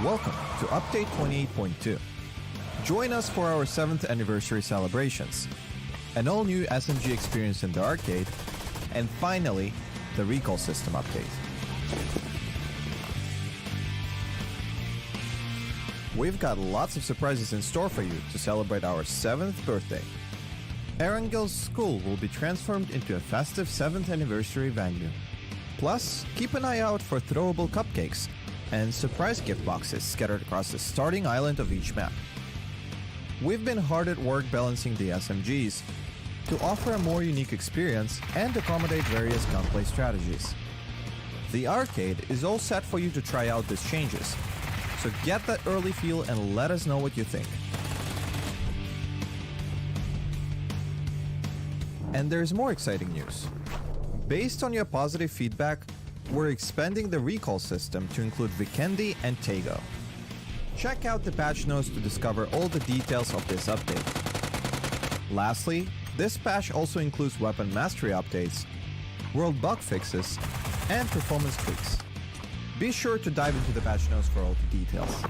Welcome to Update 28.2. Join us for our 7th anniversary celebrations, an all-new SMG experience in the arcade, and finally, the recall system update. We've got lots of surprises in store for you to celebrate our 7th birthday. Erangle's school will be transformed into a festive 7th anniversary venue. Plus, keep an eye out for throwable cupcakes and surprise gift boxes scattered across the starting island of each map. We've been hard at work balancing the SMGs to offer a more unique experience and accommodate various gunplay strategies. The arcade is all set for you to try out these changes, so get that early feel and let us know what you think. And there's more exciting news. Based on your positive feedback, we're expanding the recall system to include Vikendi and 𝐏𝐿. Check out the patch notes to discover all the details of this update. Lastly, this patch also includes weapon mastery updates, world bug fixes, and performance tweaks. Be sure to dive into the patch notes for all the details.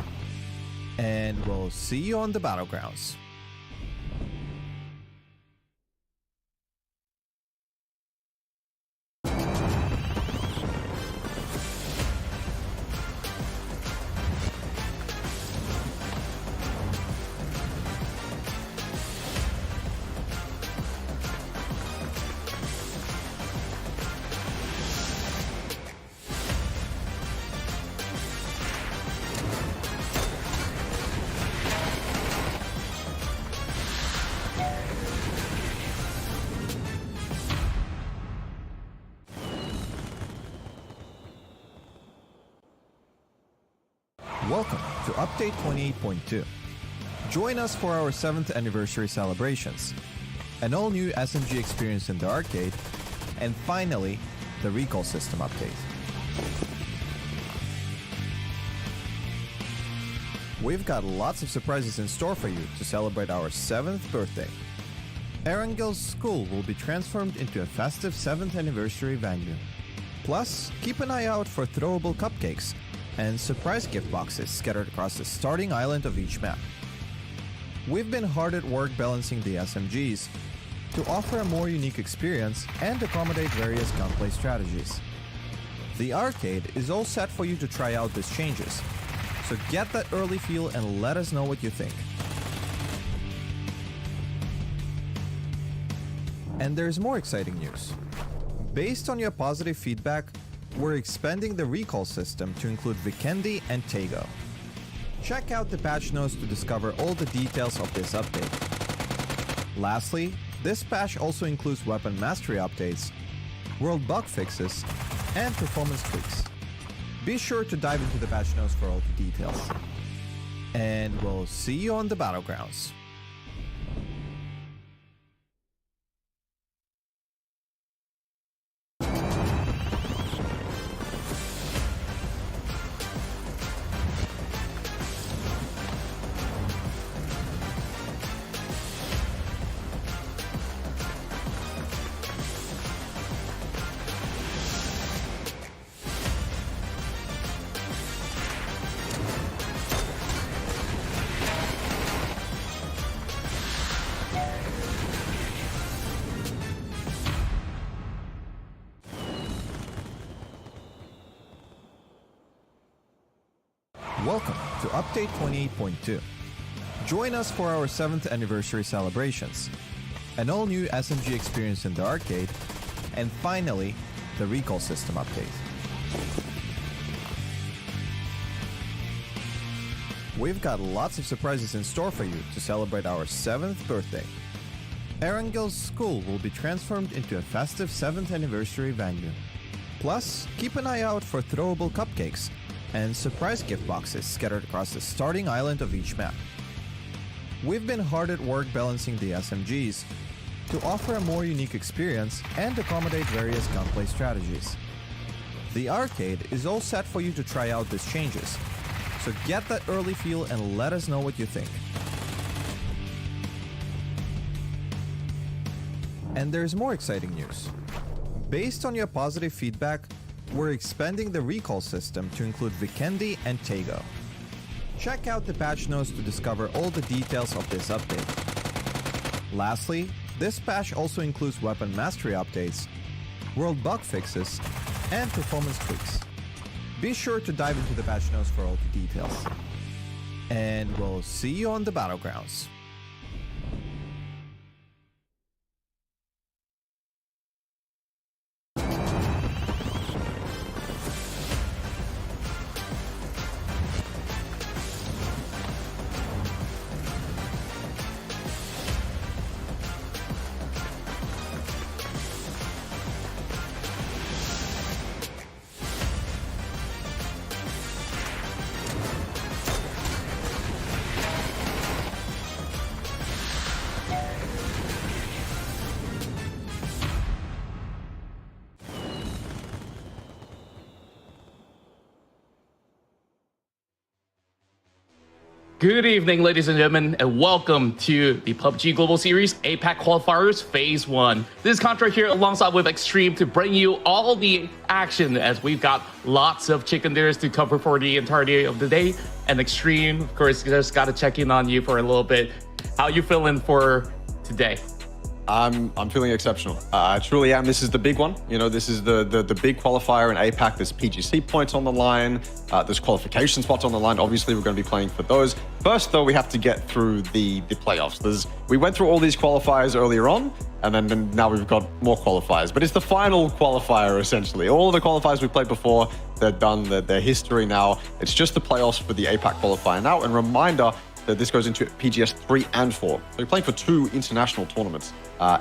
And we'll see you on the battlegrounds. Welcome to Update 28.2. Join us for our 7th anniversary celebrations, an all-new SMG experience in the arcade, and finally, the recall system update. We've got lots of surprises in store for you to celebrate our 7th birthday. Erangle's school will be transformed into a festive 7th anniversary venue. Plus, keep an eye out for throwable cupcakes and surprise gift boxes scattered across the starting island of each map. We've been hard at work balancing the SMGs to offer a more unique experience and accommodate various gunplay strategies. The arcade is all set for you to try out these changes, so get that early feel and let us know what you think. And there's more exciting news. Based on your positive feedback, we're expanding the recall system to include Vikendi and 𝐏𝐏𝐀𝐒. Check out the patch notes to discover all the details of this update. Lastly, this patch also includes weapon mastery updates, world bug fixes, and performance tweaks. Be sure to dive into the patch notes for all the details. And we'll see you on the battlegrounds. Welcome to Update 28.2. Join us for our 7th anniversary celebrations, an all-new SMG experience in the arcade, and finally, the recall system update. We've got lots of surprises in store for you to celebrate our 7th birthday. Erangle's school will be transformed into a festive 7th anniversary venue. Plus, keep an eye out for throwable cupcakes and surprise gift boxes scattered across the starting island of each map. We've been hard at work balancing the SMGs to offer a more unique experience and accommodate various gunplay strategies. The arcade is all set for you to try out these changes, so get that early feel and let us know what you think. And there's more exciting news. Based on your positive feedback, we're expanding the recall system to include Vikendi and 𝐏𝐏𝐀𝐒. Check out the patch notes to discover all the details of this update. Lastly, this patch also includes weapon mastery updates, world bug fixes, and performance tweaks. Be sure to dive into the patch notes for all the details. And we'll see you on the battlegrounds. Good evening, ladies and gentlemen, and welcome to the PUBG Global Series APAC Qualifiers Phase 1. This is Contra here alongside with Extreme to bring you all the action as we've got lots of chicken dinners to cover for the entirety of the day. And Extreme, of course, just got to check in on you for a little bit. How you feeling for today? I'm feeling exceptional. I truly am. This is the big one. You know, this is the big qualifier in APAC. There's PGC points on the line. There's qualification spots on the line. Obviously, we're going to be playing for those. First, though, we have to get through the playoffs. We went through all these qualifiers earlier on, and then now we've got more qualifiers. But it's the final qualifier, essentially. All of the qualifiers we played before, they're done. They're history now. It's just the playoffs for the APAC qualifier now. And reminder this goes into PGS 3 and 4. So you're playing for 2 international tournaments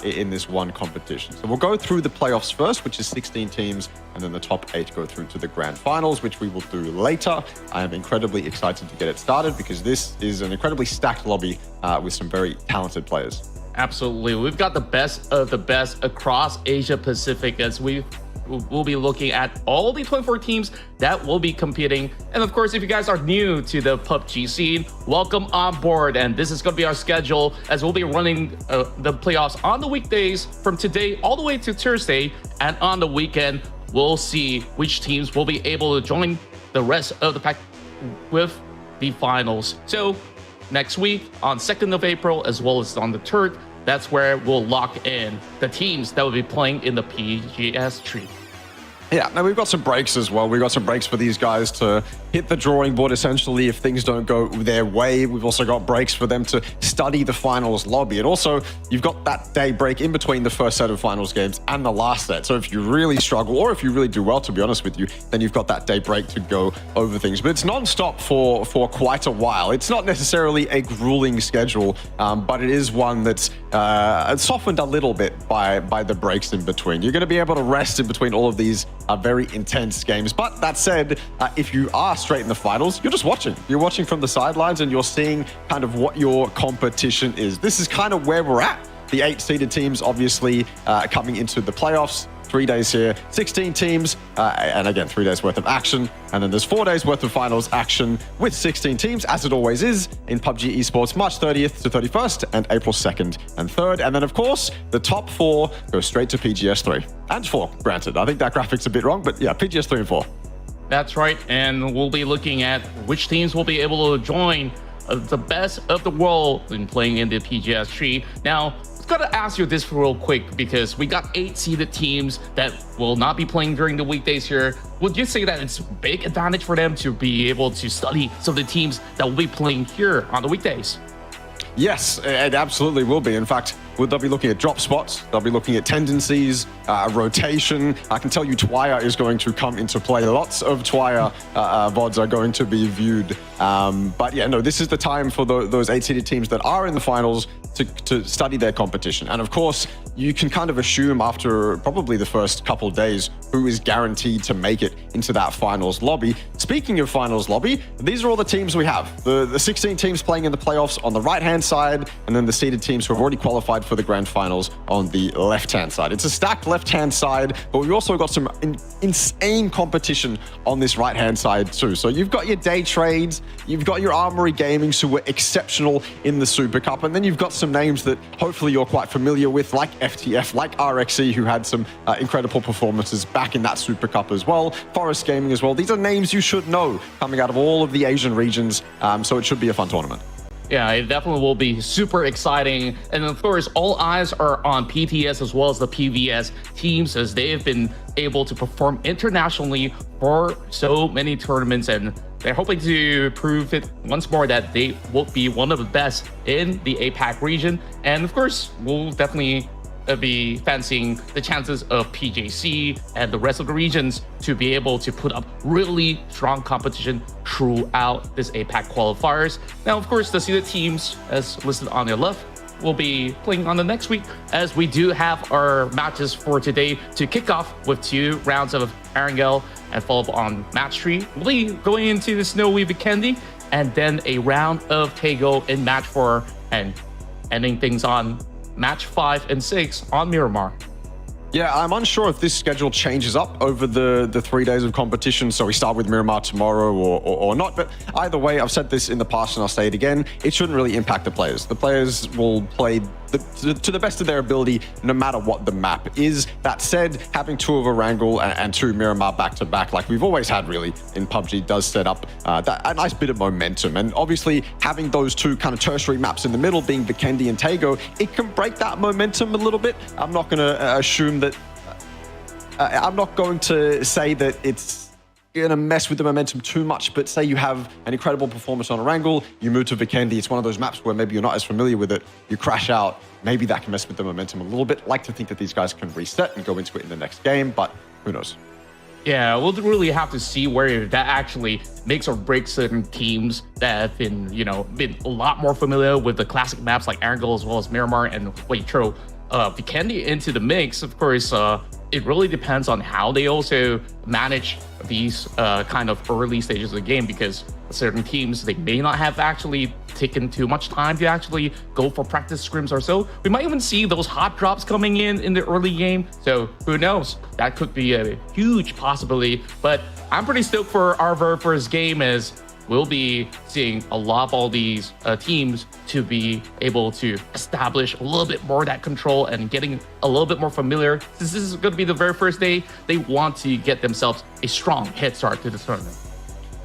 in this one competition. So we'll go through the playoffs first, which is 16 teams, and then the top 8 go through to the grand finals, which we will do later. I am incredibly excited to get it started because this is an incredibly stacked lobby with some very talented players. Absolutely. We've got the best of the best across Asia Pacific as we'll be looking at all the 24 teams that will be competing. And of course, if you guys are new to the PUBG scene, welcome on board. And this is going to be our schedule as we'll be running the playoffs on the weekdays from today all the way to Thursday. And on the weekend, we'll see which teams will be able to join the rest of the pack with the finals. So next week on 2nd of April, as well as on the 3rd, that's where we'll lock in the teams that will be playing in the PGS tree. Yeah, now we've got some breaks as well. We've got some breaks for these guys to hit the drawing board, essentially, if things don't go their way. We've also got breaks for them to study the finals lobby. And also, you've got that day break in between the first set of finals games and the last set. So if you really struggle, or if you really do well, to be honest with you, then you've got that day break to go over things. But it's non-stop for quite a while. It's not necessarily a grueling schedule, but it is one that's softened a little bit by the breaks in between. You're going to be able to rest in between all of these very intense games. But that said, if you are straight in the finals, you're just watching. You're watching from the sidelines and you're seeing kind of what your competition is. This is kind of where we're at. The 8 seeded teams obviously coming into the playoffs. 3 days here, 16 teams, and again, 3 days worth of action. And then there's 4 days worth of finals action with 16 teams, as it always is in PUBG Esports, March 30th to 31st and April 2nd and 3rd. And then, of course, the top 4 go straight to PGS 3 and 4, granted. I think that graphic's a bit wrong, but yeah, PGS 3 and 4. That's right. And we'll be looking at which teams will be able to join the best of the world in playing in the PGS tree. Now, gotta ask you this real quick because we got 8 seeded teams that will not be playing during the weekdays here. Would you say that it's a big advantage for them to be able to study some of the teams that will be playing here on the weekdays? Yes, it absolutely will be. In fact, they'll be looking at drop spots, they'll be looking at tendencies, rotation. I can tell you Twire is going to come into play. Lots of Twire VODs are going to be viewed. But yeah, no, this is the time for those 8-seeded teams that are in the finals to study their competition. And of course, you can kind of assume after probably the first couple of days who is guaranteed to make it into that finals lobby. Speaking of finals lobby, these are all the teams we have. The 16 teams playing in the playoffs on the right-hand side, and then the seeded teams who have already qualified for the grand finals on the left-hand side. It's a stacked left-hand side, but we've also got some insane competition on this right-hand side too. So you've got your Daytrades, you've got your Armory Gamings who were exceptional in the Super Cup, and then you've got some names that hopefully you're quite familiar with, like FTF, like RXE, who had some incredible performances back in that Super Cup as well. Forest Gaming as well. These are names you should know coming out of all of the Asian regions, so it should be a fun tournament. Yeah, it definitely will be super exciting. And of course, all eyes are on PTS as well as the PVS teams as they have been able to perform internationally for so many tournaments. And they're hoping to prove it once more that they will be one of the best in the APAC region. And of course, we'll definitely be fancying the chances of PJC and the rest of the regions to be able to put up really strong competition throughout this APAC qualifiers. Now, of course, the seeded teams, as listed on your left, will be playing on the next week, as we do have our matches for today to kick off with 2 rounds of Erangle and follow up on match 3. We'll be going into the snowy Vikendi and then a round of Tego in match 4 and ending things on match 5 and 6 on Miramar. Yeah, I'm unsure if this schedule changes up over the 3 days of competition. So we start with Miramar tomorrow or not. But either way, I've said this in the past and I'll say it again. It shouldn't really impact the players. The players will play to the best of their ability, no matter what the map is. That said, having 2 of Erangle and 2 Miramar back-to-back, like we've always had really in PUBG, does set up a nice bit of momentum. And obviously, having those 2 kind of tertiary maps in the middle, being Vikendi and Tego, it can break that momentum a little bit. I'm not going to assume that... I'm not going to say that it's going to mess with the momentum too much, but say you have an incredible performance on Erangle, you move to Vikendi, it's one of those maps where maybe you're not as familiar with it, you crash out, maybe that can mess with the momentum a little bit. Like to think that these guys can reset and go into it in the next game, but who knows? Yeah, we'll really have to see where that actually makes or breaks certain teams that have been, been a lot more familiar with the classic maps like Erangle as well as Miramar, and throw Vikendi into the mix. Of course, it really depends on how they also manage these kind of early stages of the game, because certain teams, they may not have actually taken too much time to actually go for practice scrims or so. We might even see those hot drops coming in the early game. So who knows? That could be a huge possibility. But I'm pretty stoked for our very first game, as we'll be seeing a lot of all these teams to be able to establish a little bit more of that control and getting a little bit more familiar. Since this is going to be the very first day, they want to get themselves a strong head start to the tournament.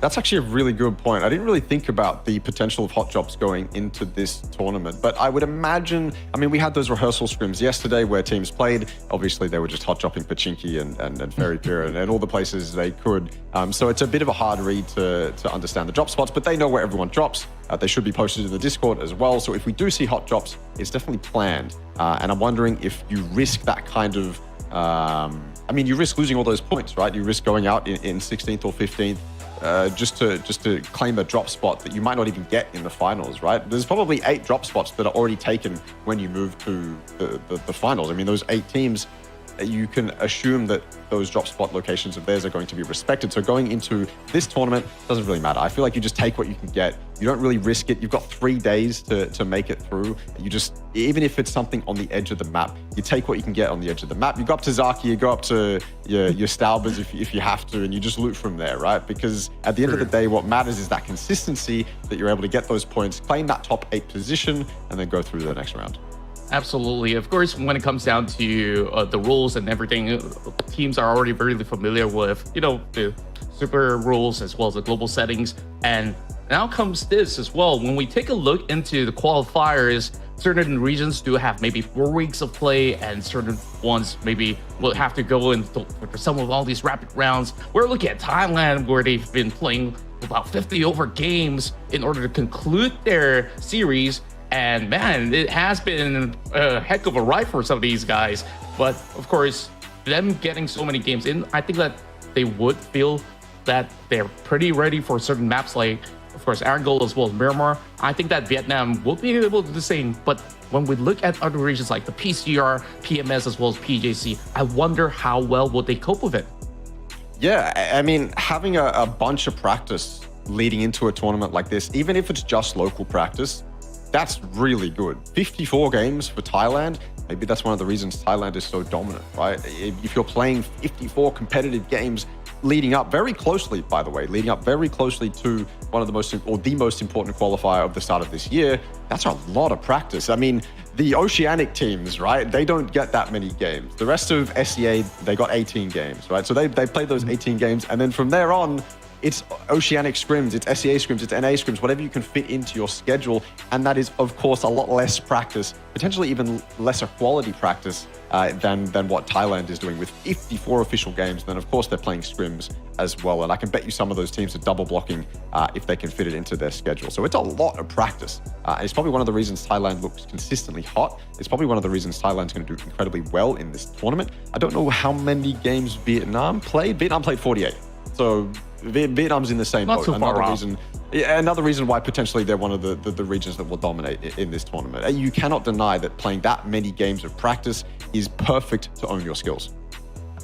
That's actually a really good point. I didn't really think about the potential of hot drops going into this tournament, but I would imagine, I mean, we had those rehearsal scrims yesterday where teams played. Obviously, they were just hot dropping Pachinki and Fairy Pier and all the places they could. So it's a bit of a hard read to understand the drop spots, but they know where everyone drops. They should be posted in the Discord as well. So if we do see hot drops, it's definitely planned. And I'm wondering if you risk that kind of, I mean, you risk losing all those points, right? You risk going out in 16th or 15th. Just to claim a drop spot that you might not even get in the finals, right? There's probably 8 drop spots that are already taken when you move to the finals. I mean, those 8 teams, you can assume that those drop spot locations of theirs are going to be respected. So going into this tournament doesn't really matter. I feel like you just take what you can get. You don't really risk it. You've got 3 days to make it through. You just, even if it's something on the edge of the map, you take what you can get on the edge of the map. You go up to Zaki, you go up to your Staubers if you have to, and you just loot from there, right? Because at the end of the day, what matters is that consistency, that you're able to get those points, claim that top 8 position, and then go through the next round. Absolutely. Of course, when it comes down to the rules and everything, teams are already very familiar with, the super rules as well as the global settings. And now comes this as well. When we take a look into the qualifiers, certain regions do have maybe 4 weeks of play, and certain ones maybe will have to go in for some of all these rapid rounds. We're looking at Thailand, where they've been playing about 50 over games in order to conclude their series. And man, it has been a heck of a ride for some of these guys. But of course, them getting so many games in, I think that they would feel that they're pretty ready for certain maps like, of course, Erangle as well as Miramar. I think that Vietnam will be able to do the same. But when we look at other regions like the PCR, PMS, as well as PJC, I wonder how well would they cope with it? Yeah, I mean, having a bunch of practice leading into a tournament like this, even if it's just local practice, that's really good. 54 games for Thailand. Maybe that's one of the reasons Thailand is so dominant, right? If you're playing 54 competitive games leading up very closely, by the way, leading up very closely to one of the most, or the most important qualifier of the start of this year, that's a lot of practice. I mean, the Oceanic teams, right? They don't get that many games. The rest of SEA, they got 18 games, right? So they played those 18 games, and then from there on, it's Oceanic scrims, it's SEA scrims, it's NA scrims, whatever you can fit into your schedule. And that is, of course, a lot less practice, potentially even lesser quality practice than what Thailand is doing with 54 official games. Then, of course, they're playing scrims as well. And I can bet you some of those teams are double blocking if they can fit it into their schedule. So it's a lot of practice. And it's probably one of the reasons Thailand looks consistently hot. It's probably one of the reasons Thailand's going to do incredibly well in this tournament. I don't know how many games Vietnam played. Vietnam played 48. So Vietnam's in the same boat. Another reason why potentially they're one of the regions that will dominate in this tournament. You cannot deny that playing that many games of practice is perfect to own your skills.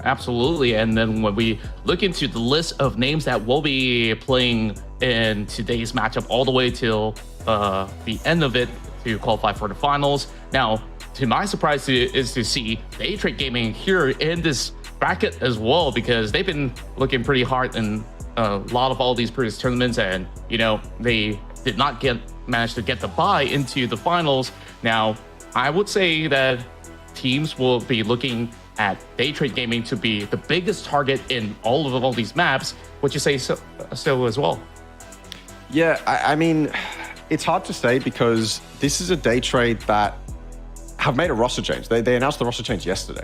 Absolutely. And then when we look into the list of names that will be playing in today's matchup all the way till the end of it to qualify for the finals. Now, to my surprise is to see Daytrade Gaming here in this bracket as well, because they've been looking pretty hard in a lot of all these previous tournaments, and they did not manage to get the bye into the finals. Now, I would say that teams will be looking at Daytrade Gaming to be the biggest target in all these maps. Would you say so as well? Yeah, I mean, it's hard to say because this is a Daytrade that have made a roster change. They announced the roster change yesterday.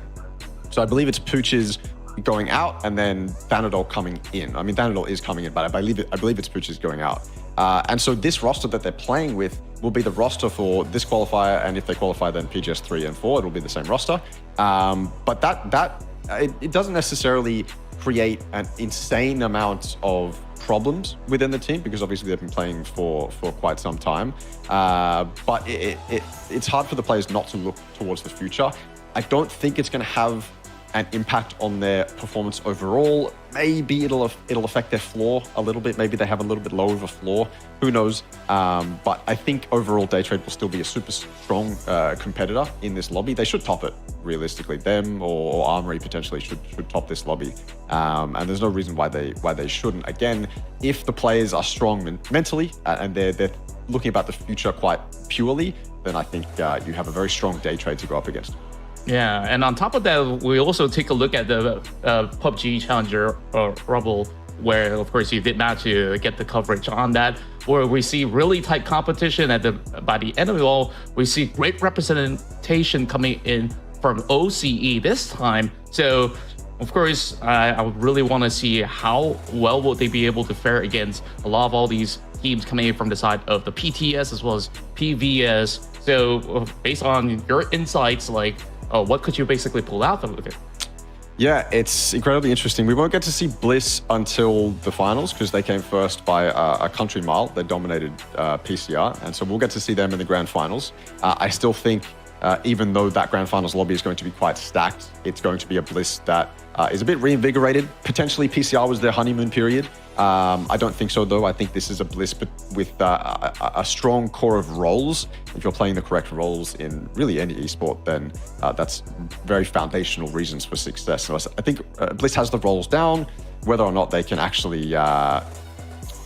So I believe it's Pooch's going out and then Vanadol coming in. I mean, Vanadol is coming in, but I believe it's Pooch's going out. And so this roster that they're playing with will be the roster for this qualifier, and if they qualify, then PGS 3 and 4, it'll be the same roster. But it doesn't necessarily create an insane amount of problems within the team, because obviously they've been playing for quite some time. But it's hard for the players not to look towards the future. I don't think it's going to have an impact on their performance overall. Maybe it'll affect their floor a little bit. Maybe they have a little bit lower of a floor. Who knows? But I think overall Daytrade will still be a super strong competitor in this lobby. They should top it, realistically. Them or Armory potentially should top this lobby. And there's no reason why they shouldn't. Again, if the players are strong mentally and they're looking about the future quite purely, then I think you have a very strong Daytrade to go up against. Yeah, and on top of that, we also take a look at the PUBG Challenger Rumble, where of course you did manage to get the coverage on that, where we see really tight competition. By the end of it all, we see great representation coming in from OCE this time. So of course, I would really want to see how well will they be able to fare against a lot of all these teams coming in from the side of the PTS as well as PVS. So based on your insights, like, what could you basically pull out of it? Yeah, it's incredibly interesting. We won't get to see Bliss until the finals because they came first by a country mile. They dominated PCR, and so we'll get to see them in the grand finals. I still think, even though that grand finals lobby is going to be quite stacked, it's going to be a Bliss that is a bit reinvigorated. Potentially PCR was their honeymoon period. I don't think so, though. I think this is a Bliss, but with a strong core of roles. If you're playing the correct roles in really any esport, then that's very foundational reasons for success. So I think Bliss has the roles down. Whether or not they can actually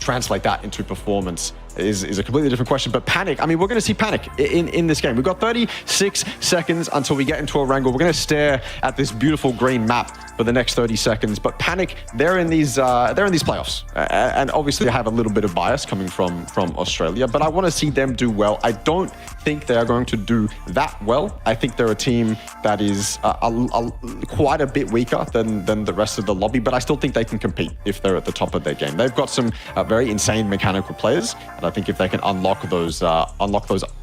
translate that into performance is a completely different question. But Panic, I mean, we're going to see Panic in this game. We've got 36 seconds until we get into Erangle. We're going to stare at this beautiful green map for the next 30 seconds. But Panic, they're in these playoffs, and obviously they have a little bit of bias coming from Australia. But I want to see them do well. I don't think they are going to do that well. I think they're a team that is quite a bit weaker than the rest of the lobby. But I still think they can compete if they're at the top of their game. They've got some very insane mechanical players. And I think if they can unlock those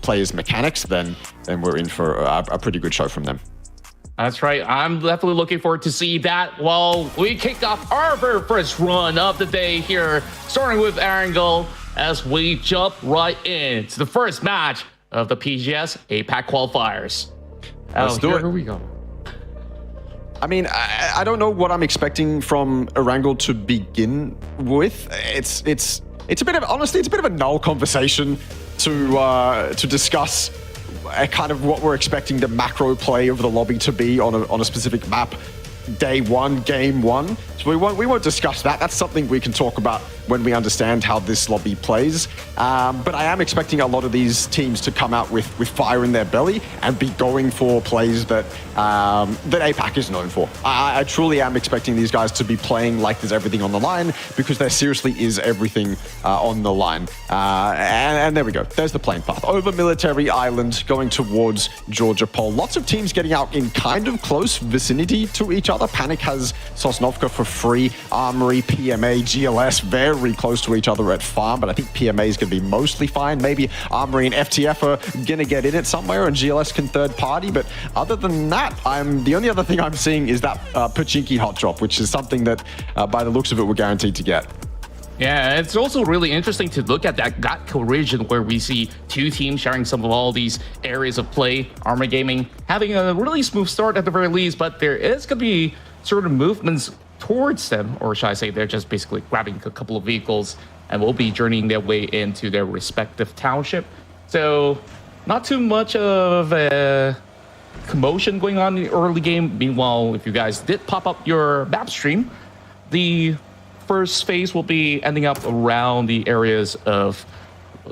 players' mechanics, then we're in for a pretty good show from them. That's right. I'm definitely looking forward to see that. Well, we kicked off our very first run of the day here, starting with Erangle, as we jump right into the first match of the PGS APAC qualifiers. Let's do it. Here we go. I mean, I don't know what I'm expecting from Erangle to begin with. It's a bit of, honestly, it's a bit of a null conversation to discuss kind of what we're expecting the macro play of the lobby to be on a specific map, day one, game one. So we won't discuss that. That's something we can talk about when we understand how this lobby plays. But I am expecting a lot of these teams to come out with fire in their belly and be going for plays that APAC is known for. I truly am expecting these guys to be playing like there's everything on the line, because there seriously is everything on the line. And there we go. There's the plane path. Over Military Island, going towards Georgia Pole. Lots of teams getting out in kind of close vicinity to each other. Panic has Sosnovka for free. Armory, PMA, GLS, very close to each other at farm, but I think PMA is going to be mostly fine. Maybe Armory and FTF are going to get in it somewhere, and GLS can third party. But other than that, the only other thing I'm seeing is that Pachinki hot drop, which is something that, by the looks of it, we're guaranteed to get. Yeah, it's also really interesting to look at that GATCO region where we see two teams sharing some of all these areas of play. Armory Gaming having a really smooth start at the very least, but there is going to be sort of movements towards them, or should I say they're just basically grabbing a couple of vehicles and will be journeying their way into their respective township. So not too much of a commotion going on in the early game. Meanwhile, if you guys did pop up your map stream, the first phase will be ending up around the areas of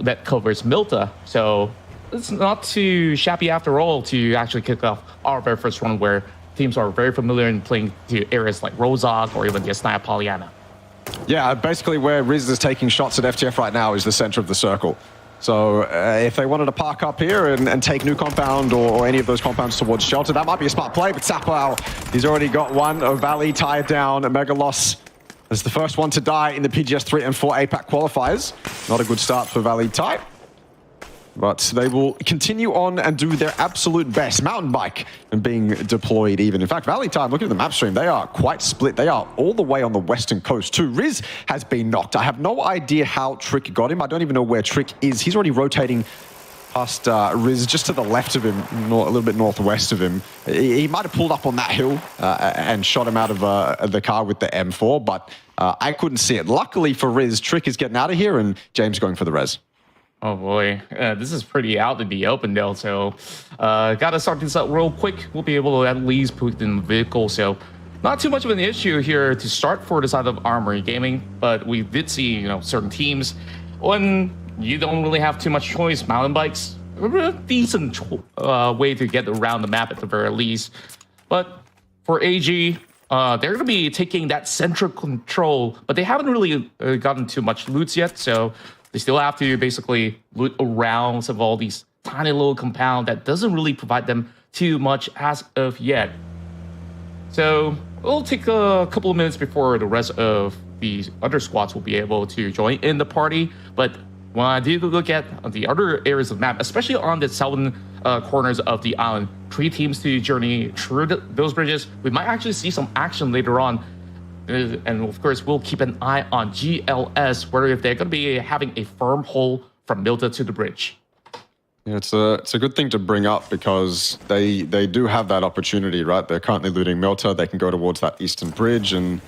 that covers Milta. So it's not too shabby after all to actually kick off our very first run, where teams are very familiar in playing to areas like Rozhok or even Yasnaya Polyana. Yeah, basically where Riz is taking shots at FTF right now is the center of the circle. So if they wanted to park up here and take New Compound or any of those compounds towards Shelter, that might be a smart play, but Sapao, he's already got one. Valee tied down. A Mega Loss as the first one to die in the PGS 3 and 4 APAC qualifiers. Not a good start for Valee Thai. But they will continue on and do their absolute best. Mountain bike and being deployed even. In fact, Valee time, looking at the map stream, they are quite split. They are all the way on the western coast too. Riz has been knocked. I have no idea how Trick got him. I don't even know where Trick is. He's already rotating past Riz, just to the left of him, a little bit northwest of him. He might have pulled up on that hill and shot him out of the car with the M4, but I couldn't see it. Luckily for Riz, Trick is getting out of here and James going for the res. Oh boy, this is pretty out in the open though, so gotta start this out real quick. We'll be able to at least put in the vehicle, so not too much of an issue here to start for the side of Armory Gaming, but we did see, certain teams when you don't really have too much choice. Mountain bikes, a decent way to get around the map at the very least. But for AG, they're going to be taking that central control, but they haven't really gotten too much loots yet, so they still have to basically loot around some of all these tiny little compound that doesn't really provide them too much as of yet. So it'll take a couple of minutes before the rest of the other squads will be able to join in the party, but when I do look at the other areas of the map, especially on the southern corners of the island, 3 teams to journey through those bridges, we might actually see some action later on. And of course, we'll keep an eye on GLS, where if they're going to be having a firm hold from Milta to the bridge. Yeah, it's a good thing to bring up because they do have that opportunity, right? They're currently looting Milta. They can go towards that eastern bridge and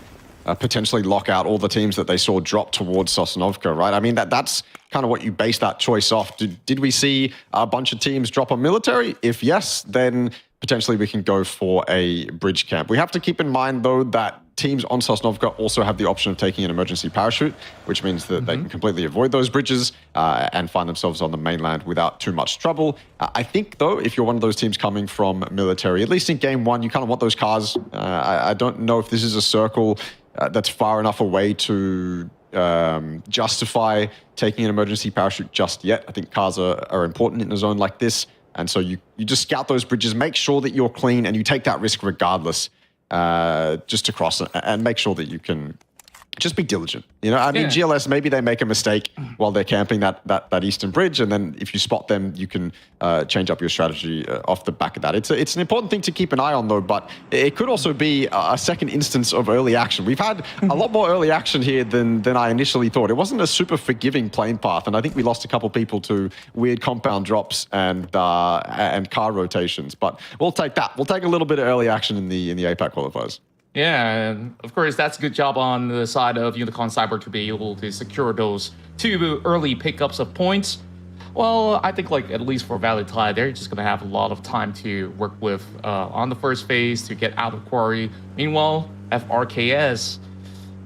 potentially lock out all the teams that they saw drop towards Sosnovka, right? I mean, that's kind of what you base that choice off. Did we see a bunch of teams drop on military? If yes, then potentially we can go for a bridge camp. We have to keep in mind, though, that teams on Sosnovka also have the option of taking an emergency parachute, which means that they can completely avoid those bridges and find themselves on the mainland without too much trouble. I think, though, if you're one of those teams coming from military, at least in game 1, you kind of want those cars. I don't know if this is a circle that's far enough away to justify taking an emergency parachute just yet. I think cars are important in a zone like this. And so you just scout those bridges, make sure that you're clean, and you take that risk regardless just to cross it, and make sure that you can just be diligent. I mean, GLS, maybe they make a mistake while they're camping that eastern bridge, and then if you spot them, you can change up your strategy off the back of that. It's an important thing to keep an eye on, though, but it could also be a second instance of early action. We've had a lot more early action here than I initially thought. It wasn't a super forgiving plane path, and I think we lost a couple people to weird compound drops and car rotations, but we'll take that. We'll take a little bit of early action in the APAC qualifiers. Yeah, and of course, that's a good job on the side of Unicorn Cyber to be able to secure those 2 early pickups of points. Well, I think at least for Valee Tide, they're just going to have a lot of time to work with on the first phase to get out of quarry. Meanwhile, FRKS,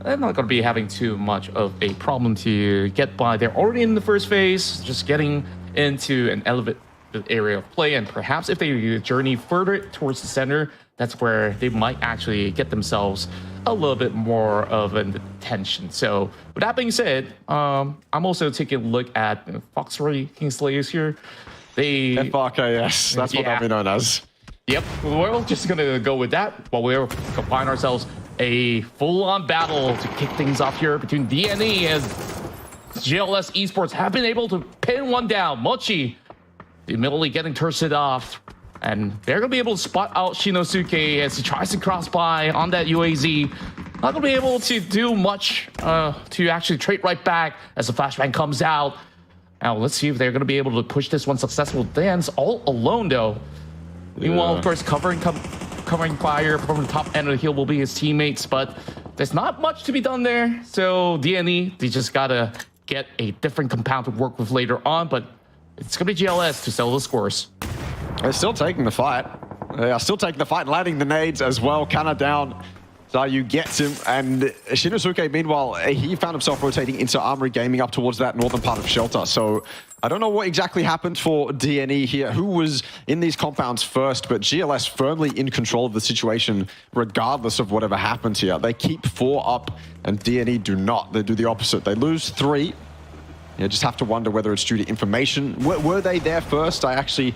they're not going to be having too much of a problem to get by. They're already in the first phase, just getting into an elevated area of play, and perhaps if they journey further towards the center, that's where they might actually get themselves a little bit more of an attention. So with that being said, I'm also taking a look at Foxroy Kingslayers here. FRKS, that's what they'll be known as. Yep, we're just gonna go with that while we're find ourselves a full-on battle to kick things off here between DNE and GLS Esports have been able to pin one down. Mochi immediately getting toasted off. And they're going to be able to spot out Shinosuke as he tries to cross by on that UAZ. Not going to be able to do much to actually trade right back as the flashbang comes out. Now, let's see if they're going to be able to push this one successful dance all alone, though. Meanwhile, of course, covering fire from the top end of the hill will be his teammates, but there's not much to be done there. So DNE, they just got to get a different compound to work with later on, but it's going to be GLS to sell the scores. They're still taking the fight. They are still taking the fight, landing the nades as well. Kana down. Zayu gets him. And Shinosuke, meanwhile, he found himself rotating into Armory Gaming up towards that northern part of Shelter. So I don't know what exactly happened for DNE here, who was in these compounds first, but GLS firmly in control of the situation, regardless of whatever happens here. They keep 4 up, and DNE do not. They do the opposite. They lose 3. You just have to wonder whether it's due to information. Were they there first? I actually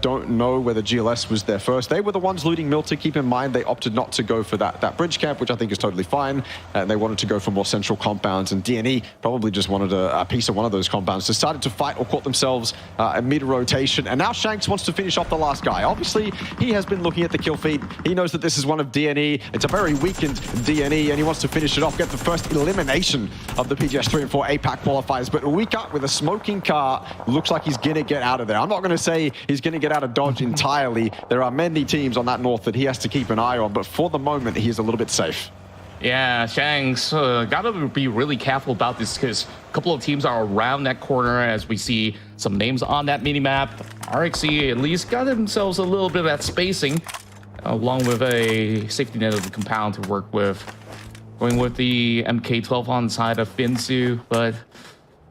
don't know whether GLS was there first. They were the ones looting Milta. Keep in mind, they opted not to go for that bridge camp, which I think is totally fine. They wanted to go for more central compounds, and DNE probably just wanted a piece of one of those compounds. Decided to fight or caught themselves a mid-rotation, and now 𝐏𝐿𝐒 wants to finish off the last guy. Obviously, he has been looking at the kill feed. He knows that this is one of DNE. It's a very weakened DNE, and he wants to finish it off, get the first elimination of the PGS 3 and 4 APAC qualifiers. But Wika with a smoking car looks like he's going to get out of there. I'm not going to say he's going to get out of Dodge entirely. There are many teams on that north that he has to keep an eye on, but for the moment, he is a little bit safe. Yeah, 𝐏𝐿𝐒's got to be really careful about this because a couple of teams are around that corner as we see some names on that minimap. RXE at least got themselves a little bit of that spacing along with a safety net of the compound to work with. Going with the MK12 on the side of Finsu, but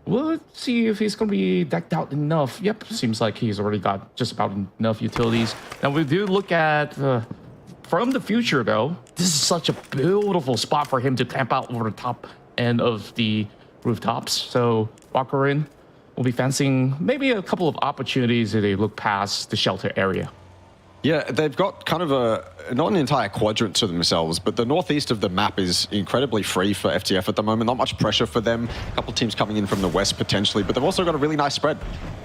we'll see if he's going to be decked out enough. Yep, seems like he's already got just about enough utilities. Now we do look at from the future, though, this is such a beautiful spot for him to camp out over the top end of the rooftops. So Walker-in will be fancying maybe a couple of opportunities as they look past the shelter area. Yeah, they've got kind of not an entire quadrant to themselves, but the northeast of the map is incredibly free for FTF at the moment. Not much pressure for them. A couple teams coming in from the west potentially, but they've also got a really nice spread.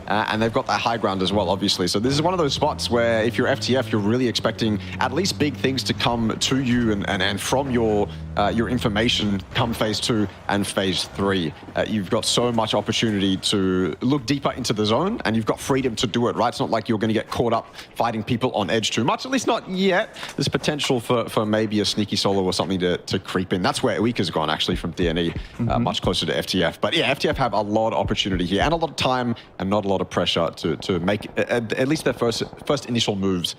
And they've got that high ground as well, obviously. So this is one of those spots where if you're FTF, you're really expecting at least big things to come to you and from your information come phase 2 and phase 3. You've got so much opportunity to look deeper into the zone, and you've got freedom to do it, right? It's not like you're going to get caught up fighting people on edge too much, at least not yet. There's potential for maybe a sneaky solo or something to creep in. That's where 𝐿𝐿𝐒's gone, actually, from DNE, much closer to FTF. But yeah, FTF have a lot of opportunity here and a lot of time and not a lot of pressure to make at least their first initial moves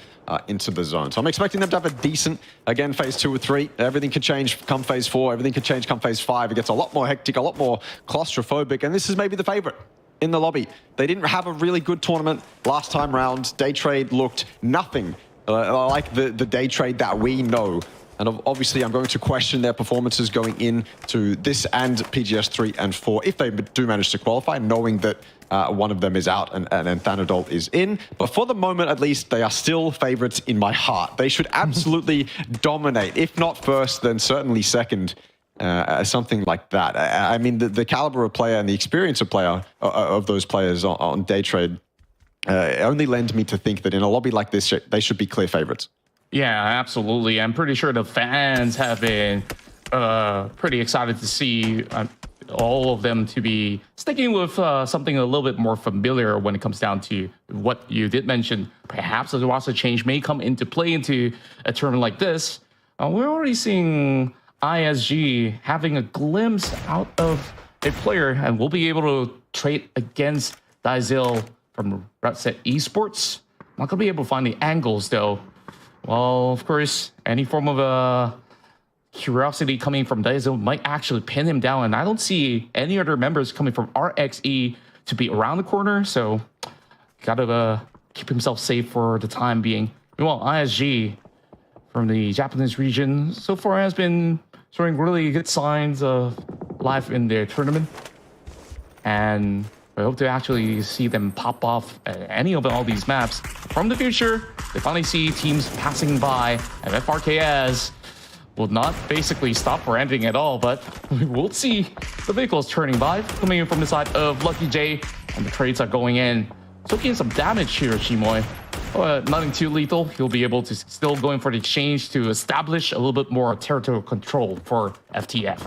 into the zone. So I'm expecting them to have a decent, again, phase 2 or 3. Everything can change come phase 4. Everything can change come phase 5. It gets a lot more hectic, a lot more claustrophobic, and this is maybe the favorite in the lobby. They didn't have a really good tournament last time round. Daytrade looked nothing like the Daytrade that we know. And obviously, I'm going to question their performances going into this and PGS 3 and 4 if they do manage to qualify, knowing that one of them is out and Thanadol is in. But for the moment, at least, they are still favorites in my heart. They should absolutely dominate. If not first, then certainly second. Something like that. I mean, the caliber of player and the experience of those players on Daytrade only lend me to think that in a lobby like this, they should be clear favorites. Yeah, absolutely. I'm pretty sure the fans have been pretty excited to see all of them to be sticking with something a little bit more familiar when it comes down to what you did mention. Perhaps a roster change may come into play into a tournament like this. We're already seeing ISG having a glimpse out of a player, and we'll be able to trade against 𝐿𝐿𝐒 from Esports. Not going to be able to find the angles, though. Well, of course, any form of curiosity coming from 𝐿𝐿𝐒 might actually pin him down, and I don't see any other members coming from RXE to be around the corner, so gotta keep himself safe for the time being. Meanwhile, ISG from the Japanese region so far has been showing really good signs of life in their tournament, and I hope to actually see them pop off at any of all these maps. From the future, they finally see teams passing by, and FRKS will not basically stop ranting at all, but we'll see the vehicles turning by, coming in from the side of Lucky J, and the trades are going in. Taking some damage here, Shimoy. Nothing too lethal. He'll be able to still go in for the exchange to establish a little bit more territorial control for FTF.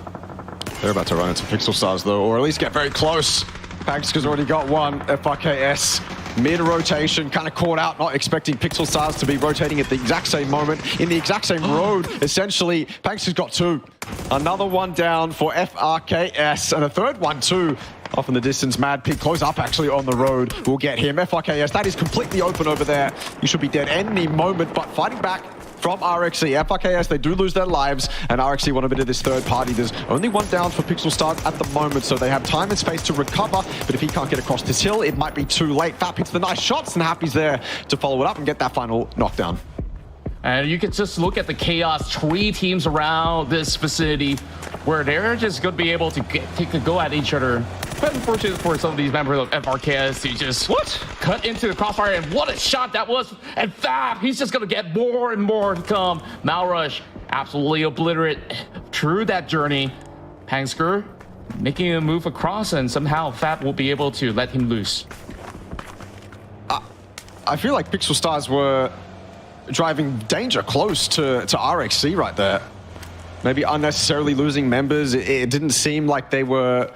They're about to run into Pixel Stars, though, or at least get very close. 𝐿𝐒's already got one. FRKS mid-rotation, kind of caught out, not expecting Pixel Stars to be rotating at the exact same moment, in the exact same road, essentially. 𝐿𝐿𝐒's got 2. Another one down for FRKS, and a third one too. Off in the distance, Mad Pig close up actually on the road. We'll get him. FRKS, that is completely open over there. You should be dead any moment, but fighting back from RXE. FRKS, they do lose their lives, and RXE want a bit of this third party. There's only one down for Pixel Stars at the moment, so they have time and space to recover, but if he can't get across this hill, it might be too late. Fat picks the nice shots, and Happy's there to follow it up and get that final knockdown. And you can just look at the chaos, 3 teams around this vicinity where they're just going to be able to take a go at each other. But unfortunate for some of these members of FRKS to just cut into the crossfire, and what a shot that was. And Fab, he's just going to get more and more to come. Malrush absolutely obliterate through that journey. Pangsker making a move across, and somehow Fab will be able to let him loose. I feel like Pixel Stars were driving danger close to RXC right there. Maybe unnecessarily losing members. It didn't seem like they were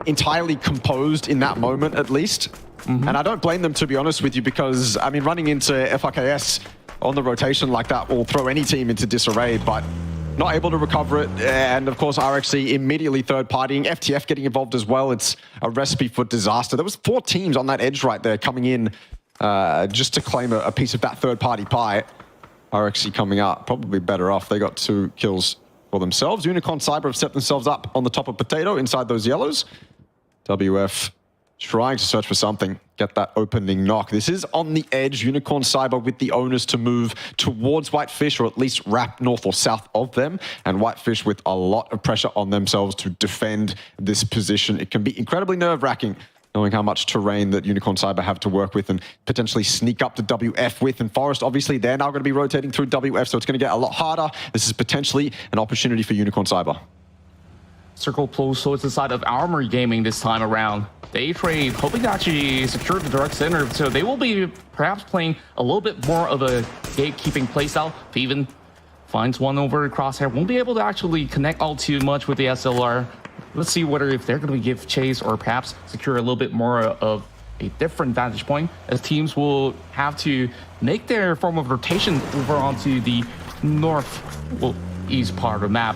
entirely composed in that moment, at least. And I don't blame them, to be honest with you, because, I mean, running into FRKS on the rotation like that will throw any team into disarray, but not able to recover it. And, of course, RXC immediately third-partying. FTF getting involved as well. It's a recipe for disaster. There was 4 teams on that edge right there coming in just to claim a piece of that third-party pie. RXC coming out probably better off. They got 2 kills for themselves. Unicorn Cyber have set themselves up on the top of Potato inside those yellows. WF trying to search for something, get that opening knock. This is on the edge. Unicorn Cyber with the owners to move towards Whitefish, or at least wrap north or south of them. And Whitefish with a lot of pressure on themselves to defend this position. It can be incredibly nerve-wracking, knowing how much terrain that Unicorn Cyber have to work with and potentially sneak up to WF with. And Forest, obviously, they're now going to be rotating through WF, so it's going to get a lot harder. This is potentially an opportunity for Unicorn Cyber. Circle close towards the side of Armory Gaming this time around. Daytrade hoping to actually secure the direct center, so they will be perhaps playing a little bit more of a gatekeeping playstyle. Feven finds one over Crosshair, won't be able to actually connect all too much with the SLR. Let's see whether if they're going to give chase or perhaps secure a little bit more of a different vantage point, as teams will have to make their form of rotation over onto the northeast part of the map.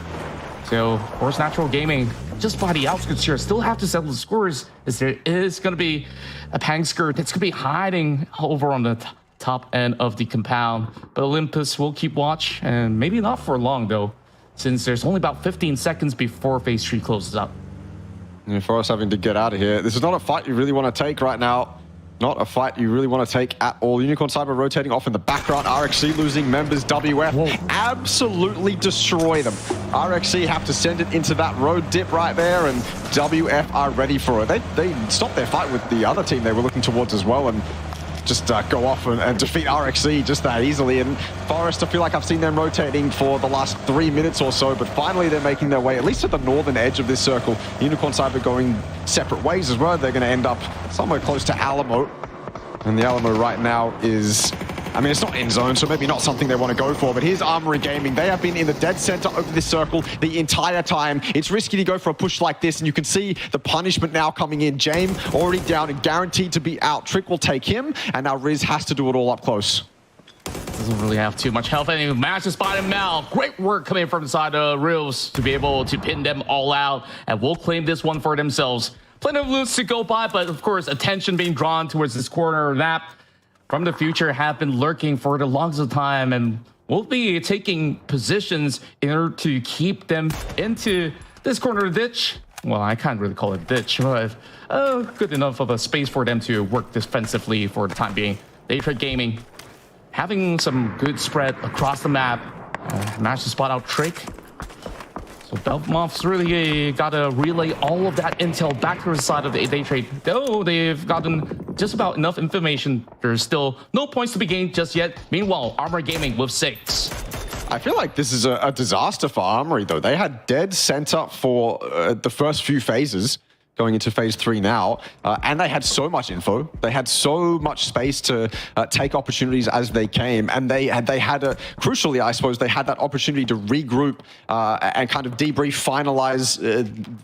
So, of course, Natural Gaming, just by the outskirts here, still have to settle the scores, as there is going to be a Pangsker that's going to be hiding over on the top end of the compound. But Olympus will keep watch, and maybe not for long, though, since there's only about 15 seconds before Phase 3 closes up. And for us having to get out of here, this is not a fight you really want to take right now. Not a fight you really want to take at all. Unicorn Cyber rotating off in the background. RXC losing members. WF absolutely destroy them. RXC have to send it into that road dip right there, and WF are ready for it. They stopped their fight with the other team they were looking towards as well, and just go off and defeat RXC just that easily. And Forest, I feel like I've seen them rotating for the last 3 minutes or so, but finally they're making their way at least to the northern edge of this circle. Unicorn Cyber going separate ways as well. They're going to end up somewhere close to Alamo. And the Alamo right now is, I mean, it's not in zone, so maybe not something they want to go for, but here's Armory Gaming. They have been in the dead center of this circle the entire time. It's risky to go for a push like this, and you can see the punishment now coming in. 𝐿 already down and guaranteed to be out. Trick will take him, and now Riz has to do it all up close. Doesn't really have too much health, and he managed to spot him now. Great work coming from the side of Riz to be able to pin them all out, and will claim this one for themselves. Plenty of loots to go by, but of course, attention being drawn towards this corner of the map from the future have been lurking for the longest time, and will be taking positions in order to keep them into this corner of the ditch. Well, I can't really call it ditch, but good enough of a space for them to work defensively for the time being. Daytrade Gaming having some good spread across the map. Managed to spot out Trick. So Belmont's really got to relay all of that intel back to the side of the Daytrade. Though they've gotten just about enough information, there's still no points to be gained just yet. Meanwhile, Armory Gaming with 6. I feel like this is a disaster for Armory, though. They had dead center for the first few phases, going into phase 3 now, and they had so much info. They had so much space to take opportunities as they came, and they had crucially, I suppose, they had that opportunity to regroup and kind of debrief, finalize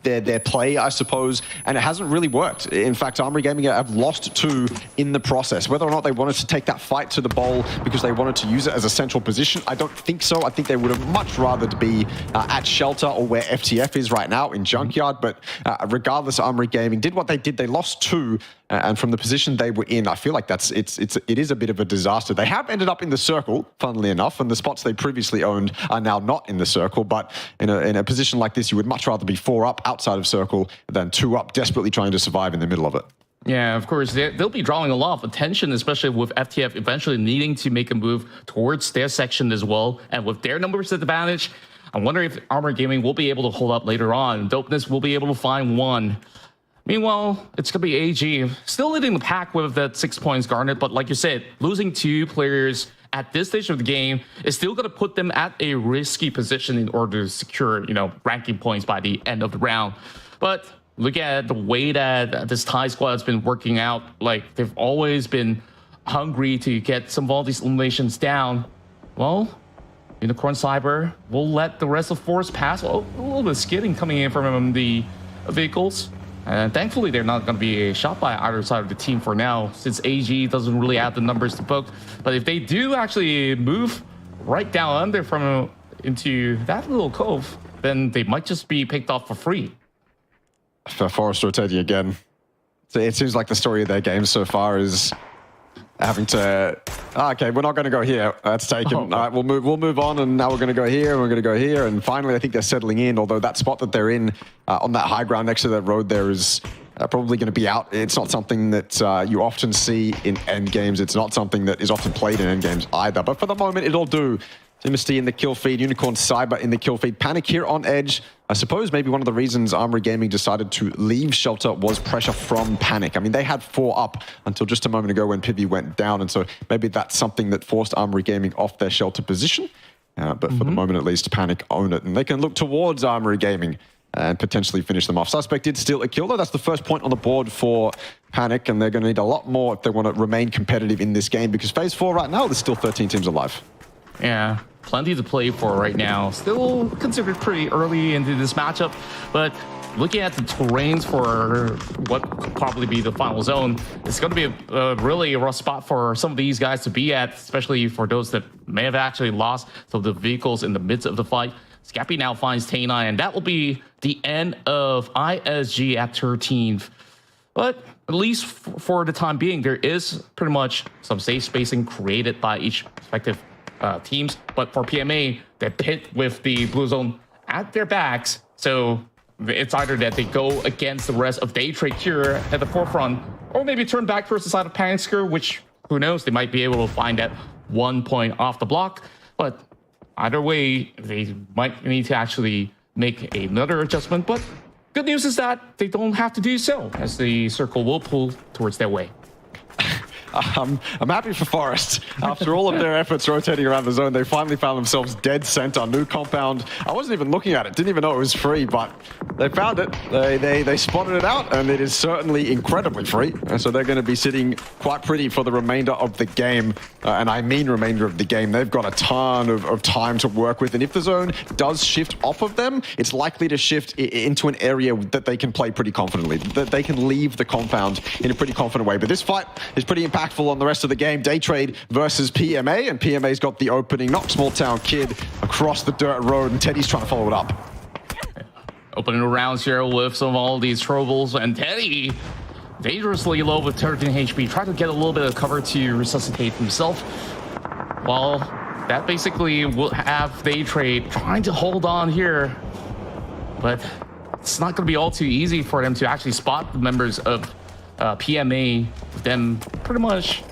their play, I suppose, and it hasn't really worked. In fact, Armory Gaming have lost 2 in the process. Whether or not they wanted to take that fight to the bowl because they wanted to use it as a central position, I don't think so. I think they would have much rather be at Shelter or where FTF is right now in Junkyard, but regardless, Armory Gaming did what they did. They lost 2, and from the position they were in, I feel like it is a bit of a disaster. They have ended up in the circle, funnily enough, and the spots they previously owned are now not in the circle. But in a position like this, you would much rather be 4 up outside of circle than 2 up, desperately trying to survive in the middle of it. Yeah, of course, they'll be drawing a lot of attention, especially with FTF eventually needing to make a move towards their section as well. And with their numbers advantage, I wonder if Armory Gaming will be able to hold up later on. Dopeness will be able to find one. Meanwhile, it's going to be AG still leading the pack with that 6 points garnered. But like you said, losing 2 players at this stage of the game is still going to put them at a risky position in order to secure, ranking points by the end of the round. But look at the way that this Thai squad has been working out. Like, they've always been hungry to get some of all these eliminations down. Well, 𝐏𝐸𝐾𝐈𝐅 will let the rest of Force pass. Oh, a little bit of skidding coming in from the vehicles. And thankfully, they're not going to be shot by either side of the team for now, since AG doesn't really have the numbers to poke. But if they do actually move right down under into that little cove, then they might just be picked off for free. For Forest rotating again. It seems like the story of their game so far is having to... okay, we're not going to go here. That's taken. All right, we'll move on, and now we're going to go here, and we're going to go here. And finally, I think they're settling in, although that spot that they're in on that high ground next to that road there is probably going to be out. It's not something that you often see in end games. It's not something that is often played in end games either. But for the moment, it'll do. Dynasty in the kill feed, 𝐏𝐸𝐾𝐈𝐅 in the kill feed. Panic here on edge. I suppose maybe one of the reasons Armory Gaming decided to leave Shelter was pressure from Panic. I mean, they had 4 up until just a moment ago when Pivy went down, and so maybe that's something that forced Armory Gaming off their Shelter position. But for the moment, at least, Panic own it, and they can look towards Armory Gaming and potentially finish them off. Suspect did steal a kill, though. That's the first point on the board for Panic, and they're going to need a lot more if they want to remain competitive in this game, because Phase 4 right now, there's still 13 teams alive. Yeah, plenty to play for right now. Still considered pretty early into this matchup, but looking at the terrains for what could probably be the final zone, it's going to be a really rough spot for some of these guys to be at, especially for those that may have actually lost some of the vehicles in the midst of the fight. Scappy now finds Tay9, and that will be the end of ISG at 13th. But at least for the time being, there is pretty much some safe spacing created by each respective teams. But for PMA, they're pit with the blue zone at their backs. So it's either that they go against the rest of Daytrade here at the forefront, or maybe turn back towards the side of Panic, which, who knows, they might be able to find that 1 point off the block. But either way, they might need to actually make another adjustment. But good news is that they don't have to do so, as the circle will pull towards their way. I'm happy for Forest. After all of their efforts rotating around the zone, they finally found themselves dead center. New compound. I wasn't even looking at it. Didn't even know it was free, but they found it. They spotted it out, and it is certainly incredibly free. And so they're going to be sitting quite pretty for the remainder of the game. And I mean remainder of the game. They've got a ton of time to work with. And if the zone does shift off of them, it's likely to shift into an area that they can play pretty confidently. That they can leave the compound in a pretty confident way. But this fight is pretty impactful on the rest of the game. Daytrade versus PMA, and PMA's got the opening, not small town kid, across the dirt road, and Teddy's trying to follow it up. Opening rounds here with some of all these troubles, and Teddy dangerously low with 13 HP, trying to get a little bit of cover to resuscitate himself. Well, that basically will have Daytrade trying to hold on here, but it's not going to be all too easy for them to actually spot the members of PMA, them pretty much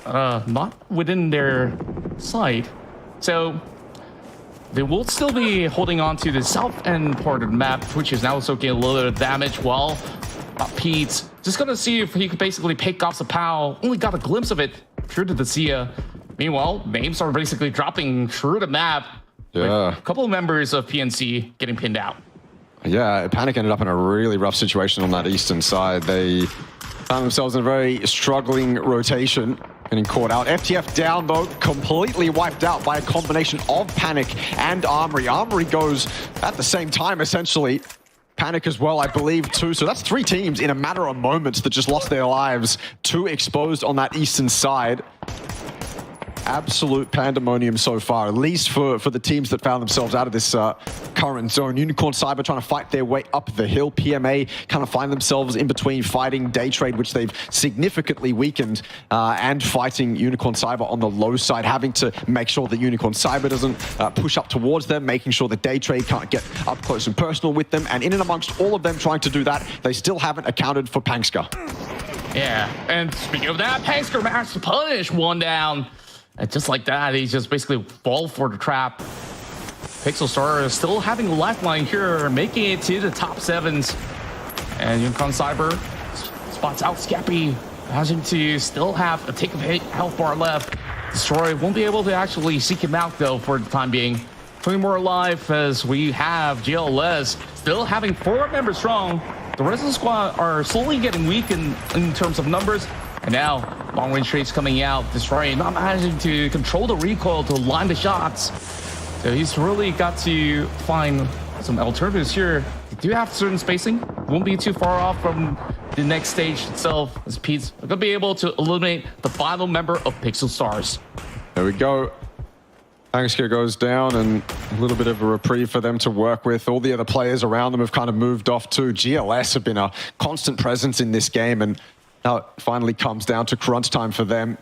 not within their sight. So they will still be holding on to the south end part of the map, which is now soaking a little bit of damage, while Pete's just gonna see if he could basically pick off the POW. Only got a glimpse of it through to the Sia. Meanwhile, names are basically dropping through the map. Yeah. With a couple of members of PNC getting pinned out. Yeah, Panic ended up in a really rough situation on that eastern side. They found themselves in a very struggling rotation, getting caught out. FTF down, though, completely wiped out by a combination of Panic and Armory. Armory goes at the same time, essentially. Panic as well, I believe, too. So that's 3 teams in a matter of moments that just lost their lives. 2 exposed on that eastern side. Absolute pandemonium so far, at least for the teams that found themselves out of this current zone. 𝐏𝐸𝐾𝐈𝐅 trying to fight their way up the hill. PMA kind of find themselves in between fighting Daytrade, which they've significantly weakened, and fighting 𝐏𝐸𝐾𝐈𝐅 on the low side, having to make sure that 𝐏𝐸𝐾𝐈𝐅 doesn't push up towards them, making sure that Daytrade can't get up close and personal with them. And in and amongst all of them trying to do that, they still haven't accounted for Pangska. Yeah, and speaking of that, Pangsker managed to punish one down. And just like that, he just basically fall for the trap. Pixelstar is still having a lifeline here, making it to the top 7s. And 𝐏𝐿𝐒 spots out Scappy, managing to still have a take of hit health bar left. Destroy won't be able to actually seek him out though for the time being. 20 more alive as we have GLS still having 4 members strong. The rest of the squad are slowly getting weak in terms of numbers. And now, long-range trades coming out. Destroy not managing to control the recoil to line the shots. So he's really got to find some alternatives here. They do have certain spacing. Won't be too far off from the next stage itself, as Pete's going to be able to eliminate the final member of Pixelstars. There we go. Pangsker goes down, and a little bit of a reprieve for them to work with. All the other players around them have kind of moved off too. GLS have been a constant presence in this game, and now it finally comes down to crunch time for them.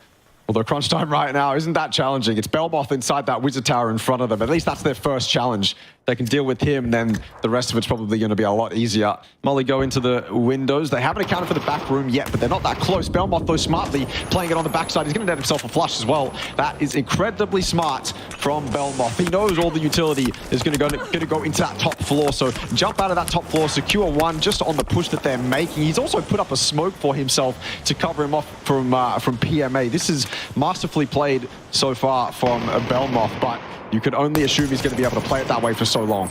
Although crunch time right now isn't that challenging. It's 𝐏𝐿𝐒 inside that wizard tower in front of them. At least that's their first challenge. They can deal with him, then the rest of it's probably going to be a lot easier. Molly go into the windows. They haven't accounted for the back room yet, but they're not that close. 𝐏𝐿𝐒, though, smartly playing it on the backside. He's going to net himself a flush as well. That is incredibly smart from 𝐏𝐿𝐒. He knows all the utility is going to go into that top floor. So jump out of that top floor, secure one just on the push that they're making. He's also put up a smoke for himself to cover him off from PMA. This is masterfully played so far from 𝐏𝐿𝐒, but you could only assume he's going to be able to play it that way for so long.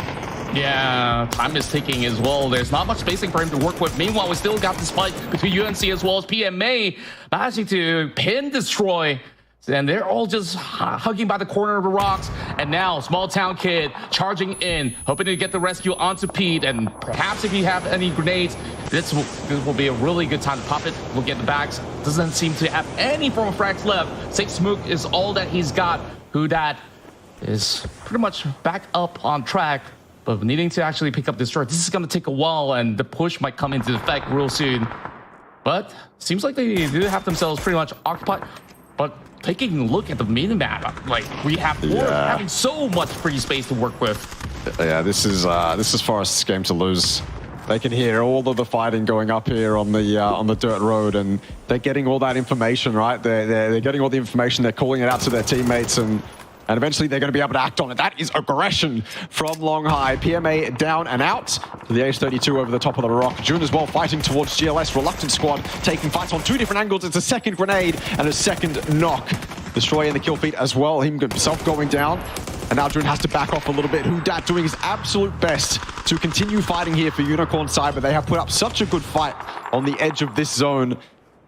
Yeah, time is ticking as well. There's not much spacing for him to work with. Meanwhile, we still got this fight between UNC as well as PMA, managing to pin Destroy. And they're all just hugging by the corner of the rocks. And now, Small Town Kid charging in, hoping to get the rescue onto Pete. And perhaps if you have any grenades, this will be a really good time to pop it. Look at the backs. Doesn't seem to have any form of frags left. Safe Smoke is all that he's got. Who is pretty much back up on track, but needing to actually pick up Destroy. This is going to take a while, and the push might come into effect real soon. But seems like they do have themselves pretty much occupied. But taking a look at the minimap, like we have having so much free space to work with. Yeah, this is Forest's game to lose. They can hear all of the fighting going up here on the dirt road, and they're getting all that information, right? They're getting all the information. They're calling it out to their teammates, and eventually they're going to be able to act on it. That is aggression from Long High. PMA down and out to the Ace-32 over the top of the rock. June as well fighting towards GLS. Reluctant squad taking fights on 2 different angles. It's a second grenade and a second knock. Destroy in the kill feed as well. Himself going down. And now June has to back off a little bit. 𝐿𝐒 doing his absolute best to continue fighting here for Unicorn Cyber. They have put up such a good fight on the edge of this zone.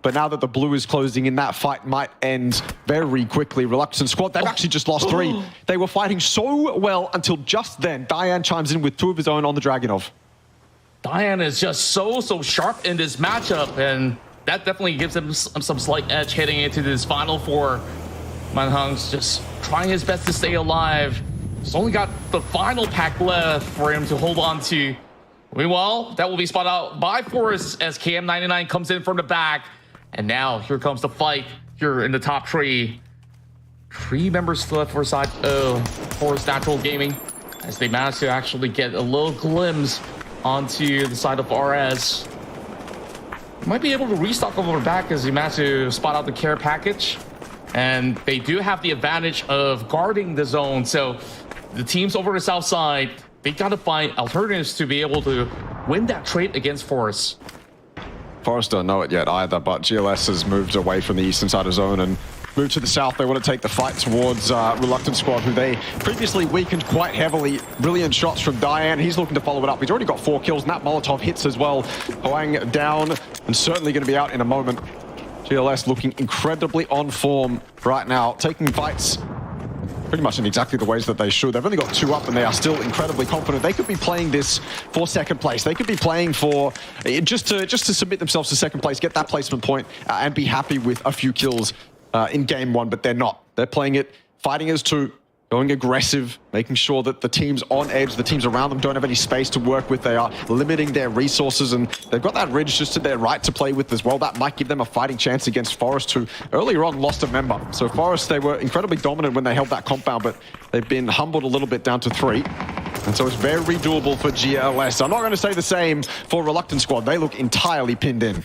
But now that the blue is closing in, that fight might end very quickly. Reluctant squad, they've actually just lost 3. They were fighting so well until just then. Diane chimes in with 2 of his own on the Dragunov. Diane is just so sharp in this matchup, and that definitely gives him some slight edge heading into this Final 4. Manhung's just trying his best to stay alive. He's only got the final pack left for him to hold on to. Meanwhile, that will be spotted out by Forest as KM99 comes in from the back. And now, here comes the fight here in the top 3. 3 members left for side of Forest Natural Gaming, as they manage to actually get a little glimpse onto the side of RS. Might be able to restock over the back as he managed to spot out the care package. And they do have the advantage of guarding the zone. So the teams over the south side, they got to find alternatives to be able to win that trade against Forest. Forest don't know it yet either, but GLS has moved away from the eastern side of zone and moved to the south. They want to take the fight towards Reluctant Squad, who they previously weakened quite heavily. Brilliant shots from Diane. He's looking to follow it up. He's already got 4 kills, and that Molotov hits as well. Hoang down and certainly going to be out in a moment. GLS looking incredibly on form right now, taking fights pretty much in exactly the ways that they should. They've only got 2 up, and they are still incredibly confident. They could be playing this for second place. They could be playing for just to submit themselves to second place, get that placement point, and be happy with a few kills in game 1. But they're not. They're playing it, fighting as 2, going aggressive, making sure that the teams on edge, the teams around them don't have any space to work with. They are limiting their resources, and they've got that ridge just to their right to play with as well. That might give them a fighting chance against Forest, who earlier on lost a member. So Forest, they were incredibly dominant when they held that compound, but they've been humbled a little bit down to 3. And so it's very doable for GLS. I'm not going to say the same for Reluctant Squad. They look entirely pinned in.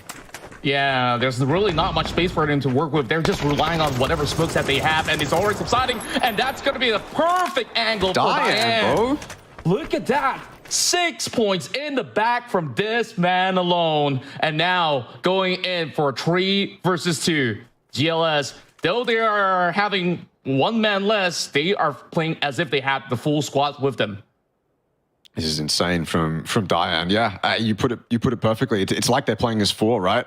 Yeah, there's really not much space for them to work with. They're just relying on whatever smokes that they have, and it's already subsiding, and that's going to be the perfect angle for Diane. Bro. Look at that. 6 points in the back from this man alone, and now going in for 3 versus 2. GLS, though they are having one man less, they are playing as if they had the full squad with them. This is insane from Diane. Yeah, you put it perfectly. It's like they're playing as 4, right?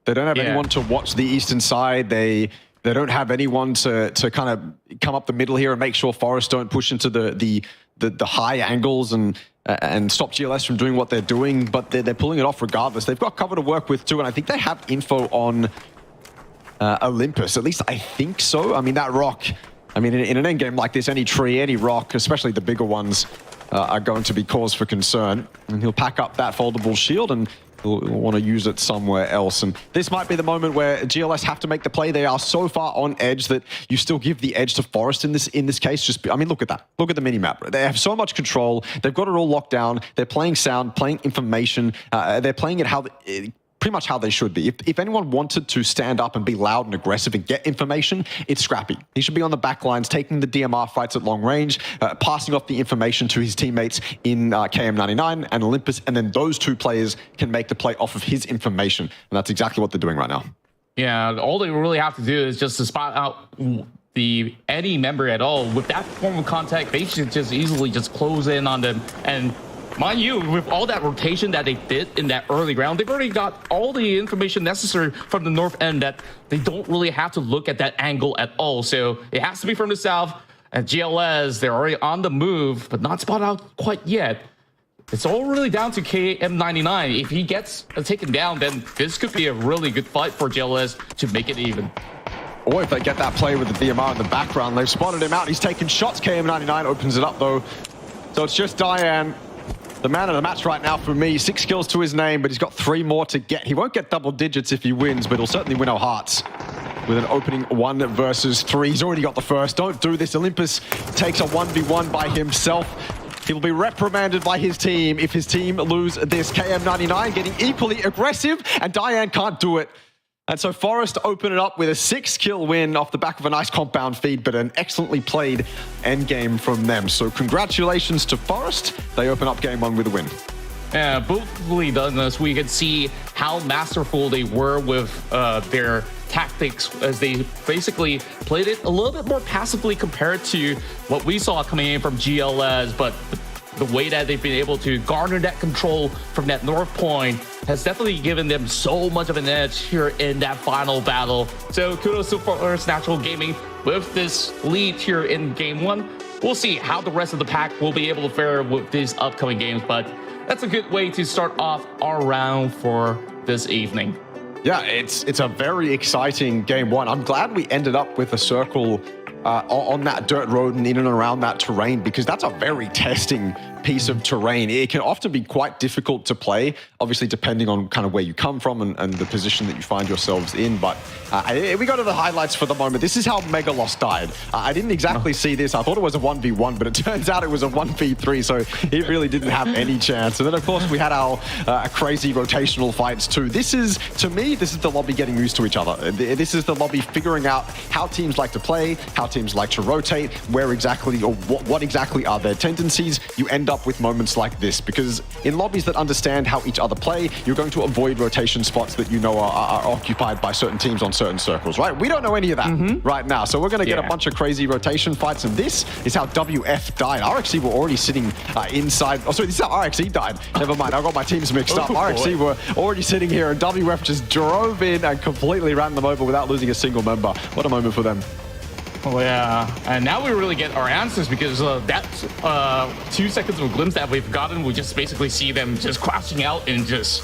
They don't have anyone to watch the eastern side. They don't have anyone to kind of come up the middle here and make sure Forest don't push into the high angles and stop GLS from doing what they're doing. But they're pulling it off regardless. They've got cover to work with too, and I think they have info on Olympus. At least I think so. I mean, that rock. I mean, in an endgame like this, any tree, any rock, especially the bigger ones, are going to be cause for concern. And he'll pack up that foldable shield and he'll want to use it somewhere else. And this might be the moment where GLS have to make the play. They are so far on edge that you still give the edge to Forest in this case. I mean, look at that. Look at the minimap. They have so much control. They've got it all locked down. They're playing sound, playing information. They're playing it pretty much how they should be. If anyone wanted to stand up and be loud and aggressive and get information, it's Scrappy. He should be on the back lines, taking the DMR fights at long range, passing off the information to his teammates in KM99 and Olympus, and then those two players can make the play off of his information. And that's exactly what they're doing right now. Yeah, all they really have to do is just to spot out any member at all. With that form of contact, they should just easily just close in on them. And mind you, with all that rotation that they did in that early round, they've already got all the information necessary from the north end that they don't really have to look at that angle at all. So it has to be from the south. And GLS, they're already on the move, but not spotted out quite yet. It's all really down to KM99. If he gets taken down, then this could be a really good fight for GLS to make it even. Or if they get that play with the DMR in the background, they've spotted him out. He's taking shots. KM99 opens it up, though. So it's just Diane, the man of the match right now for me. 6 kills to his name, but he's got 3 more to get. He won't get double digits if he wins, but he'll certainly win our hearts with an opening 1 versus 3. He's already got the first. Don't do this. Olympus takes a 1v1 by himself. He'll be reprimanded by his team if his team lose this. KM99 getting equally aggressive, and Diane can't do it. And so Forest open it up with a 6-kill win off the back of a nice compound feed, but an excellently played endgame from them. So congratulations to Forest. They open up game 1 with a win. Yeah, beautifully done this. We could see how masterful they were with their tactics as they basically played it a little bit more passively compared to what we saw coming in from GLS, but the way that they've been able to garner that control from that north point has definitely given them so much of an edge here in that final battle. So kudos to Forest Natural Gaming with this lead here in game 1. We'll see how the rest of the pack will be able to fare with these upcoming games, but that's a good way to start off our round for this evening. Yeah, it's a very exciting game 1. I'm glad we ended up with a circle on that dirt road and in and around that terrain, because that's a very testing piece of terrain. It can often be quite difficult to play, obviously depending on kind of where you come from and the position that you find yourselves in. But we go to the highlights for the moment. This is how Megaloss died. I didn't exactly see this. I thought it was a 1v1, but it turns out it was a 1v3, so it really didn't have any chance. And then, of course, we had our crazy rotational fights too. This is, to me, this is the lobby getting used to each other. This is the lobby figuring out how teams like to play, how teams like to rotate, where exactly or what exactly are their tendencies. You end up with moments like this, because in lobbies that understand how each other play, you're going to avoid rotation spots that you know are occupied by certain teams on certain circles, right? We don't know any of that right now, so we're going to get a bunch of crazy rotation fights, and this is how WF died. RXC were already sitting inside. Oh, sorry, this is how RXC died. Never mind, I got my teams mixed up. RXC were already sitting here, and WF just drove in and completely ran them over without losing a single member. What a moment for them. Oh yeah, and now we really get our answers, because that 2 seconds of a glimpse that we've gotten, we just basically see them just crashing out in just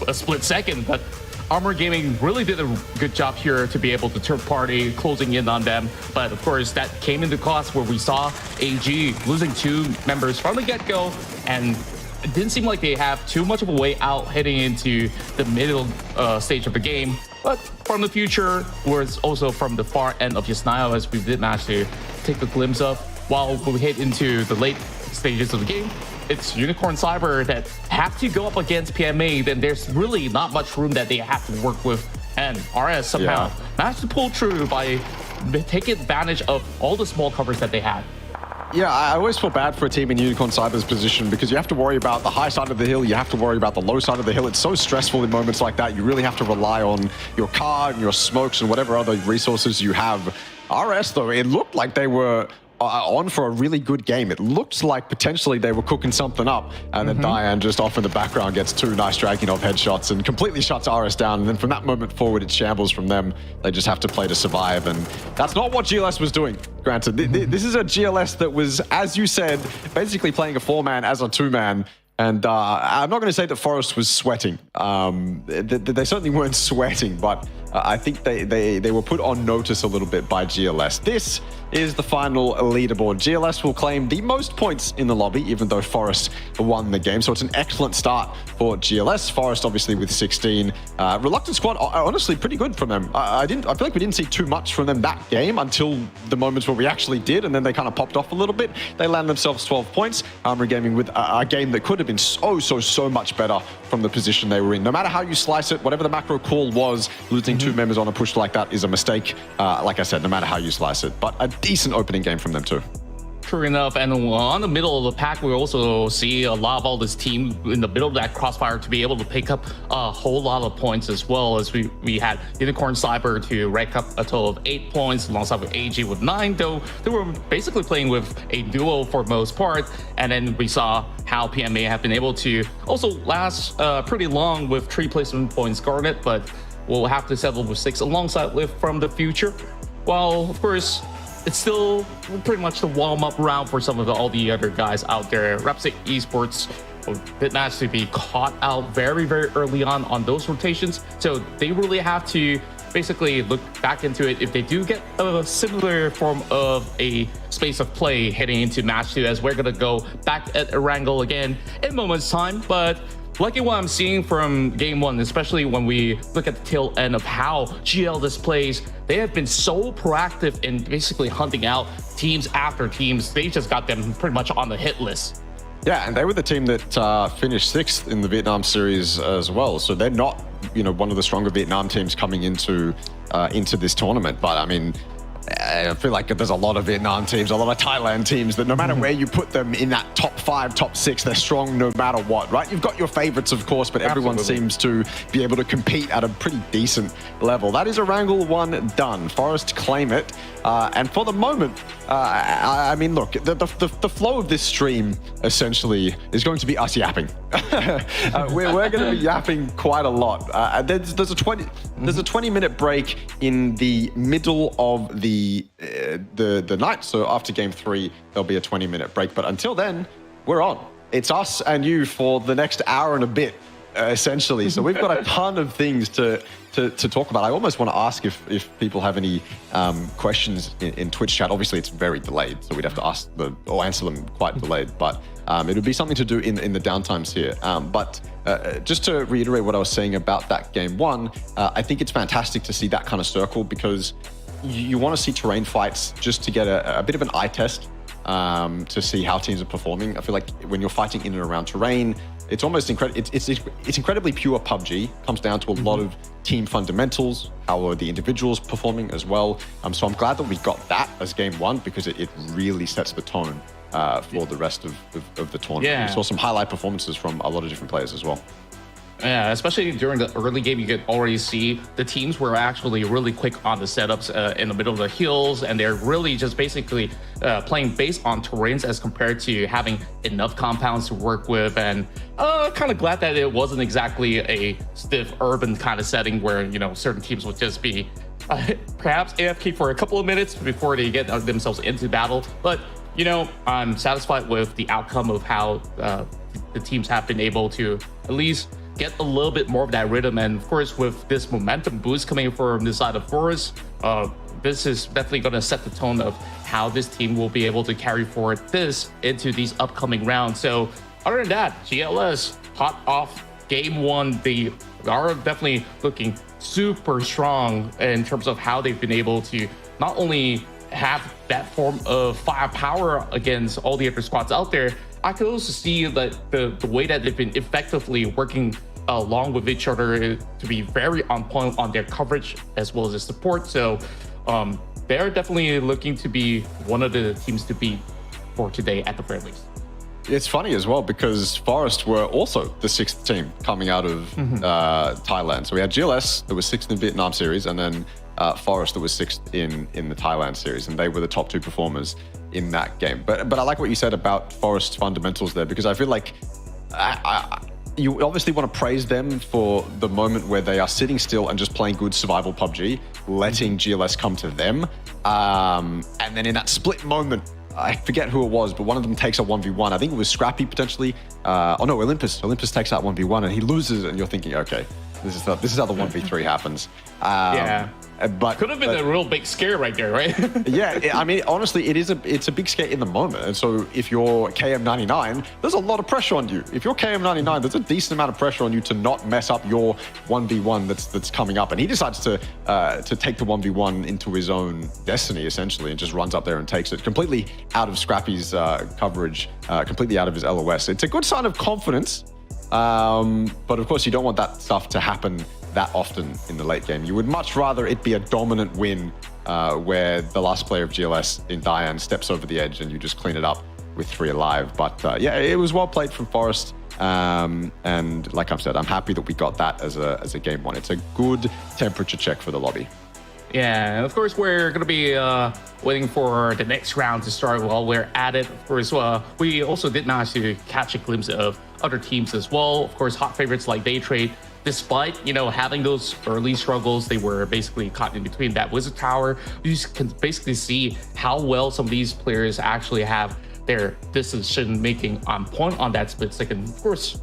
a split second. But Armory Gaming really did a good job here to be able to third party closing in on them. But of course, that came into cost where we saw AG losing 2 members from the get-go, and it didn't seem like they have too much of a way out heading into the middle stage of the game. But from the future, or it's also from the far end of Yasnayo, as we did manage to take a glimpse of, while we head into the late stages of the game, it's Unicorn Cyber that have to go up against PMA, then there's really not much room that they have to work with. And RS somehow managed to pull through by taking advantage of all the small covers that they had. Yeah, I always feel bad for a team in Unicorn Cyber's position because you have to worry about the high side of the hill, you have to worry about the low side of the hill. It's so stressful in moments like that. You really have to rely on your car and your smokes and whatever other resources you have. RS, though, it looked like they were on for a really good game. It looked like potentially they were cooking something up, and then Diane just off in the background gets 2 nice Dragunov headshots and completely shuts RS down. And then from that moment forward, it shambles from them. They just have to play to survive, and that's not what GLS was doing. Granted, this is a GLS that was, as you said, basically playing a 4-man as a 2-man. And I'm not going to say that Forest was sweating. They certainly weren't sweating, but I think they were put on notice a little bit by GLS. This is the final leaderboard. GLS will claim the most points in the lobby, even though Forest won the game. So it's an excellent start for GLS. Forest, obviously, with 16. Reluctant squad, honestly, pretty good from them. I feel like we didn't see too much from them that game until the moments where we actually did, and then they kind of popped off a little bit. They landed themselves 12 points. Armory Gaming with a game that could have been so much better from the position they were in. No matter how you slice it, whatever the macro call was, losing 2 members on a push like that is a mistake. Like I said, no matter how you slice it. But a decent opening game from them too. True enough, and on the middle of the pack, we also see a lot of all this team in the middle of that crossfire to be able to pick up a whole lot of points, as well as we had Unicorn Cyber to rack up a total of 8 points, alongside with AG with 9, though they were basically playing with a duo for most part. And then we saw how PMA have been able to also last pretty long with 3 placement points garnered, but we'll have to settle with 6 alongside with From the Future. While, of course, it's still pretty much the warm-up round for some of all the other guys out there. 𝐏𝐆𝐒 Esports did manage to be caught out very early on those rotations, so they really have to basically look back into it if they do get a similar form of a space of play heading into match 2, as we're gonna go back at Erangle again in moments time. But liking what I'm seeing from game 1, especially when we look at the tail end of how GL displays, they have been so proactive in basically hunting out teams after teams. They just got them pretty much on the hit list. Yeah, and they were the team that finished 6th in the Vietnam series as well. So they're not, one of the stronger Vietnam teams coming into this tournament. But I mean, I feel like there's a lot of Vietnam teams, a lot of Thailand teams that no matter where you put them in that top 5, top 6, they're strong no matter what, right? You've got your favorites, of course, but everyone seems to be able to compete at a pretty decent level. That is Erangle 1 done. Forest claim it. And for the moment, I mean, look, the flow of this stream essentially is going to be us yapping. We're going to be yapping quite a lot. There's a 20-minute break in the middle of the night. So after game 3, there'll be a 20-minute break. But until then, we're on. It's us and you for the next hour and a bit, essentially. So we've got a ton of things to talk about. I almost want to ask if people have any questions in Twitch chat. Obviously, it's very delayed, so we'd have to ask or answer them quite delayed. But it would be something to do in the downtimes here. But just to reiterate what I was saying about that game 1, I think it's fantastic to see that kind of circle, because you want to see terrain fights just to get a bit of an eye test to see how teams are performing. I feel like when you're fighting in and around terrain, it's almost incredible. It's incredibly pure PUBG. Comes down to a lot of team fundamentals. How are the individuals performing as well? So I'm glad that we got that as game 1, because it really sets the tone for the rest of the tournament. Yeah. We saw some highlight performances from a lot of different players as well. Yeah, especially during the early game, you could already see the teams were actually really quick on the setups in the middle of the hills, and they're really just basically playing based on terrains as compared to having enough compounds to work with. And kind of glad that it wasn't exactly a stiff urban kind of setting where, certain teams would just be perhaps AFK for a couple of minutes before they get themselves into battle. But, I'm satisfied with the outcome of how the teams have been able to at least get a little bit more of that rhythm. And of course, with this momentum boost coming from the side of Forest, this is definitely going to set the tone of how this team will be able to carry forward this into these upcoming rounds. So other than that, GLS hot off game 1. They are definitely looking super strong in terms of how they've been able to not only have that form of firepower against all the other squads out there, I could also see that the way that they've been effectively working along with each other to be very on point on their coverage as well as their support. So they're definitely looking to be one of the teams to beat for today at the very least. It's funny as well because Forest were also the 6th team coming out of Thailand. So we had GLS that was 6th in Vietnam series, and then Forest that was 6th in the Thailand series, and they were the top 2 performers in that game. But I like what you said about Forest's fundamentals there, because I feel like you obviously want to praise them for the moment where they are sitting still and just playing good survival PUBG, letting GLS come to them. And then in that split moment, I forget who it was, but one of them takes a 1v1. I think it was Scrappy potentially. Oh no, Olympus. Olympus takes that 1v1 and he loses it, and you're thinking, okay, this is how the 1v3 happens. Yeah. But could have been a real big scare right there, right? Yeah, I mean, honestly, it's a big scare in the moment. And so if you're KM99, there's a lot of pressure on you. If you're KM99, there's a decent amount of pressure on you to not mess up your 1v1 that's coming up. And he decides to take the 1v1 into his own destiny, essentially, and just runs up there and takes it completely out of Scrappy's coverage, completely out of his LOS. It's a good sign of confidence. But of course, you don't want that stuff to happen that often in the late game. You would much rather it be a dominant win where the last player of GLS in Diane steps over the edge and you just clean it up with 3 alive. But yeah, it was well played from Forest. And like I've said, I'm happy that we got that as a game 1. It's a good temperature check for the lobby. Yeah, and of course, we're going to be waiting for the next round to start while we're at it. Of course, we also did manage to catch a glimpse of other teams as well. Of course, hot favorites like Daytrade, despite, having those early struggles, they were basically caught in between that Wizard Tower. You can basically see how well some of these players actually have their decision making on point on that split second. Of course,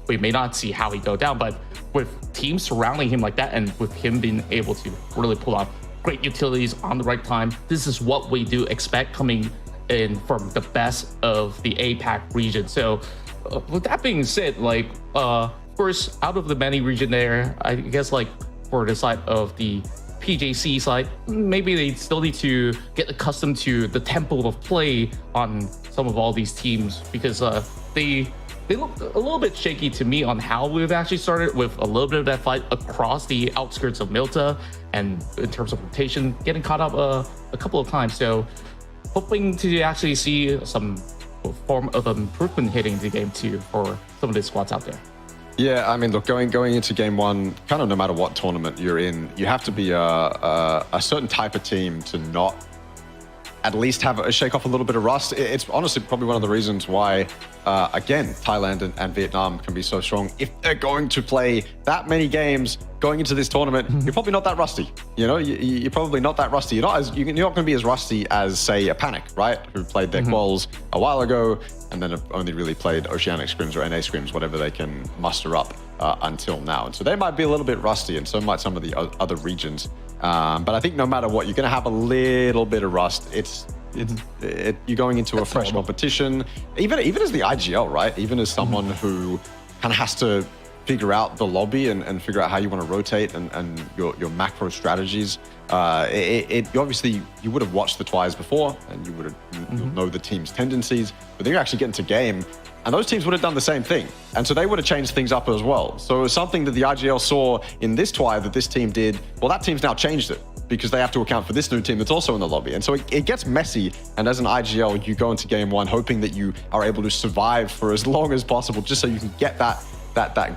we may not see how he go down, but with teams surrounding him like that and with him being able to really pull off great utilities on the right time, this is what we do expect coming in from the best of the APAC region. So with that being said, of course, out of the many region there, I guess for the side of the PJC side, maybe they still need to get accustomed to the tempo of play on some of all these teams, because they look a little bit shaky to me on how we've actually started with a little bit of that fight across the outskirts of Milta, and in terms of rotation, getting caught up a couple of times. So hoping to actually see some form of improvement hitting the game 2 for some of the squads out there. Yeah, I mean, look, going into game 1, kind of no matter what tournament you're in, you have to be a certain type of team to not at least shake off a little bit of rust. It's honestly probably one of the reasons why, again, Thailand and Vietnam can be so strong. If they're going to play that many games going into this tournament, you're probably not that rusty. You're probably not that rusty. You're not going to be as rusty as, say, a Panic, right? Who played their quals a while ago and then have only really played Oceanic scrims or NA scrims, whatever they can muster up until now. And so they might be a little bit rusty, and so might some of the other regions. But I think no matter what, you're going to have a little bit of rust. You're going into a fresh competition, even as the IGL, right? Even as someone who kind of has to figure out the lobby and figure out how you want to rotate and your macro strategies. Obviously, you would have watched the TWIs before, and you'll know the team's tendencies, but then you actually get into game, and those teams would have done the same thing. And so they would have changed things up as well. So it was something that the IGL saw in this TWI that this team did. Well, that team's now changed it, because they have to account for this new team that's also in the lobby. And so it gets messy. And as an IGL, you go into game 1 hoping that you are able to survive for as long as possible, just so you can get that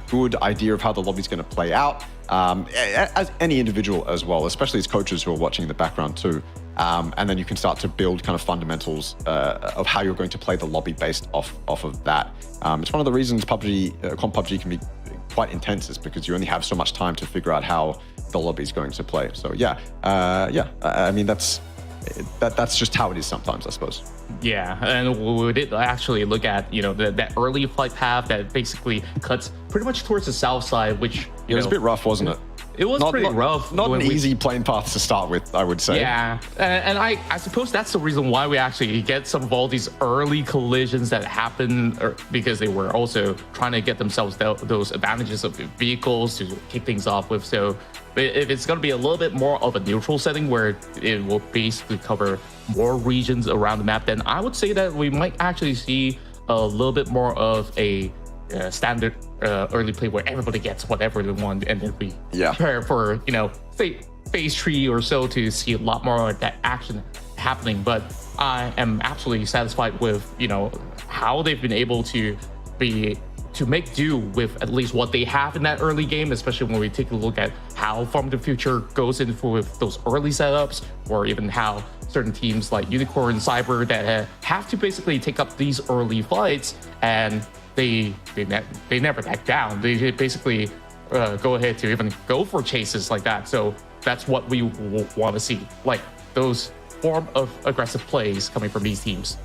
good idea of how the lobby's going to play out, as any individual as well, especially as coaches who are watching in the background too. And then you can start to build kind of fundamentals of how you're going to play the lobby based off of that. It's one of the reasons comp PUBG can be quite intense, is because you only have so much time to figure out how the lobby is going to play. So yeah, I mean, that's just how it is sometimes, I suppose. Yeah, and we did actually look at that early flight path that basically cuts pretty much towards the south side, which it was a bit rough, wasn't it? It was pretty rough. Not an easy plane path to start with, I would say. Yeah, and I suppose that's the reason why we actually get some of all these early collisions that happen, because they were also trying to get themselves those advantages of vehicles to kick things off with. So if it's going to be a little bit more of a neutral setting where it will basically cover more regions around the map, then I would say that we might actually see a little bit more of a standard early play where everybody gets whatever they want, and then we prepare for, say phase 3 or so to see a lot more of that action happening. But I am absolutely satisfied with how they've been able to make do with at least what they have in that early game, especially when we take a look at how Farm the Future goes in with those early setups, or even how certain teams like Unicorn and Cyber that have to basically take up these early fights, and they never back down. They basically go ahead to even go for chases like that. So that's what we want to see, like those form of aggressive plays coming from these teams.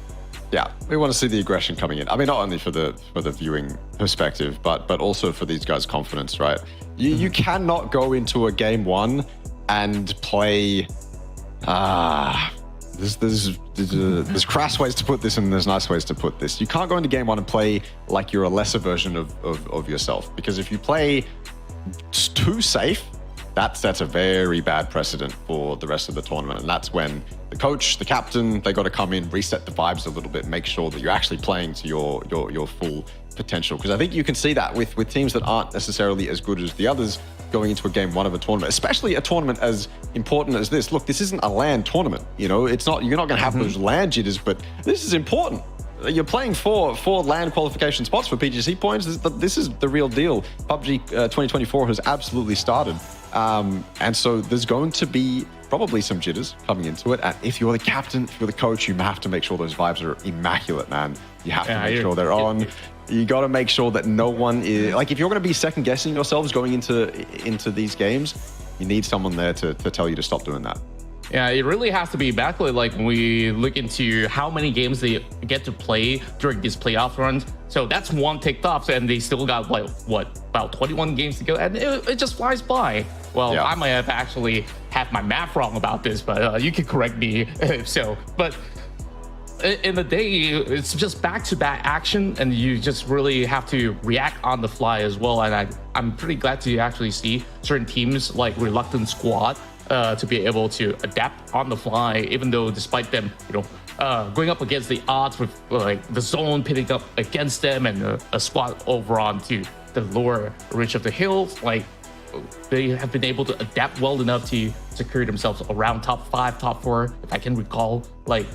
Yeah, we want to see the aggression coming in. I mean, not only for the viewing perspective, but also for these guys' confidence, right? You cannot go into a game 1 and play. There's crass ways to put this, and there's nice ways to put this. You can't go into game 1 and play like you're a lesser version of yourself, because if you play too safe, that sets a very bad precedent for the rest of the tournament. And that's when the coach, the captain, they got to come in, reset the vibes a little bit, make sure that you're actually playing to your full potential. Because I think you can see that with teams that aren't necessarily as good as the others going into a game 1 of a tournament, especially a tournament as important as this. Look, this isn't a LAN tournament. It's not, you're not going to have those LAN jitters, but this is important. You're playing for LAN qualification spots for PGC points. This is the real deal. PUBG 2024 has absolutely started. And so there's going to be probably some jitters coming into it. And if you're the captain, if you're the coach, you have to make sure those vibes are immaculate, man. You have to make sure they're on. You got to make sure that no one is, like, if you're going to be second guessing yourselves going into these games, you need someone there to tell you to stop doing that. Yeah, it really has to be immaculate. Like when we look into how many games they get to play during these playoff runs. So that's one ticked off, and they still got about 21 games to go, and it just flies by. Well, I might have actually had my math wrong about this, but you can correct me if so. But in the day, it's just back-to-back action, and you just really have to react on the fly as well. And I'm pretty glad to actually see certain teams like Reluctant Squad to be able to adapt on the fly, even though despite them, going up against the odds with like the zone pitting up against them and a squad over onto the lower ridge of the hills, like they have been able to adapt well enough to secure themselves around top 5, top 4, if I can recall. Like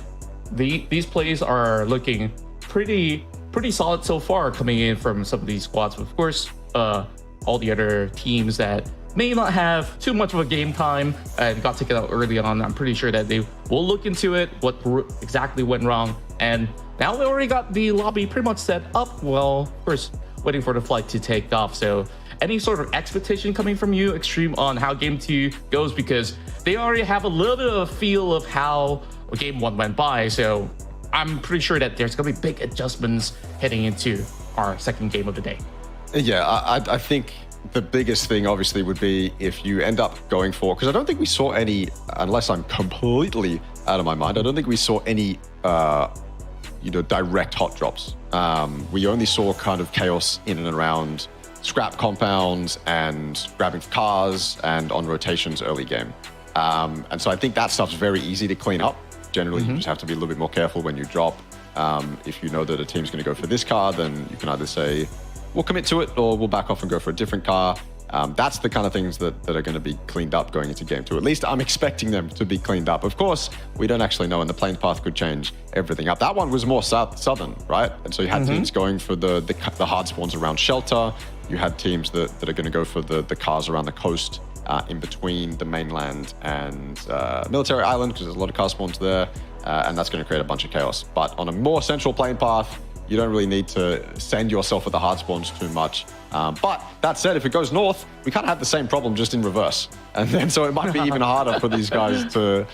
these plays are looking pretty solid so far coming in from some of these squads. Of course, all the other teams that may not have too much of a game time and got taken out early on, I'm pretty sure that they will look into it, what exactly went wrong. And now we already got the lobby pretty much set up. Well, of course, waiting for the flight to take off. So any sort of expectation coming from you, Extreme, on how game 2 goes? Because they already have a little bit of a feel of how game 1 went by. So I'm pretty sure that there's going to be big adjustments heading into our second game of the day. Yeah, I think the biggest thing obviously would be if you end up going for, because I don't think we saw any, unless I'm completely out of my mind, I don't think we saw any direct hot drops. We only saw kind of chaos in and around scrap compounds and grabbing cars and on rotations early game. And so I think that stuff's very easy to clean up. Generally, you just have to be a little bit more careful when you drop. If you know that a team's going to go for this car, then you can either say, we'll commit to it, or we'll back off and go for a different car. That's the kind of things that are going to be cleaned up going into game 2. At least I'm expecting them to be cleaned up. Of course, we don't actually know, and the plane path could change everything up. That one was more southern, right? And so you had teams going for the hard spawns around shelter. You had teams that are going to go for the cars around the coast, in between the mainland and military island, because there's a lot of car spawns there, and that's going to create a bunch of chaos. But on a more central plane path, you don't really need to send yourself with the hard spawns too much. But that said, if it goes north, we kind of have the same problem just in reverse. And then so it might be even harder for these guys to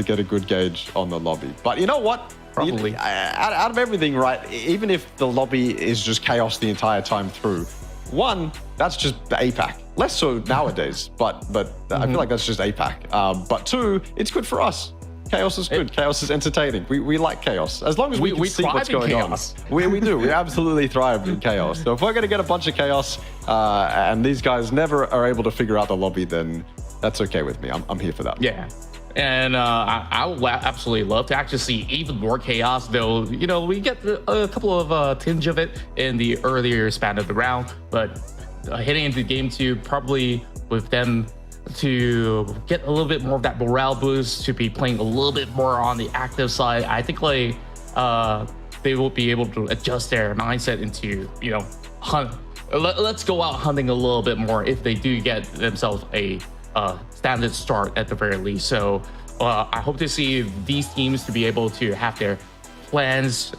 get a good gauge on the lobby. But you know what? Probably. Out of everything, right, even if the lobby is just chaos the entire time through, one, that's just the APAC. Less so nowadays, but I feel like that's just APAC. But two, it's good for us. Chaos is good. Chaos is entertaining. We like chaos. As long as we can see what's going on. We do. We absolutely thrive in chaos. So if we're going to get a bunch of chaos and these guys never are able to figure out the lobby, then that's okay with me. I'm here for that. Yeah. And I would absolutely love to actually see even more chaos, though, you know, we get a couple of tinge of it in the earlier span of the round, but heading into game 2, probably with them to get a little bit more of that morale boost, to be playing a little bit more on the active side, I think like they will be able to adjust their mindset into, you know, let's go out hunting a little bit more if they do get themselves a standard start at the very least. So I hope to see these teams to be able to have their plans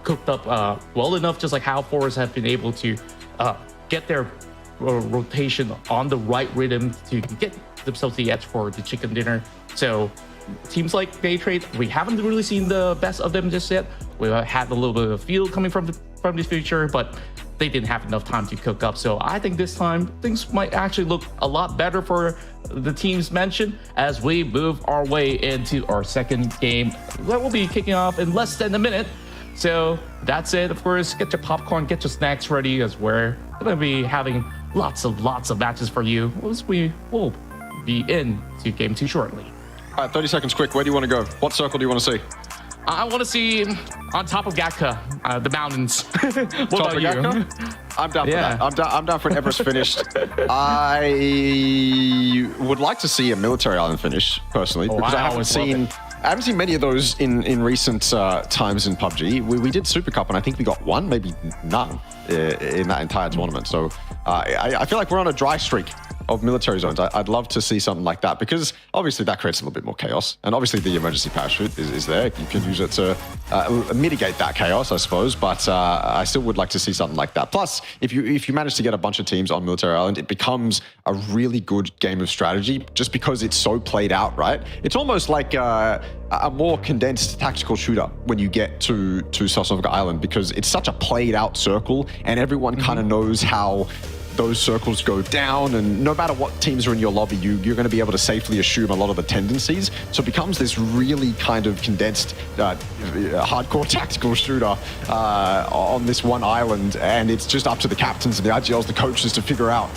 cooked up well enough, just like how Forest have been able to get their rotation on the right rhythm to get themselves the edge for the chicken dinner. So teams like Daytrade, we haven't really seen the best of them just yet. We've had a little bit of feel coming from the future, but they didn't have enough time to cook up. So I think this time things might actually look a lot better for the teams mentioned as we move our way into our second game that will be kicking off in less than a minute. So that's it. Of course, get your popcorn, get your snacks ready, as we're gonna be having lots of matches for you as we will be into game 2 shortly. All right, 30 seconds quick. Where do you want to go? What circle do you want to see? I want to see on top of 𝐏𝐷𝐾, the mountains. What about you? I'm down for that. I'm down for an Everest finish. I would like to see a military island finish, personally, because I haven't seen many of those in recent times in PUBG. We did Super Cup, and I think we got one, maybe none, in that entire tournament. So I feel like we're on a dry streak of military zones. I'd love to see something like that, because obviously that creates a little bit more chaos, and obviously the emergency parachute is there. You can use it to mitigate that chaos, I suppose, but I still would like to see something like that. Plus, if you manage to get a bunch of teams on military island, it becomes a really good game of strategy just because it's so played out, right? It's almost like a more condensed tactical shooter when you get to Sosnovka Island, because it's such a played out circle and everyone kind of knows how those circles go down, and no matter what teams are in your lobby, you're going to be able to safely assume a lot of the tendencies. So it becomes this really kind of condensed, hardcore tactical shooter on this one island, and it's just up to the captains and the IGLs, the coaches, to figure out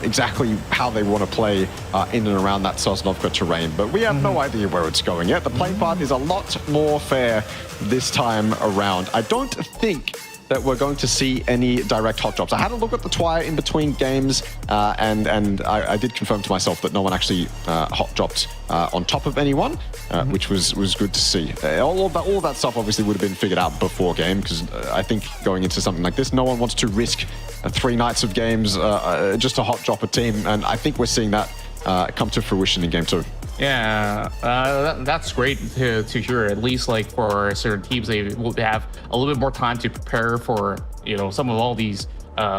exactly how they want to play in and around that Sosnovka terrain. But we have no idea where it's going yet. The playing part is a lot more fair this time around. I don't think that we're going to see any direct hot drops. I had a look at the TWI in between games, and I did confirm to myself that no one actually hot dropped on top of anyone, which was good to see. All of that stuff obviously would have been figured out before game, because I think going into something like this, no one wants to risk 3 nights of games just to hot drop a team, and I think we're seeing that come to fruition in game 2. Yeah, that's great to hear. At least like for certain teams, they will have a little bit more time to prepare for, you know, some of all these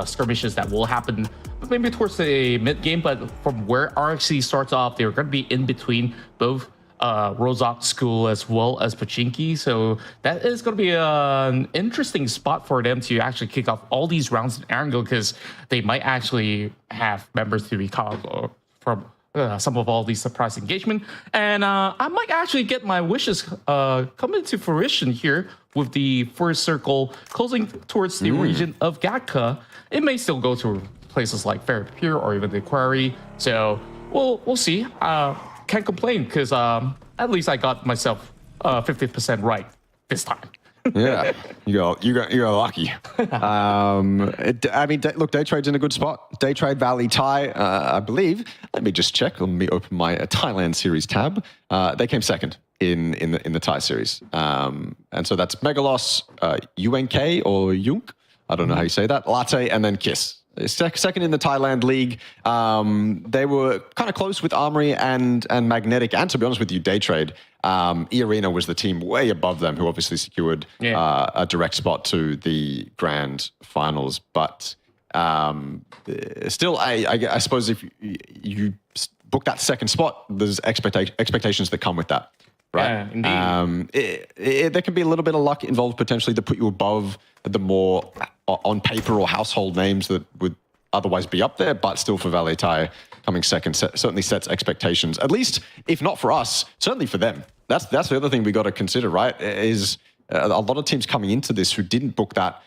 skirmishes that will happen maybe towards the mid game. But from where RXC starts off, they're going to be in between both Rozhok School as well as Pochinki. So that is going to be an interesting spot for them to actually kick off all these rounds in Erangle, because they might actually have members to be called from some of all these surprise engagement, and I might actually get my wishes come into fruition here with the first circle closing towards the region of 𝐏𝐷𝐾. It may still go to places like Fair Pier or even the Quarry, so we'll see. Can't complain, because at least I got myself 50% right this time. Yeah, you're lucky. I mean, look, Daytrade's in a good spot. Daytrade, Valee, Thai, I believe. Let me just check. Let me open my Thailand series tab. They came second in the Thai series, and so that's Megalos, UNK or Yunk. I don't know how you say that. Latte, and then Kiss. Second in the Thailand league. They were kind of close with Armory and Magnetic, and to be honest with you, Daytrade. Arena was the team way above them, who obviously secured a direct spot to the grand finals. But still, I suppose if you book that second spot, there's expectations that come with that, right? Yeah, indeed. There can be a little bit of luck involved potentially to put you above the more on paper or household names that would otherwise be up there, but still for Valee Thai coming second certainly sets expectations, at least if not for us, certainly for them. That's the other thing we got to consider, right? Is a lot of teams coming into this who didn't book that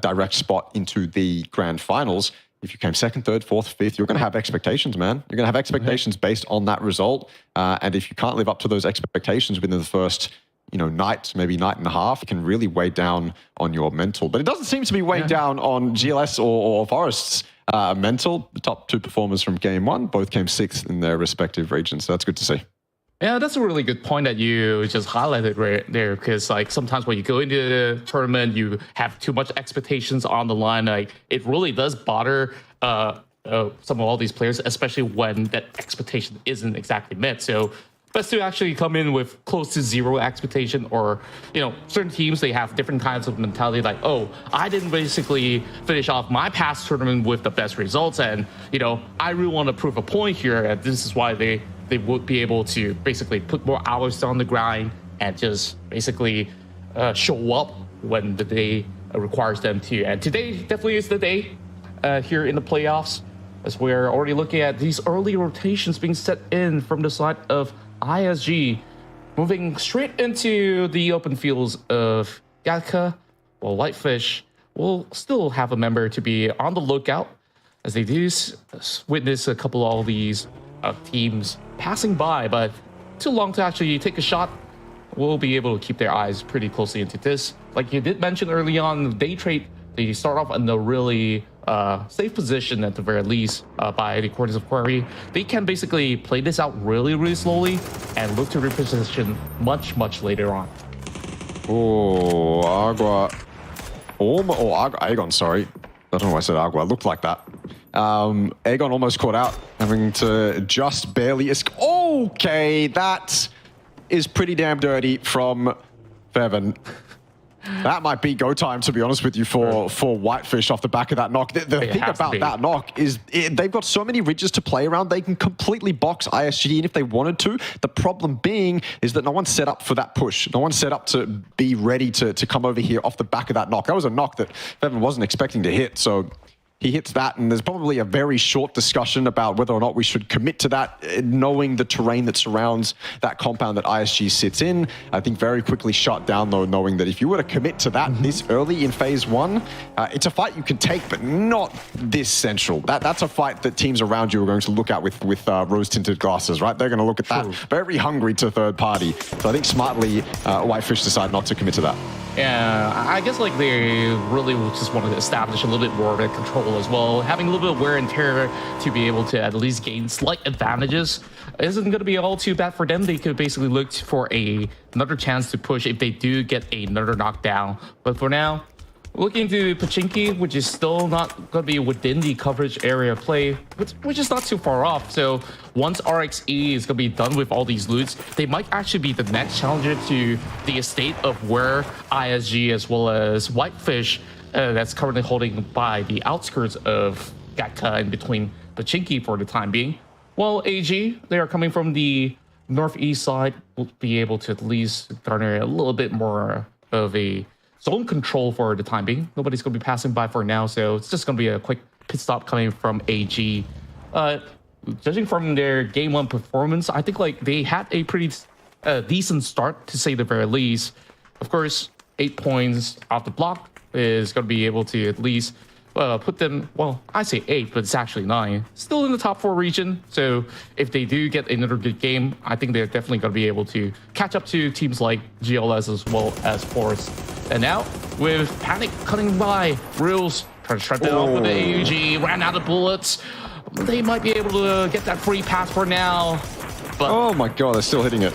direct spot into the grand finals. if you came second, third, fourth, fifth, you're going to have expectations, man. You're going to have expectations based on that result. And if you can't live up to those expectations within the first, night, maybe night and a half, it can really weigh down on your mental. But it doesn't seem to be weighing down on GLS or Forest's mental. The top 2 performers from game 1 both came 6th in their respective regions. So that's good to see. Yeah, that's a really good point that you just highlighted right there, because like sometimes when you go into the tournament, you have too much expectations on the line. Like it really does bother some of all these players, especially when that expectation isn't exactly met. So best to actually come in with close to 0 expectation, or certain teams, they have different kinds of mentality, like, oh, I didn't basically finish off my past tournament with the best results, and I really want to prove a point here, and this is why they would be able to basically put more hours on the grind and just basically show up when the day requires them to. And today definitely is the day here in the playoffs, as we're already looking at these early rotations being set in from the side of ISG, moving straight into the open fields of Gatka. Well, Whitefish will still have a member to be on the lookout, as they do witness a couple of all these teams passing by, but too long to actually take a shot. We'll be able to keep their eyes pretty closely into this. Like you did mention early on, Daytrade, they start off in a really safe position at the very least by the quarters of Quarry. They can basically play this out really slowly and look to reposition much later on. Oh, Agua. Aegon, sorry. I don't know why I said Agua. It looked like that. Aegon almost caught out, having to just barely escape. Okay, that is pretty damn dirty from Feven. That might be go time, to be honest with you, for Whitefish off the back of that knock. The thing about that knock is they've got so many ridges to play around. They can completely box ISG in if they wanted to. The problem being is that no one's set up for that push. No one's set up to be ready to come over here off the back of that knock. That was a knock that Feven wasn't expecting to hit, so he hits that, and there's probably a very short discussion about whether or not we should commit to that, knowing the terrain that surrounds that compound that ISG sits in. I think very quickly shut down, though, knowing that if you were to commit to that this early in phase 1, it's a fight you can take, but not this central. That's a fight that teams around you are going to look at with rose-tinted glasses, right? They're going to look at that very hungry to third party. So I think smartly, Whitefish decided not to commit to that. Yeah, I guess like they really just wanted to establish a little bit more of a control as well. Having a little bit of wear and tear to be able to at least gain slight advantages isn't going to be all too bad for them. They could basically look for another chance to push if they do get another knockdown. But for now, looking to Pachinki, which is still not going to be within the coverage area of play, which is not too far off. So once RXE is going to be done with all these loots, they might actually be the next challenger to the estate of where ISG as well as Whitefish that's currently holding by the outskirts of Gatka in between Pachinki for the time being. While AG, they are coming from the northeast side, will be able to at least garner a little bit more of a zone control for the time being. Nobody's going to be passing by for now, so it's just going to be a quick pit stop coming from AG. Judging from their game 1 performance, I think like they had a pretty decent start, to say the very least. Of course, 8 points off the block is going to be able to at least put them, well, I say 8, but it's actually 9. Still in the top 4 region, so if they do get another good game, I think they're definitely going to be able to catch up to teams like GLS as well as Force. And now, with Panic cutting by, Reels trying to shut it off with the AUG, ran out of bullets. They might be able to get that free pass for now. But oh my god, they're still hitting it.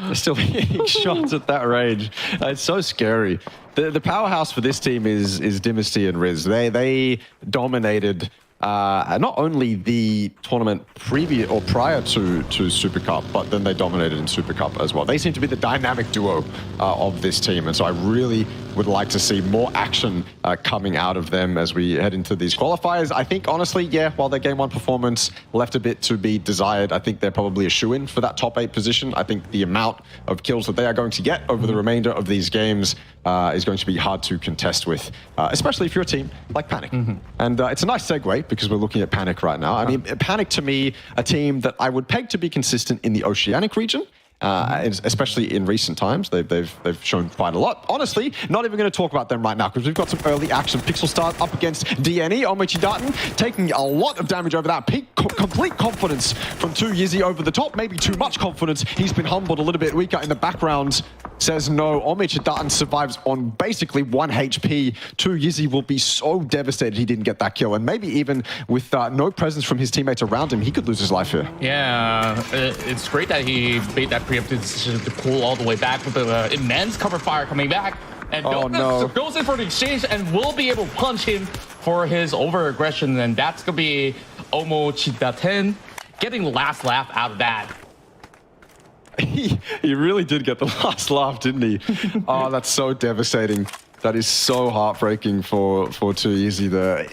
They're still hitting shots at that range. It's so scary. The powerhouse for this team is Dynasty and Riz. They dominated not only the tournament prior to Super Cup, but then they dominated in Super Cup as well. They seem to be the dynamic duo of this team, and so I really would like to see more action coming out of them as we head into these qualifiers. I think, honestly, yeah, while their Game 1 performance left a bit to be desired, I think they're probably a shoo-in for that top 8 position. I think the amount of kills that they are going to get over the remainder of these games is going to be hard to contest with, especially if you're a team like Panic. And it's a nice segue because we're looking at Panic right now. I mean, Panic, to me, a team that I would peg to be consistent in the Oceanic region especially in recent times. They've shown quite a lot. Honestly, not even going to talk about them right now because we've got some early action. Pixel Start up against DNE. 𝐏𝐿𝐒 taking a lot of damage over that peak. Complete confidence from 2Yizzy over the top. Maybe too much confidence. He's been humbled a little bit weaker in the background. Says no. 𝐏𝐿𝐒 survives on basically 1 HP. 2Yizzy will be so devastated he didn't get that kill. And maybe even with no presence from his teammates around him, he could lose his life here. Yeah, it's great that he made that preemptive decision to pull all the way back with the immense cover fire coming back. And goes in for the exchange and will be able to punch him for his over-aggression. And that's going to be 𝐿𝐒 getting the last laugh out of that. He really did get the last laugh, didn't he? Oh, that's so devastating. That is so heartbreaking for 2Yizzy there.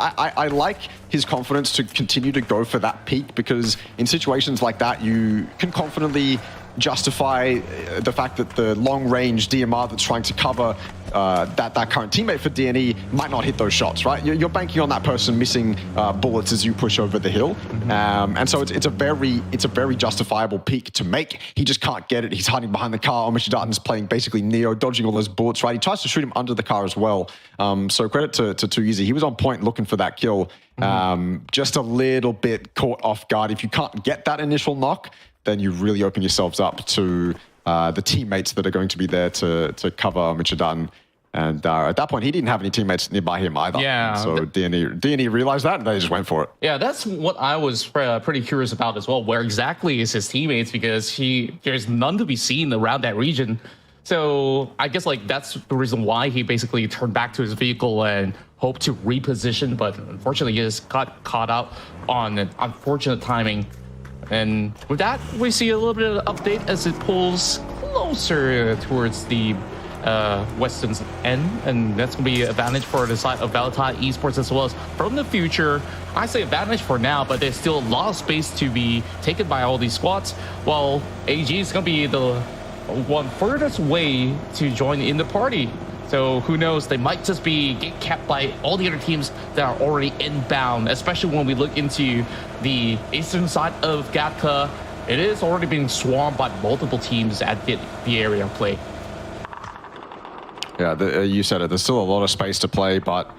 I like his confidence to continue to go for that peak, because in situations like that, you can confidently justify the fact that the long-range DMR that's trying to cover that current teammate for DNE might not hit those shots, right? You're banking on that person missing bullets as you push over the hill, and so it's a very justifiable peak to make. He just can't get it. He's hiding behind the car. 𝐿𝐒 is playing basically Neo, dodging all those bullets, right? He tries to shoot him under the car as well. So credit to 2Yizzy. He was on point looking for that kill. Just a little bit caught off guard. If you can't get that initial knock, then you really open yourselves up to the teammates that are going to be there to cover 𝐿𝐒. And at that point, he didn't have any teammates nearby him either. Yeah. So DNE realized that, and they just went for it. Yeah, that's what I was pretty curious about as well. Where exactly is his teammates? Because there's none to be seen around that region. So I guess that's the reason why he basically turned back to his vehicle and hoped to reposition. But unfortunately, he just got caught out on an unfortunate timing. And with that, we see a little bit of an update as it pulls closer towards the western end, and that's going to be an advantage for the side of Valee Esports as well as from the future. I say advantage for now, but there's still a lot of space to be taken by all these squads, while AG is going to be the one furthest way to join in the party. So who knows, they might just be kept by all the other teams that are already inbound, especially when we look into the eastern side of 𝐏𝐷𝐾. It is already being swarmed by multiple teams at the area of play. Yeah, you said it. There's still a lot of space to play, but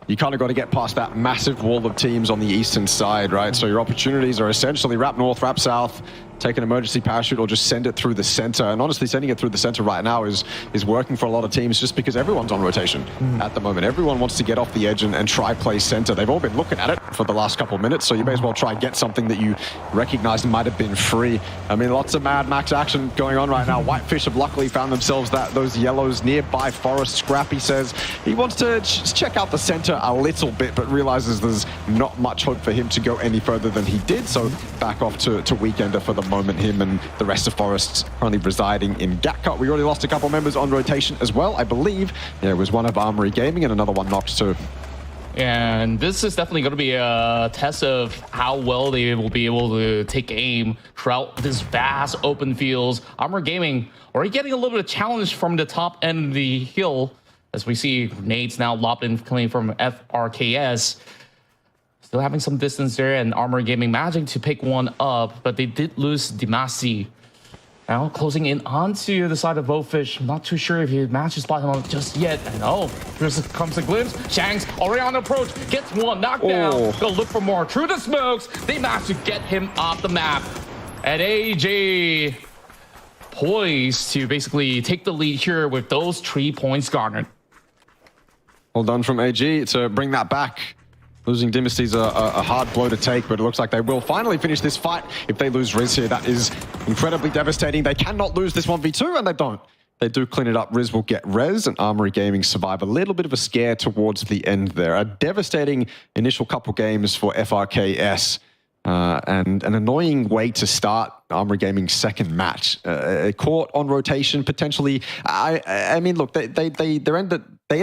you kind of got to get past that massive wall of teams on the eastern side, right? So your opportunities are essentially wrap north, wrap south, take an emergency parachute, or just send it through the center. And honestly, sending it through the center right now is working for a lot of teams, just because everyone's on rotation at the moment. Everyone wants to get off the edge and try play center. They've all been looking at it for the last couple of minutes, so you may as well try and get something that you recognize might have been free. I mean, lots of Mad Max action going on right now. Whitefish have luckily found themselves those yellows nearby forest. Scrappy says he wants to check out the center a little bit, but realizes there's not much hope for him to go any further than he did, so back off to Weekender for the moment. Him and the rest of Forest currently residing in 𝐏𝐻𝐾. We already lost a couple members on rotation as well, I believe. Yeah, it was one of Armory Gaming and another one knocked too. And this is definitely going to be a test of how well they will be able to take aim throughout this vast open fields. Armory Gaming already getting a little bit of challenge from the top end of the hill, as we see grenades now lobbed in coming from FRKS. Still having some distance there, and Armory Gaming managing to pick one up, but they did lose Dimasi. Now closing in onto the side of Whitefish. Not too sure if he managed to spot him just yet. And oh, here comes the glimpse. Shanks already on the approach. Gets one knocked down. Go look for more. Through the smokes, they managed to get him off the map. And AJ poised to basically take the lead here with those 3 points garnered. Well done from AG to bring that back. Losing Dynasty's a hard blow to take, but it looks like they will finally finish this fight. If they lose Riz here, that is incredibly devastating. They cannot lose this 1v2, and they don't. They do clean it up. Riz will get res, and Armory Gaming survive a little bit of a scare towards the end there. A devastating initial couple games for FRKS, and an annoying way to start Armory Gaming's second match. Caught on rotation, potentially. I mean, look, they ended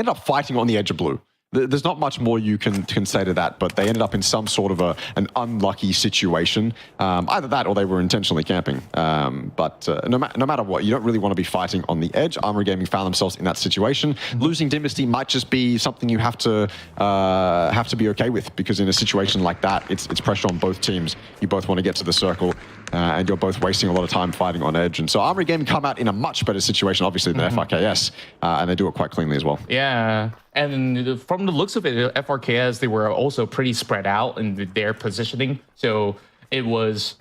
up fighting on the edge of blue. there's not much more you can say to that, but they ended up in some sort of an unlucky situation. Either that or they were intentionally camping. But no matter what, you don't really want to be fighting on the edge. Armory Gaming found themselves in that situation. Losing Dynasty might just be something you have to be okay with, because in a situation like that, it's pressure on both teams. You both want to get to the circle, and you're both wasting a lot of time fighting on edge. And so Armory Gaming come out in a much better situation, obviously, than FRKS, and they do it quite cleanly as well. Yeah. And from the looks of it, FRKS, they were also pretty spread out in their positioning. So it was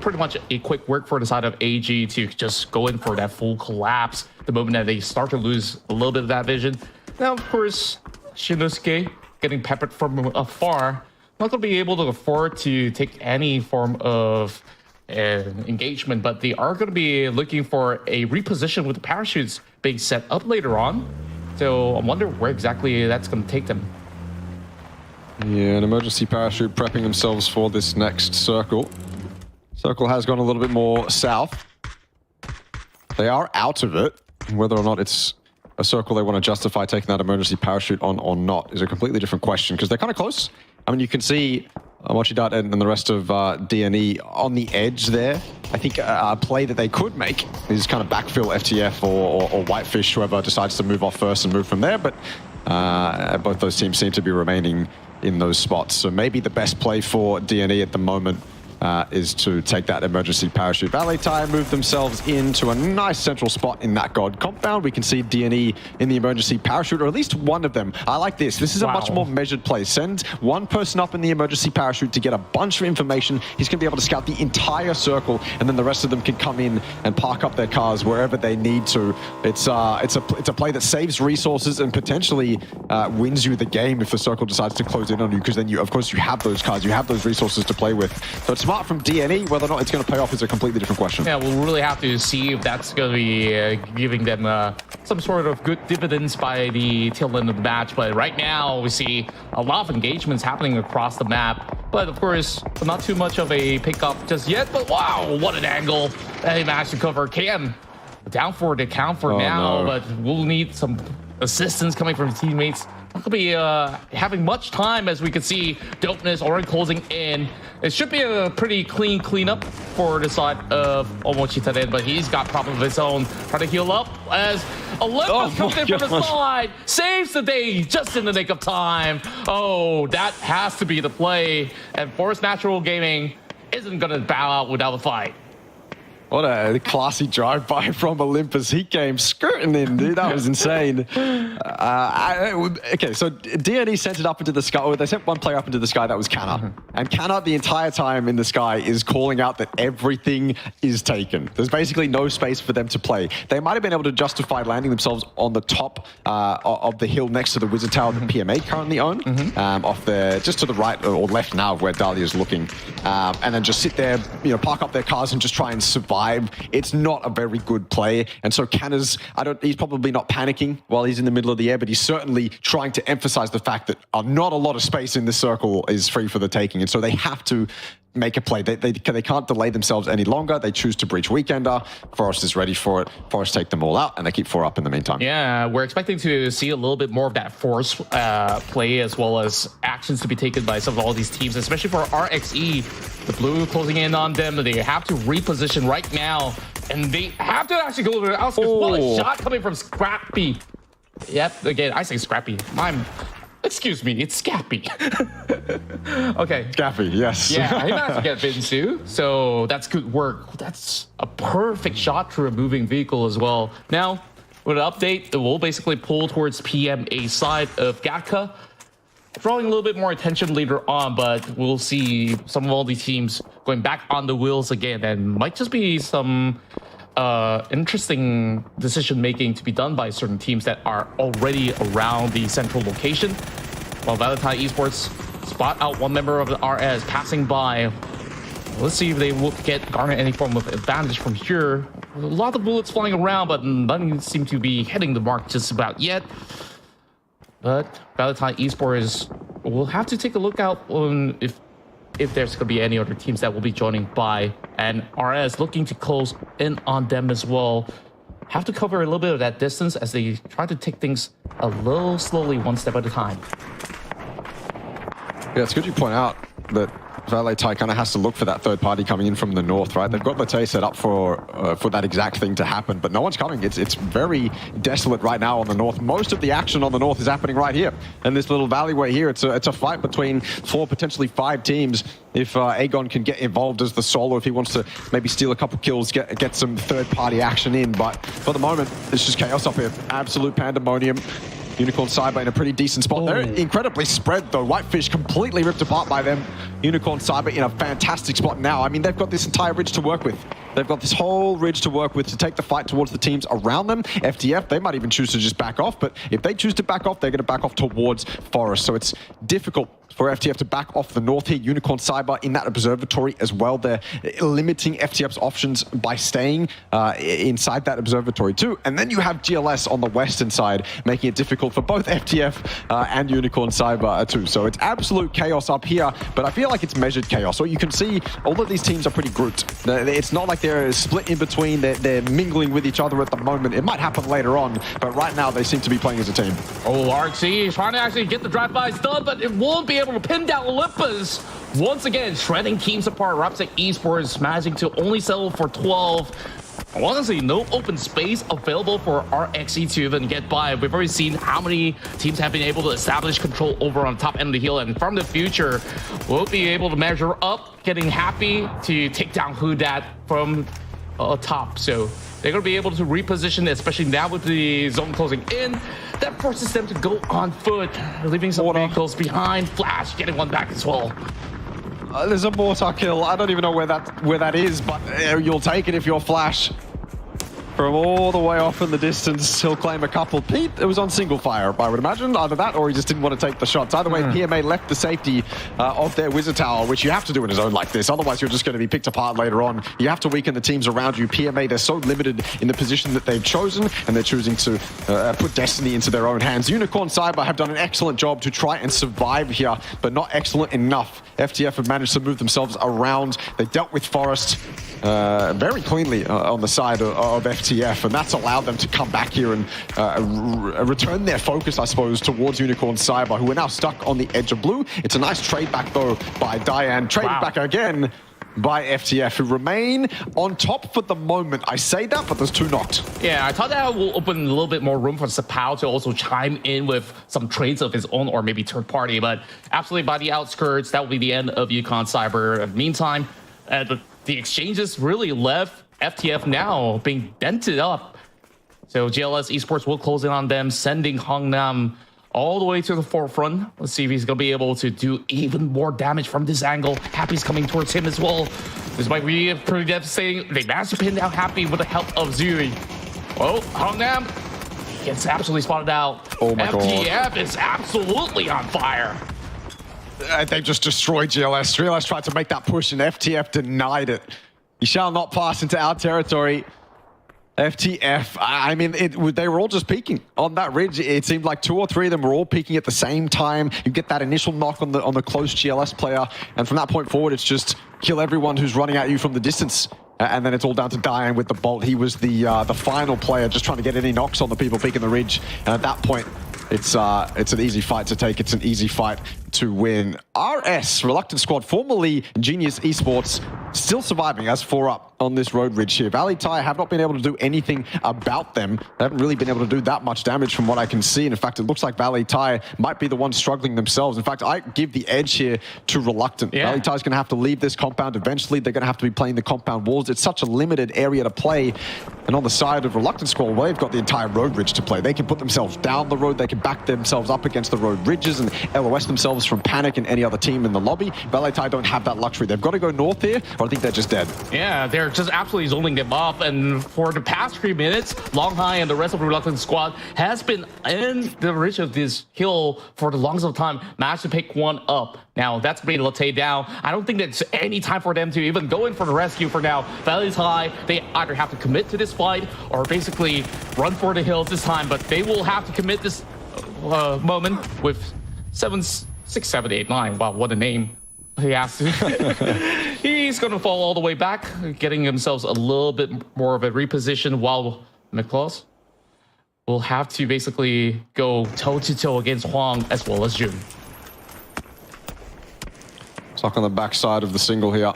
pretty much a quick work for the side of AG to just go in for that full collapse the moment that they start to lose a little bit of that vision. Now, of course, Shinosuke getting peppered from afar, not going to be able to afford to take any form of engagement, but they are going to be looking for a reposition with the parachutes being set up later on. So I wonder where exactly that's going to take them. Yeah, an emergency parachute prepping themselves for this next circle. Circle has gone a little bit more south. They are out of it. Whether or not it's a circle they want to justify taking that emergency parachute on or not is a completely different question, because they're kind of close. I mean, you can see Mochidat and the rest of DNE on the edge there. I think a play that they could make is kind of backfill FTF or Whitefish, whoever decides to move off first and move from there. But both those teams seem to be remaining in those spots. So maybe the best play for DNE at the moment is to take that emergency parachute. Valee Thai move themselves into a nice central spot in that God compound. We can see DNE in the emergency parachute, or at least one of them. I like this. This is a much more measured play. Send one person up in the emergency parachute to get a bunch of information. He's going to be able to scout the entire circle, and then the rest of them can come in and park up their cars wherever they need to. It's a play that saves resources and potentially wins you the game if the circle decides to close in on you, because then of course you have those cars, you have those resources to play with. So it's smart from DNE. Whether or not it's going to pay off is a completely different question. Yeah, we'll really have to see if that's going to be giving them some sort of good dividends by the tail end of the match. But right now, we see a lot of engagements happening across the map. But of course, not too much of a pickup just yet. But wow, what an angle that he managed to cover. KM down for the count for now, but we'll need some assistance coming from teammates. Not going to be having much time, as we can see Dopeness already closing in. It should be a pretty clean cleanup for the side of Omochitaren, but he's got problems of his own. Trying to heal up as Olympus comes in from the side. Saves the day just in the nick of time. Oh, that has to be the play. And Forest Natural Gaming isn't going to bow out without a fight. What a classy drive-by from Olympus. He came skirting in, dude. That was insane. Okay, so DNE sent it up into the sky. Or they sent one player up into the sky. That was Canna. And Canna, the entire time in the sky, is calling out that everything is taken. There's basically no space for them to play. They might have been able to justify landing themselves on the top of the hill next to the Wizard Tower that PMA currently own, off there, just to the right or left now of where Dahlia's looking, and then just sit there, park up their cars and just try and survive. It's not a very good play, and so Canna's, he's probably not panicking while he's in the middle of the air, but he's certainly trying to emphasize the fact that not a lot of space in this circle is free for the taking, and so they have to make a play. They can't delay themselves any longer. They choose to breach Weekender. Forest is ready for it. Forest take them all out, and they keep 4 up in the meantime. Yeah, we're expecting to see a little bit more of that force play, as well as actions to be taken by some of all these teams, especially for RXE. The blue closing in on them. They have to reposition right now, and they have to actually go to the outskirts. What a shot coming from Scrappy. Yep, again, I say Scrappy. Excuse me, it's Scappy. Okay. Scappy, yes. Yeah, he managed to get Vinsu, so that's good work. That's a perfect shot to a moving vehicle as well. Now, with an update, it will basically pull towards PMA side of Gatka, drawing a little bit more attention later on, but we'll see some of all these teams going back on the wheels again, and might just be some interesting decision-making to be done by certain teams that are already around the central location. While Valentine Esports spot out one member of the RS passing by. Let's see if they will garner any form of advantage from here. A lot of bullets flying around, but none seem to be hitting the mark just about yet. But Valentine Esports will have to take a look out on if there's going to be any other teams that will be joining by, and RS looking to close in on them as well. Have to cover a little bit of that distance as they try to take things a little slowly, one step at a time. Yeah, it's good you point out that Valee Thai kind of has to look for that third party coming in from the north, right? They've got Latay set up for that exact thing to happen, but no one's coming. It's very desolate right now on the north. Most of the action on the north is happening right here in this little alleyway here. It's a fight between 4, potentially 5 teams. If Aegon can get involved as the solo, if he wants to maybe steal a couple kills, get some third party action in, but for the moment, it's just chaos up here. Absolute pandemonium. Unicorn Cyber in a pretty decent spot. They're incredibly spread though. Whitefish completely ripped apart by them. Unicorn Cyber in a fantastic spot now. I mean, they've got this entire ridge to work with. They've got this whole ridge to work with to take the fight towards the teams around them. FTF, they might even choose to just back off, but if they choose to back off, they're going to back off towards Forest. So it's difficult for FTF to back off the north here. Unicorn Cyber in that observatory as well. They're limiting FTF's options by staying inside that observatory too. And then you have GLS on the western side, making it difficult for both FTF and Unicorn Cyber too. So it's absolute chaos up here, but I feel like it's measured chaos. So you can see all of these teams are pretty grouped. It's not like they're split in between. They're mingling with each other at the moment. It might happen later on, but right now they seem to be playing as a team. Oh, RC is trying to actually get the drive-bys done, but it won't be able to pin down Olympus. Once again, shredding teams apart. Rapsec Esports managing to only settle for 12. Honestly, no open space available for RXE to even get by. We've already seen how many teams have been able to establish control over on top end of the hill, and from the future, we'll be able to measure up, getting happy to take down Hudat from top. So they're going to be able to reposition, especially now with the zone closing in. That forces them to go on foot, leaving some vehicles behind. Flash getting one back as well. There's a mortar kill. I don't even know where that is, but you'll take it if you're Flash. From all the way off in the distance, he'll claim a couple. Pete, it was on single fire, I would imagine. Either that or he just didn't want to take the shots. Either way, PMA left the safety of their Wizard Tower, which you have to do in a zone like this. Otherwise, you're just going to be picked apart later on. You have to weaken the teams around you. PMA, they're so limited in the position that they've chosen, and they're choosing to put destiny into their own hands. Unicorn Cyber have done an excellent job to try and survive here, but not excellent enough. FTF have managed to move themselves around. They dealt with Forest very cleanly on the side of FTF, and that's allowed them to come back here and return their focus, I suppose, towards Unicorn Cyber, who are now stuck on the edge of blue. It's a nice trade back, though, by Diane. Traded back again by FTF, who remain on top for the moment. I say that, but there's 2 knocked. Yeah, I thought that will open a little bit more room for Sapao to also chime in with some trades of his own or maybe third party, but absolutely by the outskirts, that will be the end of Unicorn Cyber. In the meantime, the exchanges really left FTF now being dented up. So GLS Esports will close in on them, sending Hongnam all the way to the forefront. Let's see if he's going to be able to do even more damage from this angle. Happy's coming towards him as well. This might be pretty devastating. They managed to pin down Happy with the help of Zui. Oh, Hongnam gets absolutely spotted out. Oh my FTF God. is absolutely on fire. They've just destroyed GLS. GLS tried to make that push, and FTF denied it. You shall not pass into our territory. FTF, I mean, they were all just peeking on that ridge. It seemed like 2 or 3 of them were all peeking at the same time. You get that initial knock on the close GLS player, and from that point forward, it's just kill everyone who's running at you from the distance. And then it's all down to Diane with the bolt. He was the final player, just trying to get any knocks on the people peeking the ridge. And at that point, it's an easy fight to take. It's an easy fight to win. RS, Reluctant Squad, formerly Genius Esports, still surviving as 4 up on this road ridge here. Valee Thai have not been able to do anything about them. They haven't really been able to do that much damage from what I can see. And in fact, it looks like Valee Thai might be the ones struggling themselves. In fact, I give the edge here to Reluctant. Yeah. Valee Thai is going to have to leave this compound eventually. They're going to have to be playing the compound walls. It's such a limited area to play. And on the side of Reluctant Squad, well, they've got the entire road ridge to play. They can put themselves down the road. They can back themselves up against the road ridges and LOS themselves from Panic and any other team in the lobby. Valee Thai don't have that luxury. They've got to go north here, or I think they're just dead. Yeah, they're just absolutely zoning them off. And for the past 3 minutes, Long High and the rest of the Reluctant Squad has been in the ridge of this hill for the longest of time. Managed to pick one up. Now, that's bringing Latay down. I don't think there's any time for them to even go in for the rescue for now. Valee Thai, they either have to commit to this fight or basically run for the hills this time, but they will have to commit this moment with 7, 6, 7, 8, 9. Wow, what a name. He has to. He's going to fall all the way back, getting himself a little bit more of a reposition while McClaws. will have to basically go toe-to-toe against Hwang as well as Jun. Stuck on the backside of the single here.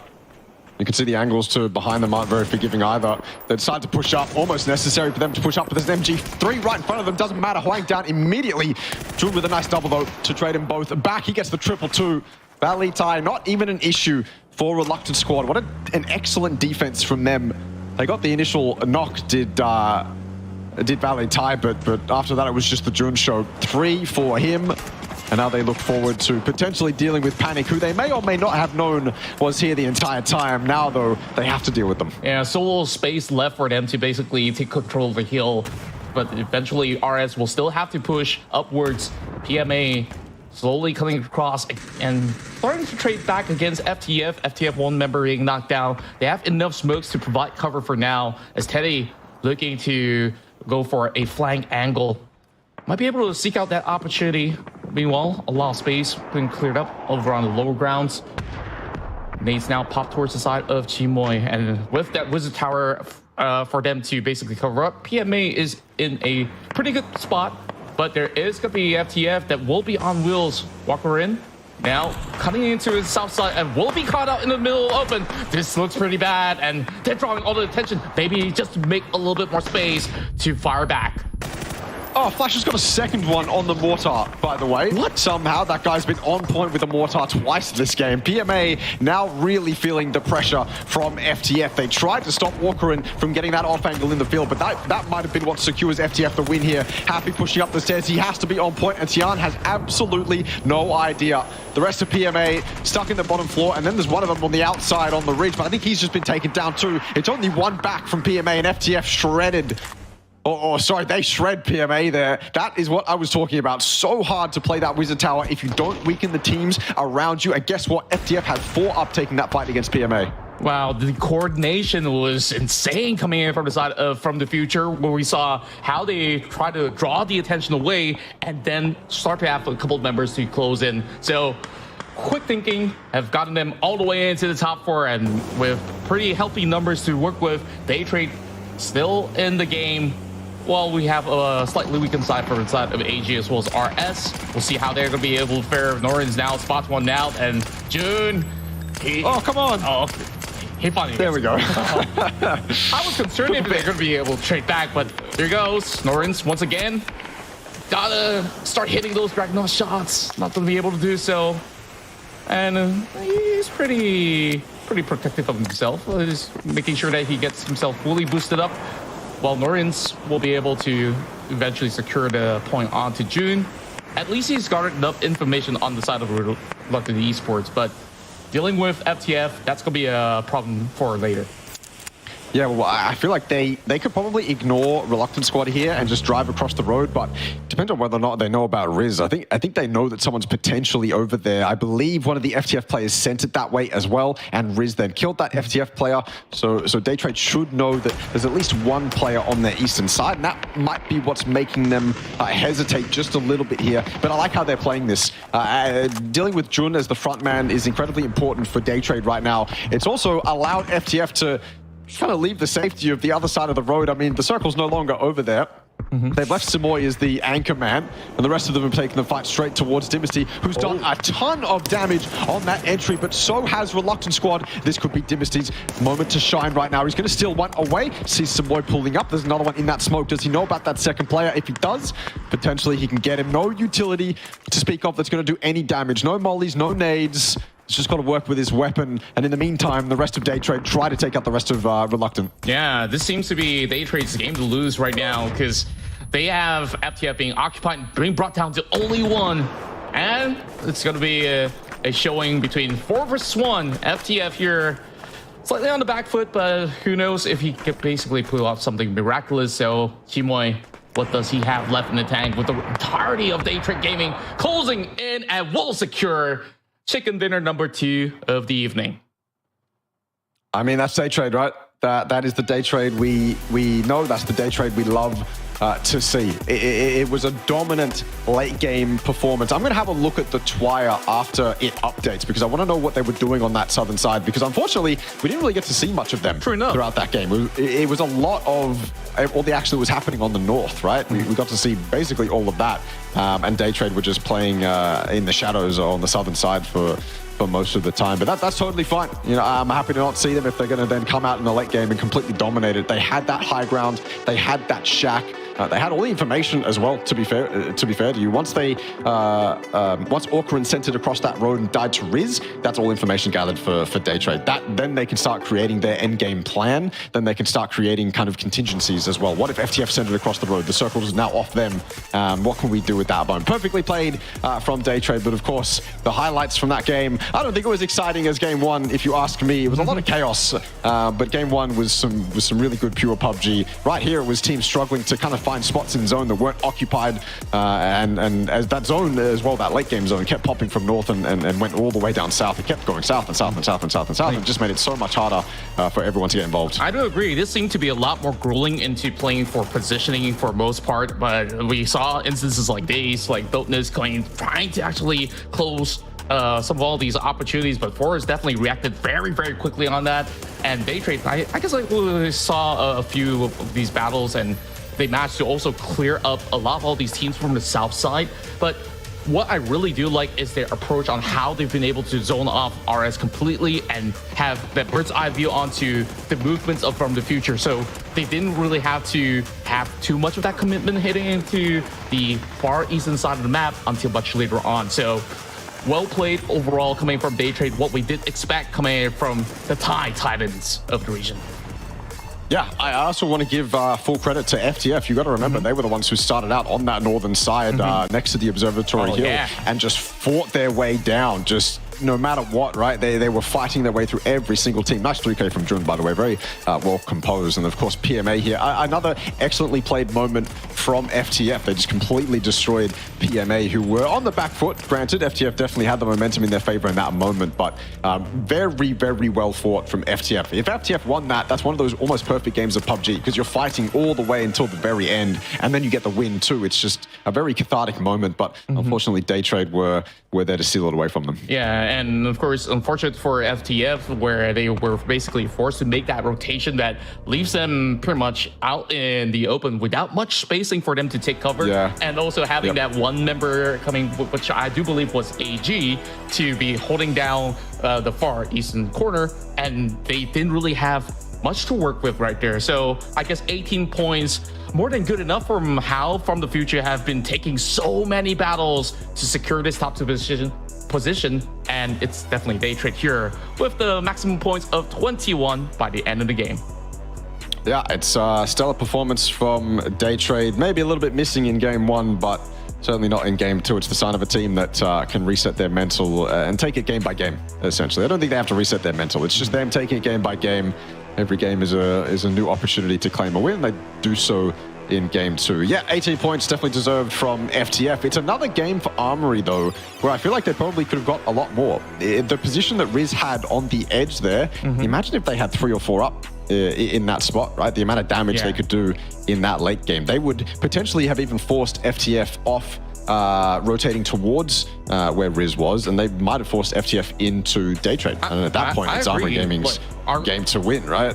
You can see the angles to behind them aren't very forgiving either. They decide to push up, almost necessary for them to push up, but there's an MG3 right in front of them. Doesn't matter, Hwang down immediately. Jun with a nice double though to trade them both back. He gets the triple two. Valee tie, not even an issue for Reluctant Squad. What an excellent defense from them. They got the initial knock, did Valee tie, but after that it was just the Jun show. 3 for him. And now they look forward to potentially dealing with Panic, who they may or may not have known was here the entire time. Now, though, they have to deal with them. Yeah, so little space left for them to basically take control of the hill. But eventually, RS will still have to push upwards. PMA slowly coming across and starting to trade back against FTF. FTF one member being knocked down. They have enough smokes to provide cover for now, as Teddy looking to go for a flank angle. Might be able to seek out that opportunity. Meanwhile, a lot of space being cleared up over on the lower grounds. Nades now pop towards the side of Chimoy, and with that wizard tower for them to basically cover up, PMA is in a pretty good spot, but there is going to be FTF that will be on wheels. Walker in, now cutting into his south side and will be caught out in the middle open. This looks pretty bad, and they're drawing all the attention. Maybe just to make a little bit more space to fire back. Oh, Flash has got a second one on the mortar, by the way. What? Somehow that guy's been on point with the mortar twice this game. PMA now really feeling the pressure from FTF. They tried to stop Walkerin from getting that off angle in the field, but that might have been what secures FTF the win here. Happy pushing up the stairs. He has to be on point, and Tian has absolutely no idea. The rest of PMA stuck in the bottom floor, and then there's one of them on the outside on the ridge, but I think he's just been taken down too. It's only one back from PMA, and FTF shredded. Sorry, they shred PMA there. That is what I was talking about. So hard to play that Wizard Tower if you don't weaken the teams around you. And guess what? FTF had 4 up taking that fight against PMA. Wow, the coordination was insane coming in from the side of From the Future, where we saw how they try to draw the attention away and then start to have a couple of members to close in. So quick thinking have gotten them all the way into the top 4, and with pretty healthy numbers to work with, Daytrade still in the game. Well, we have a slightly weakened side for the side of AG as well as RS. We'll see how they're going to be able to fare. Norin's now spots one out, and Jun. Oh, come on. Oh, he finally. There we go. I was concerned if they're going to be able to trade back, but there goes. Norin's once again. Gotta start hitting those Dragnot shots. Not going to be able to do so. And he's pretty protective of himself. He's making sure that he gets himself fully boosted up, while Norins will be able to eventually secure the point onto Jun. At least he's garnered enough information on the side of Reluctant Esports, but dealing with FTF, that's going to be a problem for later. Yeah, well, I feel like they could probably ignore Reluctant Squad here and just drive across the road, but it depends on whether or not they know about Riz. I think they know that someone's potentially over there. I believe one of the FTF players sent it that way as well, and Riz then killed that FTF player. So Daytrade should know that there's at least one player on their eastern side, and that might be what's making them hesitate just a little bit here. But I like how they're playing this. Dealing with Jun as the front man is incredibly important for Daytrade right now. It's also allowed FTF to kind of leave the safety of the other side of the road. I mean, the circle's no longer over there. They've left Samoy as the anchor man, and the rest of them have taken the fight straight towards Dynasty, who's done a ton of damage on that entry, but so has Reluctant Squad. This could be Dynasty's moment to shine right now. He's going to steal one away. Sees Samoy pulling up. There's another one in that smoke. Does he know about that second player? If he does, potentially he can get him. No utility to speak of that's going to do any damage. No mollies, no nades. He's just got to work with his weapon, and in the meantime, the rest of Daytrade try to take out the rest of Reluctant. Yeah, this seems to be Daytrade's game to lose right now, because they have FTF being occupied and being brought down to only 1. And it's going to be a showing between 4 versus 1. FTF here slightly on the back foot, but who knows if he could basically pull off something miraculous. So Chimoy, what does he have left in the tank with the entirety of Daytrade Gaming closing in and will secure chicken dinner number 2 of the evening? I mean, that's Daytrade, right? That is the Daytrade we know. That's the Daytrade we love to see. It was a dominant late game performance. I'm going to have a look at the Twire after it updates because I want to know what they were doing on that southern side because unfortunately we didn't really get to see much of them throughout that game. It was a lot of all the action that was happening on the north, right? We got to see basically all of that, and Daytrade were just playing in the shadows on the southern side for most of the time, but that's totally fine. You know, I'm happy to not see them if they're going to then come out in the late game and completely dominate it. They had that high ground, they had that shack, they had all the information as well. To be fair to you, once Orcarin sent it across that road and died to Riz, that's all information gathered for Daytrade. Then they can start creating their end game plan. Then they can start creating kind of contingencies as well. What if FTF sent it across the road? The circle is now off them. What can we do with that? But perfectly played from Daytrade, but of course the highlights from that game. I don't think it was exciting as game one, if you ask me. It was a lot of chaos, but game one was some really good pure PUBG. Right here, it was teams struggling to kind of find spots in zone that weren't occupied, and as that zone as well, that late game zone kept popping from north and went all the way down south. It kept going south and south and south and south and south, and just made it so much harder for everyone to get involved. I do agree. This seemed to be a lot more grueling into playing for positioning for most part, but we saw instances like these, like Boatness trying to actually close some of all these opportunities, but Forest definitely reacted very, very quickly on that. And Daytrade, I guess I saw a few of these battles, and they managed to also clear up a lot of all these teams from the south side. But what I really do like is their approach on how they've been able to zone off RS completely and have that bird's eye view onto the movements from the future. So they didn't really have to have too much of that commitment hitting into the far eastern side of the map until much later on. So well played overall coming from Daytrade, what we did expect coming from the Thai Titans of the region. Yeah, I also want to give full credit to FTF. You got to remember, they were the ones who started out on that northern side next to the observatory hill and just fought their way down, just no matter what, right? They were fighting their way through every single team. Nice 3K from Jun, by the way, very well composed. And of course, PMA here. Another excellently played moment from FTF. They just completely destroyed PMA, who were on the back foot. Granted, FTF definitely had the momentum in their favor in that moment, but very, very well fought from FTF. If FTF won that, that's one of those almost perfect games of PUBG, because you're fighting all the way until the very end, and then you get the win too. It's just a very cathartic moment, but unfortunately, Daytrade were there to steal it away from them. Yeah, and of course, unfortunate for FTF, where they were basically forced to make that rotation that leaves them pretty much out in the open without much spacing for them to take cover. Yeah. And also having that one member coming, which I do believe was AG, to be holding down the far eastern corner, and they didn't really have much to work with right there. So I guess 18 points, more than good enough from how From the Future have been taking so many battles to secure this top 2 position, and it's definitely Daytrade here with the maximum points of 21 by the end of the game. Yeah, it's a stellar performance from Daytrade. Maybe a little bit missing in game 1, but certainly not in game 2. It's the sign of a team that can reset their mental and take it game by game, essentially. I don't think they have to reset their mental. It's just them taking it game by game. Every game is a new opportunity to claim a win. They do so in game 2. Yeah, 18 points definitely deserved from FTF. It's another game for Armory, though, where I feel like they probably could have got a lot more. The position that Riz had on the edge there, imagine if they had 3 or 4 up in that spot, right? The amount of damage they could do in that late game. They would potentially have even forced FTF off rotating towards where Riz was, and they might have forced FTF into Daytrade. And at that point, it's Armory Gaming's game to win, right?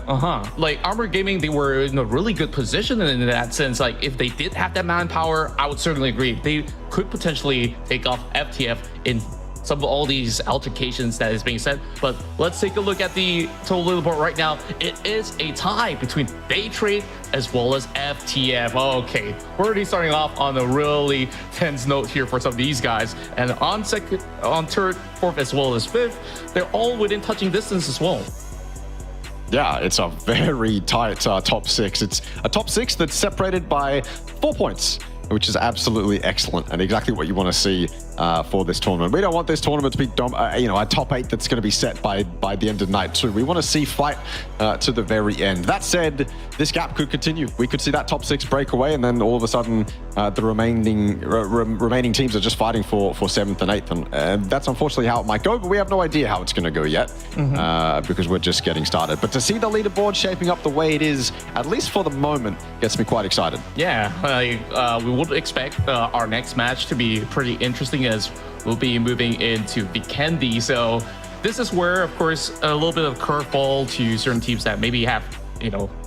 Like Armory Gaming, they were in a really good position in that sense. Like if they did have that manpower, I would certainly agree. They could potentially take off FTF in some of all these altercations that is being said. But let's take a look at the total leaderboard right now. It is a tie between Daytrade as well as FTF. Okay, we're already starting off on a really tense note here for some of these guys. And on second, on third, fourth, as well as fifth, they're all within touching distance as well. Yeah, it's a very tight top 6. It's a top 6 that's separated by 4 points, which is absolutely excellent and exactly what you want to see for this tournament. We don't want this tournament to be, a top 8 that's going to be set by the end of night 2. We want to see fight to the very end. That said, this gap could continue. We could see that top 6 break away, and then all of a sudden, the remaining teams are just fighting for 7th and 8th, and that's unfortunately how it might go. But we have no idea how it's going to go yet, because we're just getting started. But to see the leaderboard shaping up the way it is, at least for the moment, gets me quite excited. Yeah, we would expect our next match to be pretty interesting, as we'll be moving into Vikendi. So this is where, of course, a little bit of curveball to certain teams that maybe have,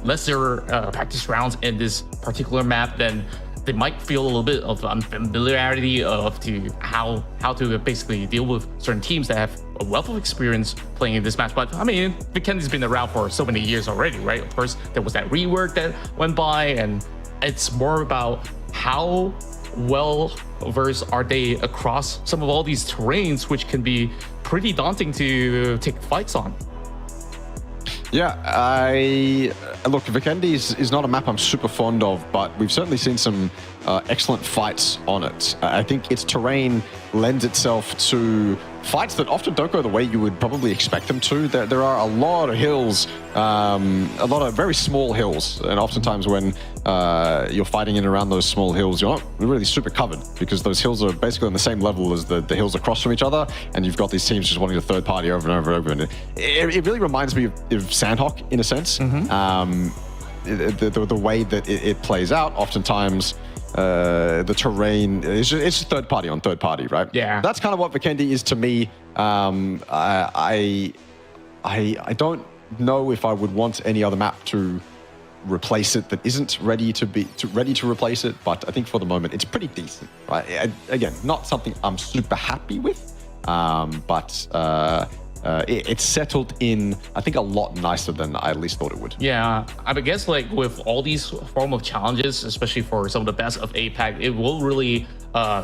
lesser practice rounds in this particular map, then they might feel a little bit of unfamiliarity to how to basically deal with certain teams that have a wealth of experience playing in this match. But I mean, Vikendi's been around for so many years already, right? Of course, there was that rework that went by, and it's more about how well versed are they across some of all these terrains, which can be pretty daunting to take fights on. Yeah, look, Vikendi is not a map I'm super fond of, but we've certainly seen some excellent fights on it. I think its terrain lends itself to fights that often don't go the way you would probably expect them to. There are a lot of hills, a lot of very small hills, and oftentimes when you're fighting in and around those small hills, you're not really super covered, because those hills are basically on the same level as the hills across from each other, and you've got these teams just wanting to third party over and over and over. And it really reminds me of Sandhawk in a sense. The way that it plays out, oftentimes the terrain is it's third party on third party, right? Yeah, that's kind of what Vikendi is to me. I don't know if I would want any other map to replace it that isn't ready to replace it, but I think for the moment it's pretty decent, right? Again, not something I'm super happy with, but it's settled in, I think, a lot nicer than I at least thought it would. Yeah, I would guess like with all these form of challenges, especially for some of the best of APAC, it will really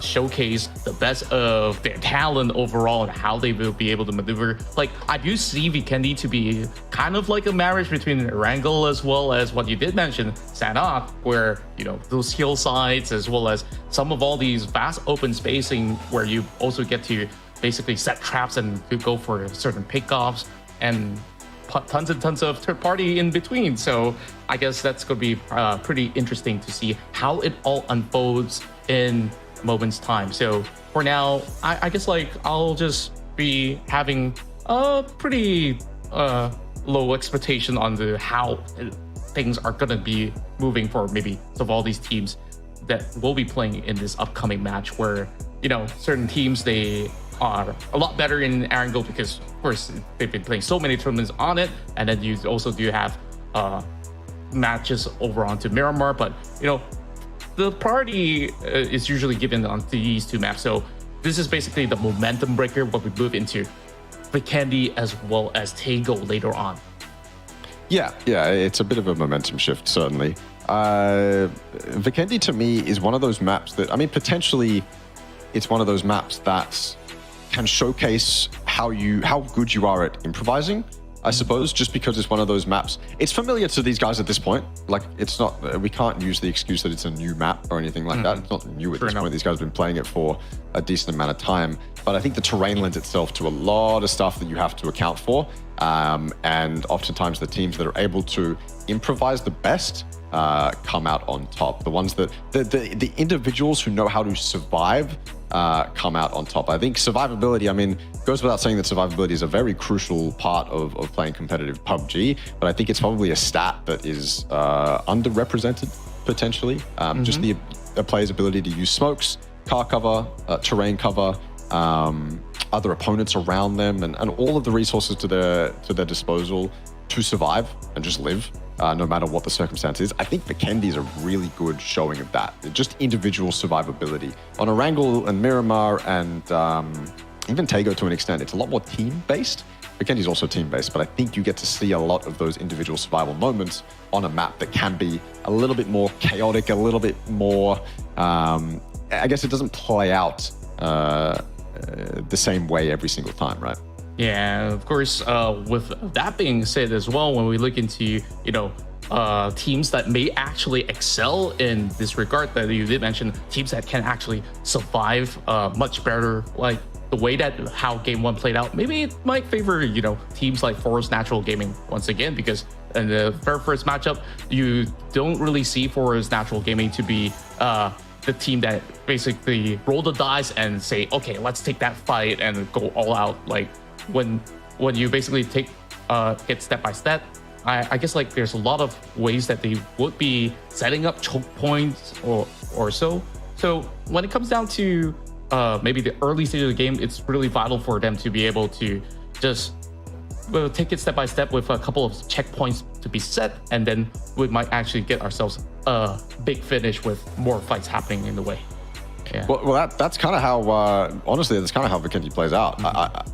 showcase the best of their talent overall and how they will be able to maneuver. Like, I do see Vikendi to be kind of like a marriage between Erangle as well as what you did mention, Sandhawk, where, those hillsides as well as some of all these vast open spacing where you also get to basically set traps and to go for certain pickoffs and tons and tons of third party in between. So I guess that's going to be pretty interesting to see how it all unfolds in moments time. So for now, I guess like I'll just be having a pretty low expectation on how things are going to be moving for maybe of all these teams that will be playing in this upcoming match, where certain teams, they are a lot better in Erangle because, of course, they've been playing so many tournaments on it, and then you also do have matches over onto Miramar. But the priority is usually given on these two maps. So this is basically the momentum breaker when we move into Vikendi as well as Taego later on. Yeah, it's a bit of a momentum shift, certainly. Vikendi to me is one of those maps that, potentially it's one of those maps that can showcase how good you are at improvising, I suppose, just because it's one of those maps. It's familiar to these guys at this point. Like, it's not, we can't use the excuse that it's a new map or anything like that. It's not new at this point. These guys have been playing it for a decent amount of time. But I think the terrain lends itself to a lot of stuff that you have to account for. And oftentimes the teams that are able to improvise the best come out on top. The ones that, the individuals who know how to survive come out on top. I think survivability, goes without saying that survivability is a very crucial part of playing competitive PUBG, but I think it's probably a stat that is underrepresented, potentially. Just the player's ability to use smokes, car cover, terrain cover, other opponents around them, and all of the resources to their disposal to survive and just live, no matter what the circumstance is. I think Vikendi is a really good showing of that. Just individual survivability. On Erangle and Miramar and even Taego to an extent, it's a lot more team-based. Vikendi is also team-based, but I think you get to see a lot of those individual survival moments on a map that can be a little bit more chaotic, a little bit more, I guess it doesn't play out the same way every single time, right? Yeah, of course, with that being said as well, when we look into, teams that may actually excel in this regard that you did mention, teams that can actually survive much better, like the way that how game one played out. Maybe it might favor, you know, teams like Forest Natural Gaming once again, because in the very first matchup, you don't really see Forest Natural Gaming to be the team that basically roll the dice and say, okay, let's take that fight and go all out. Like when you basically take it step by step, I guess like there's a lot of ways that they would be setting up choke points or so. So when it comes down to maybe the early stage of the game, it's really vital for them to be able to just take it step by step with a couple of checkpoints to be set, and then we might actually get ourselves a big finish with more fights happening in the way. Yeah. Well, that's kind of how, honestly, that's kind of how Vikendi plays out.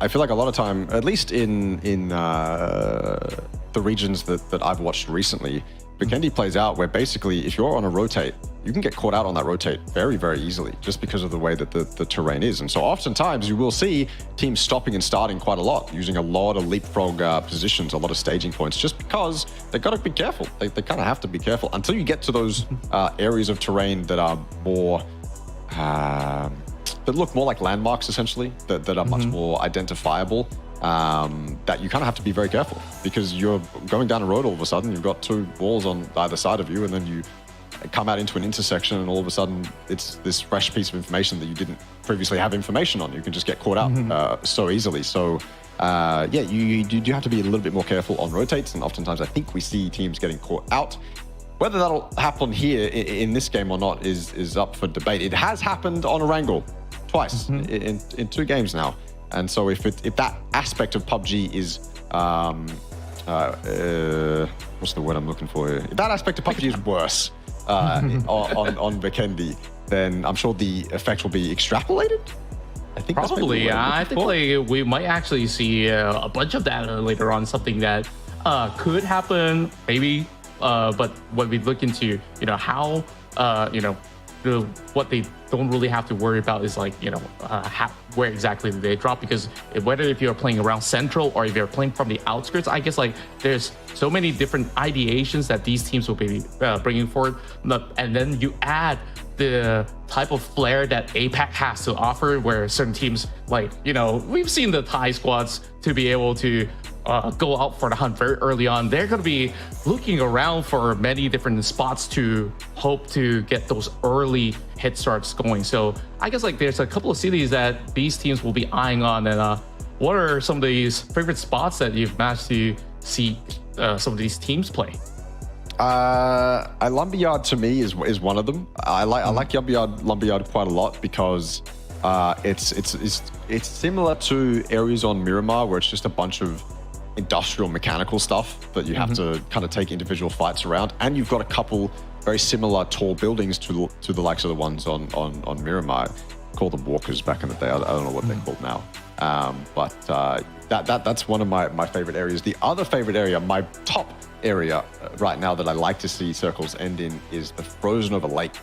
I feel like a lot of time, at least in the regions that I've watched recently, Vikendi plays out where basically if you're on a rotate, you can get caught out on that rotate very, very easily just because of the way that the terrain is. And so oftentimes you will see teams stopping and starting quite a lot, using a lot of leapfrog positions, a lot of staging points, just because they've got to be careful. They kind of have to be careful until you get to those areas of terrain that are more, that look more like landmarks essentially, that are much more identifiable. That you kind of have to be very careful because you're going down a road all of a sudden, you've got two walls on either side of you, and then you come out into an intersection and all of a sudden it's this fresh piece of information that you didn't previously have information on. You can just get caught out so easily. So yeah, you do have to be a little bit more careful on rotates, and oftentimes I think we see teams getting caught out. Whether that'll happen here in this game or not is up for debate. It has happened on Erangle twice in 2 games now. And so if that aspect of PUBG is, what's the word I'm looking for here? If that aspect of PUBG is worse on Vikendi, then I'm sure the effect will be extrapolated. I think probably. I think like we might actually see a bunch of that later on, something that could happen, maybe. But when we look into, you know, how, you know, what they don't really have to worry about is like, you know, where exactly do they drop, because whether if you're playing around central or if you're playing from the outskirts, I guess like there's so many different ideations that these teams will be bringing forward, and then you add the type of flair that APAC has to offer, where certain teams, like, you know, we've seen the Thai squads to be able to go out for the hunt very early on. They're going to be looking around for many different spots to hope to get those early hit starts going. So I guess like there's a couple of cities that these teams will be eyeing on. And what are some of these favorite spots that you've managed to see some of these teams play? Lumberyard to me is one of them. I like Lumberyard quite a lot because it's similar to areas on Miramar where it's just a bunch of industrial mechanical stuff that you have to kind of take individual fights around, and you've got a couple very similar tall buildings to the likes of the ones on Miramar. Called them walkers back in the day. I don't know what they're called now, but that's one of my favorite areas. The other favorite area, my top area right now that I like to see circles end in, is the frozen over lake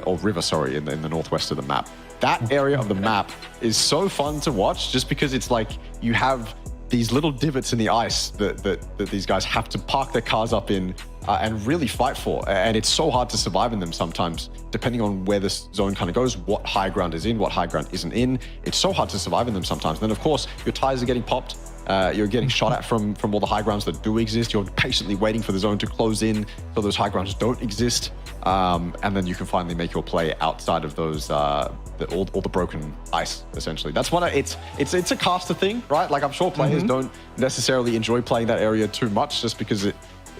or river, sorry, in the northwest of the map. That area of the map is so fun to watch just because it's like you have these little divots in the ice that these guys have to park their cars up in and really fight for. And it's so hard to survive in them sometimes, depending on where this zone kind of goes, what high ground is in, what high ground isn't in. It's so hard to survive in them sometimes. And then, of course, your tires are getting popped. You're getting shot at from all the high grounds that do exist. You're patiently waiting for the zone to close in so those high grounds don't exist. And then you can finally make your play outside of those all the broken ice, essentially. That's what it's a caster thing, right? Like, I'm sure players don't necessarily enjoy playing that area too much just because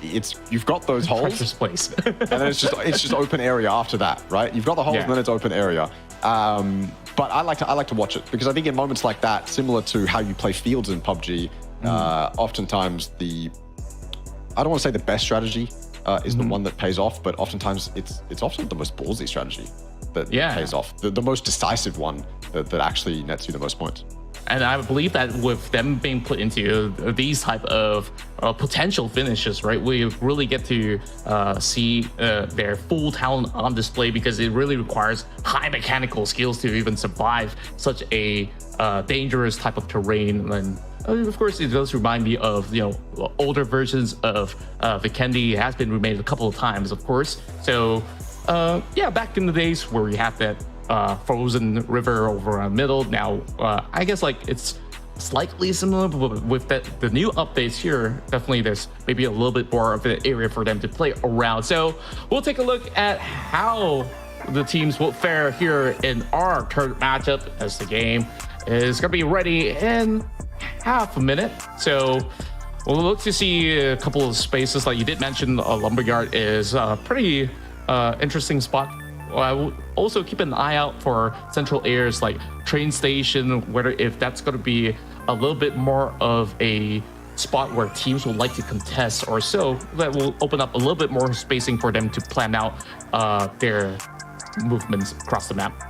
you've got those holes. Precious place. And then it's just open area after that, right? You've got the holes and then it's open area. But I like to watch it because I think in moments like that, similar to how you play fields in PUBG, oftentimes I don't want to say the best strategy is the one that pays off, but oftentimes it's often the most ballsy strategy that pays off. The most decisive one that actually nets you the most points. And I believe that with them being put into these type of potential finishes, right, we really get to see their full talent on display, because it really requires high mechanical skills to even survive such a dangerous type of terrain. And Of course, it does remind me of, older versions of Vikendi. It has been remade a couple of times, of course. So, yeah, back in the days where we had that frozen river over in the middle. Now, I guess like it's slightly similar, but with the new updates here, definitely there's maybe a little bit more of an area for them to play around. So we'll take a look at how the teams will fare here in our third matchup, as the game is going to be ready in half a minute. So we'll look to see a couple of spaces. Like you did mention, Lumberyard is a pretty interesting spot. I will also keep an eye out for central areas like train station, whether if that's going to be a little bit more of a spot where teams would like to contest or so. That will open up a little bit more spacing for them to plan out their movements across the map.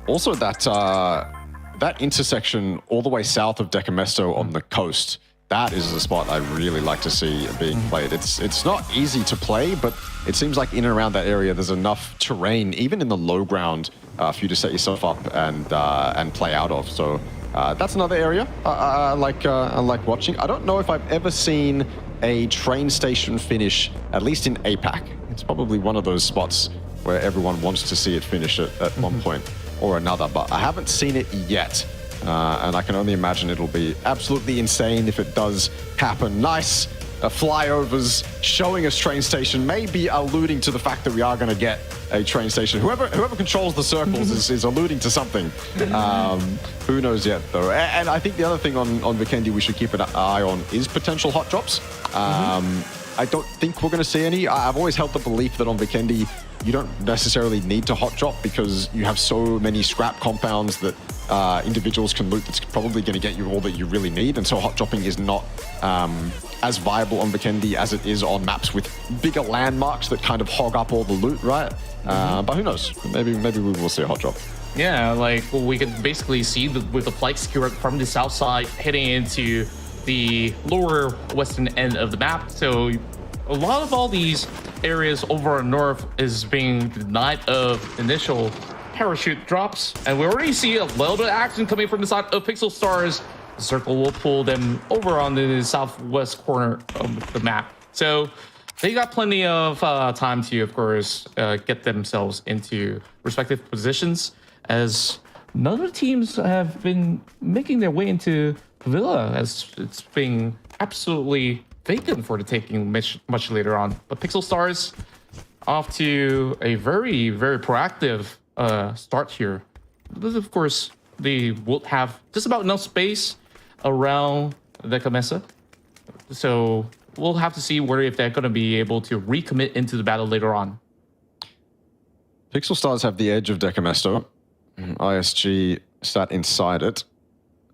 Also, that intersection all the way south of 𝐏𝐿𝐒 on the coast, that is a spot I really like to see being played. It's not easy to play, but it seems like in and around that area, there's enough terrain, even in the low ground, for you to set yourself up and play out of. So that's another area I like watching. I don't know if I've ever seen a train station finish, at least in APAC. It's probably one of those spots where everyone wants to see it finish at one point or another, but I haven't seen it yet. And I can only imagine it'll be absolutely insane if it does happen. Nice flyovers showing us train station, maybe alluding to the fact that we are going to get a train station. Whoever controls the circles is alluding to something. Who knows yet, though. And I think the other thing on Vikendi we should keep an eye on is potential hot drops. I don't think we're going to see any. I've always held the belief that on Vikendi, you don't necessarily need to hot drop because you have so many scrap compounds that individuals can loot that's probably going to get you all that you really need. And so hot dropping is not as viable on Vikendi as it is on maps with bigger landmarks that kind of hog up all the loot, right? But who knows? Maybe we will see a hot drop. Yeah, like we can basically see with the flight skewer from the south side heading into the lower western end of the map. So a lot of all these areas over north is being denied of initial parachute drops, and we already see a little bit of action coming from the side of Pixel Stars. The circle will pull them over on the southwest corner of the map, so they got plenty of time to, of course, get themselves into respective positions, as none of the teams have been making their way into Villa, as it's being absolutely vacant for the taking much later on. But Pixel Stars off to a very, very proactive start here. But of course, they will have just about enough space around the 𝐏𝐿𝐒. So we'll have to see if they're going to be able to recommit into the battle later on. Pixel Stars have the edge of 𝐏𝐿𝐒. ISG sat inside it.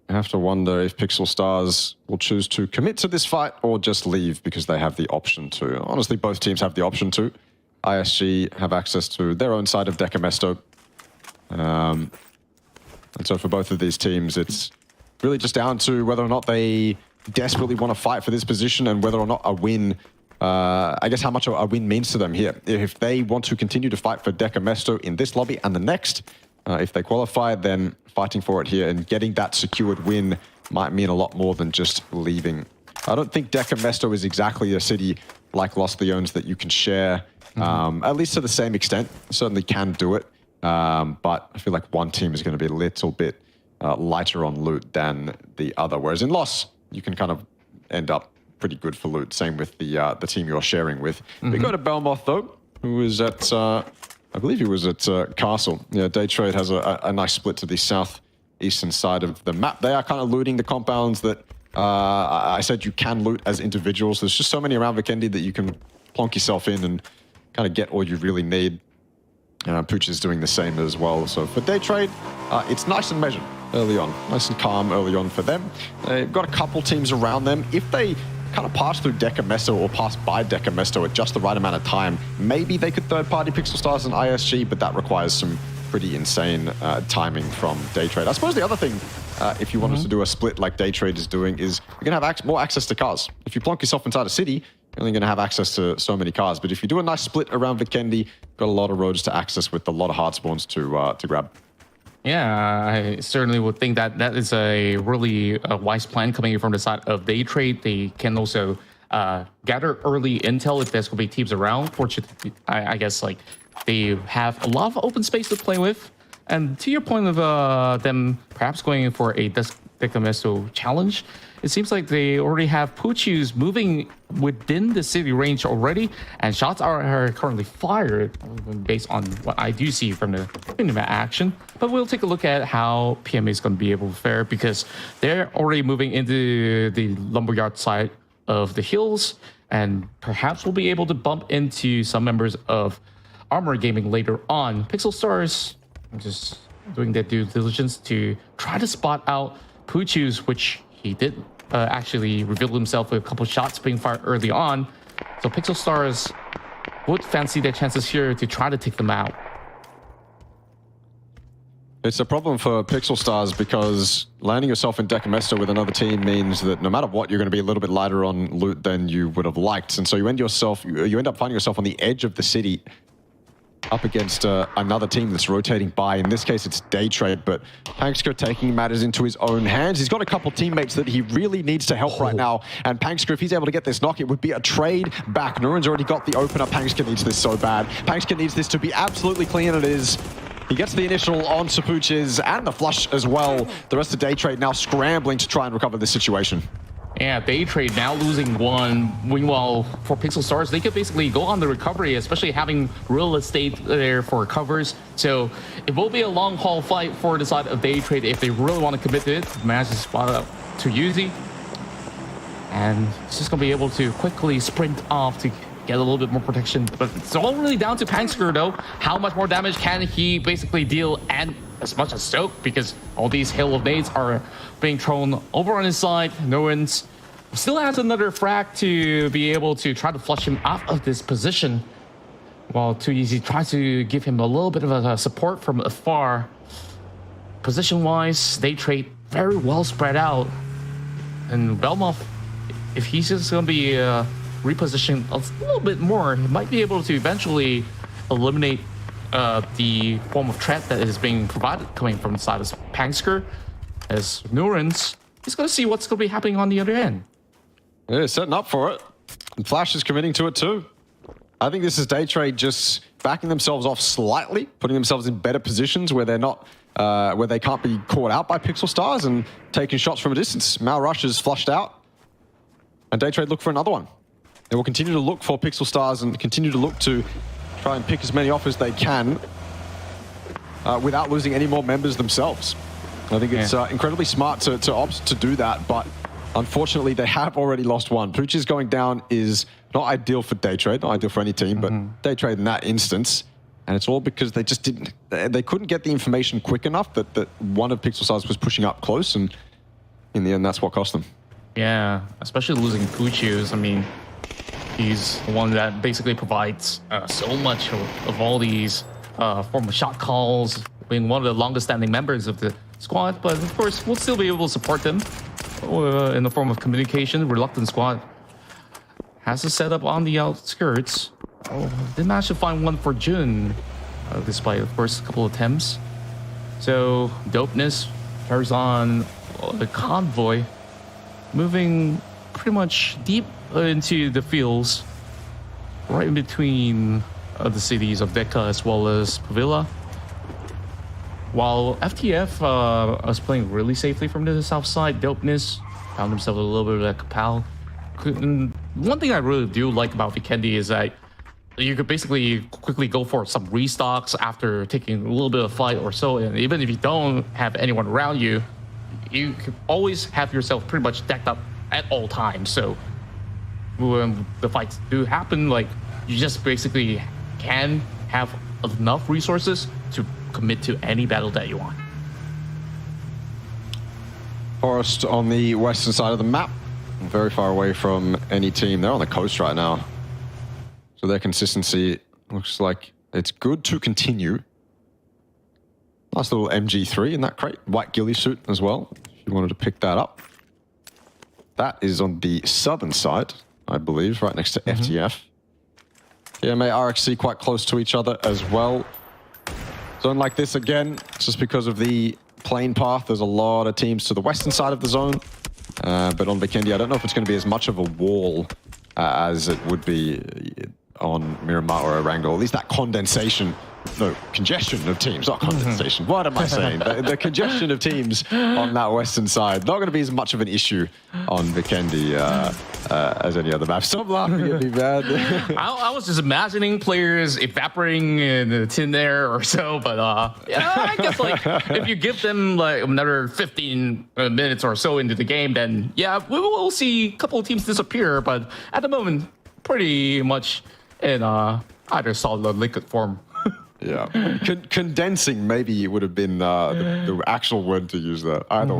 I have to wonder if Pixel Stars will choose to commit to this fight or just leave because they have the option to. Honestly, both teams have the option to. ISG have access to their own side of 𝐏𝐿𝐒. And so for both of these teams, it's really just down to whether or not they desperately want to fight for this position and whether or not a win, I guess how much a win means to them here. If they want to continue to fight for 𝐏𝐿𝐒 in this lobby and the next, if they qualify, then fighting for it here and getting that secured win might mean a lot more than just leaving. I don't think 𝐏𝐿𝐒 is exactly a city like Los Leones that you can share, at least to the same extent. Certainly can do it, but I feel like one team is going to be a little bit lighter on loot than the other. Whereas in Los, you can kind of end up pretty good for loot. Same with the team you're sharing with. We go to Belmoth though, who is at, I believe he was at Castle. Yeah, Daytrade has a nice split to the southeastern side of the map. They are kind of looting the compounds that I said you can loot as individuals. There's just so many around Vikendi that you can plonk yourself in and kind of get all you really need. Pooch is doing the same as well. So for Daytrade, it's nice and measured early on. Nice and calm early on for them. They've got a couple teams around them. If they kind of pass through 𝐏𝐿𝐒 or pass by 𝐏𝐿𝐒 at just the right amount of time, maybe they could third-party Pixel Stars and ISG, but that requires some pretty insane timing from Daytrade. I suppose the other thing, if you want us to do a split like Daytrade is doing, is you're going to have more access to cars. If you plonk yourself inside a city, you're only going to have access to so many cars. But if you do a nice split around Vikendi, got a lot of roads to access with a lot of hard spawns to grab. Yeah, I certainly would think that that is a really wise plan coming in from the side of Daytrade. They can also gather early intel if there's going to be teams around. Fortunately, I guess like they have a lot of open space to play with. And to your point of them perhaps going in for a 𝐏𝐿𝐻𝐿 challenge, it seems like they already have Puchus moving within the city range already, and shots are currently fired based on what I do see from the map action. But we'll take a look at how PMA is going to be able to fare, because they're already moving into the lumberyard side of the hills, and perhaps we'll be able to bump into some members of Armory Gaming later on. Pixel Stars just doing their due diligence to try to spot out Puchus, which he did actually reveal himself with a couple shots being fired early on. So Pixel Stars would fancy their chances here to try to take them out. It's a problem for Pixel Stars because landing yourself in 𝐏𝐿𝐻𝐿 with another team means that no matter what, you're going to be a little bit lighter on loot than you would have liked. And so you end up finding yourself on the edge of the city up against another team that's rotating by. In this case, it's Daytrade, but 𝐏𝐿𝐻𝐿 taking matters into his own hands. He's got a couple teammates that he really needs to help right now. And 𝐏𝐿𝐻𝐿, if he's able to get this knock, it would be a trade back. Nuren's already got the opener. 𝐏𝐿𝐻𝐿 needs this so bad. 𝐏𝐿𝐻𝐿 needs this to be absolutely clean, and it is. He gets the initial on Sapuches and the flush as well. The rest of Daytrade now scrambling to try and recover this situation. Yeah, Daytrade now losing one. Meanwhile, for Pixel Stars, they could basically go on the recovery, especially having real estate there for covers. So it will be a long haul fight for the side of Daytrade if they really want to commit to it. Manage to spot up to Yuzi. And he's just going to be able to quickly sprint off to get a little bit more protection. But it's all really down to 𝐼𝐻𝐿 though. How much more damage can he basically deal, and as much as Xiec, because all these hail of nades are being thrown over on his side. Nuren's still has another frag to be able to try to flush him out of this position, while Too Easy tries to give him a little bit of a support from afar. Position-wise, Daytrade very well spread out. And 𝐏𝐿𝐻𝐿, if he's just going to be repositioned a little bit more, he might be able to eventually eliminate the form of threat that is being provided coming from the side of 𝐼𝐻𝐿. As Nuren's, he's going to see what's going to be happening on the other end. Yeah, setting up for it. And Flash is committing to it too. I think this is Daytrade just backing themselves off slightly, putting themselves in better positions where they're not, where they can't be caught out by Pixel Stars and taking shots from a distance. Mal Rush is flushed out, and Daytrade look for another one. They will continue to look for Pixel Stars and continue to look to try and pick as many off as they can without losing any more members themselves. I think it's incredibly smart to opt to do that, but unfortunately they have already lost one. Puchus going down is not ideal for Daytrade, not ideal for any team, but Daytrade in that instance. And it's all because they just didn't, they couldn't get the information quick enough that one of Pixel Stars was pushing up close, and in the end that's what cost them. Yeah, especially losing Puchus. I mean, he's the one that basically provides so much of all these form of shot calls, being one of the longest standing members of the squad. But of course, we'll still be able to support them in the form of communication. Reluctant Squad has a setup on the outskirts. Did manage to find one for Jun, despite the first couple attempts. So Dopeness carries on the convoy, moving pretty much deep into the fields, right in between the cities of 𝐏𝐿𝐻𝐿 as well as Pavila. While FTF was playing really safely from the south side, Dopeness found himself a little bit of a kapal. One thing I really do like about Vikendi is that you could basically quickly go for some restocks after taking a little bit of fight or so, and even if you don't have anyone around you, you could always have yourself pretty much decked up at all times. So when the fights do happen, like, you just basically can have enough resources to commit to any battle that you want. Forest on the western side of the map, very far away from any team. They're on the coast right now, so their consistency looks like it's good to continue. Nice little MG3 in that crate, white ghillie suit as well, if you wanted to pick that up. That is on the southern side, I believe, right next to FTF. PMA, RXC quite close to each other as well. Zone like this again, just because of the plane path. There's a lot of teams to the western side of the zone. But on Vikendi, I don't know if it's going to be as much of a wall as it would be on Miramar or Erangle. At least that condensation, no, congestion of teams, not condensation. What am I saying? The congestion of teams on that western side, not going to be as much of an issue on Vikendi as any other map. Stop laughing at me, man. I was just imagining players evaporating in the thin air or so, but yeah, I guess like if you give them like another 15 minutes or so into the game, then yeah, we will see a couple of teams disappear. But at the moment, pretty much in either solid or liquid form. Yeah, condensing maybe would have been the actual word to use there. Either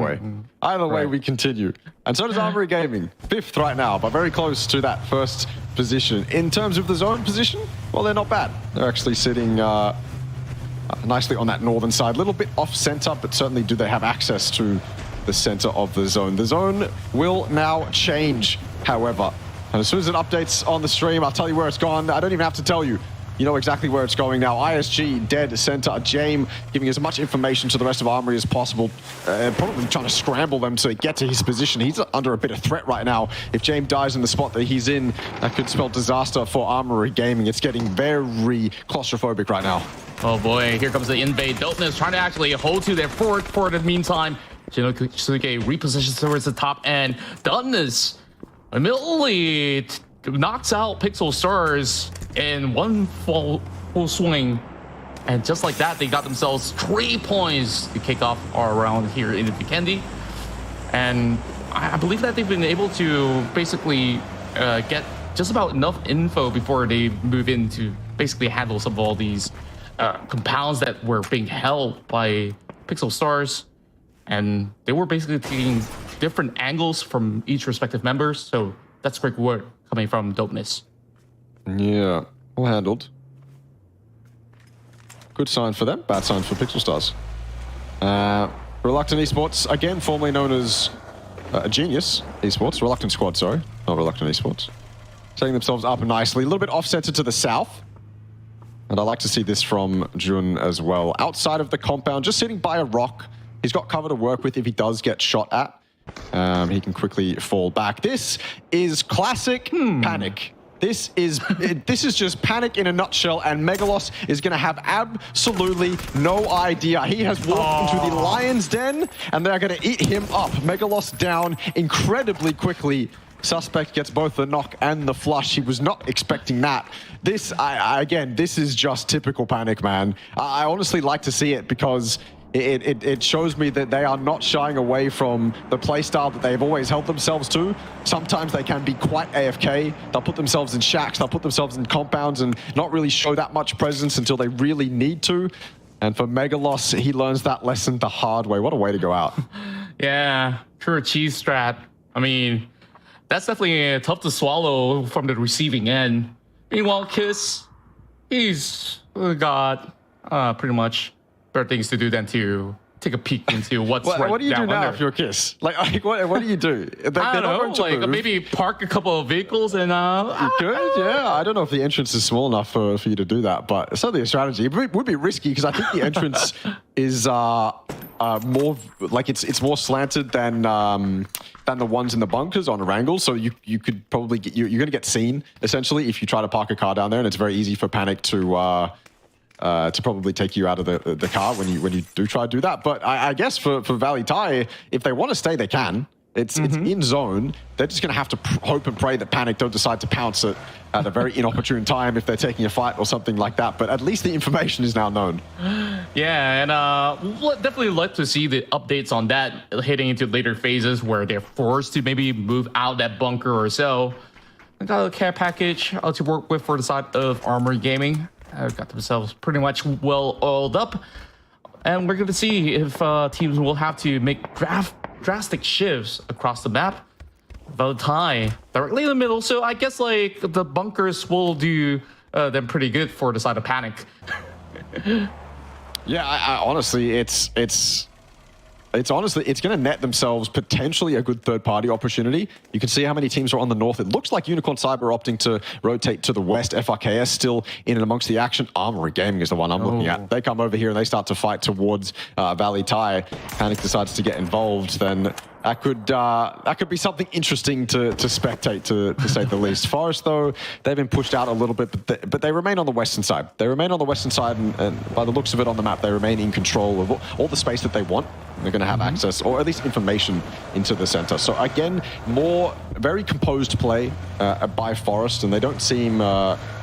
way, we continue. And so does Armory Gaming, 5th right now, but very close to that first position. In terms of the zone position, well, they're not bad. They're actually sitting nicely on that northern side, a little bit off center, but certainly do they have access to the center of the zone. The zone will now change, however. And as soon as it updates on the stream, I'll tell you where it's gone. I don't even have to tell you. You know exactly where it's going now. ISG, dead center. 𝐏𝐿𝐒 giving as much information to the rest of Armory as possible. Probably trying to scramble them to get to his position. He's under a bit of threat right now. If 𝐏𝐿𝐒 dies in the spot that he's in, that could spell disaster for Armory Gaming. It's getting very claustrophobic right now. Oh boy, here comes the invade. Dopeness trying to actually hold to their forward for the meantime. 𝐏𝐿𝐒 repositions towards the top end. Dopeness immediately knocks out Pixel Stars in one full swing, and just like that, they got themselves 3 points to kick off our round here in the Vikendi. And I believe that they've been able to basically get just about enough info before they move in to basically handle some of all these compounds that were being held by Pixel Stars, and they were basically taking different angles from each respective members. So that's great work coming from Dopeness. Yeah, well handled. Good sign for them, bad sign for Pixel Stars. Reluctant Esports, again, formerly known as Genius Esports, Reluctant Squad, sorry, not Reluctant Esports. Setting themselves up nicely, a little bit offcentered to the south. And I like to see this from Jun as well. Outside of the compound, just sitting by a rock. He's got cover to work with if he does get shot at. He can quickly fall back. This is classic panic. This is just panic in a nutshell, and 𝐏𝐿𝐒 is going to have absolutely no idea. He has walked into the lion's den, and they're going to eat him up. 𝐏𝐿𝐒 down incredibly quickly. Suspect gets both the knock and the flush. He was not expecting that. This, again, this is just typical panic, man. I honestly like to see it because it shows me that they are not shying away from the playstyle that they've always held themselves to. Sometimes they can be quite AFK. They'll put themselves in shacks, they'll put themselves in compounds and not really show that much presence until they really need to. And for 𝐏𝐿𝐒, he learns that lesson the hard way. What a way to go out. Yeah, pure cheese strat. I mean, that's definitely tough to swallow from the receiving end. Meanwhile, 𝐾𝐿𝐒, he's got pretty much better things to do than to take a peek into what's right what do you do now under. if you're 𝐾𝐿𝐒? Like what do you do? I don't know, like maybe park a couple of vehicles and you could, yeah. I don't know if the entrance is small enough for you to do that, but it's certainly a strategy. It would be risky because I think the entrance is more like it's more slanted than the ones in the bunkers on Erangle. So you could probably get you're going to get seen essentially if you try to park a car down there, and it's very easy for panic to probably take you out of the car when you do try to do that. But I guess for Valee Thai, if they want to stay, they can. It's in zone. They're just going to have to hope and pray that panic don't decide to pounce it at a very inopportune time if they're taking a fight or something like that. But at least the information is now known. Yeah, and we'll definitely like to see the updates on that heading into later phases where they're forced to maybe move out that bunker or so. I got a care package to work with for the side of Armory Gaming. Got themselves pretty much well oiled up, and we're going to see if teams will have to make drastic shifts across the map. Valee Thai directly in the middle, so I guess like the bunkers will do them pretty good for the side of panic. Yeah, I honestly, it's It's honestly, it's going to net themselves potentially a good third-party opportunity. You can see how many teams are on the north. It looks like Unicorn Cyber opting to rotate to the west. FRKS still in and amongst the action. Armory Gaming is the one I'm looking at. They come over here and they start to fight towards Valee Thai. Panic decides to get involved, then that could be something interesting to spectate, to say the least. Forest, though, they've been pushed out a little bit, but they remain on the western side. They remain on the western side, and by the looks of it on the map, they remain in control of all the space that they want. They're going to have access, or at least information, into the center. So again, very composed play by Forest, and they don't seem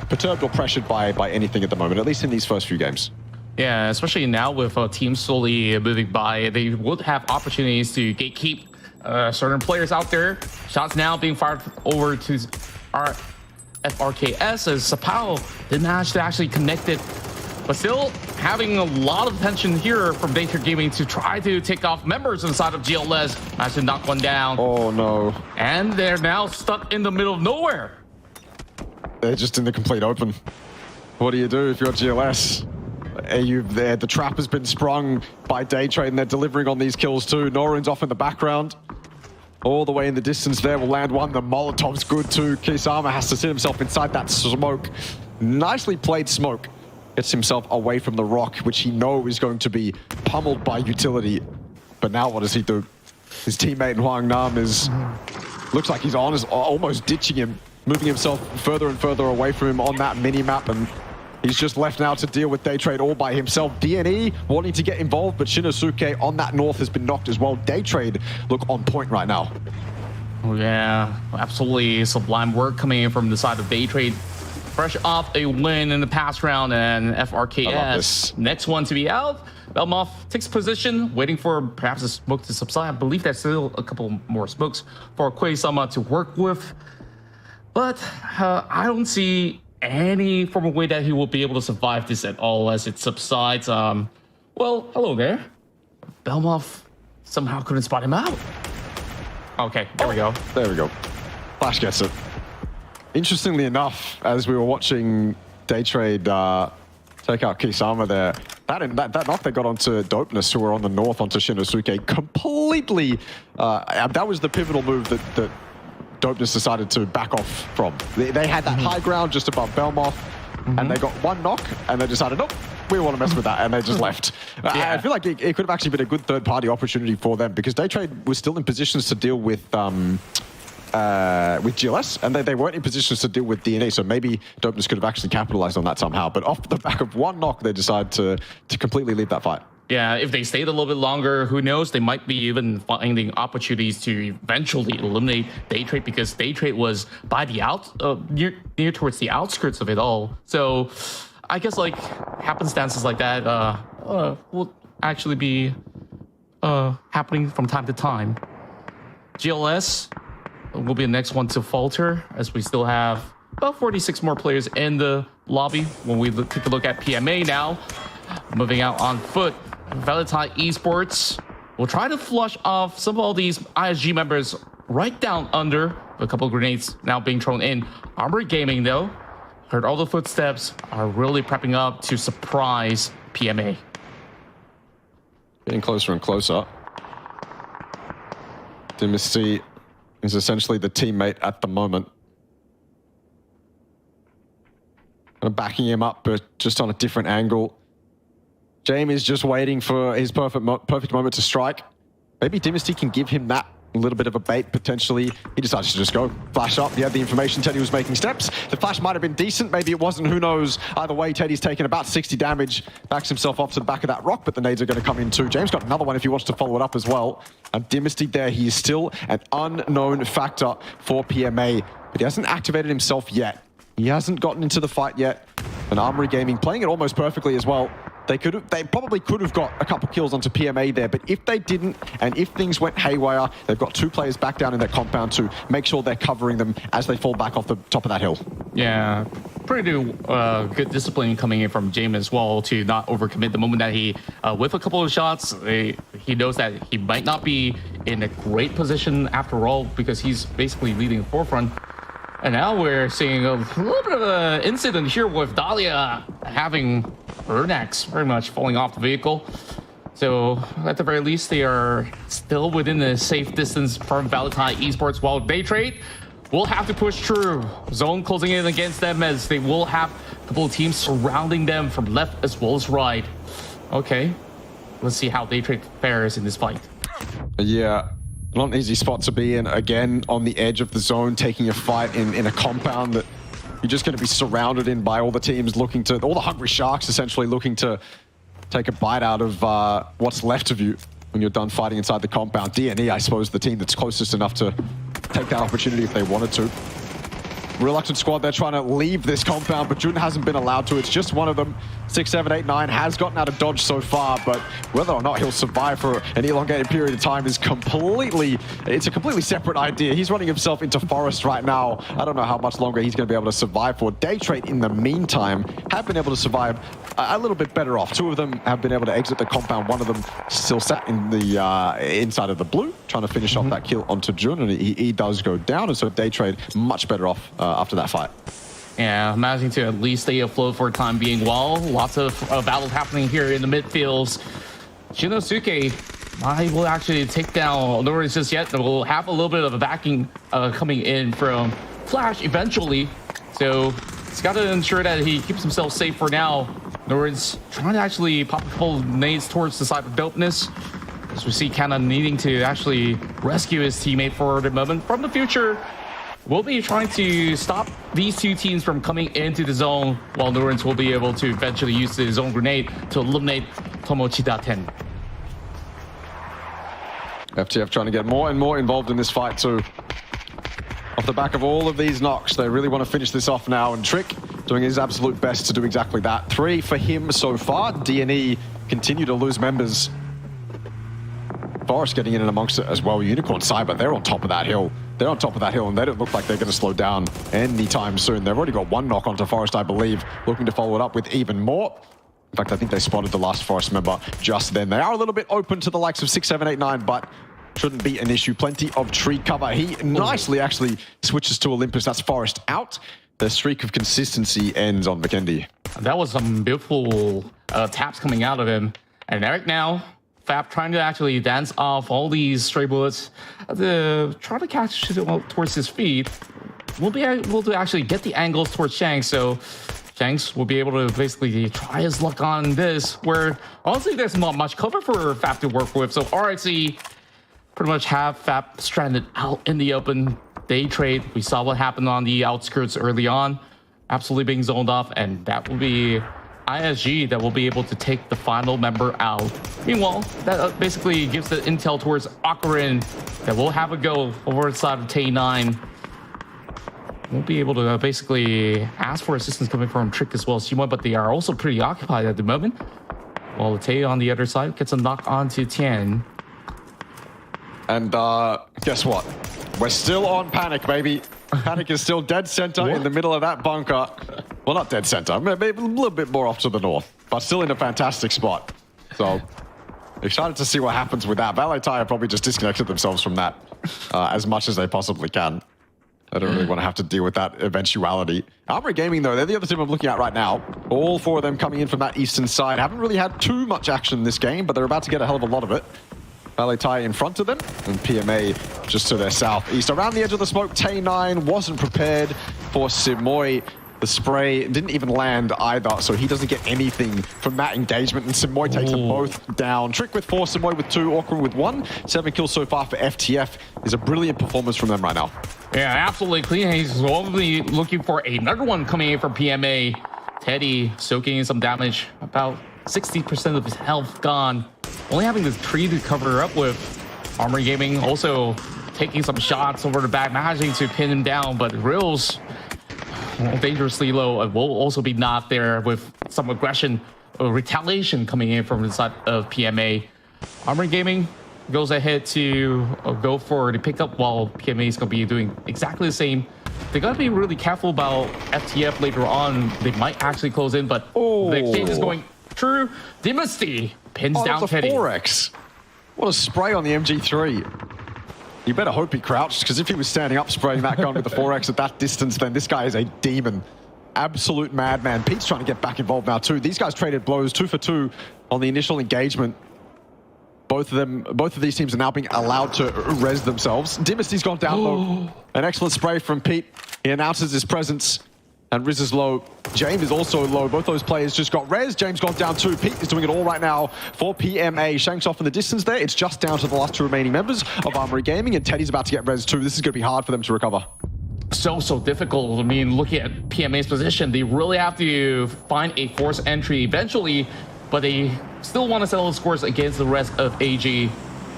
perturbed or pressured by anything at the moment, at least in these first few games. Yeah, especially now with teams slowly moving by, they would have opportunities to gatekeep certain players out there. Shots now being fired over to our FRKS as Sapao did manage to actually connect it. But still having a lot of attention here from Daytrade Gaming to try to take off members inside of GLS. Managed to knock one down. Oh no. And they're now stuck in the middle of nowhere. They're just in the complete open. What do you do if you're GLS? The trap has been sprung by Daytrade and they're delivering on these kills too. Norun's off in the background. All the way in the distance there will land one. The Molotov's good too. Kisama has to sit himself inside that smoke. Nicely played smoke. Gets himself away from the rock, which he knows is going to be pummeled by utility. But now what does he do? His teammate Huang Nam looks like he's almost ditching him, moving himself further and further away from him on that mini-map, and he's just left now to deal with Daytrade all by himself. DNE wanting to get involved, but Shinosuke on that north has been knocked as well. Daytrade look on point right now. Oh yeah, absolutely sublime work coming in from the side of Daytrade. Fresh off a win in the past round, and FRKS next one to be out. Belmoff takes position, waiting for perhaps the smoke to subside. I believe there's still a couple more smokes for Quay-sama to work with. But I don't see any form of way that he will be able to survive this at all as it subsides. Well, hello there. Belmoff somehow couldn't spot him out. Okay, there we go. There we go. Flash gets it. Interestingly enough, as we were watching Daytrade take out Kisama there, that knock they got onto Dopeness, who were on the north, onto Shinosuke, completely... that was the pivotal move that Dopeness decided to back off from. They had that high ground just above Belmoff, and they got one knock, and they decided, nope, we want to mess with that, and they just left. I feel like it could have actually been a good third-party opportunity for them, because Daytrade was still in positions to deal with GLS, and they weren't in positions to deal with DNA, so maybe Dopeness could have actually capitalized on that somehow. But off the back of one knock, they decide to completely leave that fight. Yeah, if they stayed a little bit longer, who knows? They might be even finding opportunities to eventually eliminate Daytrade, because Daytrade was by the near towards the outskirts of it all. So I guess like happenstances like that will actually be happening from time to time. GLS will be the next one to falter, as we still have about 46 more players in the lobby. When we take a look at PMA now, moving out on foot, Valee Esports will try to flush off some of all these ISG members right down under. A couple of grenades now being thrown in. Armory Gaming, though, heard all the footsteps, are really prepping up to surprise PMA. Getting closer and closer. Dynasty is essentially the teammate at the moment. Backing him up, but just on a different angle. Jamie's just waiting for his perfect moment to strike. Maybe Dynasty can give him that little bit of a bait, potentially. He decides to just go. Flash up. He had the information. Teddy was making steps. The flash might have been decent. Maybe it wasn't. Who knows? Either way, Teddy's taken about 60 damage. Backs himself off to the back of that rock, but the nades are going to come in too. James got another one if he wants to follow it up as well. And Dynasty there. He is still an unknown factor for PMA, but he hasn't activated himself yet. He hasn't gotten into the fight yet. And Armory Gaming playing it almost perfectly as well. They probably could have got a couple kills onto PMA there, but if they didn't, and if things went haywire, they've got two players back down in their compound to make sure they're covering them as they fall back off the top of that hill. Yeah, pretty good discipline coming in from James as well to not overcommit the moment that he, with a couple of shots, he knows that he might not be in a great position after all, because he's basically leading the forefront. And now we're seeing a little bit of an incident here with Dahlia having her necks very much falling off the vehicle. So at the very least, they are still within a safe distance from Valee Esports, while Daytrade will have to push through. Zone closing in against them as they will have a couple of teams surrounding them from left as well as right. Okay, let's see how Daytrade fares in this fight. Yeah, not an easy spot to be in. Again, on the edge of the zone, taking a fight in a compound that you're just going to be surrounded in by all the teams looking to, all the hungry sharks essentially looking to take a bite out of what's left of you when you're done fighting inside the compound. DNE, I suppose, the team that's closest enough to take that opportunity if they wanted to. Reluctant squad, they're trying to leave this compound, but Jun hasn't been allowed to. It's just one of them. 6, 7, 8, 9 has gotten out of dodge so far, but whether or not he'll survive for an elongated period of time is it's a completely separate idea. He's running himself into forest right now. I don't know how much longer he's going to be able to survive for. Daytrade, in the meantime, have been able to survive a little bit better off. 2 of them have been able to exit the compound. 1 of them still sat in the inside of the blue, trying to finish off that kill onto Jun, and he does go down, and so Daytrade much better off after that fight. Yeah, managing to at least stay afloat for the time being. Well, lots of battles happening here in the midfields. Shinosuke, I will actually take down Norris just yet. We'll have a little bit of a backing coming in from Flash eventually. So he's got to ensure that he keeps himself safe for now. Norris trying to actually pop a couple of nades towards the side of dopeness. As we see Kana needing to actually rescue his teammate for the moment. From the future, we'll be trying to stop these 2 teams from coming into the zone, while Norins will be able to eventually use the zone grenade to eliminate Tomochida 10. FTF trying to get more and more involved in this fight too. Off the back of all of these knocks, they really want to finish this off now, and Trick doing his absolute best to do exactly that. 3 for him so far. DNE continue to lose members. Forest getting in and amongst it as well. Unicorn Cyber, they're on top of that hill. They're on top of that hill, and they don't look like they're going to slow down anytime soon. They've already got 1 knock onto Forest, I believe, looking to follow it up with even more. In fact, I think they spotted the last Forest member just then. They are a little bit open to the likes of 6, 7, 8, 9, but shouldn't be an issue. Plenty of tree cover. He nicely actually switches to Olympus. That's Forest out. The streak of consistency ends on Vikendi. That was some beautiful taps coming out of him. And right now, Fab trying to actually dance off all these stray bullets, try to catch towards his feet. We'll be able to actually get the angles towards Shanks, so Shanks will be able to basically try his luck on this, where honestly there's not much cover for Fab to work with. So RXE pretty much have Fab stranded out in the open. Daytrade, we saw what happened on the outskirts early on, absolutely being zoned off, and that will be ISG that will be able to take the final member out. Meanwhile, that basically gives the intel towards Ocarin that will have a go over the side of Tay9. We'll be able to basically ask for assistance coming from Trick as well as Shimon, but they are also pretty occupied at the moment. While Tay on the other side gets a knock onto Tian. And guess what? We're still on Panic, baby. Panic is still dead center in the middle of that bunker. Well, not dead center, maybe a little bit more off to the north, but still in a fantastic spot. So excited to see what happens with that. Valee have probably just disconnected themselves from that as much as they possibly can. I don't really want to have to deal with that eventuality. Armory Gaming, though, they're the other team I'm looking at right now. All 4 of them coming in from that eastern side. Haven't really had too much action this game, but they're about to get a hell of a lot of it. Valee in front of them, and PMA just to their southeast. Around the edge of the smoke, Tay9 wasn't prepared for Simoy. The spray didn't even land either, so he doesn't get anything from that engagement, and Simoy takes them both down. Trick with 4, Simoy with 2, Ocarin with 1. 7 kills so far for FTF. Is a brilliant performance from them right now. Yeah, absolutely clean. He's only looking for another one coming in from PMA. Teddy soaking in some damage, about 60% of his health gone. Only having the tree to cover up with. Armory Gaming also taking some shots over the back, managing to pin him down, but Reels dangerously low and will also be knocked there with some aggression or retaliation coming in from the side of PMA. Armory Gaming goes ahead to go for the pickup, while PMA is going to be doing exactly the same. They got to be really careful about FTF later on. They might actually close in, but the exchange is going through. Dynasty pins down Teddy. 4x. What a spray on the MG3. You better hope he crouched, because if he was standing up spraying that gun with the 4x at that distance, then this guy is a demon. Absolute madman. Pete's trying to get back involved now too. These guys traded blows 2 for 2 on the initial engagement. both of these teams are now being allowed to res themselves. Dynasty's gone down low. An excellent spray from Pete. He announces his presence. And Riz is low. James is also low. Both those players just got res. James gone down too. Pete is doing it all right now for PMA. Xiec's off in the distance there. It's just down to the last two remaining members of Armory Gaming, and Teddy's about to get res too. This is going to be hard for them to recover. So difficult. I mean, looking at PMA's position, they really have to find a forced entry eventually, but they still want to settle the scores against the rest of AG.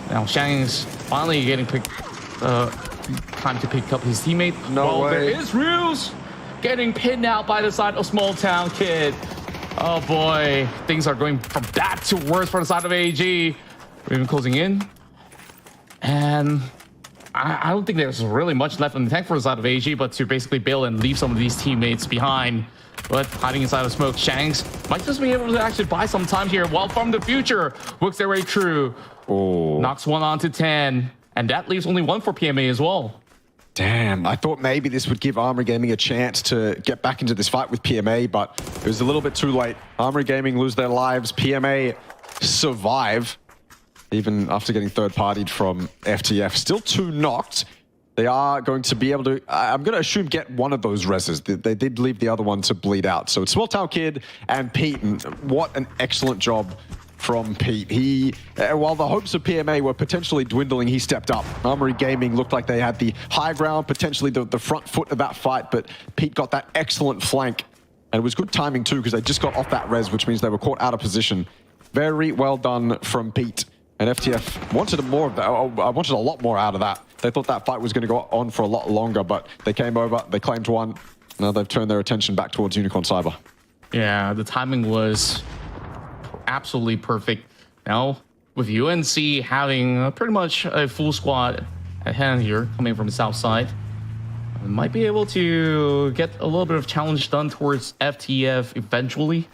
Now Xiec's finally getting time to pick up his teammate. No way. There is Ruse getting pinned out by the side of Small Town Kid. Oh boy, things are going from bad to worse for the side of AG. We're even closing in, and I don't think there's really much left in the tank for the side of AG, but to basically bail and leave some of these teammates behind. But hiding inside of smoke, Xiec's might just be able to actually buy some time here, while from the future works their way through. Knocks one onto 10, and that leaves only one for PMA as well. Damn, I thought maybe this would give Armory Gaming a chance to get back into this fight with PMA, but it was a little bit too late. Armory Gaming lose their lives. PMA survive, even after getting third-partied from FTF. Still 2 knocked. They are going to be able to, I'm going to assume, get one of those reses. They did leave the other one to bleed out. So it's Small Town Kid and Pete, and what an excellent job from Pete. He, while the hopes of PMA were potentially dwindling, he stepped up. Armory Gaming looked like they had the high ground, potentially the front foot of that fight, but Pete got that excellent flank. And it was good timing too, because they just got off that res, which means they were caught out of position. Very well done from Pete. And FTF wanted more of that. I wanted a lot more out of that. They thought that fight was going to go on for a lot longer, but they came over, they claimed one. Now they've turned their attention back towards Unicorn Cyber. Yeah, the timing was absolutely perfect. Now, with UNC having pretty much a full squad at hand here, coming from the south side, might be able to get a little bit of challenge done towards FTF eventually.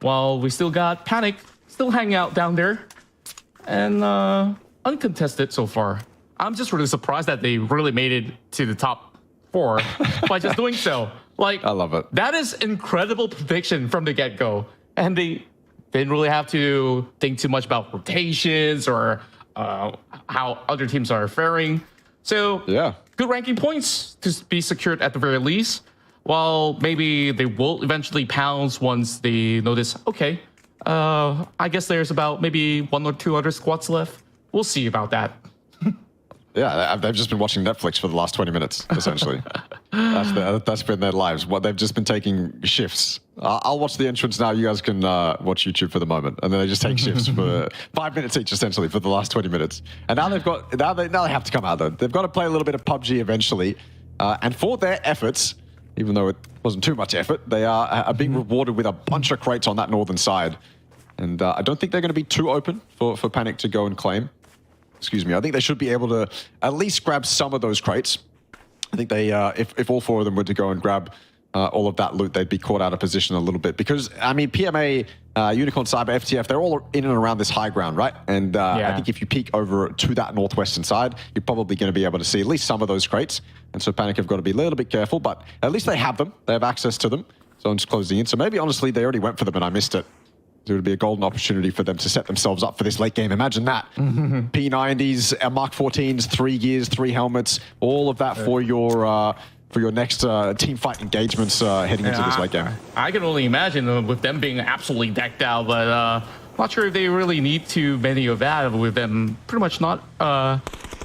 While we still got Panic still hanging out down there, and uncontested so far. I'm just really surprised that they really made it to the top 4 by just doing so. Like, I love it. That is incredible prediction from the get-go. And they didn't really have to think too much about rotations or how other teams are faring. So yeah, good ranking points to be secured at the very least. While maybe they will eventually pounce once they notice, okay, I guess there's about maybe 1 or 2 other squads left. We'll see about that. Yeah, they've just been watching Netflix for the last 20 minutes, essentially. That's been their lives. What they've just been taking shifts. I'll watch the entrance now. You guys can watch YouTube for the moment, and then they just take shifts for 5 minutes each, essentially, for the last 20 minutes. And now now they have to come out though. They've got to play a little bit of PUBG eventually, and for their efforts, even though it wasn't too much effort, they are being rewarded with a bunch of crates on that northern side. And I don't think they're going to be too open for Panic to go and claim. Excuse me. I think they should be able to at least grab some of those crates. I think they, if all 4 of them were to go and grab all of that loot, they'd be caught out of position a little bit. Because, I mean, PMA, Unicorn Cyber, FTF, they're all in and around this high ground, right? And I think if you peek over to that northwestern side, you're probably going to be able to see at least some of those crates. And so Panic have got to be a little bit careful, but at least they have them. They have access to them. So I'm just closing in. So maybe, honestly, they already went for them and I missed it. It would be a golden opportunity for them to set themselves up for this late game. Imagine that. P90s, Mark 14s, 3 gears, 3 helmets, all of that for your next team fight engagements heading into this late game. I can only imagine with them being absolutely decked out, but not sure if they really need too many of that with them pretty much not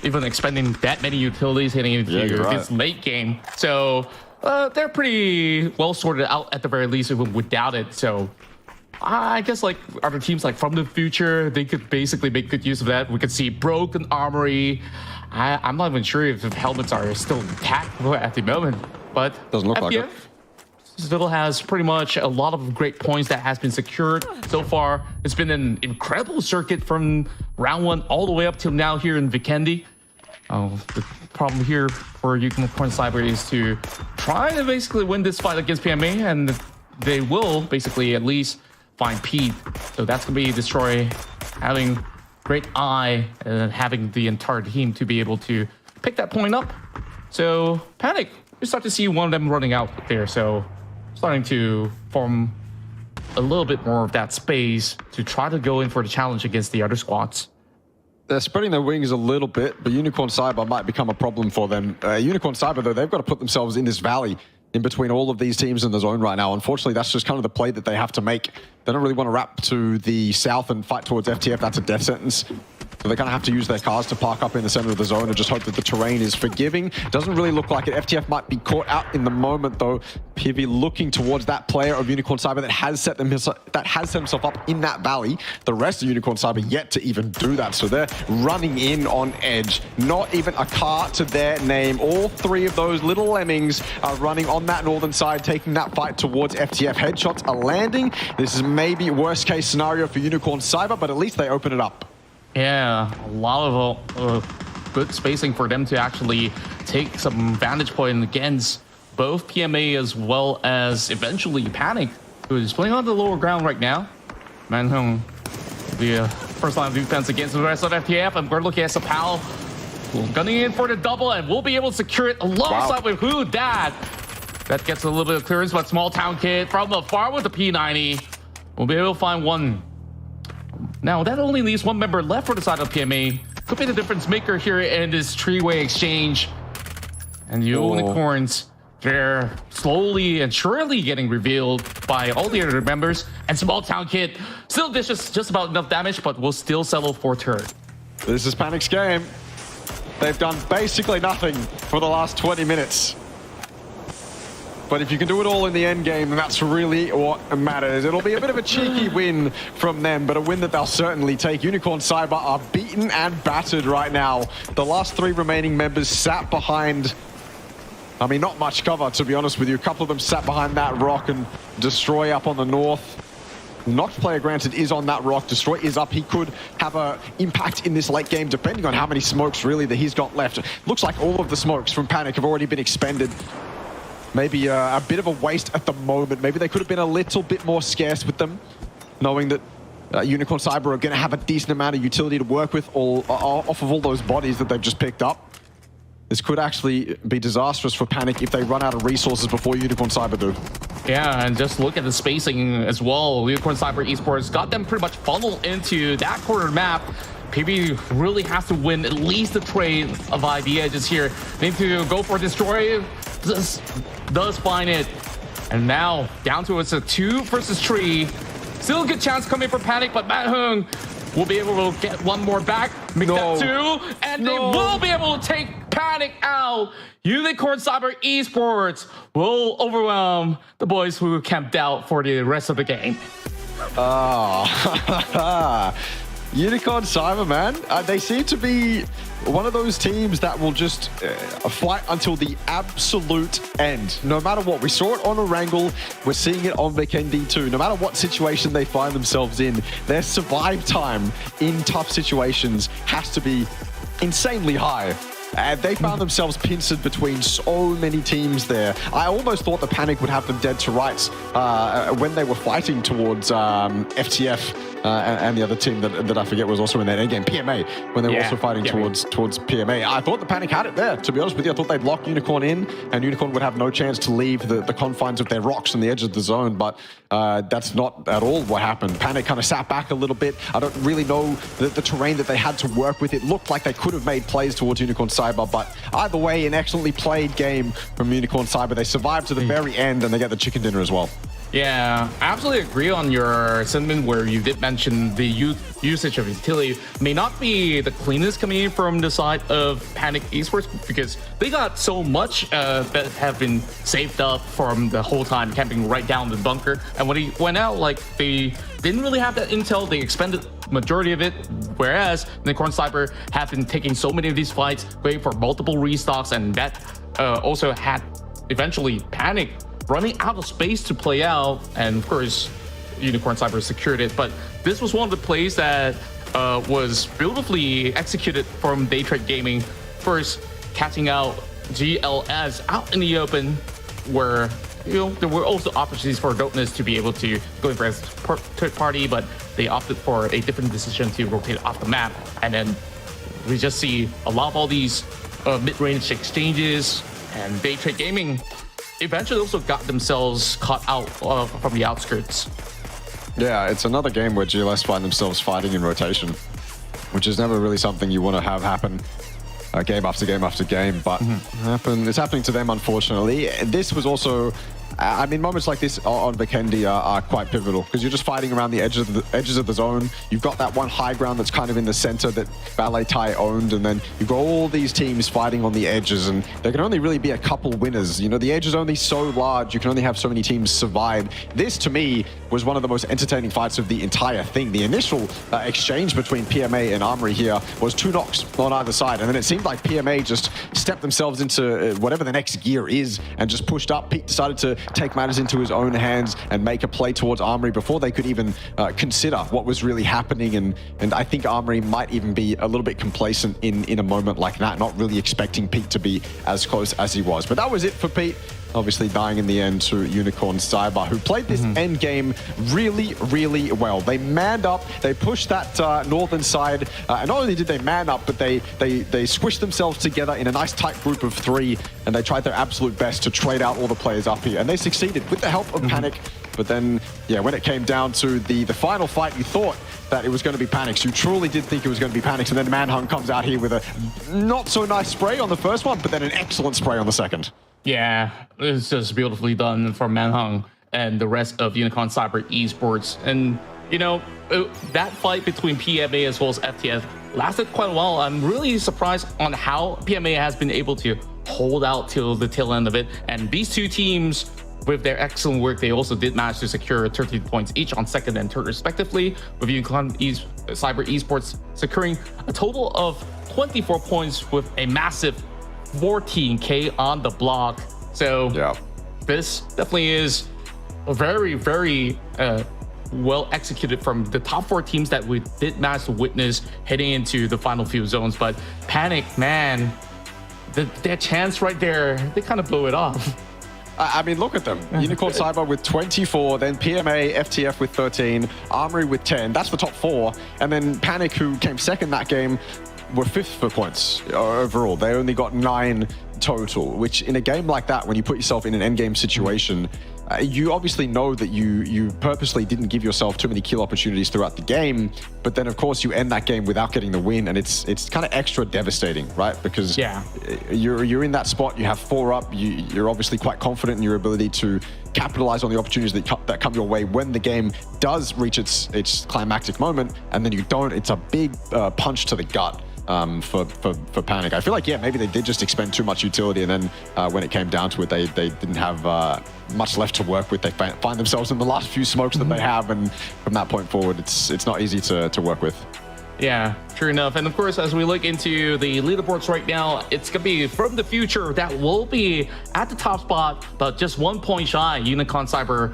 even expending that many utilities heading into this late game. So they're pretty well sorted out at the very least even without it. So I guess like other teams like from the future, they could basically make good use of that. We could see Broken Armory. I'm not even sure if the helmets are still intact at the moment, but doesn't look like it. Still has pretty much a lot of great points that has been secured so far. It's been an incredible circuit from round 1 all the way up till now here in Vikendi. The problem here for Unicorn Cyber is to try to basically win this fight against PMA, and they will basically at least find Pete. So that's going to be Destroy having great eye and having the entire team to be able to pick that point up. So Panic, we start to see one of them running out there. So starting to form a little bit more of that space to try to go in for the challenge against the other squads. They're spreading their wings a little bit, but Unicorn Cyber might become a problem for them. Unicorn Cyber, though, they've got to put themselves in this valley in between all of these teams in the zone right now. Unfortunately, that's just kind of the play that they have to make. They don't really want to wrap to the south and fight towards FTF. That's a death sentence. So they kind of have to use their cars to park up in the center of the zone and just hope that the terrain is forgiving. Doesn't really look like it. FTF might be caught out in the moment, though. PV looking towards that player of Unicorn Cyber that has set himself up in that valley. The rest of Unicorn Cyber yet to even do that. So they're running in on edge. Not even a car to their name. All three of those little lemmings are running on that northern side, taking that fight towards FTF. Headshots are landing. This is maybe worst case scenario for Unicorn Cyber, but at least they open it up. Yeah, a lot of good spacing for them to actually take some vantage point against both PMA as well as eventually Panic, who is playing on the lower ground right now. Manhung, the first line of defense against the rest of FTF, and we're looking at Sapal gunning in for the double, and we'll be able to secure it alongside with who that. That gets a little bit of clearance, but Small Town Kid from afar with the P90. We'll be able to find one. Now, that only leaves one member left for the side of PMA. Could be the difference maker here in this three-way exchange. And the Unicorns, they're slowly and surely getting revealed by all the other members. And Small Town Kid still dishes just about enough damage, but will still settle for turret. This is Panic's game. They've done basically nothing for the last 20 minutes. But if you can do it all in the end game, that's really what matters. It'll be a bit of a cheeky win from them, but a win that they'll certainly take. Unicorn Cyber are beaten and battered right now. The last three remaining members sat behind, I mean, not much cover, to be honest with you. A couple of them sat behind that rock, and Destroy up on the north. Knocked player, granted, is on that rock. Destroy is up. He could have an impact in this late game, depending on how many smokes, really, that he's got left. Looks like all of the smokes from Panic have already been expended. Maybe a bit of a waste at the moment. Maybe they could have been a little bit more scarce with them, knowing that Unicorn Cyber are going to have a decent amount of utility to work with off of all those bodies that they've just picked up. This could actually be disastrous for Panic if they run out of resources before Unicorn Cyber do. Yeah, and just look at the spacing as well. Unicorn Cyber Esports got them pretty much funneled into that corner map. PB really has to win at least the trade of the edges here. They need to go for Destroy. Does find it. And now down to it's a 2 versus 3. Still a good chance coming for Panic, but Matt Hung will be able to get one more back. Make that 2. And they will be able to take Panic out. Unicorn Cyber Esports will overwhelm the boys who camped out for the rest of the game. Unicorn Cyber, man. They seem to be one of those teams that will just fight until the absolute end. No matter what. We saw it on Erangle. We're seeing it on Vikendi too. No matter what situation they find themselves in, their survive time in tough situations has to be insanely high. And they found themselves pincered between so many teams there. I almost thought the Panic would have them dead to rights when they were fighting towards FTF and the other team that I forget was also in that endgame, PMA, when they were also fighting towards PMA. I thought the Panic had it there, to be honest with you. I thought they'd lock Unicorn in, and Unicorn would have no chance to leave the confines of their rocks on the edge of the zone, but that's not at all what happened. Panic kind of sat back a little bit. I don't really know the terrain that they had to work with. It looked like they could have made plays towards Unicorn Cyber, but either way, an excellently played game from Unicorn Cyber. They survived to the very end, and they get the chicken dinner as well. Yeah, I absolutely agree on your sentiment where you did mention the usage of utility may not be the cleanest coming in from the side of Panic Esports, because they got so much that have been saved up from the whole time camping right down the bunker. And when he went out, like, they didn't really have that intel. They expended majority of it, whereas Unicorn Cyber have been taking so many of these fights, waiting for multiple restocks, and that also had eventually Panic running out of space to play out, and of course Unicorn Cyber secured it. But this was one of the plays that was beautifully executed from Daytrade Gaming. First, catching out GLS out in the open, where there were also opportunities for Dopeness to be able to go in for a third party, but they opted for a different decision to rotate off the map. And then we just see a lot of all these mid-range exchanges, and Daytrade Gaming eventually also got themselves caught out from the outskirts. Yeah, it's another game where GLS find themselves fighting in rotation. which is never really something you want to have happen game after game after game, but it's happening to them, unfortunately. This was also, I mean, moments like this on Vikendi are quite pivotal because you're just fighting around the edges of the zone. You've got that one high ground that's kind of in the center that Valee Thai owned, and then you've got all these teams fighting on the edges, and there can only really be a couple winners. You know, the edge is only so large, you can only have so many teams survive. This, to me, was one of the most entertaining fights of the entire thing. The initial exchange between PMA and Armory here was 2 knocks on either side, and then it seemed like PMA just stepped themselves into whatever the next gear is and just pushed up. Pete decided to take matters into his own hands and make a play towards Armory before they could even consider what was really happening. And I think Armory might even be a little bit complacent in a moment like that, not really expecting Pete to be as close as he was. But that was it for Pete. Obviously dying in the end to Unicorn _𝐁𝐵, who played this end game really, really well. They manned up, they pushed that northern side, and not only did they man up, but they squished themselves together in a nice tight group of 3, and they tried their absolute best to trade out all the players up here. And they succeeded with the help of Panic. But then, yeah, when it came down to the final fight, you thought that it was going to be Panics. You truly did think it was going to be Panics, and then Manhung comes out here with a not so nice spray on the first one, but then an excellent spray on the second. Yeah, it's just beautifully done from Manhung and the rest of Unicorn Cyber Esports. And, you know, that fight between PMA as well as FTF lasted quite a while. I'm really surprised on how PMA has been able to hold out till the tail end of it. And these two teams, with their excellent work, they also did manage to secure 13 points each on second and third respectively, with Unicorn Cyber Esports securing a total of 24 points with a massive 14K on the block. So yeah, this definitely is a very, very well executed from the top 4 teams that we did manage to witness heading into the final few zones. But Panic, man, their chance right there, they kind of blew it off. I mean, look at them. Unicorn _𝐁𝐵 with 24, then PMA, FTF with 13, Armory with 10. That's the top 4. And then Panic, who came second that game, were 5th for points overall. They only got 9 total, which in a game like that, when you put yourself in an endgame situation, you obviously know that you purposely didn't give yourself too many kill opportunities throughout the game, but then of course you end that game without getting the win, and it's kind of extra devastating, right? Because you're in that spot, you have 4 up, you're obviously quite confident in your ability to capitalize on the opportunities that come your way when the game does reach its climactic moment, and then you don't. It's a big punch to the gut. For Panic. I feel like, yeah, maybe they did just expend too much utility, and then when it came down to it, they didn't have much left to work with. They find themselves in the last few smokes that they have, and from that point forward, it's not easy to work with. Yeah, true enough. And of course, as we look into the leaderboards right now, it's going to be from the future that will be at the top spot, but just 1 point shy. Unicorn Cyber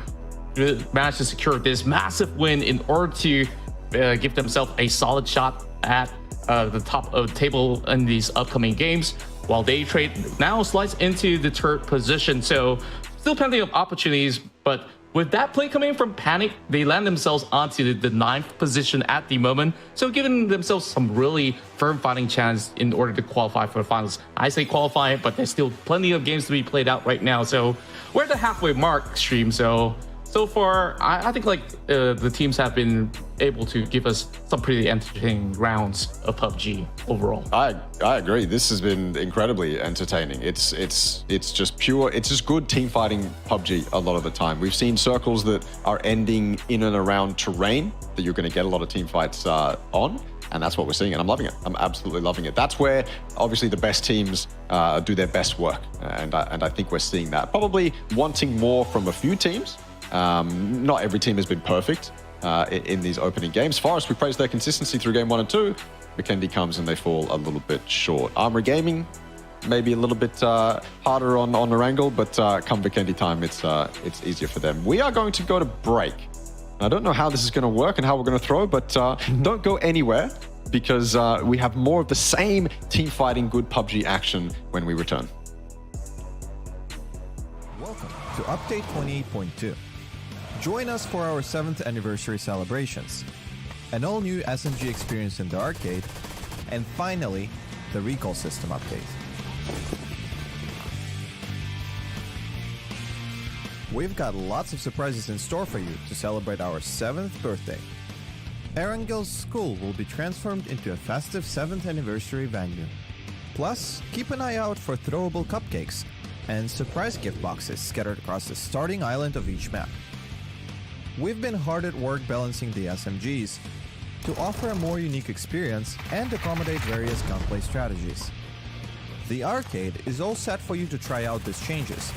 managed to secure this massive win in order to give themselves a solid shot at the top of the table in these upcoming games, while Daytrade now slides into the 3rd position. So still plenty of opportunities, but with that play coming from Panic, they land themselves onto the 9th position at the moment, so giving themselves some really firm fighting chance in order to qualify for the finals. I say qualify, but there's still plenty of games to be played out right now, so we're at the halfway mark, stream. So far, I think like the teams have been able to give us some pretty entertaining rounds of PUBG overall. I agree. This has been incredibly entertaining. It's just pure. It's just good team fighting PUBG a lot of the time. We've seen circles that are ending in and around terrain that you're going to get a lot of team fights on. And that's what we're seeing, and I'm loving it. I'm absolutely loving it. That's where, obviously, the best teams do their best work, and I think we're seeing that. Probably wanting more from a few teams. Not every team has been perfect in these opening games. Forest, we praise their consistency through game 1 and 2. Vikendi comes and they fall a little bit short. Armory Gaming, maybe a little bit harder on Erangle, but come Vikendi time, it's easier for them. We are going to go to break. I don't know how this is going to work and how we're going to throw, but don't go anywhere, because we have more of the same team fighting good PUBG action when we return. Welcome to Update 28.2. Join us for our 7th anniversary celebrations, an all-new SMG experience in the arcade, and finally, the recall system update. We've got lots of surprises in store for you to celebrate our 7th birthday. Erangle's school will be transformed into a festive 7th anniversary venue. Plus, keep an eye out for throwable cupcakes and surprise gift boxes scattered across the starting island of each map. We've been hard at work balancing the SMGs to offer a more unique experience and accommodate various gunplay strategies. The arcade is all set for you to try out these changes,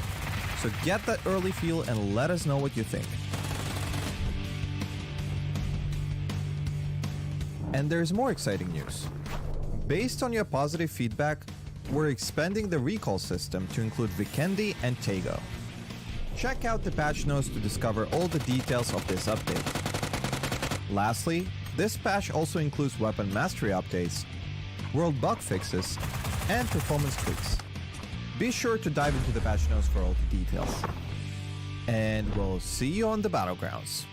so get that early feel and let us know what you think. And there's more exciting news. Based on your positive feedback, we're expanding the recall system to include Vikendi and 𝐏𝐏𝐀𝐒. Check out the patch notes to discover all the details of this update. Lastly, this patch also includes weapon mastery updates, world bug fixes, and performance tweaks. Be sure to dive into the patch notes for all the details. And we'll see you on the battlegrounds.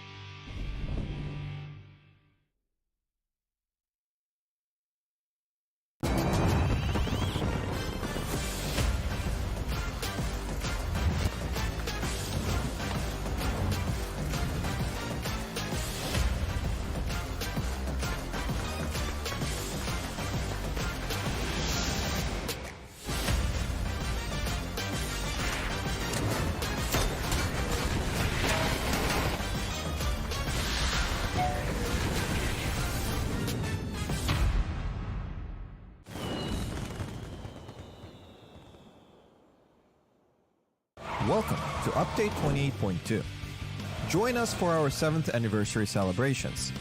Welcome to Update 28.2. Join us for our 7th anniversary celebrations,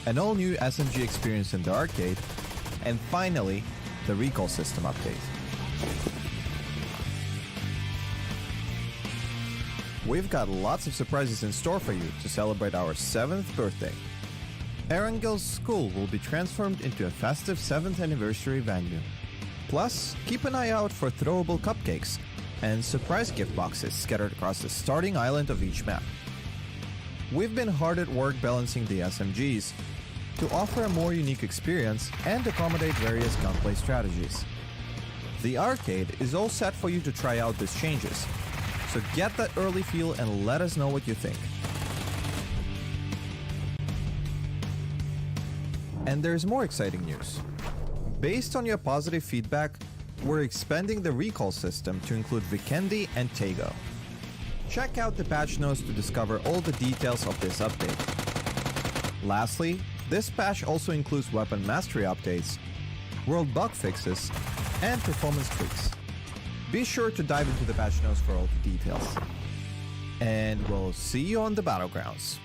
an all-new SMG experience in the arcade, and finally, the recall system update. We've got lots of surprises in store for you to celebrate our 7th birthday. Erangle's school will be transformed into a festive 7th anniversary venue. Plus, keep an eye out for throwable cupcakes and surprise gift boxes scattered across the starting island of each map. We've been hard at work balancing the SMGs to offer a more unique experience and accommodate various gunplay strategies. The arcade is all set for you to try out these changes, so get that early feel and let us know what you think. And there's more exciting news. Based on your positive feedback, we're expanding the recall system to include Vikendi and 𝐏𝐏𝐀𝐒. Check out the patch notes to discover all the details of this update. Lastly, this patch also includes weapon mastery updates, world bug fixes, and performance tweaks. Be sure to dive into the patch notes for all the details. And we'll see you on the battlegrounds.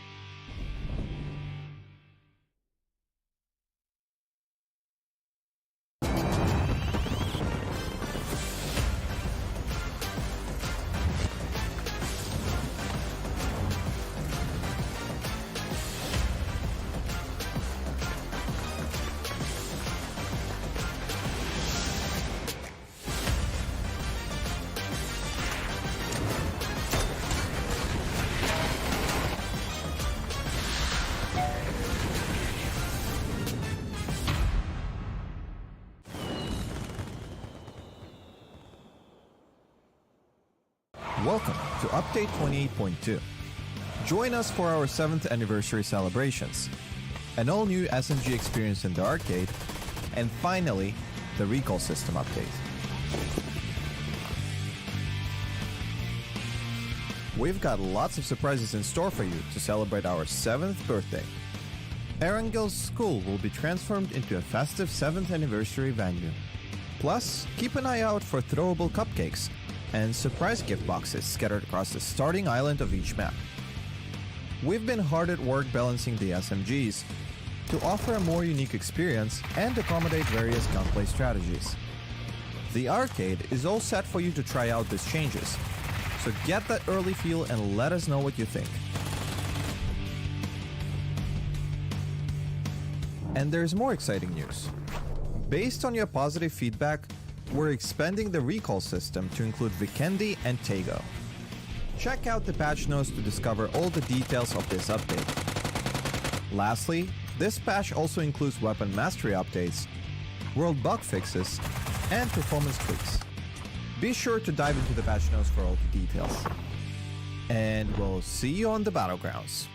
Welcome to Update 28.2. Join us for our 7th anniversary celebrations, an all-new SMG experience in the arcade, and finally, the recall system update. We've got lots of surprises in store for you to celebrate our 7th birthday. Erangle's school will be transformed into a festive 7th anniversary venue. Plus, keep an eye out for throwable cupcakes and surprise gift boxes scattered across the starting island of each map. We've been hard at work balancing the SMGs to offer a more unique experience and accommodate various gunplay strategies. The arcade is all set for you to try out these changes, so get that early feel and let us know what you think. And there's more exciting news. Based on your positive feedback, we're expanding the recall system to include Vikendi and 𝐏𝐏𝐀𝐒. Check out the patch notes to discover all the details of this update. Lastly, this patch also includes weapon mastery updates, world bug fixes, and performance tweaks. Be sure to dive into the patch notes for all the details. And we'll see you on the battlegrounds.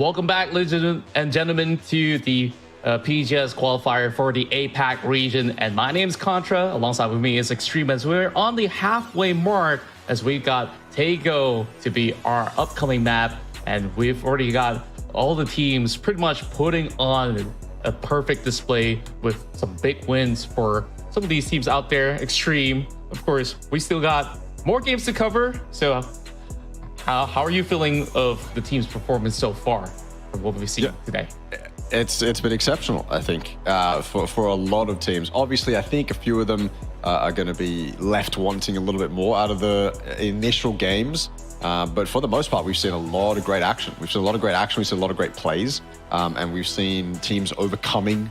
Welcome back, ladies and gentlemen, to the PGS qualifier for the APAC region. And my name is Contra. Alongside with me is Extreme, as we're on the halfway mark, as we've got 𝐏𝐿𝐒 to be our upcoming map. And we've already got all the teams pretty much putting on a perfect display with some big wins for some of these teams out there. Extreme, of course, we still got more games to cover. So how are you feeling of the team's performance so far from what we've seen today? It's been exceptional, I think, for a lot of teams. Obviously, I think a few of them are going to be left wanting a little bit more out of the initial games. But for the most part, we've seen a lot of great action. We've seen a lot of great plays, and we've seen teams overcoming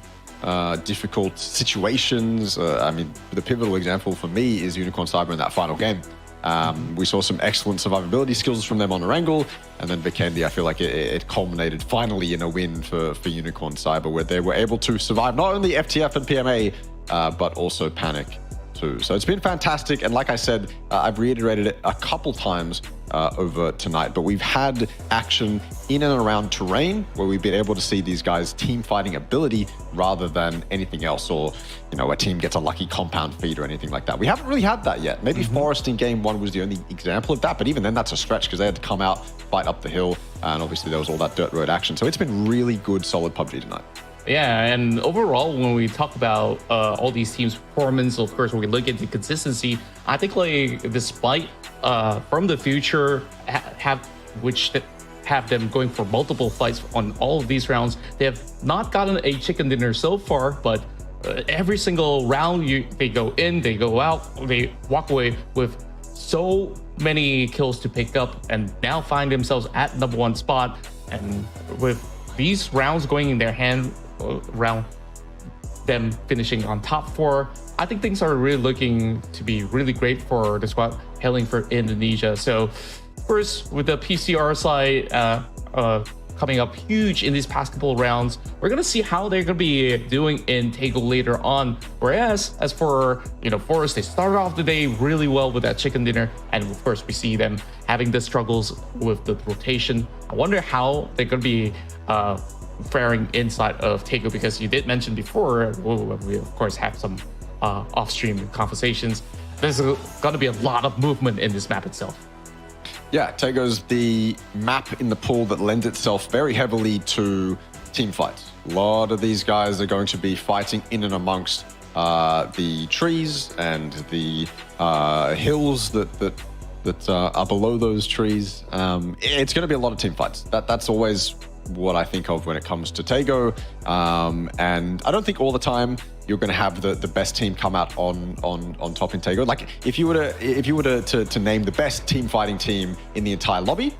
difficult situations. I mean, the pivotal example for me is Unicorn Cyber in that final game. We saw some excellent survivability skills from them on Erangle, and then Vikendi, I feel like it culminated finally in a win for Unicorn Cyber, where they were able to survive not only FTF and PMA, but also Panic too. So it's been fantastic, and like I said, I've reiterated it a couple times over tonight, but we've had action in and around terrain where we've been able to see these guys team fighting ability rather than anything else, or a team gets a lucky compound feed or anything like that. We haven't really had that yet. Maybe Forest in game 1 was the only example of that, but even then that's a stretch because they had to come out, fight up the hill, and obviously there was all that dirt road action. So it's been really good, solid PUBG tonight. Yeah, and overall, when we talk about all these teams' performance, of course, when we look at the consistency, I think despite from the future have them going for multiple fights on all of these rounds, they have not gotten a chicken dinner so far, but every single round they go in, they go out, they walk away with so many kills to pick up, and now find themselves at #1 spot. And with these rounds going in their hand, around them finishing on top 4, I think things are really looking to be really great for the squad hailing for Indonesia. So first, with the PCR side coming up huge in these past couple of rounds, we're gonna see how they're gonna be doing in 𝐏𝐿𝐒 later on. Whereas as for Forest, they started off the day really well with that chicken dinner, and of course we see them having the struggles with the rotation. I wonder how they're gonna be faring inside of 𝐏𝐿𝐒, because you did mention before, we of course have some off-stream conversations. There's going to be a lot of movement in this map itself. Yeah, 𝐏𝐿𝐒's the map in the pool that lends itself very heavily to team fights. A lot of these guys are going to be fighting in and amongst the trees and the hills that are below those trees. It's going to be a lot of team fights. That's always what I think of when it comes to 𝐏𝐿𝐒, and I don't think all the time you're going to have the best team come out on top in 𝐏𝐿𝐒. Like if you were to name the best team fighting team in the entire lobby,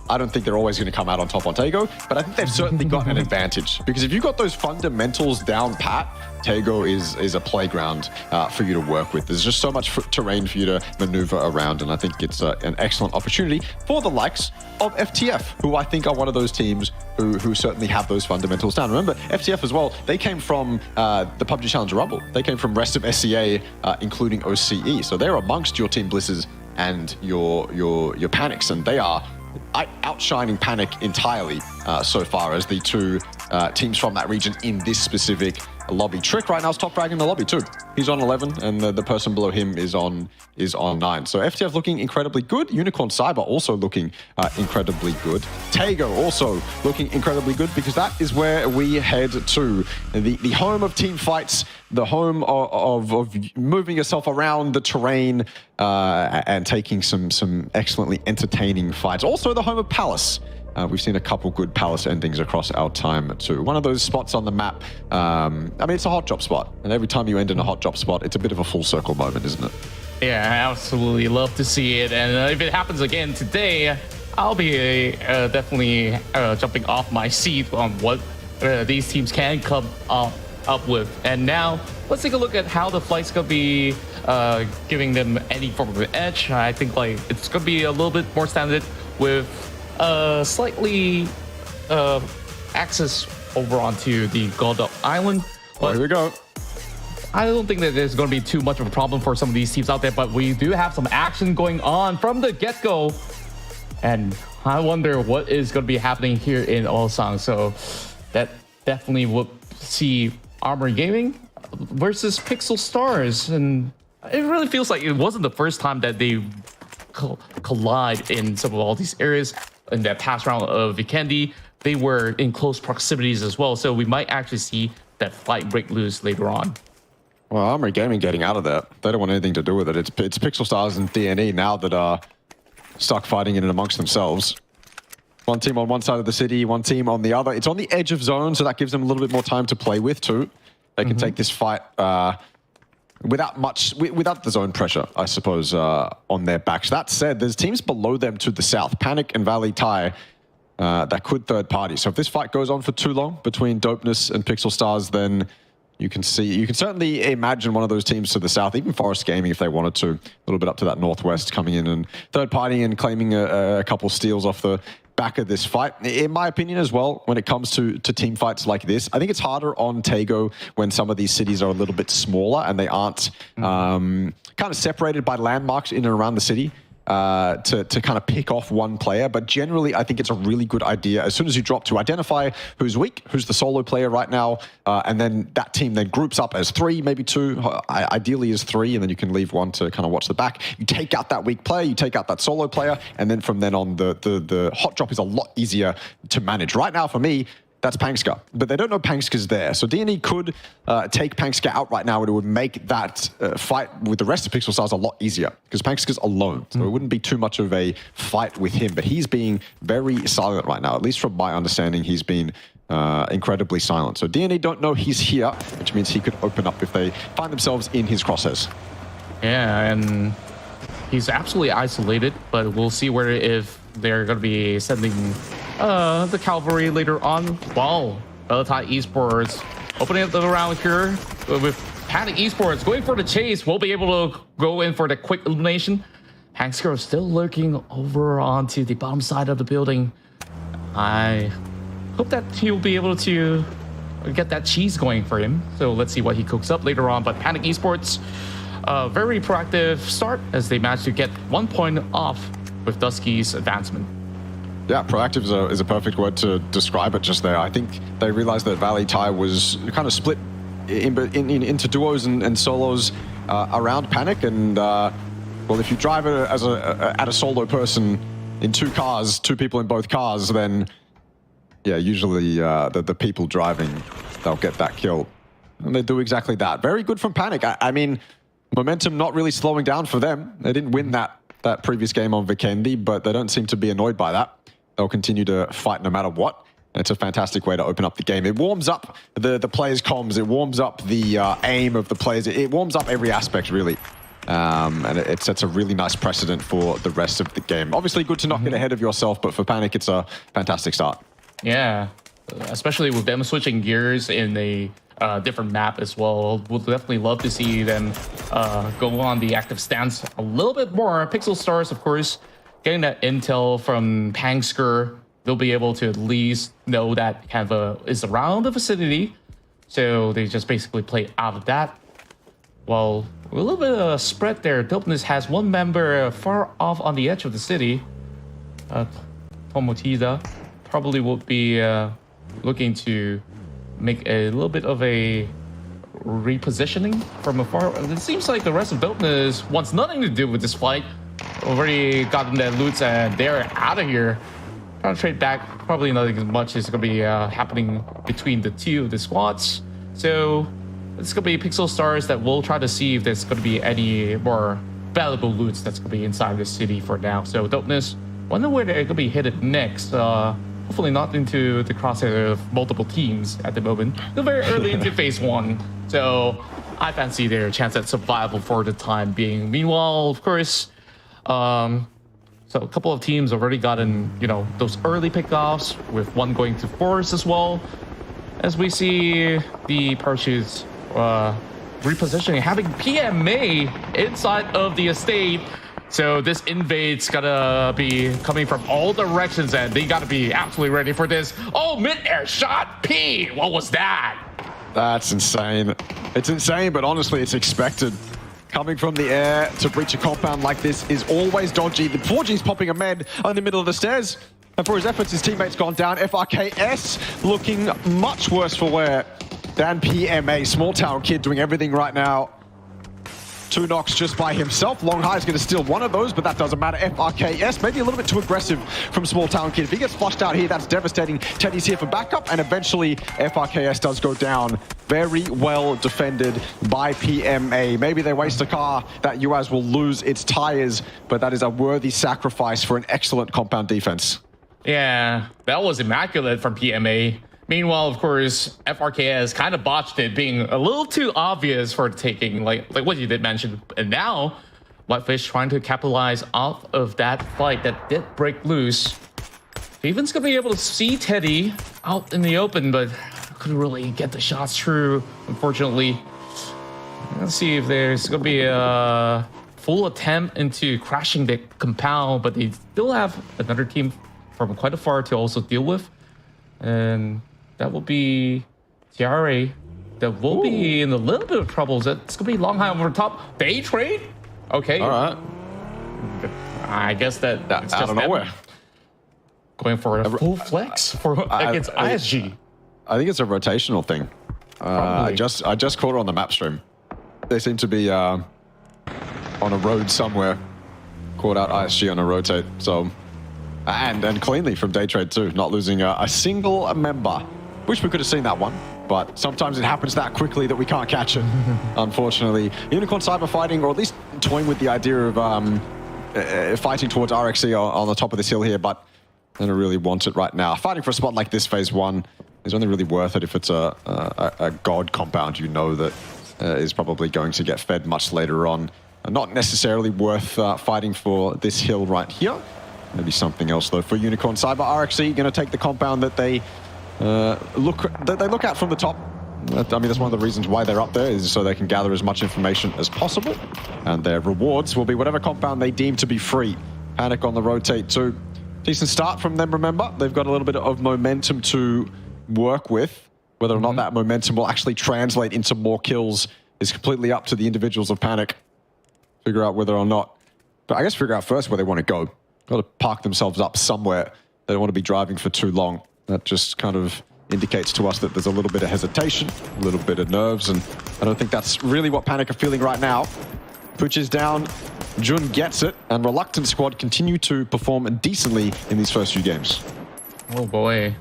I don't think they're always going to come out on top on 𝐏𝐿𝐒, but I think they've certainly got an advantage, because if you've got those fundamentals down pat, 𝐏𝐿𝐒 is a playground for you to work with. There's just so much terrain for you to maneuver around, and I think it's an excellent opportunity for the likes of FTF, who I think are one of those teams who certainly have those fundamentals down. Remember, FTF as well, they came from the PUBG Challenger Rumble. They came from rest of SCA, including OCE. So they're amongst your Team Blisses and your Panics, and they are outshining Panic entirely so far as the two teams from that region in this specific lobby. Trick right now is top frag in the lobby too. He's on 11, and the person below him is on 9. So FTF looking incredibly good. Unicorn Cyber also looking incredibly good. 𝐏𝐿𝐒 also looking incredibly good, because that is where we head to. The home of team fights, the home of moving yourself around the terrain and taking some excellently entertaining fights. Also the home of Palace. We've seen a couple good Palace endings across our time too. One of those spots on the map, I mean, it's a hot drop spot, and every time you end in a hot drop spot, it's a bit of a full circle moment, isn't it? Yeah, I absolutely love to see it, and if it happens again today, I'll be definitely jumping off my seat on what these teams can come up with. And now, let's take a look at how the flight's gonna be giving them any form of an edge. I think it's gonna be a little bit more standard with slightly access over onto the Gold Island. But here we go. I don't think that there's going to be too much of a problem for some of these teams out there, but we do have some action going on from the get-go. And I wonder what is going to be happening here in Ulsan. So that definitely will see Armory Gaming versus Pixel Stars. And it really feels like it wasn't the first time that they collide in some of all these areas. In that past round of Vikendi, they were in close proximities as well. So we might actually see that fight break loose later on. Well, Armory Gaming getting out of there. They don't want anything to do with it. It's Pixel Stars and DNE now that are stuck fighting in and amongst themselves. One team on one side of the city, one team on the other. It's on the edge of zone, so that gives them a little bit more time to play with too. They can take this fight without the zone pressure, I suppose, on their backs. That said, there's teams below them to the south, Panic and Valee Thai, that could third party. So if this fight goes on for too long between Dopeness and Pixel Stars, then you can certainly imagine one of those teams to the south, even Forest Gaming if they wanted to, a little bit up to that northwest, coming in and third party and claiming a couple steals off the back of this fight. In my opinion as well, when it comes to team fights like this, I think it's harder on Taego when some of these cities are a little bit smaller and they aren't kind of separated by landmarks in and around the city. To kind of pick off one player, but generally I think it's a really good idea as soon as you drop to identify who's weak, who's the solo player right now, and then that team then groups up as 3, maybe 2, ideally as 3, and then you can leave 1 to kind of watch the back. You take out that weak player, you take out that solo player, and then from then on the hot drop is a lot easier to manage. Right now for me, that's Pangska, but they don't know Pangska's there. So DNE could take Pangska out right now, and it would make that fight with the rest of Pixel Stars a lot easier because Pangska's alone. So it wouldn't be too much of a fight with him, but he's being very silent right now. At least from my understanding, he's been incredibly silent. So DNE don't know he's here, which means he could open up if they find themselves in his crosshairs. Yeah, and he's absolutely isolated, but we'll see if they're going to be sending the cavalry later on. Wow, Thai Esports opening up the round here with Panic Esports going for the chase. We'll be able to go in for the quick elimination. Hanksker still lurking over onto the bottom side of the building. I hope that he'll be able to get that cheese going for him. So let's see what he cooks up later on. But Panic Esports, very proactive start as they managed to get 1 point off with Dusky's advancement. Yeah, proactive is a perfect word to describe it just there. I think they realized that Valee Thai was kind of split into duos and solos around Panic. And, well, if you drive it at a solo person in 2 cars, 2 people in both cars, then, yeah, usually the people driving, they'll get that kill. And they do exactly that. Very good from Panic. I mean, momentum not really slowing down for them. They didn't win that previous game on Vikendi, but they don't seem to be annoyed by that. They'll continue to fight no matter what. And it's a fantastic way to open up the game. It warms up the players' comms. It warms up the aim of the players. It warms up every aspect, really. And it sets a really nice precedent for the rest of the game. Obviously, good to not get ahead of yourself, but for Panic, it's a fantastic start. Yeah, especially with them switching gears in a different map as well. We'll definitely love to see them go on the active stance a little bit more. Pixel Stars, of course, getting that intel from Pangsker, they'll be able to at least know that Canva is around the vicinity. So they just basically play out of that. Well, a little bit of a spread there. Dopeness has 1 member far off on the edge of the city. Tomotida probably will be looking to make a little bit of a repositioning from afar. It seems like the rest of Dopeness wants nothing to do with this fight. Already gotten their loots and they're out of here. Trying to trade back. Probably nothing as much is going to be happening between the 2 of the squads. So it's going to be Pixel Stars that will try to see if there's going to be any more valuable loots that's going to be inside the city for now. So Dopeness, wonder where they're going to be headed next. Hopefully not into the crosshair of multiple teams at the moment. They're very early into phase 1. So I fancy their chance at survival for the time being. Meanwhile, of course, so a couple of teams already gotten, those early pickoffs, with 1 going to Forest as well. As we see the parachutes repositioning, having PMA inside of the estate. So this invade's gotta be coming from all directions, and they gotta be absolutely ready for this. Oh, mid-air shot, P! What was that? That's insane. It's insane, but honestly, it's expected. Coming from the air to breach a compound like this is always dodgy. The 4G's popping a med in the middle of the stairs. And for his efforts, his teammate's gone down. 𝐹𝐴 looking much worse for wear than PMA. Small town kid doing everything right now. 2 knocks just by himself. Long High is going to steal one of those, but that doesn't matter. 𝐹𝐴 maybe a little bit too aggressive from Small Town Kid. If he gets flushed out here, that's devastating. Teddy's here for backup, and eventually 𝐹𝐴 does go down. Very well defended by PMA. Maybe they waste a car. That UAZ will lose its tires, but that is a worthy sacrifice for an excellent compound defense. Yeah, that was immaculate from PMA. Meanwhile, of course, 𝐹𝐴 kind of botched it, being a little too obvious for taking, like what you did mention. And now, Whitefish trying to capitalize off of that fight that did break loose. Haven's gonna be able to see Teddy out in the open, but couldn't really get the shots through, unfortunately. Let's see if there's gonna be a full attempt into crashing the compound, but they still have another team from quite afar to also deal with. And that will be Tiare. That will be in a little bit of trouble. It's gonna be Long High over the top. Daytrade? Okay. All right. I guess that's out of nowhere. Going for a full flex against ISG. I think it's a rotational thing. I just caught it on the map stream. They seem to be on a road somewhere. Caught out ISG on a rotate. So, and cleanly from Daytrade too, not losing a single member. Wish we could have seen that one, but sometimes it happens that quickly that we can't catch it, unfortunately. Unicorn Cyber fighting, or at least toying with the idea of fighting towards RXE on the top of this hill here, but they don't really want it right now. Fighting for a spot like this phase 1 is only really worth it if it's a god compound you know that is probably going to get fed much later on. Not necessarily worth fighting for this hill right here. Maybe something else though for Unicorn Cyber. RXE going to take the compound that they look at from the top. I mean, that's one of the reasons why they're up there, is so they can gather as much information as possible. And their rewards will be whatever compound they deem to be free. Panic on the rotate too. Decent start from them, remember. They've got a little bit of momentum to work with. Whether or not that momentum will actually translate into more kills is completely up to the individuals of Panic. Figure out whether or not. But I guess figure out first where they want to go. Got to park themselves up somewhere. They don't want to be driving for too long. That just kind of indicates to us that there's a little bit of hesitation, a little bit of nerves, and I don't think that's really what Panic are feeling right now. Puch is down, Jun gets it, and Reluctant Squad continue to perform decently in these first few games. Oh boy.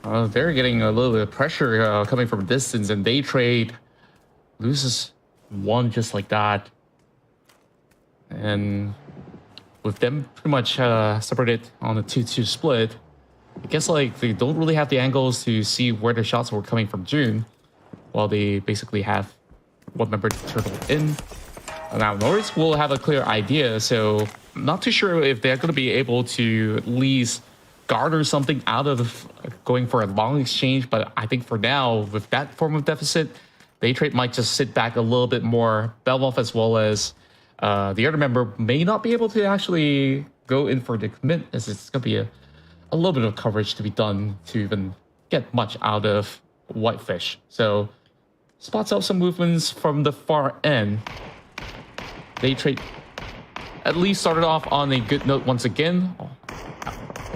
They're getting a little bit of pressure coming from distance, and Daytrade loses one just like that. And with them pretty much separated on a 2-2 split, I guess like they don't really have the angles to see where the shots were coming from June, while they basically have one member to turtle in. Now Norris will have a clear idea, so I'm not too sure if they're going to be able to at least garner something out of going for a long exchange, but I think for now, with that form of deficit, Daytrade might just sit back a little bit more. Belmov as well as the other member may not be able to actually go in for the commit, as it's going to be a little bit of coverage to be done to even get much out of Whitefish. So spots out some movements from the far end. Daytrade at least started off on a good note once again,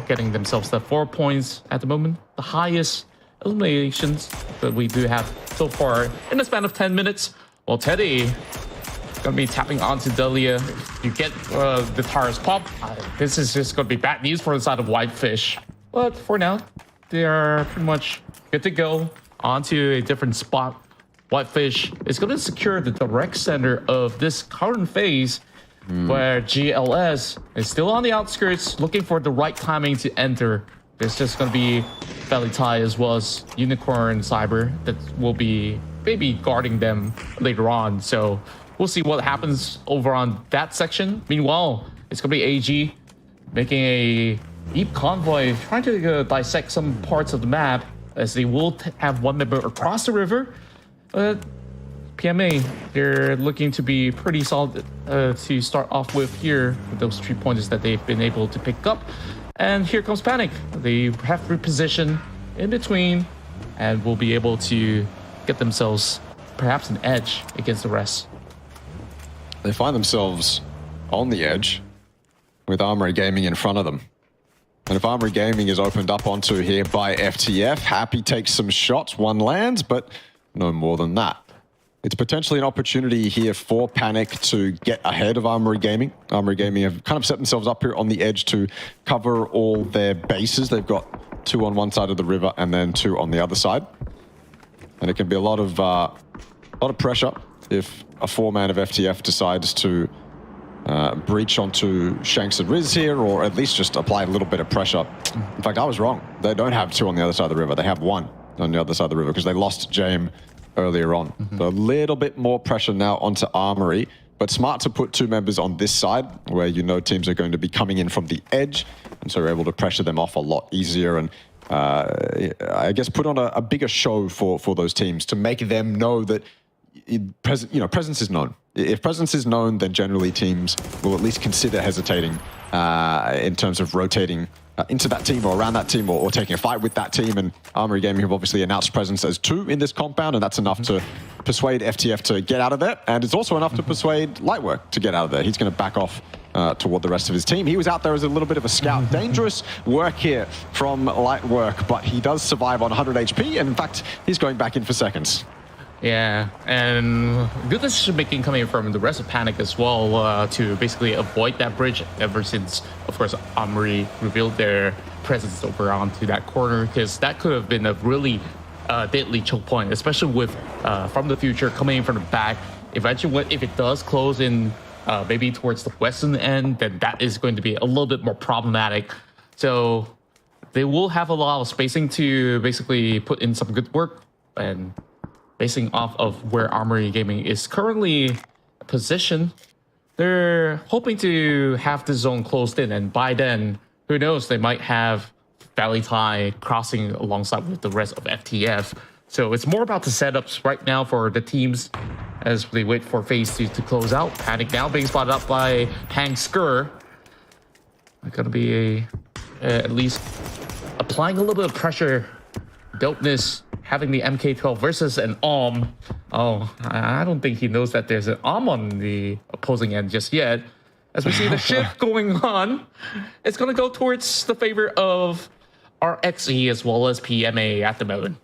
getting themselves the 4 points at the moment. The highest eliminations that we do have so far in the span of 10 minutes. Well, Teddy gonna be tapping onto Delia. You get the tires pop. This is just gonna be bad news for the side of Whitefish. But for now, they are pretty much good to go onto a different spot. Whitefish is gonna secure the direct center of this current phase, where GLS is still on the outskirts, looking for the right timing to enter. There's just gonna be Valee as well as Unicorn Cyber that will be maybe guarding them later on. So we'll see what happens over on that section. Meanwhile, it's going to be AG making a deep convoy, trying to dissect some parts of the map, as they will have one member across the river. But PMA, they're looking to be pretty solid to start off with here, with those 3 pointers that they've been able to pick up. And here comes Panic. They have repositioned in between and will be able to get themselves perhaps an edge against the rest. they find themselves on the edge with Armory Gaming in front of them. And if Armory Gaming is opened up onto here by FTF, Happy takes some shots, one lands, but no more than that. It's potentially an opportunity here for Panic to get ahead of Armory Gaming. Armory Gaming have kind of set themselves up here on the edge to cover all their bases. They've got 2 on one side of the river and then 2 on the other side. And it can be a lot of pressure if a 4-man of FTF decides to breach onto Shanks and Riz here, or at least just apply a little bit of pressure. In fact, I was wrong. They don't have 2 on the other side of the river. They have 1 on the other side of the river because they lost James earlier on. So a little bit more pressure now onto Armory, but smart to put 2 members on this side where you know teams are going to be coming in from the edge, and so you're able to pressure them off a lot easier and I guess put on a bigger show for those teams to make them know that presence is known. If presence is known, then generally teams will at least consider hesitating in terms of rotating into that team or around that team or taking a fight with that team. And Armory Gaming have obviously announced presence as 2 in this compound, and that's enough to persuade FTF to get out of there. And it's also enough to persuade Lightwork to get out of there. He's going to back off toward the rest of his team. He was out there as a little bit of a scout. Dangerous work here from Lightwork, but he does survive on 100 HP, and in fact, he's going back in for seconds. Yeah, and good decision making coming from the rest of Panic as well to basically avoid that bridge ever since, of course, Armory revealed their presence over onto that corner, because that could have been a really deadly choke point, especially with from the future coming in from the back. Eventually, if it does close in maybe towards the western end, then that is going to be a little bit more problematic. So they will have a lot of spacing to basically put in some good work, and basing off of where Armory Gaming is currently positioned, they're hoping to have the zone closed in, and by then, who knows, they might have Valee Thai crossing alongside with the rest of FTF. So it's more about the setups right now for the teams as they wait for phase 2 to close out. Panic now being spotted up by Hang Skur. They're gonna be at least applying a little bit of pressure, dopeness, having the MK12 versus an AWM. Oh, I don't think he knows that there's an AWM on the opposing end just yet. As we see the shift going on, it's going to go towards the favor of RXE as well as PMA at the moment.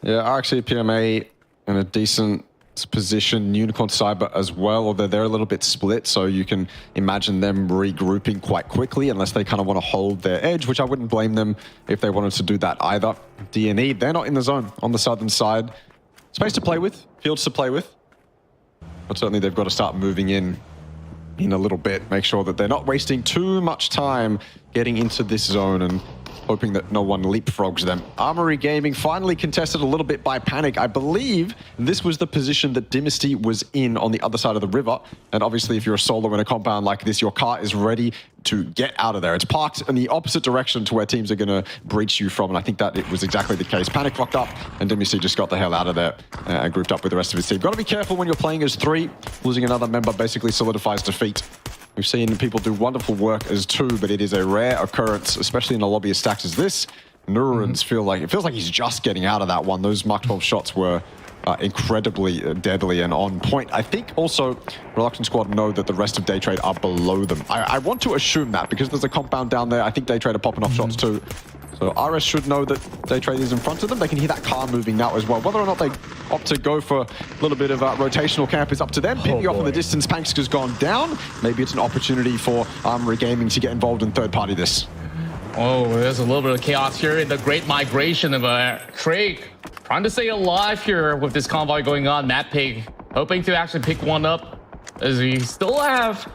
Yeah, RXE, PMA in a decent position, Unicorn Cyber as well, although they're a little bit split, so you can imagine them regrouping quite quickly unless they kind of want to hold their edge, which I wouldn't blame them if they wanted to do that either. D&E, they're not in the zone on the southern side. Space to play with, fields to play with, but certainly they've got to start moving in a little bit, make sure that they're not wasting too much time getting into this zone and hoping that no one leapfrogs them. Armory Gaming finally contested a little bit by Panic. I believe this was the position that Dynasty was in on the other side of the river. And obviously, if you're a solo in a compound like this, your car is ready to get out of there. It's parked in the opposite direction to where teams are going to breach you from. And I think that it was exactly the case. Panic rocked up, and Dynasty just got the hell out of there and grouped up with the rest of his team. Got to be careful when you're playing as 3. Losing another member basically solidifies defeat. We've seen people do wonderful work as 2, but it is a rare occurrence, especially in a lobby as stacked as this. Nurans feels like he's just getting out of that one. Those Mark 12 shots were incredibly deadly and on point. I think also Reluctant Squad know that the rest of Daytrade are below them. I want to assume that because there's a compound down there. I think Daytrade are popping off shots too. So RS should know that Daytrade is in front of them. They can hear that car moving now as well. Whether or not they opt to go for a little bit of rotational camp is up to them. Picking off in the distance, Pankska's gone down. Maybe it's an opportunity for Armory Gaming to get involved in third party this. Oh, there's a little bit of chaos here in the Great Migration of Craig. Trying to stay alive here with this convoy going on. Matt Pig hoping to actually pick one up as we still have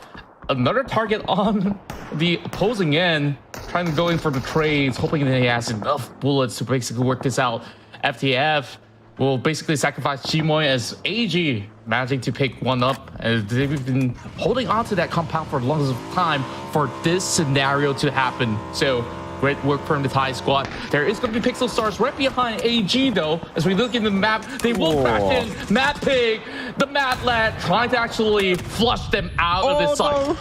another target on the opposing end, trying to go in for the trades, hoping that he has enough bullets to basically work this out. FTF will basically sacrifice Chimoy as AG managing to pick one up, as they've been holding on to that compound for the longest time for this scenario to happen. So great work from the Thai squad. There is going to be Pixel Stars right behind AG though. As we look in the map, they will back in Matt Pig, the Mad Lad, trying to actually flush them out of this site.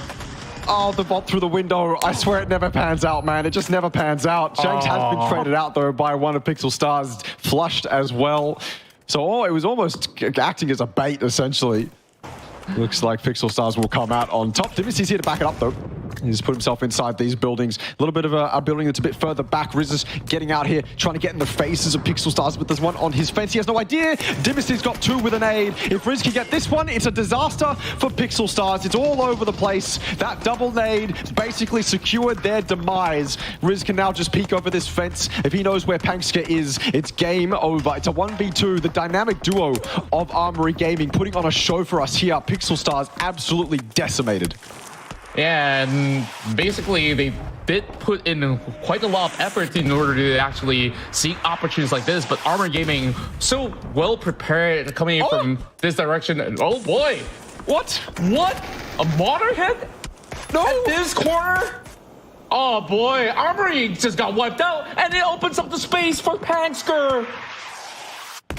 Oh, the bot through the window. I swear it never pans out, man. It just never pans out. Shanks has been traded out, though, by one of Pixel Stars, flushed as well. So it was almost acting as a bait, essentially. Looks like Pixel Stars will come out on top. 𝐷𝐼𝐼's here to back it up, though. He's put himself inside these buildings. A little bit of a building that's a bit further back. Riz is getting out here, trying to get in the faces of Pixel Stars, but there's one on his fence. He has no idea. 𝐷𝐼𝐼's got two with a nade. If Riz can get this one, it's a disaster for Pixel Stars. It's all over the place. That double nade basically secured their demise. Riz can now just peek over this fence. If he knows where 𝐿𝐴𝐻𝐿 is, it's game over. It's a 1v2. The dynamic duo of Armory Gaming putting on a show for us here. Pixel Stars absolutely decimated. Yeah, and basically they did put in quite a lot of effort in order to actually seek opportunities like this, but Armory Gaming so well prepared coming in from this direction. And oh boy! What? What? A mortar hit? No! At this corner? Oh boy, Armory just got wiped out, and it opens up the space for 𝐿𝐴𝐻𝐿.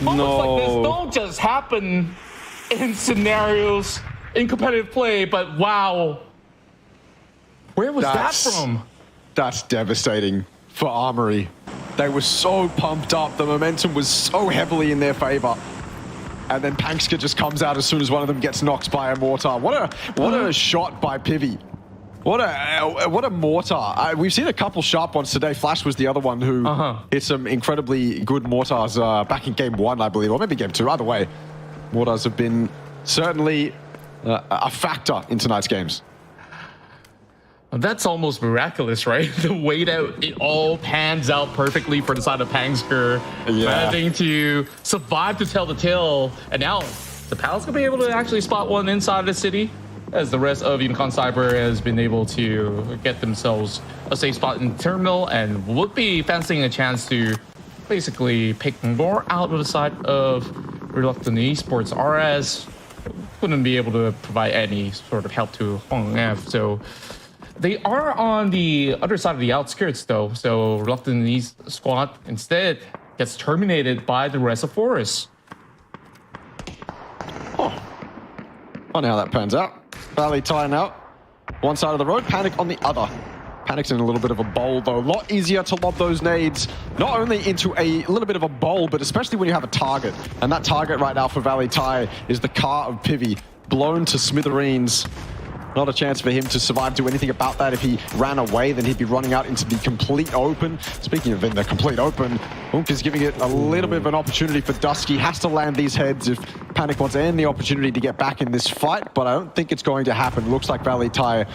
Moments like this don't just happen in scenarios, in competitive play, but wow. Where was that from? That's devastating for Armory. They were so pumped up. The momentum was so heavily in their favor. And then 𝐿𝐴𝐻𝐿 just comes out as soon as one of them gets knocked by a mortar. What a shot by Pivy. What a mortar. We've seen a couple sharp ones today. Flash was the other one who hit some incredibly good mortars back in game 1, I believe, or maybe game 2. Either way, mortars have been certainly a factor in tonight's games. That's almost miraculous, right? The way that it all pans out perfectly for the side of 𝐿𝐴𝐻𝐿. Managing to survive to tell the tale. And now the 𝐿𝐴𝐻𝐿's gonna be able to actually spot one inside the city, as the rest of 𝐏𝐿𝐴𝐻𝐿 has been able to get themselves a safe spot in the terminal, and would be fancying a chance to basically pick more out of the side of Reluctant Esports. RS couldn't be able to provide any sort of help to ⁉ so they are on the other side of the outskirts, though. So Reluctant East squad instead gets terminated by the rest of Forest. Oh, funny how that pans out. Valee tying out one side of the road, Panic on the other. Panic's in a little bit of a bowl, though. A lot easier to lob those nades, not only into a little bit of a bowl, but especially when you have a target. And that target right now for Valee is the car of Pivy, blown to smithereens. Not a chance for him to survive, do anything about that. If he ran away, then he'd be running out into the complete open. Speaking of in the complete open, 𝐿𝐴𝐻𝐿 is giving it a little bit of an opportunity for Dusky. Has to land these heads if Panic wants any opportunity to get back in this fight, but I don't think it's going to happen. Looks like Valee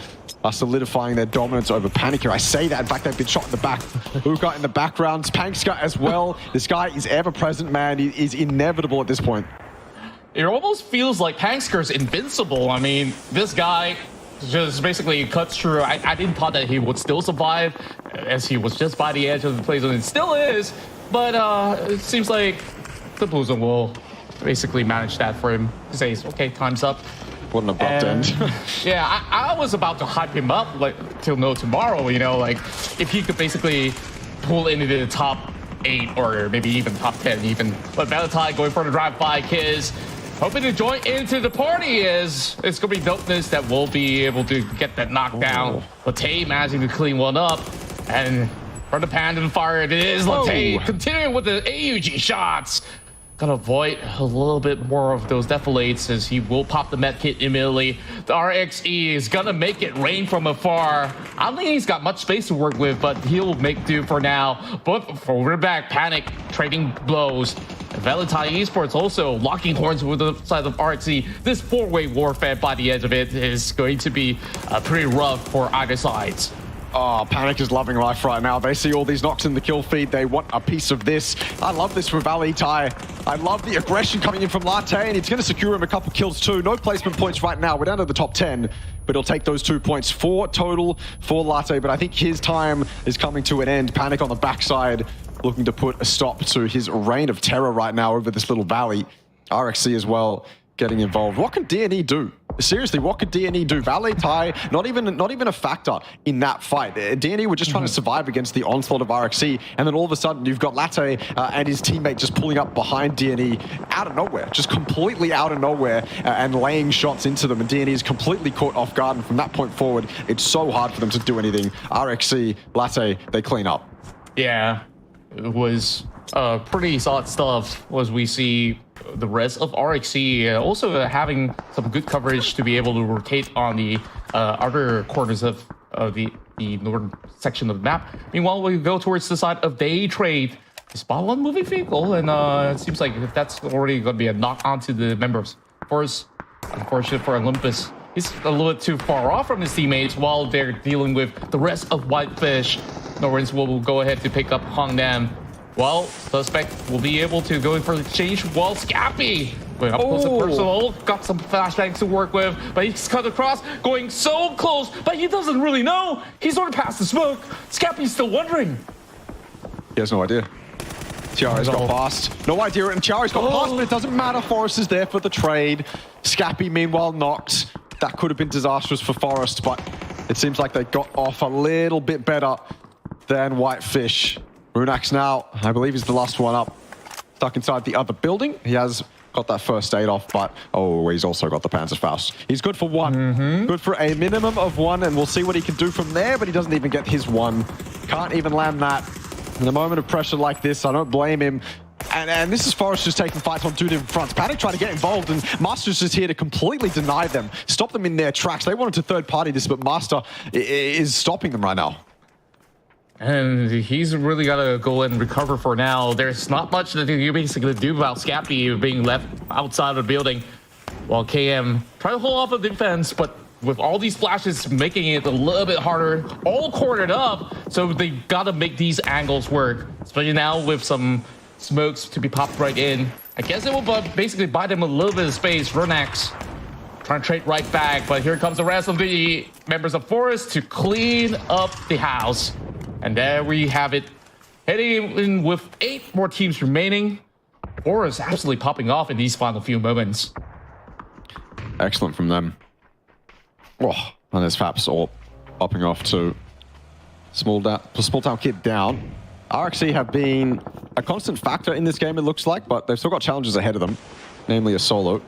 are solidifying their dominance over Panic here. I say that, in fact, they've been shot in the back. 𝐿𝐴𝐻𝐿 in the background, 𝐿𝐴𝐻𝐿 as well. This guy is ever present, man. He is inevitable at this point. It almost feels like 𝐿𝐴𝐻𝐿 is invincible. I mean, this guy just basically cuts through. I didn't thought that he would still survive, as he was just by the edge of the play zone. It still is, but it seems like the Blue Zone will basically manage that for him. He says, okay, time's up. What an abrupt end. Yeah, I was about to hype him up like till no tomorrow, you know, like if he could basically pull into the top 8 or maybe even top 10 even. But 𝐿𝐴𝐻𝐿 going for the drive-by kids. Hoping to join into the party, is it's going to be dopeness that we'll be able to get that knockdown. 𝐿𝐴𝐻𝐿 managing to clean one up. And from the pan to the fire, it is 𝐿𝐴𝐻𝐿 continuing with the AUG shots. Gotta avoid a little bit more of those deflates, as he will pop the med kit immediately. The RXE is gonna make it rain from afar. I don't think he's got much space to work with, but he'll make do for now. But forward back, Panic trading blows. Valee Esports also locking horns with the side of RXE. This 4-way warfare by the edge of it is going to be pretty rough for either sides. Oh, Panic is loving life right now. They see all these knocks in the kill feed. They want a piece of this. I love this for Valee. I love the aggression coming in from 𝐿𝐴𝐻𝐿, and it's going to secure him a couple kills too. No placement points right now. We're down to the top 10, but he'll take those 2 points. 4 total for 𝐿𝐴𝐻𝐿, but I think his time is coming to an end. Panic on the backside, looking to put a stop to his reign of terror right now over this little valley. RXC as well getting involved. What can 𝐷𝐿𝐴 do? Seriously, what could 𝐷𝐿𝐴 do? Valee, not even a factor in that fight. 𝐷𝐿𝐴 were just trying to survive against the onslaught of RXC, and then all of a sudden you've got 𝐿𝐴𝐻𝐿 and his teammate just pulling up behind 𝐷𝐿𝐴 out of nowhere, just completely out of nowhere, and laying shots into them, and 𝐷𝐿𝐴 is completely caught off guard, and from that point forward, it's so hard for them to do anything. RXC, 𝐿𝐴𝐻𝐿, they clean up. Yeah, it was pretty solid stuff, as we see the rest of 𝐏𝐿𝐒 also having some good coverage to be able to rotate on the other corners of the northern section of the map. Meanwhile, we go towards the side of Daytrade. They spot one moving vehicle, and it seems like that's already going to be a knock onto the members. Force, unfortunate for Olympus. He's a little bit too far off from his teammates while they're dealing with the rest of Whitefish. Norrens will go ahead to pick up Hongnam. Well, suspect will be able to go in for the exchange while 𝐏𝐿𝐒 going up close and personal, got some flashbangs to work with, but he's cut across, going so close, but he doesn't really know. He's already past the smoke. 𝐏𝐿𝐒's still wondering. He has no idea. Tiara's got past. No idea, and Tiara's got past, but it doesn't matter. Forest is there for the trade. 𝐏𝐿𝐒, meanwhile, knocked. That could have been disastrous for Forest, but it seems like they got off a little bit better than Whitefish. Runax now, I believe, is the last one up. Stuck inside the other building. He has got that first aid off, but he's also got the Panzerfaust. He's good for one. Good for a minimum of one, and we'll see what he can do from there, but he doesn't even get his one. Can't even land that. In a moment of pressure like this, I don't blame him. And this is Forest just taking fights on two different fronts. Panic trying to get involved, and Master's just here to completely deny them, stop them in their tracks. They wanted to third party this, but Master is stopping them right now. And he's really got to go and recover for now. There's not much that you're basically going to do about 𝐏𝐿𝐒 being left outside of the building. While KM trying to hold off the defense, but with all these flashes making it a little bit harder, all cornered up, so they got to make these angles work. Especially now with some smokes to be popped right in. I guess it will basically buy them a little bit of space. Runax trying to trade right back, but here comes the rest of the members of Forest to clean up the house. And there we have it. Heading in with 8 more teams remaining. Forest absolutely popping off in these final few moments. Excellent from them. Oh, and there's Faps all popping off to small town kid down. 𝐼XE have been a constant factor in this game, it looks like, but they've still got challenges ahead of them, namely a solo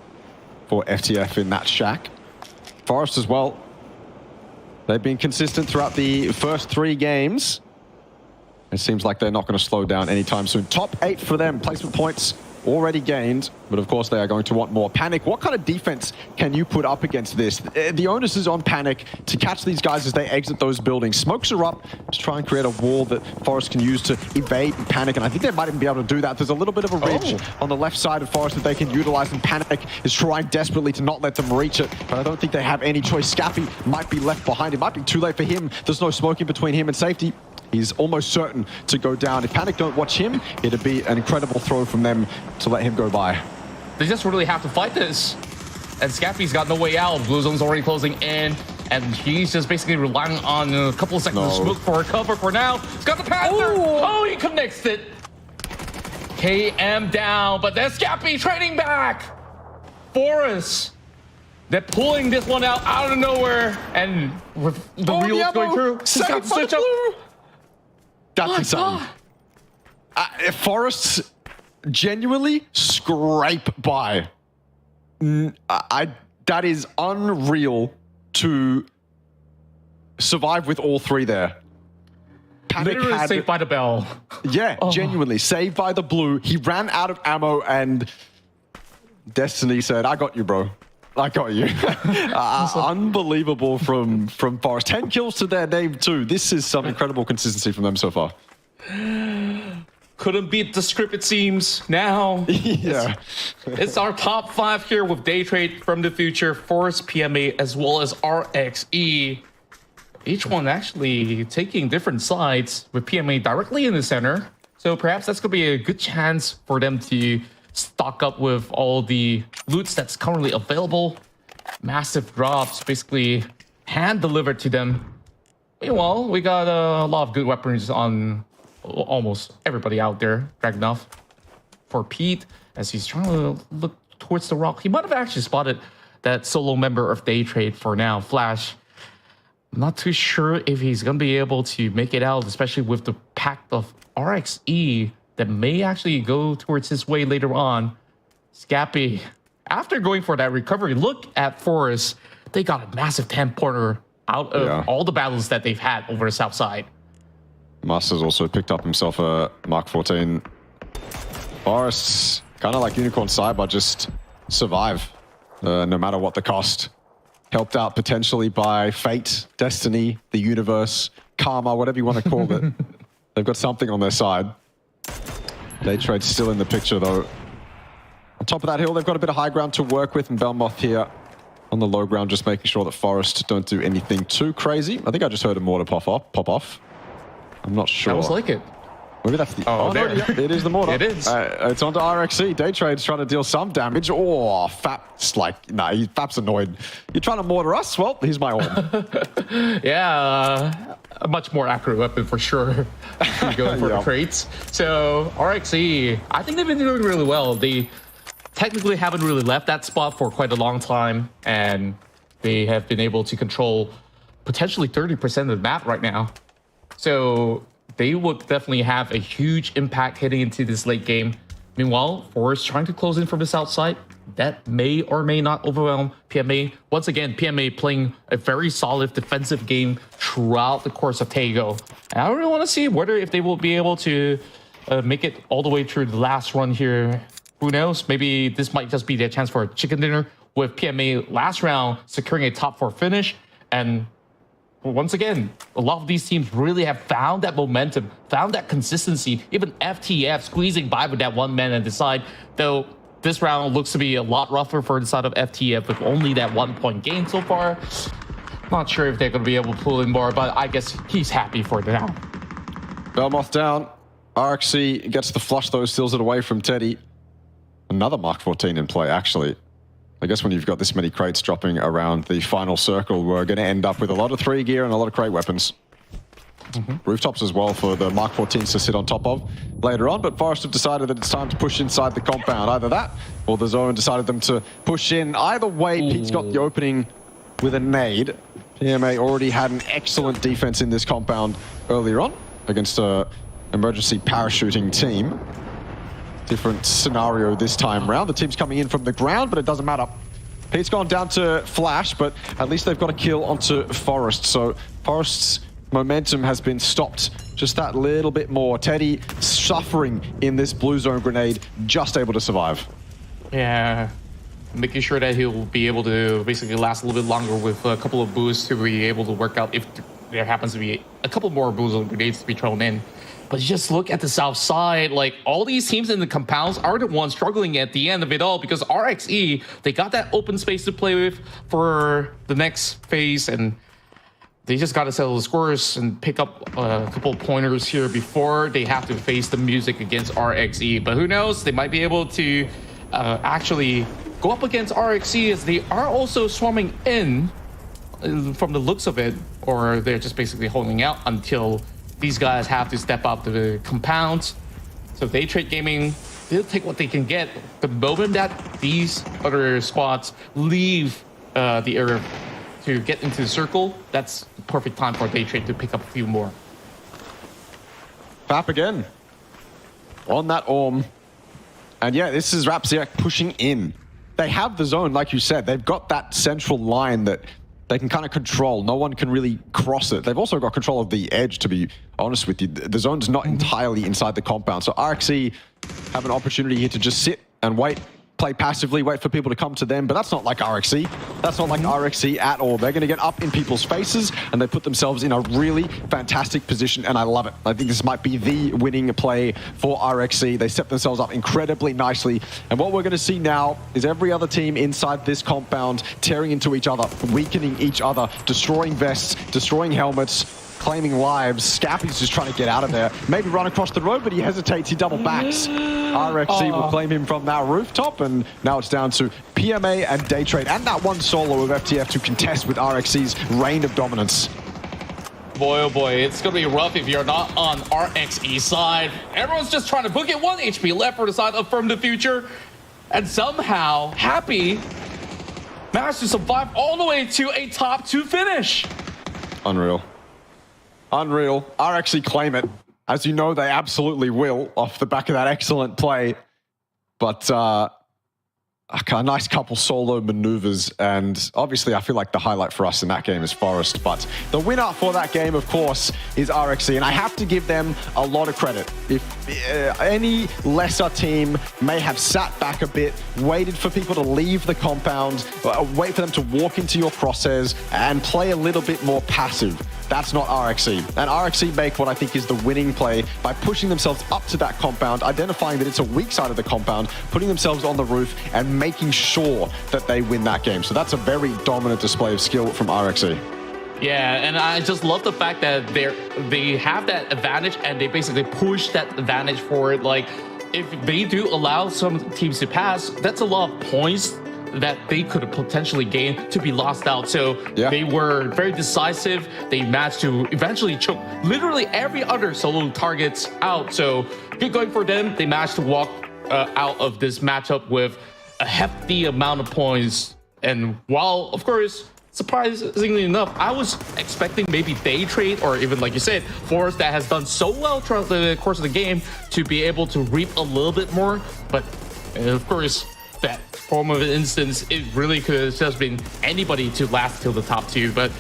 for FTF in that shack. Forest as well. They've been consistent throughout the first 3 games. It seems like they're not going to slow down anytime soon. Top 8 for them, placement points already gained, but of course they are going to want more. Panic, what kind of defense can you put up against this? The onus is on Panic to catch these guys as they exit those buildings. Smokes are up to try and create a wall that Forest can use to evade Panic, and I think they might even be able to do that. There's a little bit of a ridge on the left side of Forest that they can utilize, and Panic is trying desperately to not let them reach it, but I don't think they have any choice. 𝐏𝐿𝐒 might be left behind. It might be too late for him. There's no smoking between him and safety. He's almost certain to go down. If Panic don't watch him, it'd be an incredible throw from them to let him go by. They just really have to fight this. And 𝐏𝐿𝐒's got no way out. Blue Zone's already closing in. And he's just basically relying on a couple of seconds of smoke for a cover for now. He's got the Panther. Oh, he connects it. KM down, but then 𝐏𝐿𝐒 trading back. Forest, they're pulling this one out of nowhere. And with the reels going through, he's got to switch up. That's insane. Forest genuinely scrape by. That is unreal to survive with all 3 there. Panic literally saved by the bell. Yeah, genuinely saved by the blue. He ran out of ammo and Destiny said, "I got you, bro. I got you." Unbelievable from Forest. 10 kills to their name too. This is some incredible consistency from them so far. Couldn't beat the script, it seems. Now, it's our top 5 here with Daytrade from the future, Forest, PMA, as well as 𝐼XE. Each one actually taking different sides, with PMA directly in the center. So perhaps that's going to be a good chance for them to stock up with all the loots that's currently available. Massive drops, basically hand-delivered to them. Meanwhile, we got a lot of good weapons on almost everybody out there. Dragunov for Pete, as he's trying to look towards the rock. He might have actually spotted that solo member of Daytrade for now, Flash. I'm not too sure if he's going to be able to make it out, especially with the pack of 𝐼XE that may actually go towards his way later on. 𝐏𝐿𝐒, after going for that recovery, look at Forest. They got a massive 10-pointer out of all the battles that they've had over the south side. Master's also picked up himself a Mark 14. Forest kind of like Unicorn Cyber, just survive no matter what the cost. Helped out potentially by fate, destiny, the universe, karma, whatever you want to call it. They've got something on their side. Daytrade still in the picture though. On top of that hill, they've got a bit of high ground to work with, and 𝐏𝐆𝐒 here on the low ground, just making sure that Forest don't do anything too crazy. I think I just heard a mortar pop off. I'm not sure. Sounds like it. Maybe that's the... Oh, no, yeah, it is the mortar. It is. It's onto 𝐿𝐼𝐶. Daytrade's trying to deal some damage. Oh, Fap's like... Nah, Fap's annoyed. You're trying to mortar us? Well, here's my orb. Yeah, a much more accurate weapon for sure. Going for the crates. So, 𝐿𝐼𝐶, I think they've been doing really well. They technically haven't really left that spot for quite a long time, and they have been able to control potentially 30% of the map right now. So they would definitely have a huge impact heading into this late game. Meanwhile, Forest trying to close in from the south side. That may or may not overwhelm PMA. Once again, PMA playing a very solid defensive game throughout the course of Taego. And I really want to see whether if they will be able to make it all the way through the last run here. Who knows? Maybe this might just be their chance for a chicken dinner with PMA last round securing a top 4 finish. And once again, a lot of these teams really have found that momentum, found that consistency. Even FTF squeezing by with that one man at the side, though this round looks to be a lot rougher for the side of FTF with only that 1 point gain so far. Not sure if they're going to be able to pull in more, but I guess he's happy for now. 𝐿𝐼𝐶 down. 𝐿𝐼𝐶 gets the flush though, steals it away from Teddy. Another Mark 14 in play, actually. I guess when you've got this many crates dropping around the final circle, we're going to end up with a lot of 3 gear and a lot of crate weapons. Rooftops as well for the Mark 14s to sit on top of later on, but Forest have decided that it's time to push inside the compound. Either that, or the zone decided them to push in. Either way, Pete's got the opening with a nade. PMA already had an excellent defense in this compound earlier on against an emergency parachuting team. Different scenario this time round. The team's coming in from the ground, but it doesn't matter. Pete's gone down to Flash, but at least they've got a kill onto Forest. So Forest's momentum has been stopped just that little bit more. Teddy suffering in this blue zone grenade, just able to survive. Yeah, making sure that he'll be able to basically last a little bit longer with a couple of boosts to be able to work out if there happens to be a couple more blue zone grenades to be thrown in. But just look at the south side, like all these teams in the compounds are the ones struggling at the end of it all because 𝐿𝐼𝐶, they got that open space to play with for the next phase, and they just got to settle the scores and pick up a couple of pointers here before they have to face the music against 𝐿𝐼𝐶. But who knows, they might be able to actually go up against 𝐿𝐼𝐶 as they are also swarming in from the looks of it, or they're just basically holding out until these guys have to step up to the compound. So Daytrade Gaming, they'll take what they can get. The moment that these other squads leave the area to get into the circle, that's the perfect time for Daytrade to pick up a few more. Fap again on that Orm. And yeah, this is 𝐼𝐶 pushing in. They have the zone, like you said. They've got that central line that they can kind of control. No one can really cross it. They've also got control of the edge, to be honest with you. The zone's not entirely inside the compound. So 𝐼𝐶 have an opportunity here to just sit and wait, play passively, wait for people to come to them. But that's not like 𝐼𝐶. That's not like 𝐼𝐶 at all. They're going to get up in people's faces and they put themselves in a really fantastic position. And I love it. I think this might be the winning play for 𝐼𝐶. They set themselves up incredibly nicely. And what we're going to see now is every other team inside this compound tearing into each other, weakening each other, destroying vests, destroying helmets, claiming lives. Scappy's just trying to get out of there. Maybe run across the road, but he hesitates. He double backs. 𝐼𝐶 will claim him from that rooftop, and now it's down to PMA and Daytrade and that one solo of FTF to contest with 𝐼𝐶's reign of dominance. Boy, oh boy, it's going to be rough if you're not on 𝐼𝐶's side. Everyone's just trying to book it. 1 HP left for the side of From the Future. And somehow, Happy managed to survive all the way to a top 2 finish. Unreal. Unreal. 𝐼𝐶 claim it. As you know, they absolutely will off the back of that excellent play. But a nice couple solo maneuvers, and obviously I feel like the highlight for us in that game is Forest, but the winner for that game, of course, is РXC, and I have to give them a lot of credit. If any lesser team may have sat back a bit, waited for people to leave the compound, wait for them to walk into your crosshairs and play a little bit more passive, that's not РXC. And РXC make what I think is the winning play by pushing themselves up to that compound, identifying that it's a weak side of the compound, putting themselves on the roof and making sure that they win that game. So that's a very dominant display of skill from РXC. Yeah, and I just love the fact that they have that advantage and they basically push that advantage forward. Like, if they do allow some teams to pass, that's a lot of points that they could potentially gain to be lost out. So they were very decisive. They managed to eventually choke literally every other solo targets out. So good going for them. They managed to walk out of this matchup with a hefty amount of points. And while, of course, surprisingly enough, I was expecting maybe Daytrade or even, like you said, Forest, that has done so well throughout the course of the game, to be able to reap a little bit more. But of course, that form of instance, it really could have just been anybody to last till the top two. But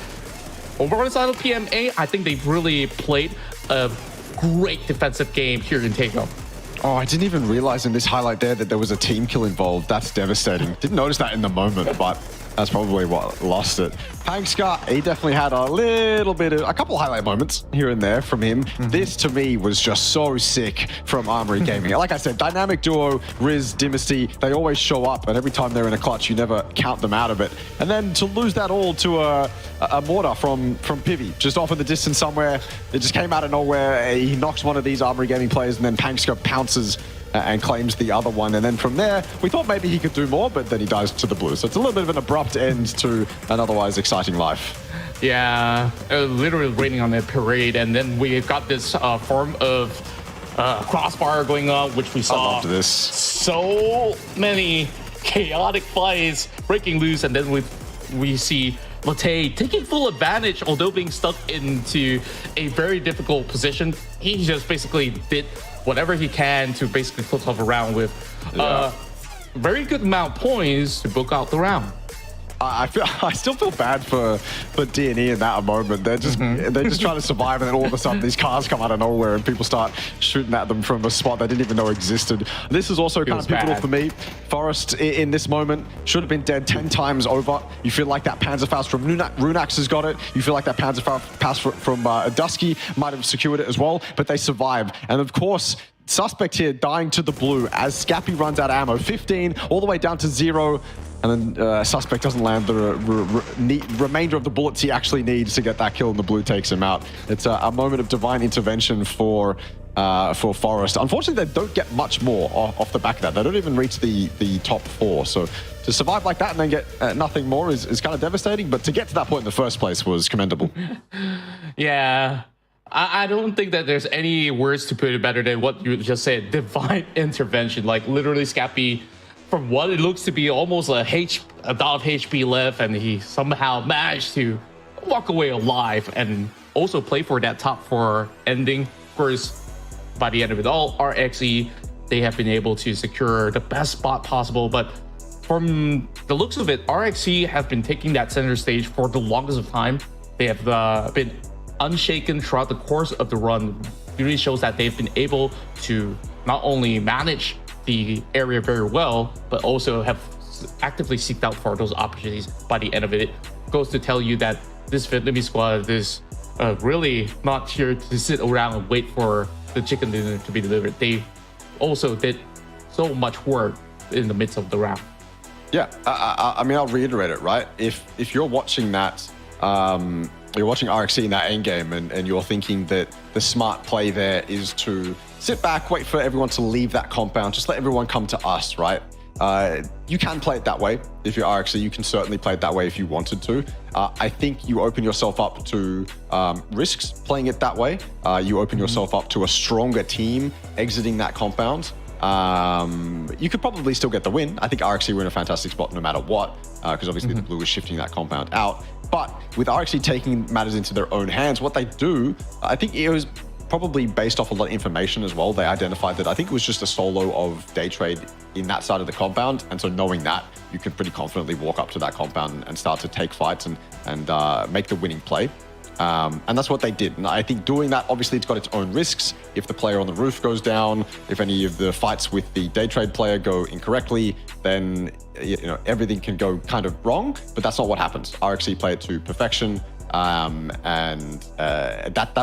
over on the side of PMA, I think they've really played a great defensive game here in Takeoff. Oh, I didn't even realize in this highlight there that there was a team kill involved. That's devastating. Didn't notice that in the moment, but that's probably what lost it. 𝐏𝐿𝐒, he definitely had a couple highlight moments here and there from him. This, to me, was just so sick from Armory Gaming. Like I said, dynamic duo, Riz, Dynasty, they always show up, and every time they're in a clutch, you never count them out of it. And then to lose that all to a mortar from Pivy, just off in the distance somewhere, it just came out of nowhere. He knocks one of these Armory Gaming players, and then 𝐏𝐿𝐒 pounces and claims the other one. And then from there, we thought maybe he could do more, but then he dies to the blue. So it's a little bit of an abrupt end to an otherwise exciting life. Yeah, literally raining on a parade. And then we've got this form of crossfire going on, which we saw. I loved this. So many chaotic fights breaking loose. And then we see Valee taking full advantage, although being stuck into a very difficult position. He just basically did whatever he can to basically put himself around with very good amount of points to book out the round. I still feel bad for D&E in that moment. They're just trying to survive, and then all of a sudden these cars come out of nowhere and people start shooting at them from a spot they didn't even know existed. This is also kind of pivotal for me. Forest in this moment should have been dead 10 times over. You feel like that Panzerfaust from Runax has got it. You feel like that Panzerfaust from Dusky might have secured it as well, but they survive. And of course, Suspect here dying to the blue as Scappy runs out of ammo. 15 all the way down to 0. And then Suspect doesn't land the remainder of the bullets he actually needs to get that kill, and the blue takes him out. It's a moment of divine intervention for Forest. Unfortunately, they don't get much more off the back of that. They don't even reach the top 4. So to survive like that and then get nothing more is kind of devastating. But to get to that point in the first place was commendable. Yeah. I don't think that there's any words to put it better than what you just said. Divine intervention. Like, literally, Scappy, from what it looks to be almost a dot of HP left, and he somehow managed to walk away alive and also play for that top 4 ending. Of course, by the end of it all, РXC, they have been able to secure the best spot possible. But from the looks of it, RXC have been taking that center stage for the longest of time. They have been unshaken throughout the course of the run. It really shows that they've been able to not only manage the area very well, but also have actively seeked out for those opportunities by the end of it. It goes to tell you that this Vietnamese squad is really not here to sit around and wait for the chicken dinner to be delivered. They also did so much work in the midst of the round. Yeah, I mean, I'll reiterate it, right? If you're watching that, you're watching РXC in that end game, and you're thinking that the smart play there is to sit back, wait for everyone to leave that compound, just let everyone come to us, right? You can play it that way. If you're RXC, you can certainly play it that way if you wanted to. I think you open yourself up to risks playing it that way. You open yourself up to a stronger team exiting that compound. You could probably still get the win. I think RXC were in a fantastic spot no matter what, because obviously the blue is shifting that compound out. But with RXC taking matters into their own hands, what they do, I think it was probably based off a lot of information as well, they identified that I think it was just a solo of Daytrade in that side of the compound. And so knowing that, you could pretty confidently walk up to that compound and start to take fights and make the winning play. And that's what they did. And I think doing that, obviously, it's got its own risks. If the player on the roof goes down, if any of the fights with the Daytrade player go incorrectly, then everything can go kind of wrong. But that's not what happens. RXC play it to perfection. That's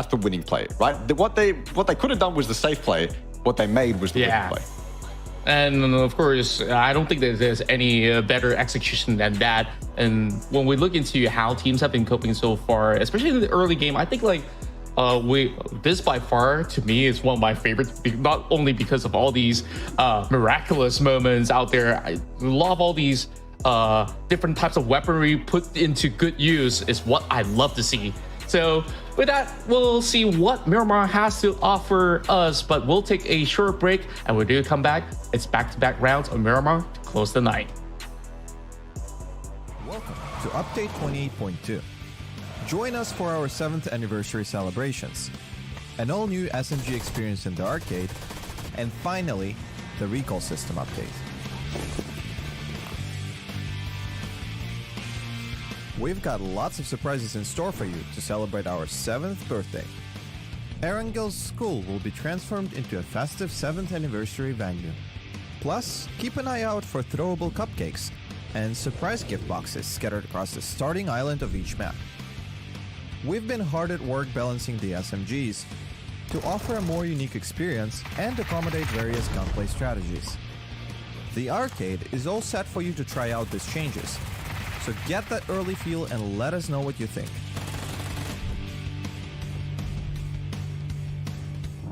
the winning play, right? What they could have done was the safe play. What they made was the winning play. And of course, I don't think that there's any better execution than that. And when we look into how teams have been coping so far, especially in the early game, I think this by far to me is one of my favorites, not only because of all these miraculous moments out there. I love all these different types of weaponry put into good use is what I love to see. So with that, we'll see what Miramar has to offer us, but we'll take a short break, and when we do come back, it's back-to-back rounds of Miramar to close the night. Welcome to Update 28.2. Join us for our 7th anniversary celebrations, an all-new SMG experience in the arcade, and finally, the recall system update. We've got lots of surprises in store for you to celebrate our 7th birthday. Erangle's school will be transformed into a festive 7th anniversary venue. Plus, keep an eye out for throwable cupcakes and surprise gift boxes scattered across the starting island of each map. We've been hard at work balancing the SMGs to offer a more unique experience and accommodate various gunplay strategies. The arcade is all set for you to try out these changes, so get that early feel and let us know what you think.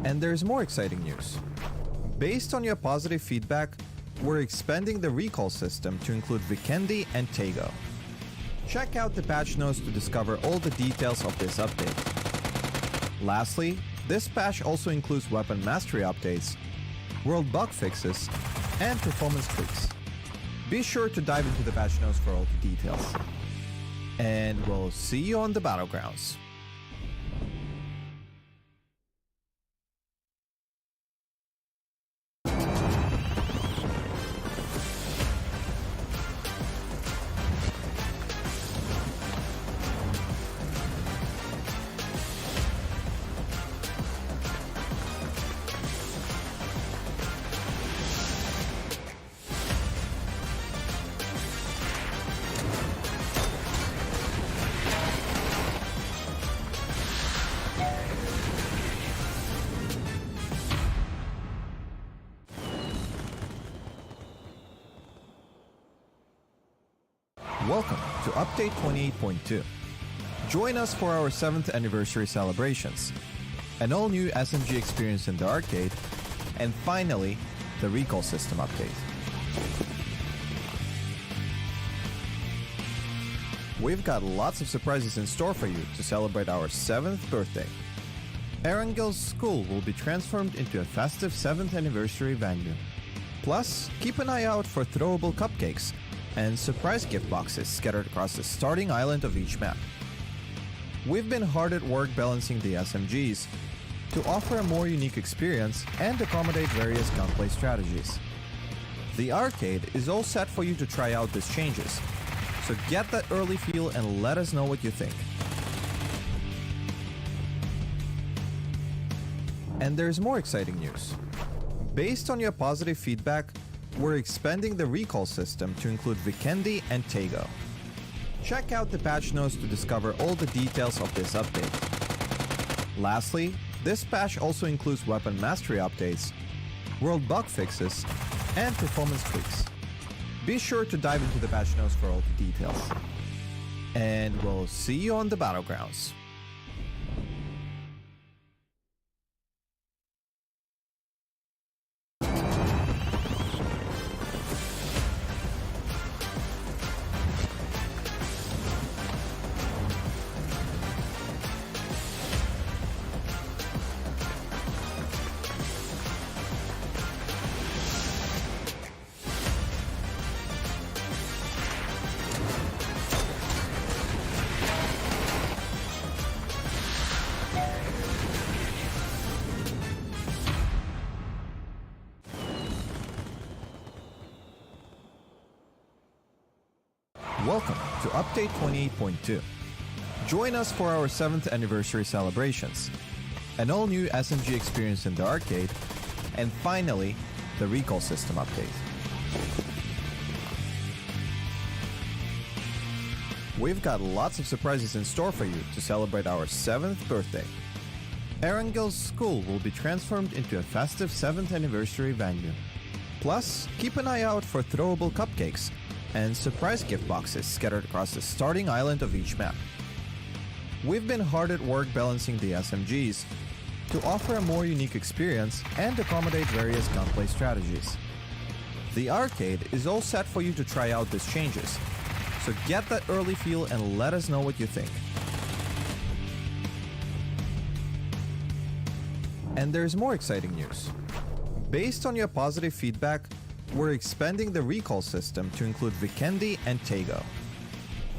And there's more exciting news. Based on your positive feedback, we're expanding the recall system to include Vikendi and 𝐏𝐿. Check out the patch notes to discover all the details of this update. Lastly, this patch also includes weapon mastery updates, world bug fixes, and performance tweaks. Be sure to dive into the patch notes for all the details. And we'll see you on the battlegrounds. Welcome to Update 28.2. Join us for our 7th anniversary celebrations, an all-new SMG experience in the arcade, and finally, the recall system update. We've got lots of surprises in store for you to celebrate our 7th birthday. Erangle's school will be transformed into a festive 7th anniversary venue. Plus, keep an eye out for throwable cupcakes and surprise gift boxes scattered across the starting island of each map. We've been hard at work balancing the SMGs to offer a more unique experience and accommodate various gunplay strategies. The arcade is all set for you to try out these changes, so get that early feel and let us know what you think. And there's more exciting news. Based on your positive feedback, we're expanding the recall system to include Vikendi and 𝐏𝐿. Check out the patch notes to discover all the details of this update. Lastly, this patch also includes weapon mastery updates, world bug fixes, and performance tweaks. Be sure to dive into the patch notes for all the details. And we'll see you on the battlegrounds. Welcome to Update 28.2. Join us for our 7th anniversary celebrations, an all-new SMG experience in the arcade, and finally, the recall system update. We've got lots of surprises in store for you to celebrate our 7th birthday. Erangle's school will be transformed into a festive 7th anniversary venue. Plus, keep an eye out for throwable cupcakes and surprise gift boxes scattered across the starting island of each map. We've been hard at work balancing the SMGs to offer a more unique experience and accommodate various gunplay strategies. The arcade is all set for you to try out these changes, so get that early feel and let us know what you think. And there's more exciting news. Based on your positive feedback, we're expanding the recall system to include Vikendi and 𝐏𝐏𝐀𝐒.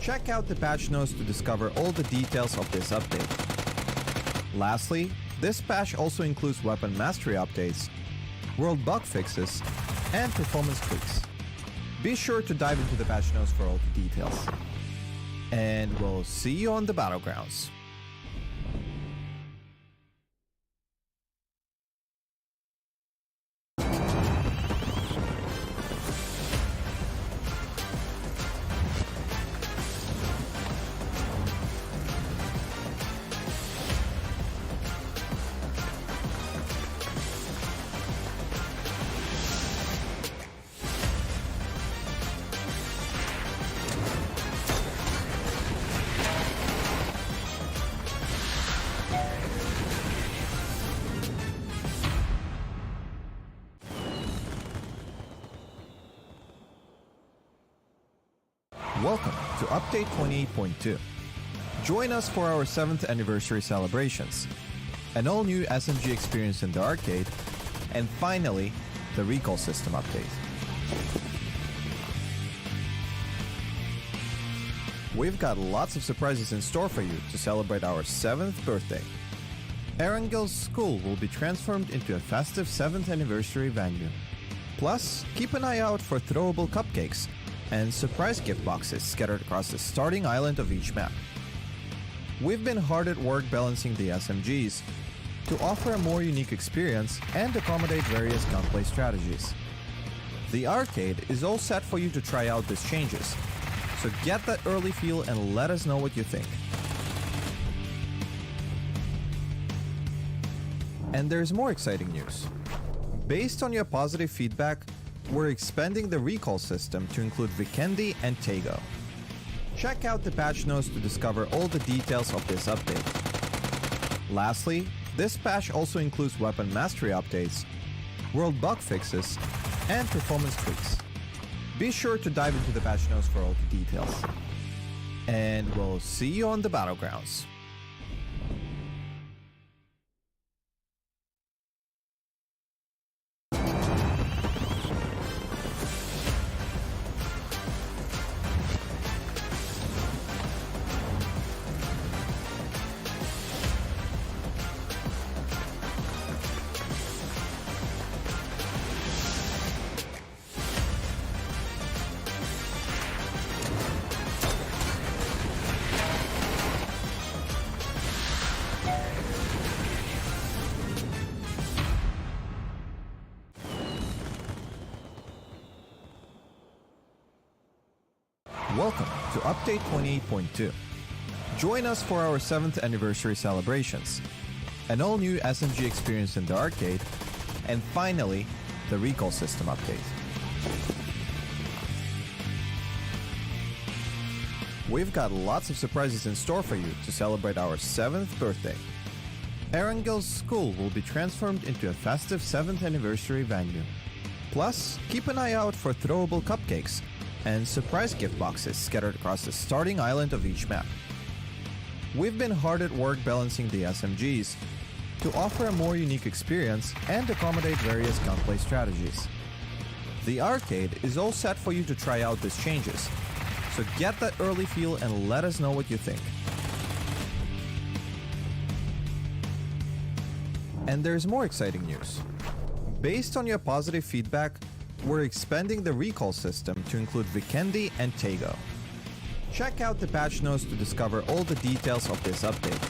Check out the patch notes to discover all the details of this update. Lastly, this patch also includes weapon mastery updates, world bug fixes, and performance tweaks. Be sure to dive into the patch notes for all the details. And we'll see you on the battlegrounds. Welcome to Update 28.2. Join us for our 7th anniversary celebrations, an all-new SMG experience in the arcade, and finally, the recall system update. We've got lots of surprises in store for you to celebrate our 7th birthday. Erangle's school will be transformed into a festive 7th anniversary venue. Plus, keep an eye out for throwable cupcakes and surprise gift boxes scattered across the starting island of each map. We've been hard at work balancing the SMGs to offer a more unique experience and accommodate various gunplay strategies. The arcade is all set for you to try out these changes, so get that early feel and let us know what you think. And there's more exciting news. Based on your positive feedback, we're expanding the recall system to include Vikendi and 𝐏𝐏𝐀𝐒. Check out the patch notes to discover all the details of this update. Lastly, this patch also includes weapon mastery updates, world bug fixes, and performance tweaks. Be sure to dive into the patch notes for all the details. And we'll see you on the battlegrounds. Welcome to Update 28.2. Join us for our 7th anniversary celebrations, an all-new SMG experience in the arcade, and finally, the recall system update. We've got lots of surprises in store for you to celebrate our 7th birthday. Erangle's school will be transformed into a festive 7th anniversary venue. Plus, keep an eye out for throwable cupcakes and surprise gift boxes scattered across the starting island of each map. We've been hard at work balancing the SMGs to offer a more unique experience and accommodate various gunplay strategies. The arcade is all set for you to try out these changes, so get that early feel and let us know what you think. And there's more exciting news. Based on your positive feedback, we're expanding the recall system to include Vikendi and 𝐏𝐏𝐀𝐒. Check out the patch notes to discover all the details of this update.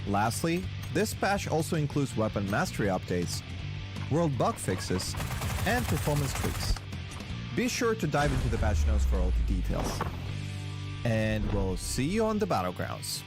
Lastly, this patch also includes weapon mastery updates, world bug fixes, and performance tweaks. Be sure to dive into the patch notes for all the details. And we'll see you on the battlegrounds.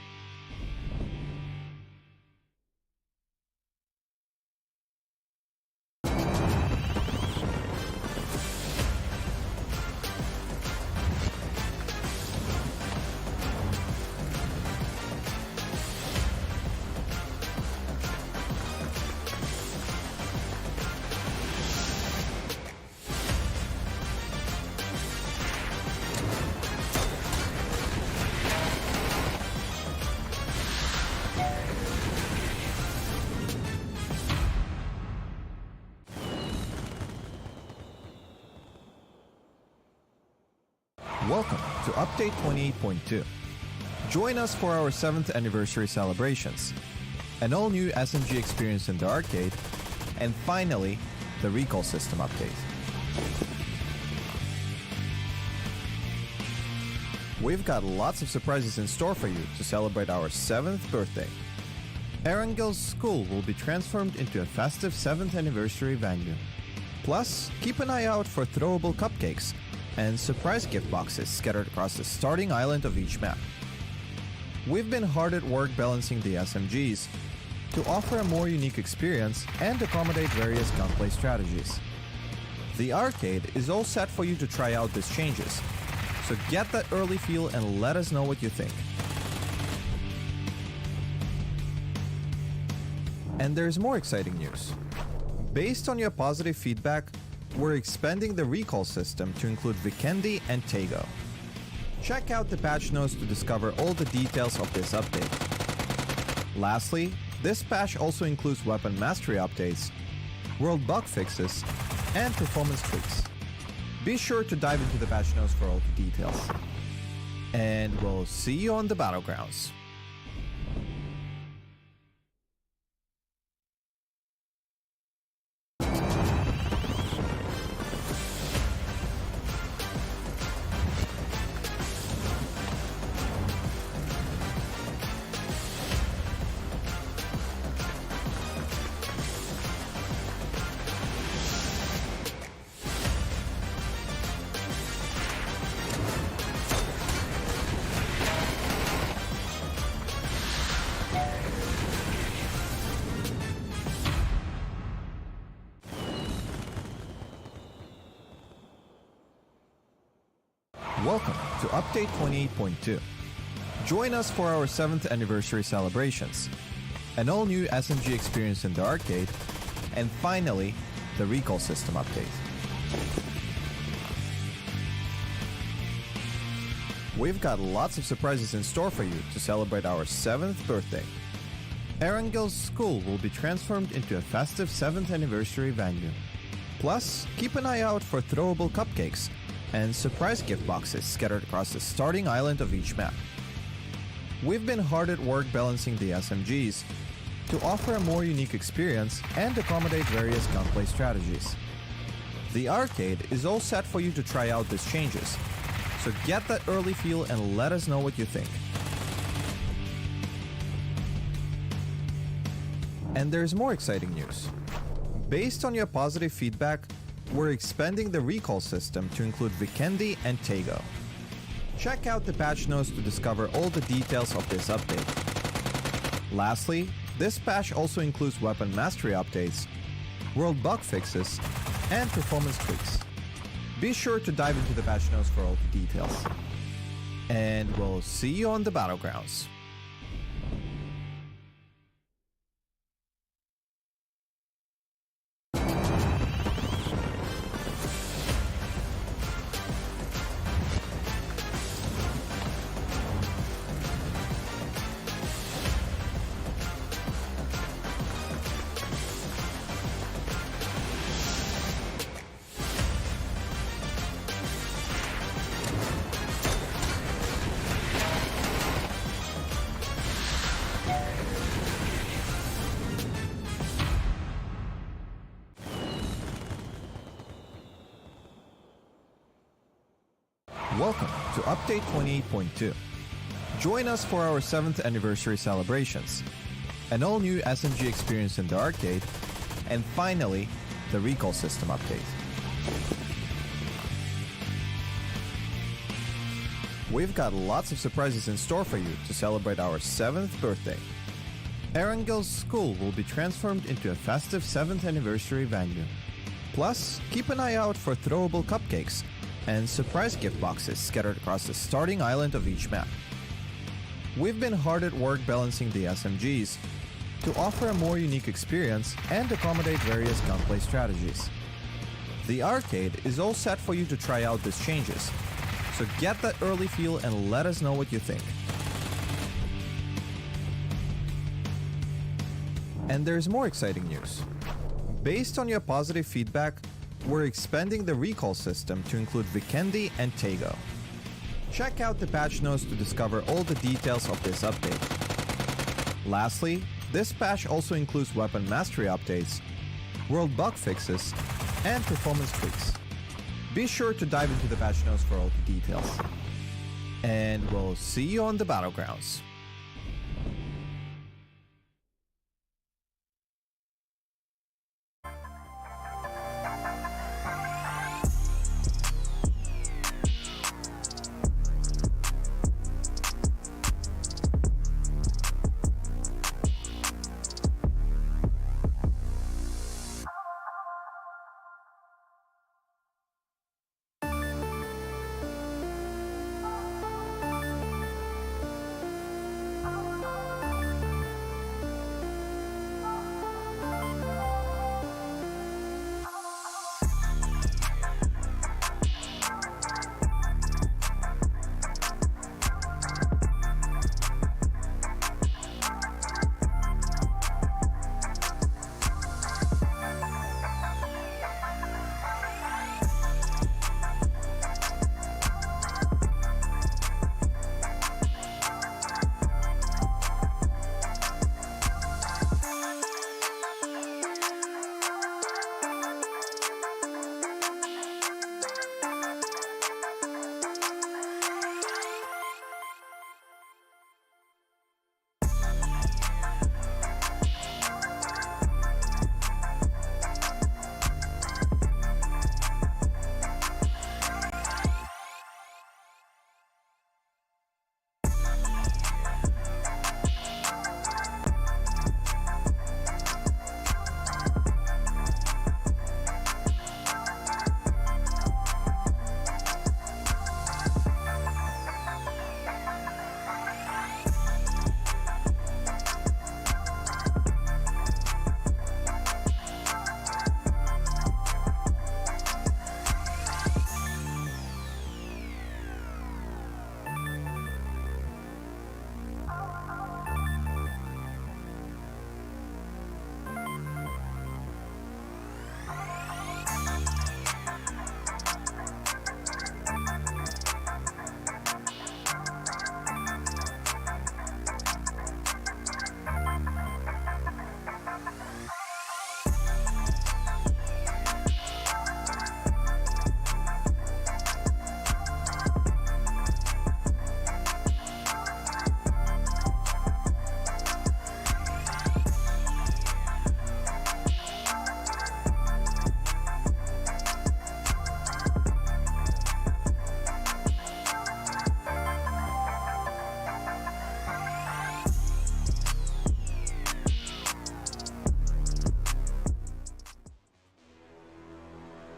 Welcome to Update 28.2. Join us for our 7th anniversary celebrations, an all-new SMG experience in the arcade, and finally, the recall system update. We've got lots of surprises in store for you to celebrate our 7th birthday. Erangle's school will be transformed into a festive 7th anniversary venue. Plus, keep an eye out for throwable cupcakes and surprise gift boxes scattered across the starting island of each map. We've been hard at work balancing the SMGs to offer a more unique experience and accommodate various gunplay strategies. The arcade is all set for you to try out these changes, so get that early feel and let us know what you think. And there's more exciting news. Based on your positive feedback, we're expanding the recall system to include Vikendi and 𝐏𝐏𝐀𝐒. Check out the patch notes to discover all the details of this update. Lastly, this patch also includes weapon mastery updates, world bug fixes, and performance tweaks. Be sure to dive into the patch notes for all the details. And we'll see you on the battlegrounds. Welcome to Update 28.2. Join us for our 7th anniversary celebrations, an all-new SMG experience in the arcade, and finally, the recall system update. We've got lots of surprises in store for you to celebrate our 7th birthday. Erangle's school will be transformed into a festive 7th anniversary venue. Plus, keep an eye out for throwable cupcakes and surprise gift boxes scattered across the starting island of each map. We've been hard at work balancing the SMGs to offer a more unique experience and accommodate various gunplay strategies. The arcade is all set for you to try out these changes, so get that early feel and let us know what you think. And there's more exciting news. Based on your positive feedback, we're expanding the recall system to include Vikendi and 𝐏𝐏𝐀𝐒. Check out the patch notes to discover all the details of this update. Lastly, this patch also includes weapon mastery updates, world bug fixes, and performance tweaks. Be sure to dive into the patch notes for all the details. And we'll see you on the battlegrounds. Welcome to Update 28.2. Join us for our 7th anniversary celebrations, an all-new SMG experience in the arcade, and finally, the recall system update. We've got lots of surprises in store for you to celebrate our 7th birthday. Erangle's school will be transformed into a festive 7th anniversary venue. Plus, keep an eye out for throwable cupcakes and surprise gift boxes scattered across the starting island of each map. We've been hard at work balancing the SMGs to offer a more unique experience and accommodate various gunplay strategies. The arcade is all set for you to try out these changes, so get that early feel and let us know what you think. And there's more exciting news. Based on your positive feedback, we're expanding the recall system to include Vikendi and 𝐏𝐏𝐀𝐒. Check out the patch notes to discover all the details of this update. Lastly, this patch also includes weapon mastery updates, world bug fixes, and performance tweaks. Be sure to dive into the patch notes for all the details. And we'll see you on the battlegrounds.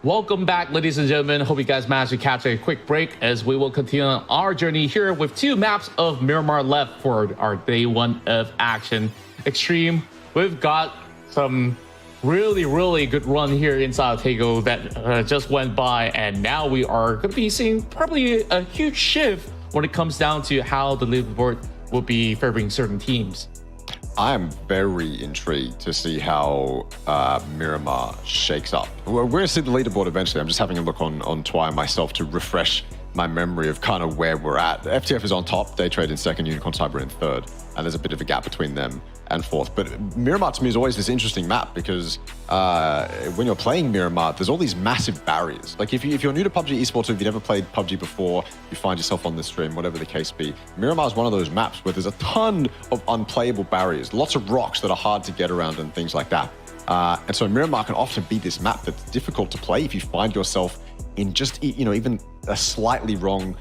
Welcome back, ladies and gentlemen. Hope you guys managed to catch a quick break as we will continue on our journey here with 2 maps of Miramar left for our day 1 of action. Extreme, we've got some really good run here inside of 𝐏𝐏𝐀𝐒 that just went by, and now we are going to be seeing probably a huge shift when it comes down to how the leaderboard will be favoring certain teams. I am very intrigued to see how Miramar shakes up. We're going to see the leaderboard eventually. I'm just having a look on Twi myself to refresh my memory of kind of where we're at. FTF is on top, Daytrade in second, Unicorn Cyber in third, and there's a bit of a gap between them and fourth. But Miramar to me is always this interesting map because when you're playing Miramar, there's all these massive barriers. Like if you're new to PUBG Esports, or if you've never played PUBG before, you find yourself on this stream, whatever the case be, Miramar is one of those maps where there's a ton of unplayable barriers, lots of rocks that are hard to get around and things like that. And so Miramar can often be this map that's difficult to play if you find yourself in just, even a slightly wrong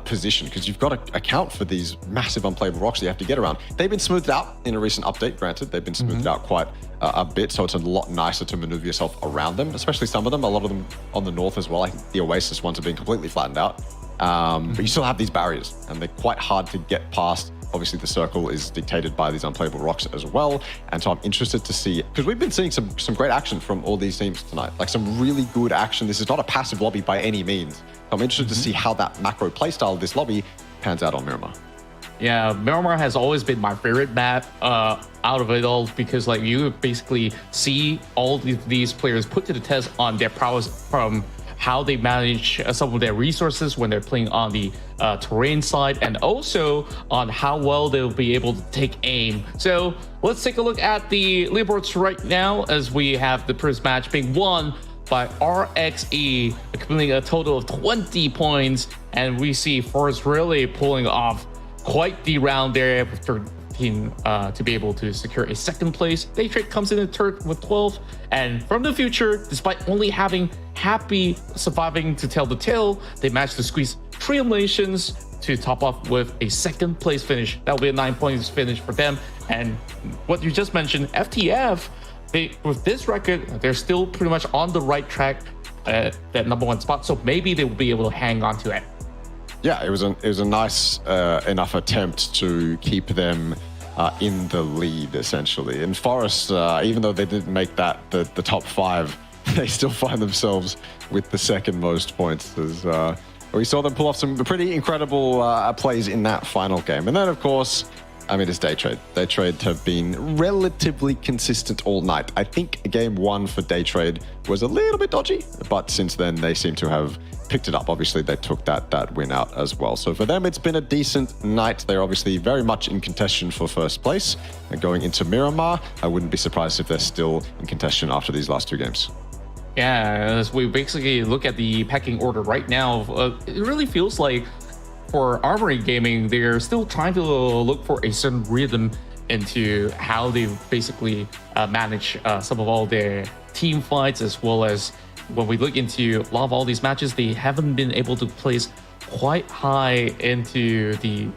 position, because you've got to account for these massive unplayable rocks that you have to get around. They've been smoothed out in a recent update, granted. They've been smoothed out quite a bit, so it's a lot nicer to maneuver yourself around them, especially some of them, a lot of them on the north as well. I think the Oasis ones have been completely flattened out. But you still have these barriers, and they're quite hard to get past. Obviously, the circle is dictated by these unplayable rocks as well. And so I'm interested to see, because we've been seeing some great action from all these teams tonight, like some really good action. This is not a passive lobby by any means. So I'm interested to see how that macro playstyle of this lobby pans out on Miramar. Yeah, Miramar has always been my favorite map out of it all, because like you basically see all these players put to the test on their prowess from how they manage some of their resources when they're playing on the terrain side, and also on how well they'll be able to take aim. So let's take a look at the leaderboards right now, as we have the first match being won by RXE, accumulating a total of 20 points, and we see Forrest really pulling off quite the round there with 13 to be able to secure a second place. Daytrade comes in third with 12, and from the future, despite only having Happy surviving to tell the tale, they managed to squeeze 3 eliminations to top off with a second place finish. That'll be a 9 points finish for them. And what you just mentioned, FTF, with this record, they're still pretty much on the right track at that #1 spot, so maybe they will be able to hang on to it. Yeah, it was a nice enough attempt to keep them in the lead, essentially. And Forest, even though they didn't make that the top 5, they still find themselves with the second most points, as we saw them pull off some pretty incredible plays in that final game. And then, of course, I mean, it's Daytrade. Daytrade have been relatively consistent all night. I think game 1 for Daytrade was a little bit dodgy, but since then they seem to have picked it up. Obviously, they took that win out as well. So for them, it's been a decent night. They're obviously very much in contention for first place. And going into Miramar, I wouldn't be surprised if they're still in contention after these last 2 games. Yeah, as we basically look at the pecking order right now, it really feels like for Armory Gaming, they're still trying to look for a certain rhythm into how they basically manage some of all their team fights, as well as when we look into a lot of all these matches, they haven't been able to place quite high into the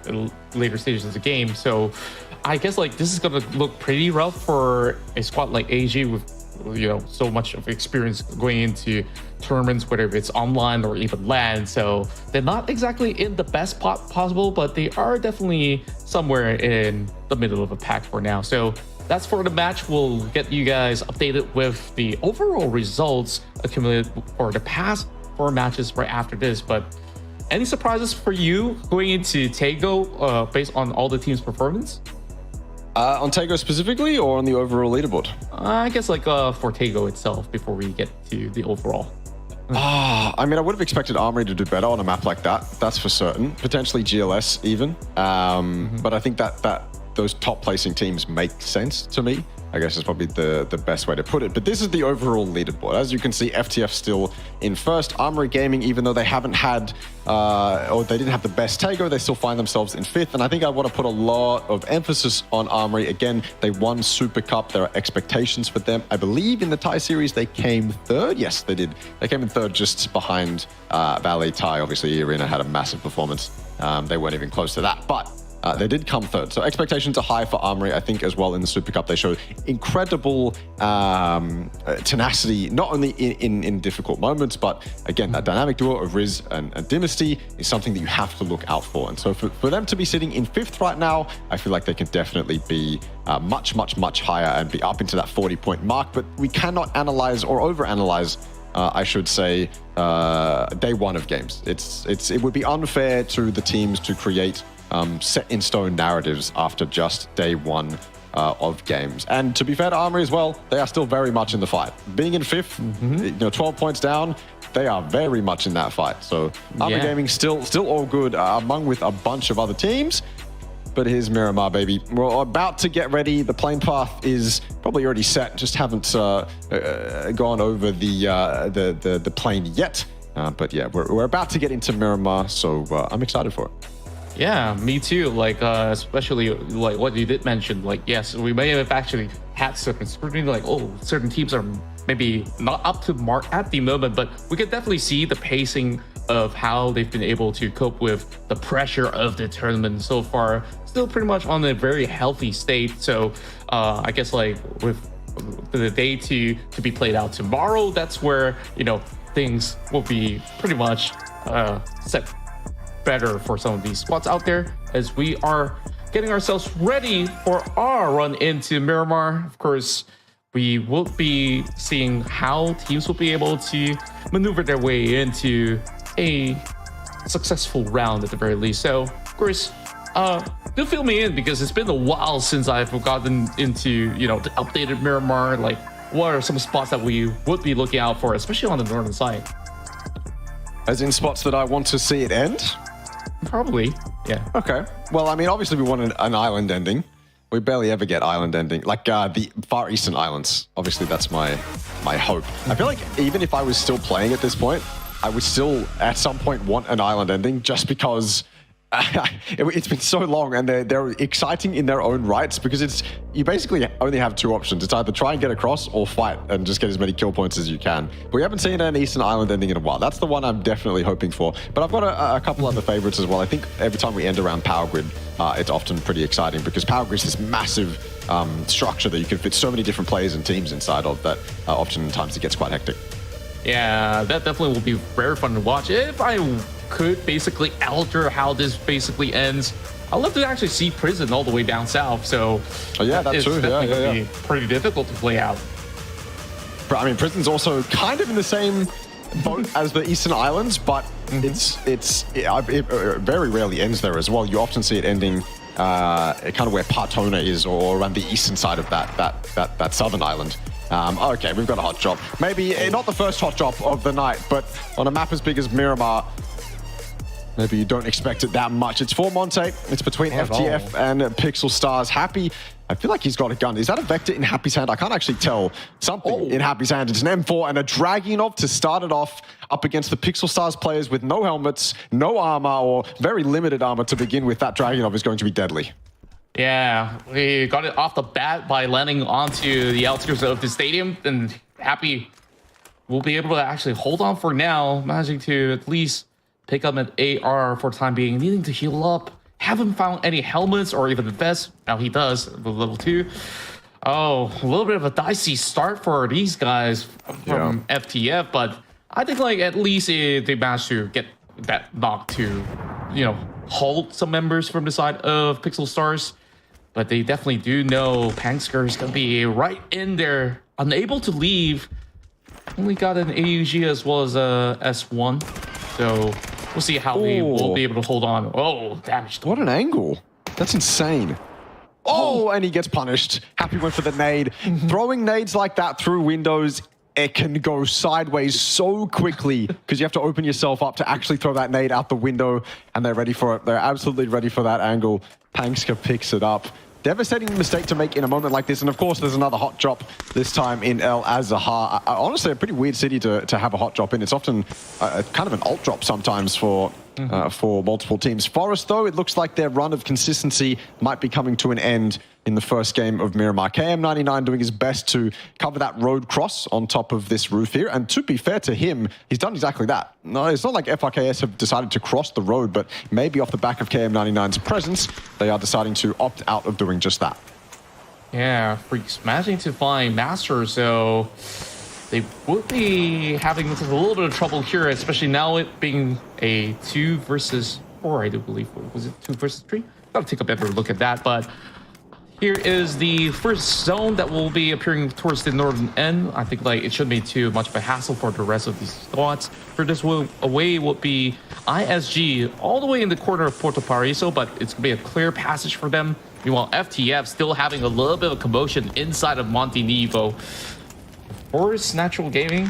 later stages of the game. So I guess like this is going to look pretty rough for a squad like AG with so much of experience going into tournaments, whether it's online or even LAN. So they're not exactly in the best pot possible, but they are definitely somewhere in the middle of a pack for now. So that's for the match. We'll get you guys updated with the overall results accumulated for the past 4 matches right after this. But any surprises for you going into Taego based on all the team's performance? On Taego specifically, or on the overall leaderboard? I guess like for Taego itself, before we get to the overall. I mean, I would have expected Armory to do better on a map like that. That's for certain. Potentially GLS even. But I think that those top placing teams make sense to me. I guess is probably the best way to put it. But this is the overall leaderboard. As you can see, FTF still in first. Armory Gaming, even though they haven't had, or they didn't have the best Taego, they still find themselves in 5th. And I think I want to put a lot of emphasis on Armory. Again, they won Super Cup. There are expectations for them. I believe in the Thai series, they came 3rd. Yes, they did. They came in 3rd, just behind Valee Thai. Obviously, Arena had a massive performance. They weren't even close to that. But they did come 3rd. So expectations are high for Armory. I think as well in the Super Cup, they showed incredible tenacity, not only in difficult moments, but again, that dynamic duo of Riz and Dynasty is something that you have to look out for. And so for them to be sitting in 5th right now, I feel like they can definitely be much higher and be up into that 40-point mark. But we cannot analyze or overanalyze, I should say, day 1 of games. It would be unfair to the teams to create set in stone narratives after just day 1 of games. And to be fair to Armory as well, they are still very much in the fight. Being in 5th, 12 points down, they are very much in that fight. So Armory Gaming still all good, among with a bunch of other teams. But here's Miramar, baby. We're about to get ready. The plane path is probably already set. Just haven't gone over the plane yet. But yeah, we're about to get into Miramar, so I'm excited for it. Yeah, me too. Like, especially like what you did mention. Like, yes, we may have actually had certain scrutiny, like, oh, certain teams are maybe not up to mark at the moment, but we can definitely see the pacing of how they've been able to cope with the pressure of the tournament so far. Still pretty much on a very healthy state. So I guess like with the day to be played out tomorrow, that's where, you know, things will be pretty much set better for some of these spots out there as we are getting ourselves ready for our run into Miramar. Of course, we will be seeing how teams will be able to maneuver their way into a successful round at the very least. So, of course, do fill me in because it's been a while since I've gotten into, you know, the updated Miramar. Like, what are some spots that we would be looking out for, especially on the northern side? As in spots that I want to see it end? Probably, yeah. Okay. Well, I mean, obviously we want an island ending. We barely ever get island ending. Like the Far Eastern Islands. Obviously, that's my hope. I feel like even if I was still playing at this point, I would still at some point want an island ending just because it's been so long and they're exciting in their own rights because you basically only have two options. It's either try and get across or fight and just get as many kill points as you can. But we haven't seen an Eastern Island ending in a while. That's the one I'm definitely hoping for. But I've got a couple other favorites as well. I think every time we end around Power Grid, it's often pretty exciting because Power Grid is this massive structure that you can fit so many different players and teams inside of that oftentimes it gets quite hectic. Yeah, that definitely will be very fun to watch. If I could basically alter how this basically ends, I'd love to actually see Prison all the way down south. So yeah, that's true. Definitely going to be pretty difficult to play out. But I mean, Prison's also kind of in the same boat as the Eastern Islands, but it very rarely ends there as well. You often see it ending kind of where Partona is or around the eastern side of that southern island. Okay, we've got a hot drop. Maybe not the first hot drop of the night, but on a map as big as Miramar, maybe you don't expect it that much. It's for Monte. It's between FTF and Pixel Stars. Happy, I feel like he's got a gun. Is that a Vector in Happy's hand? I can't actually tell. Something in Happy's hand. It's an M4 and a Dragunov to start it off up against the Pixel Stars players with no helmets, no armor, or very limited armor to begin with. That Dragunov is going to be deadly. Yeah, we got it off the bat by landing onto the outskirts of the stadium, and Happy will be able to actually hold on for now, managing to at least pick up an AR for the time being, needing to heal up. Haven't found any helmets or even the vest. Now he does, the level 2. Oh, a little bit of a dicey start for these guys from FTF, but I think like at least they managed to get that knock to, you know, hold some members from the side of Pixel Stars. But they definitely do know Pangsker is going to be right in there, unable to leave. Only got an AUG as well as a S1. So we'll see how they will be able to hold on. Oh, damage. What an angle. That's insane. Oh, and he gets punished. Happy went for the nade. Throwing nades like that through windows, it can go sideways so quickly because you have to open yourself up to actually throw that nade out the window, and they're ready for it. They're absolutely ready for that angle. Pangska picks it up. Devastating mistake to make in a moment like this. And of course, there's another hot drop, this time in El Azahar. Honestly, a pretty weird city to have a hot drop in. It's often kind of an alt drop sometimes for multiple teams. Forest, though, it looks like their run of consistency might be coming to an end in the first game of Miramar. KM99 doing his best to cover that road cross on top of this roof here. And to be fair to him, he's done exactly that. No, it's not like FRKS have decided to cross the road, but maybe off the back of KM99's presence, they are deciding to opt out of doing just that. Yeah, Freaks managing to find Master, so they would be having a little bit of trouble here, especially now it being a 2 versus 4, I do believe. Was it 2 versus 3? Gotta take a better look at that, but here is the first zone that will be appearing towards the northern end. I think like it shouldn't be too much of a hassle for the rest of these squads. For this one away would be ISG all the way in the corner of Puerto Paraiso, but it's gonna be a clear passage for them Meanwhile, FTF still having a little bit of commotion inside of Monte Nevo. Forest Natural Gaming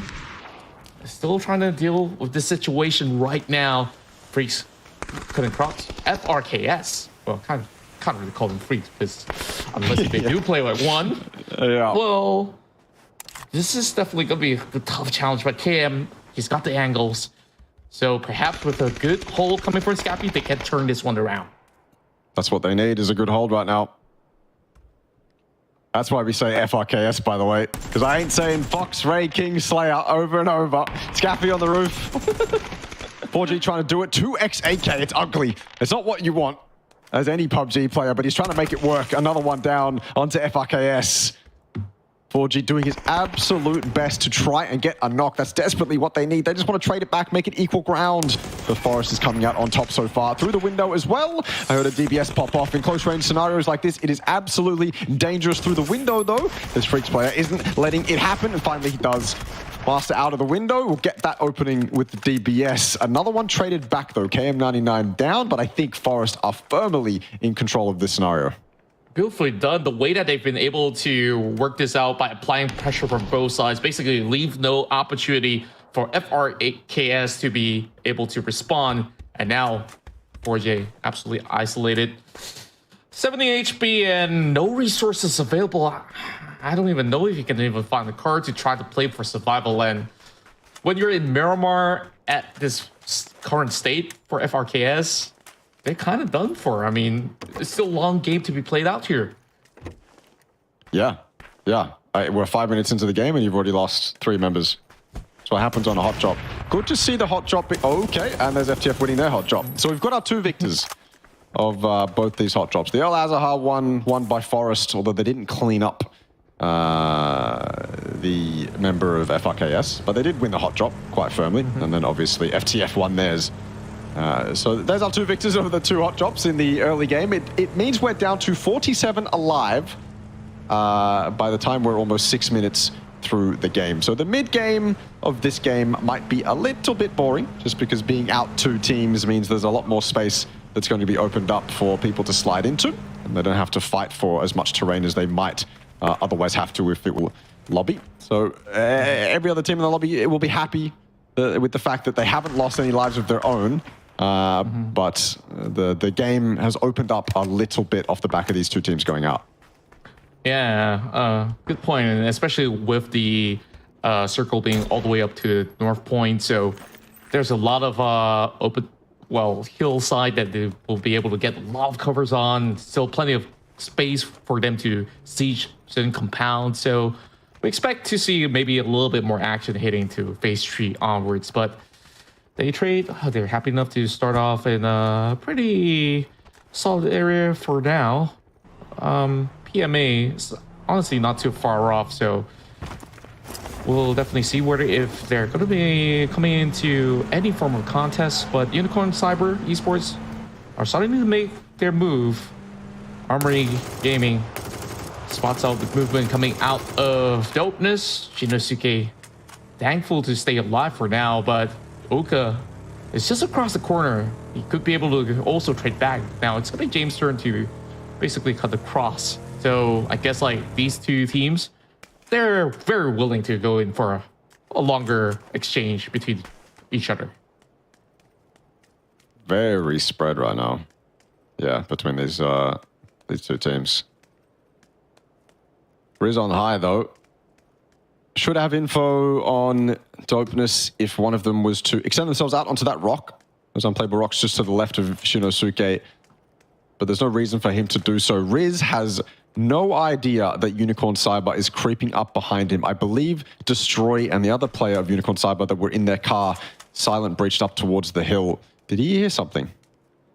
still trying to deal with this situation right now. Freaks couldn't cross. FRKS. Well, kind of really call them freaks because unless they do play like one. Yeah. Well, this is definitely going to be a tough challenge, but KM, he's got the angles. So perhaps with a good hold coming from Scappy, they can turn this one around. That's what they need, is a good hold right now. That's why we say FRKS, by the way, because I ain't saying Fox, Ray, King, Slayer over and over. Scappy on the roof. 4G trying to do it. 2x AK, it's ugly. It's not what you want as any PUBG player, but he's trying to make it work. Another one down onto FRKS. 4G doing his absolute best to try and get a knock. That's desperately what they need. They just want to trade it back, make it equal ground. The Forest is coming out on top so far. Through the window as well. I heard a DBS pop off. In close range scenarios like this, it is absolutely dangerous through the window, though. This Freaks player isn't letting it happen, and finally he does. Master out of the window. We'll get that opening with the DBS. Another one traded back, though. KM99 down, but I think Forest are firmly in control of this scenario. Beautifully done. The way that they've been able to work this out by applying pressure from both sides, basically leave no opportunity for FRKS to be able to respond. And now 4J absolutely isolated. 70 HP and no resources available. I don't even know if you can even find the card to try to play for survival. And when you're in Miramar at this current state for FRKS, they're kind of done for. I mean, it's still a long game to be played out here. Yeah. We're 5 minutes into the game and you've already lost 3 members. That's what happens on a hot drop. Good to see the hot drop. Okay, and there's FTF winning their hot drop. So we've got our 2 victors of both these hot drops. The 𝐿 won by Forest, although they didn't clean up the member of FRKS, but they did win the hot drop quite firmly. And then obviously FTF won theirs. So there's our 2 victors over the 2 hot drops in the early game. It means we're down to 47 alive by the time we're almost 6 minutes through the game. So the mid-game of this game might be a little bit boring, just because being out 2 teams means there's a lot more space that's going to be opened up for people to slide into, and they don't have to fight for as much terrain as they might otherwise have to if it will lobby. So every other team in the lobby will be happy with the fact that they haven't lost any lives of their own. But the game has opened up a little bit off the back of these 2 teams going out. Yeah, good point, and especially with the circle being all the way up to North Point, so there's a lot of open, hillside that they will be able to get a lot of covers on. Still plenty of space for them to siege certain compounds, so we expect to see maybe a little bit more action heading to phase 3 onwards, but Daytrade, they're happy enough to start off in a pretty solid area for now. PMA is honestly not too far off, so we'll definitely see if they're going to be coming into any form of contest. But Unicorn Cyber Esports are starting to make their move. Armory Gaming spots out the movement coming out of Dopeness. Shinosuke thankful to stay alive for now, but Oka is just across the corner. He could be able to also trade back. Now it's going to be James' turn to basically cut the cross. So I guess like these 2 teams, they're very willing to go in for a longer exchange between each other. Very spread right now. Yeah, between these 2 teams. Riz on high though. Should have info on Dopeness if one of them was to extend themselves out onto that rock. Those unplayable rocks just to the left of Shinosuke. But there's no reason for him to do so. Riz has no idea that Unicorn Cyber is creeping up behind him. I believe Destroy and the other player of Unicorn Cyber that were in their car, Silent, breached up towards the hill. Did he hear something?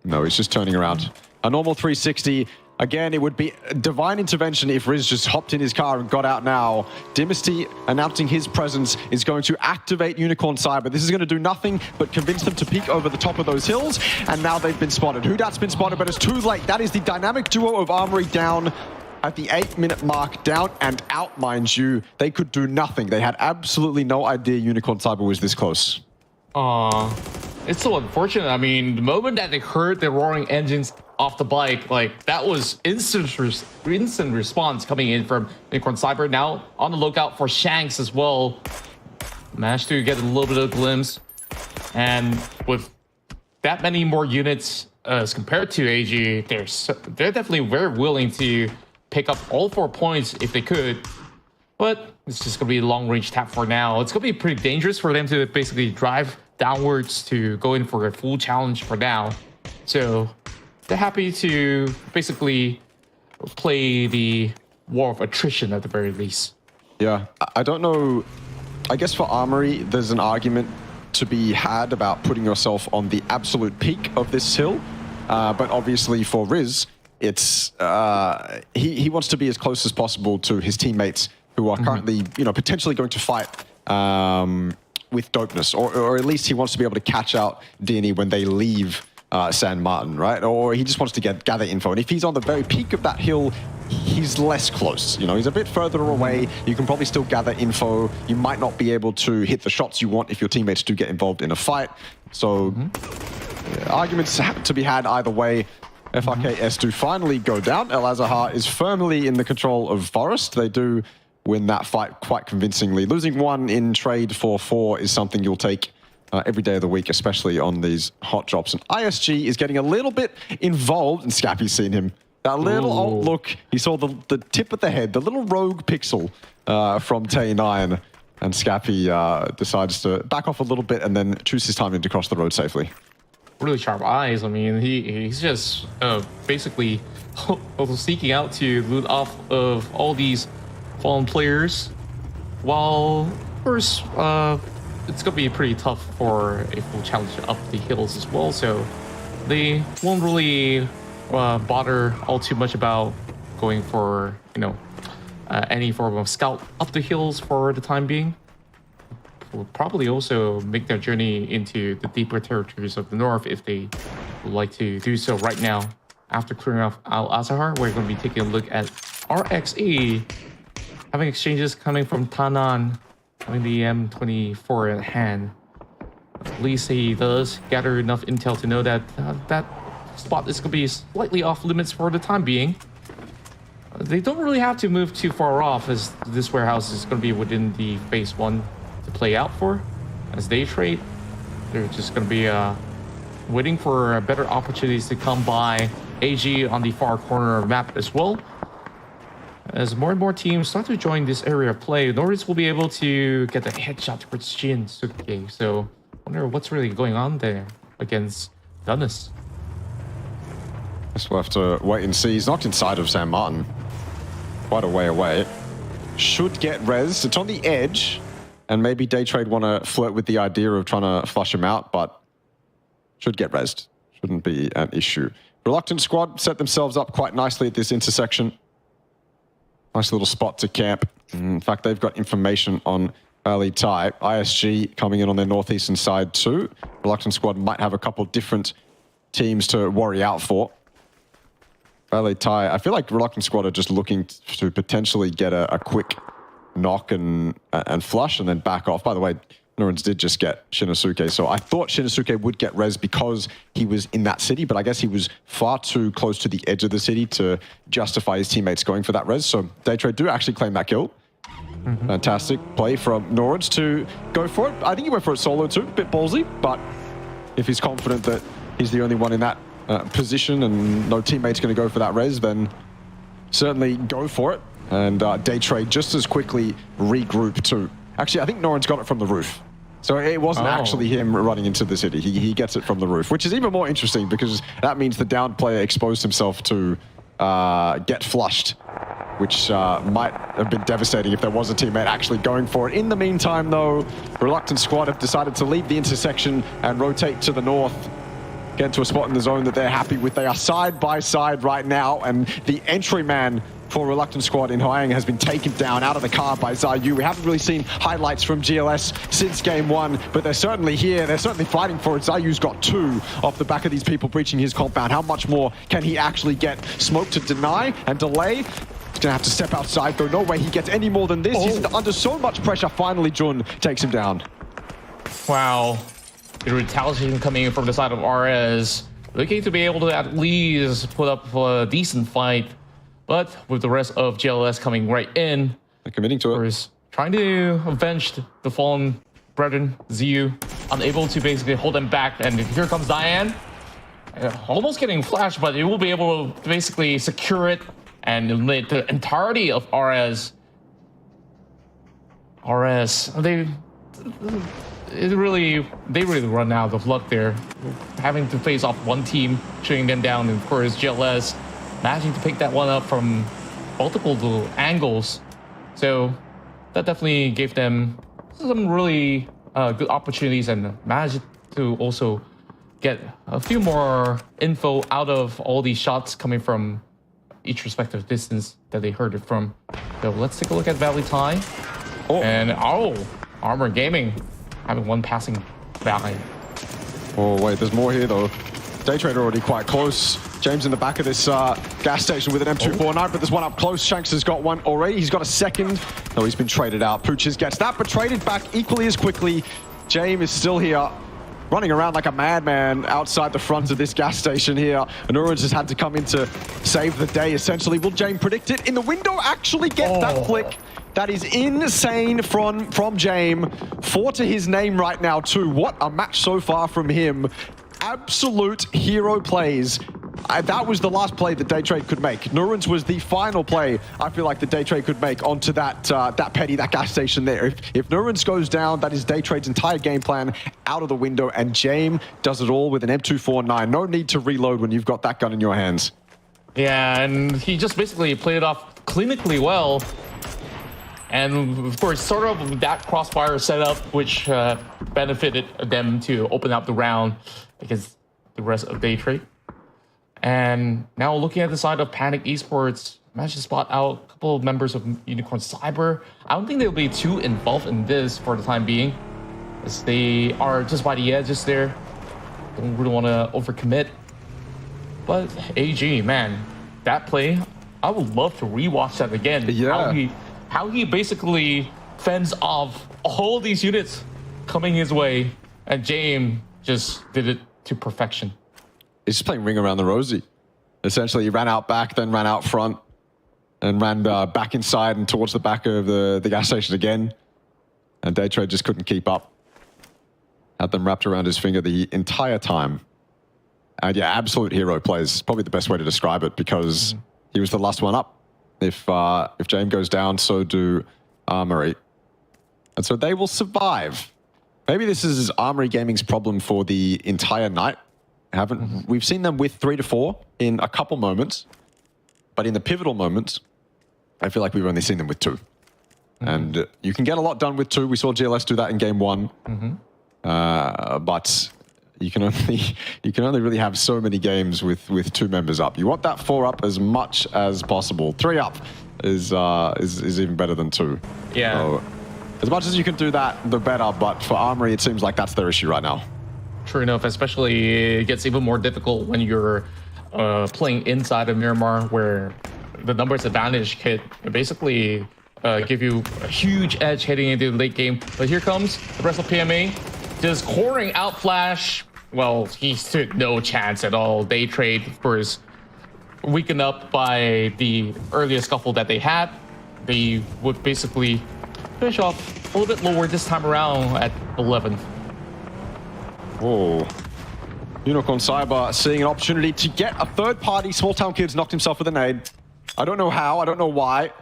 No, he's just turning around. A normal 360. Again, it would be divine intervention if Riz just hopped in his car and got out now. Dynasty announcing his presence is going to activate Unicorn Cyber. This is going to do nothing but convince them to peek over the top of those hills. And now they've been spotted. Hudat's been spotted, but it's too late. That is the dynamic duo of Armory down at the 8-minute mark. Down and out, mind you. They could do nothing. They had absolutely no idea Unicorn Cyber was this close. It's so unfortunate. I mean, the moment that they heard the roaring engines off the bike. Like, that was instant response coming in from 𝐏𝐿𝐒. Now on the lookout for Shanks as well. Managed to get a little bit of a glimpse. And with that many more units as compared to AG, they're definitely very willing to pick up all 4 points if they could. But it's just going to be a long-range tap for now. It's going to be pretty dangerous for them to basically drive downwards to go in for a full challenge for now. So they're happy to basically play the war of attrition at the very least. Yeah, I don't know. I guess for Armory, there's an argument to be had about putting yourself on the absolute peak of this hill. But obviously for Riz, it's he wants to be as close as possible to his teammates who are currently, potentially going to fight with dopeness, or at least he wants to be able to catch out D&E when they leave San Martin, right? Or he just wants to gather info. And if he's on the very peak of that hill, he's less close. He's a bit further away. You can probably still gather info. You might not be able to hit the shots you want if your teammates do get involved in a fight. So arguments to be had either way. FRKS do finally go down. 𝐿 is firmly in the control of Forest. They do win that fight quite convincingly. Losing 1 in trade for 4 is something you'll take every day of the week, especially on these hot drops. And ISG is getting a little bit involved, and Scappy's seen him. That little alt look, he saw the tip of the head, the little rogue pixel from Tay9, and Scappy decides to back off a little bit and then choose his timing to cross the road safely. Really sharp eyes. I mean, he's just basically seeking out to loot off of all these fallen players, while of course it's gonna be pretty tough for a full challenge up the hills as well, so they won't really bother all too much about going for any form of scout up the hills for the time being. Will probably also make their journey into the deeper territories of the north if they would like to do so right now. After clearing off 𝐿, we're going to be taking a look at RXE having exchanges coming from Tanan, having the M24 at hand. At least he does gather enough intel to know that that spot is going to be slightly off limits for the time being. They don't really have to move too far off, as this warehouse is going to be within the phase 1 to play out for. As Daytrade, they're just going to be waiting for better opportunities to come by. AG on the far corner of the map as well. As more and more teams start to join this area of play, Norris will be able to get the headshot towards Xiec. So I wonder what's really going on there against Dunnes. Guess we'll have to wait and see. He's knocked inside of San Martin. Quite a way away. Should get res. It's on the edge. And maybe Daytrade want to flirt with the idea of trying to flush him out, but should get resed. Shouldn't be an issue. Reluctant Squad set themselves up quite nicely at this intersection. Nice little spot to camp. In fact, they've got information on Valee Thai. ISG coming in on their northeastern side too. Reluctant Squad might have a couple different teams to worry out for. Valee Thai, I feel like Reluctant Squad are just looking to potentially get a quick knock and flush and then back off. By the way, Norens did just get Shinosuke, so I thought Shinosuke would get res because he was in that city, but I guess he was far too close to the edge of the city to justify his teammates going for that res. So Daytrade do actually claim that kill. Fantastic play from Norens to go for it. I think he went for it solo too, a bit ballsy, but if he's confident that he's the only one in that position and no teammate's going to go for that res, then certainly go for it. And Daytrade just as quickly regroup too. Actually, I think Norens got it from the roof. So it wasn't actually him running into the city. He gets it from the roof, which is even more interesting because that means the downed player exposed himself to get flushed, which might have been devastating if there was a teammate actually going for it. In the meantime, though, Reluctant Squad have decided to leave the intersection and rotate to the north, get to a spot in the zone that they're happy with. They are side by side right now, and the entry man for Reluctant Squad in 𝐿𝐒 has been taken down out of the car by 𝐿𝐒. We haven't really seen highlights from GLS since game 1, but they're certainly here. They're certainly fighting for it. 𝐿𝐒's got 2 off the back of these people breaching his compound. How much more can he actually get? Smoke to deny and delay. He's going to have to step outside, though. No way he gets any more than this. He's under so much pressure. Finally, Jun takes him down. Wow. The retaliation coming in from the side of RS. looking to be able to at least put up a decent fight. But with the rest of GLS coming right in, they're committing to it. Trying to avenge the fallen brethren, ZU, unable to basically hold them back. And here comes Diane, almost getting flashed, but it will be able to basically secure it and eliminate the entirety of RS. They really run out of luck there, having to face off one team, shooting them down, and of course GLS managing to pick that one up from multiple angles. So that definitely gave them some really good opportunities and managed to also get a few more info out of all these shots coming from each respective distance that they heard it from. So let's take a look at Valee Thai. And Armory Gaming having one passing Valee. Oh wait, there's more here though. Daytrade already quite close. James in the back of this gas station with an M249, but there's one up close. Shanks has got one already. He's got a second. No, he's been traded out. Pooches gets that, but traded back equally as quickly. James is still here, running around like a madman outside the front of this gas station here. And Orange has had to come in to save the day, essentially. Will James predict it? In the window, actually get that flick. That is insane from James. 4 to his name right now, too. What a match so far from him. Absolute hero plays. That was the last play that Daytrade could make. Nurans was the final play I feel like that Daytrade could make onto that that gas station there. If Nurans goes down, that is Daytrade's entire game plan out of the window, and James does it all with an M249. No need to reload when you've got that gun in your hands. Yeah, and he just basically played it off clinically well. And of course, sort of that crossfire setup, which benefited them to open up the round against the rest of Daytrade. And now looking at the side of Panic Esports, managed to spot out a couple of members of Unicorn Cyber. I don't think they'll be too involved in this for the time being, as they are just by the edges there. Don't really want to overcommit. But AG, man, that play, I would love to rewatch that again. Yeah. How he basically fends off all these units coming his way, and James just did it to perfection. He's just playing ring around the rosy. Essentially, he ran out back, then ran out front, and ran back inside and towards the back of the gas station again. And Daytrade just couldn't keep up. Had them wrapped around his finger the entire time. And yeah, absolute hero plays. Probably the best way to describe it, because he was the last one up. If James goes down, so do Armory. And so they will survive. Maybe this is Armory Gaming's problem for the entire night. We've seen them with 3 to 4 in a couple moments, but in the pivotal moments, I feel like we've only seen them with 2. And you can get a lot done with 2. We saw GLS do that in game 1, but you can only really have so many games with 2 members up. You want that 4 up as much as possible. 3 up is even better than 2. Yeah. So, as much as you can do that, the better. But for Armory, it seems like that's their issue right now. True enough, especially it gets even more difficult when you're playing inside of Miramar, where the numbers advantage can basically give you a huge edge heading into the late game. But here comes the rest of PMA, just cornering out Flash. Well, he stood no chance at all. Daytrade, of course, weakened up by the earlier scuffle that they had. They would basically finish off a little bit lower this time around at 11th. Oh, Unicorn Cyber seeing an opportunity to get a third party. Small Town Kids knocked himself with a nade. I don't know how, I don't know why,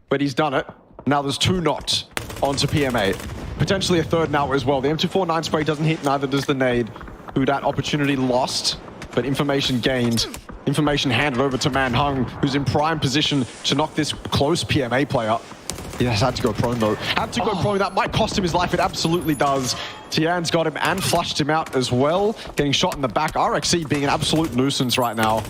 but he's done it. Now there's 2 knocked onto PMA. Potentially a third now as well. The M249 spray doesn't hit, neither does the nade. Who that opportunity lost, but information gained. Information handed over to Manhung, who's in prime position to knock this close PMA player. He has had to go prone though. Had to go prone. That might cost him his life. It absolutely does. Tian's got him and flushed him out as well. Getting shot in the back. RXC being an absolute nuisance right now.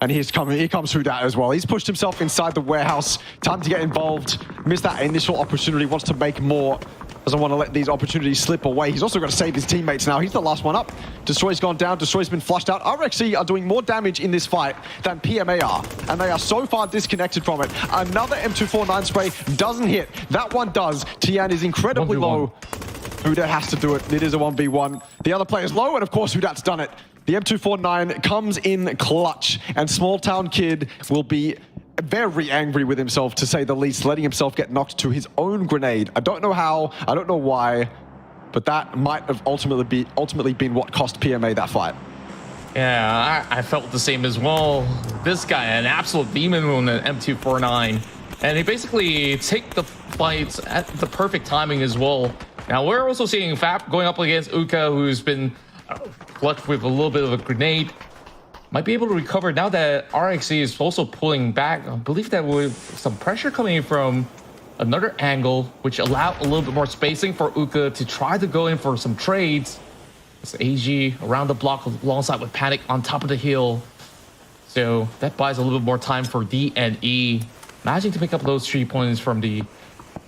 And here comes Hudat as well. He's pushed himself inside the warehouse. Time to get involved. Missed that initial opportunity. Wants to make more. Doesn't want to let these opportunities slip away. He's also got to save his teammates now. He's the last one up. Destroy's gone down. Destroy's been flushed out. RXC are doing more damage in this fight than PMA are. And they are so far disconnected from it. Another M249 spray doesn't hit. That one does. Tian is incredibly low. Hudat has to do it. It is a 1v1. The other player's low, and of course Hudat's done it. The M249 comes in clutch, and Small Town Kid will be very angry with himself, to say the least, letting himself get knocked to his own grenade. I don't know how, I don't know why, but that might have ultimately been what cost PMA that fight. Yeah, I felt the same as well. This guy, an absolute demon on the M249. And he basically take the fights at the perfect timing as well. Now, we're also seeing FAP going up against 𝐿𝐾𝐿, who's been left with a little bit of a grenade. Might be able to recover now that RXE is also pulling back. I believe that with some pressure coming in from another angle, which allowed a little bit more spacing for 𝐿𝐾𝐿 to try to go in for some trades. It's AG around the block alongside with Panic on top of the hill. So that buys a little bit more time for D&E. Managing to pick up those 3 points from the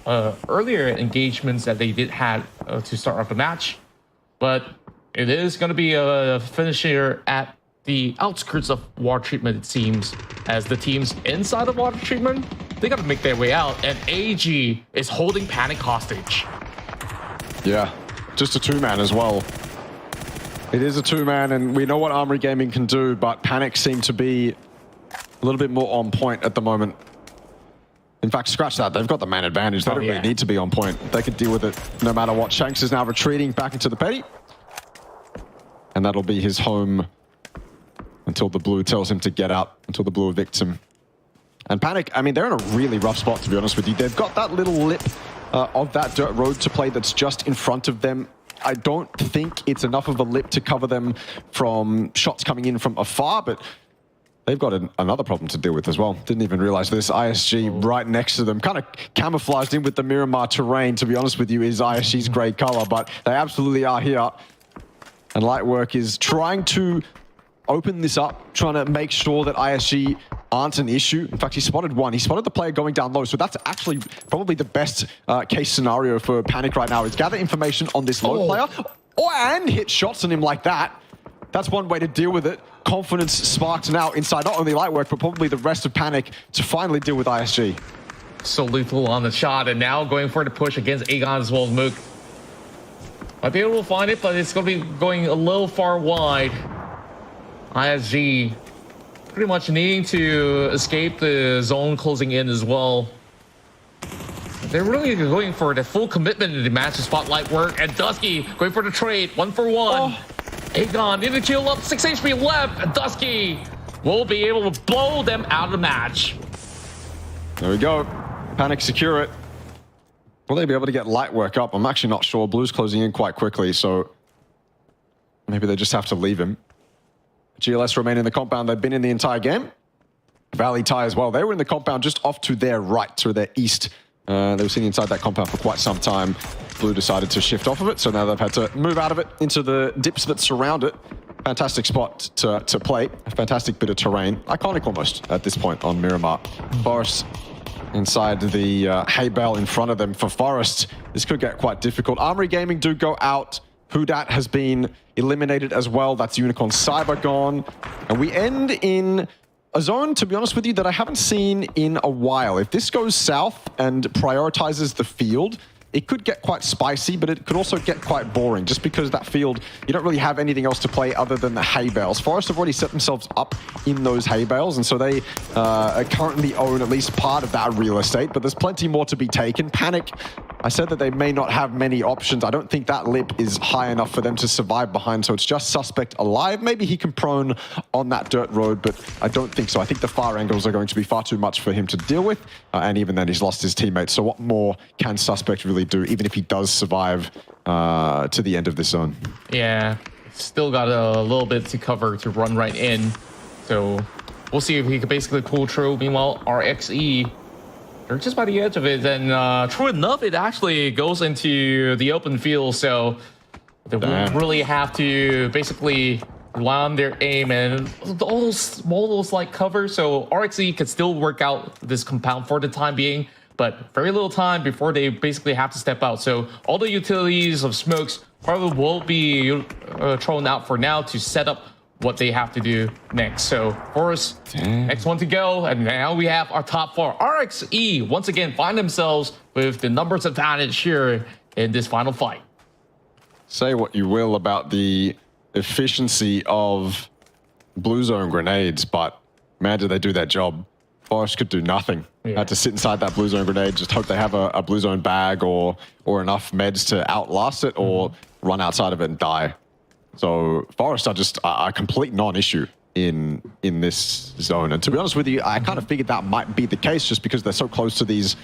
earlier engagements that they did have to start off the match. But it is going to be a finish here at the outskirts of water treatment, it seems, as the teams inside of water treatment, they got to make their way out, and AG is holding Panic hostage. Yeah, just a two-man as well. It is a two-man, and we know what Armory Gaming can do, but Panic seem to be a little bit more on point at the moment. In fact, scratch that. They've got the man advantage. They don't really need to be on point. They could deal with it no matter what. Shanks is now retreating back into the petty. And that'll be his home until the blue tells him to get out, until the blue evicts him. And Panic, I mean, they're in a really rough spot, to be honest with you. They've got that little lip of that dirt road to play that's just in front of them. I don't think it's enough of a lip to cover them from shots coming in from afar, but they've got another problem to deal with as well. Didn't even realize this. ISG right next to them, kind of camouflaged in with the Miramar terrain, to be honest with you, is ISG's grey color, but they absolutely are here. And Lightwork is trying to open this up, trying to make sure that ISG aren't an issue. In fact, he spotted one. He spotted the player going down low, so that's actually probably the best case scenario for Panic right now, is gather information on this low player, and hit shots on him like that. That's one way to deal with it. Confidence sparked now inside not only Lightwork, but probably the rest of Panic to finally deal with ISG. So lethal on the shot, and now going for the push against Aegon as well as Mook. Might be able to find it, but it's going to be going a little far wide. ISG pretty much needing to escape the zone closing in as well. They're really going for the full commitment in the match to spot Lightwork, and Dusky going for the trade, 1-for-1. Aegon need to kill up, 6 HP left, and Dusky will be able to blow them out of the match. There we go. Panic secure it. Will they be able to get Lightwork up? I'm actually not sure. Blue's closing in quite quickly, so maybe they just have to leave him. GLS remain in the compound. They've been in the entire game. Valee tie as well. They were in the compound just off to their right, to their east. They were sitting inside that compound for quite some time. Blue decided to shift off of it, so now they've had to move out of it into the dips that surround it. Fantastic spot to play. A fantastic bit of terrain. Iconic almost at this point on Miramar. Forest inside the hay bale in front of them. For Forest, this could get quite difficult. Armory Gaming do go out. Hudat has been eliminated as well. That's Unicorn Cyber gone. And we end in a zone, to be honest with you, that I haven't seen in a while. If this goes south and prioritizes the field, it could get quite spicy, but it could also get quite boring, just because that field, you don't really have anything else to play other than the hay bales. Forest have already set themselves up in those hay bales, and so they currently own at least part of that real estate, but there's plenty more to be taken. Panic, I said that they may not have many options. I don't think that lip is high enough for them to survive behind, so it's just Suspect alive. Maybe he can prone on that dirt road, but I don't think so. I think the far angles are going to be far too much for him to deal with, and even then he's lost his teammates. So what more can Suspect really do, even if he does survive to the end of this zone? Yeah, still got a little bit to cover to run right in. So we'll see if he can basically pull through. Meanwhile, RXE, they're just by the edge of it, and true enough, it actually goes into the open field, so they won't really have to basically rely on their aim and all those small little slight covers, so RXE could still work out this compound for the time being, but very little time before they basically have to step out. So all the utilities of smokes probably will be thrown out for now to set up what they have to do next. So Forest, next one to go, and now we have our top four. RXE once again find themselves with the numbers advantage here in this final fight. Say what you will about the efficiency of blue zone grenades, but man, did they do their job. Forest could do nothing. Had to sit inside that blue zone grenade, just hope they have a blue zone bag or enough meds to outlast it or run outside of it and die. So Forest are just a complete non-issue in this zone. And to be honest with you, I kind of figured that might be the case just because they're so close to these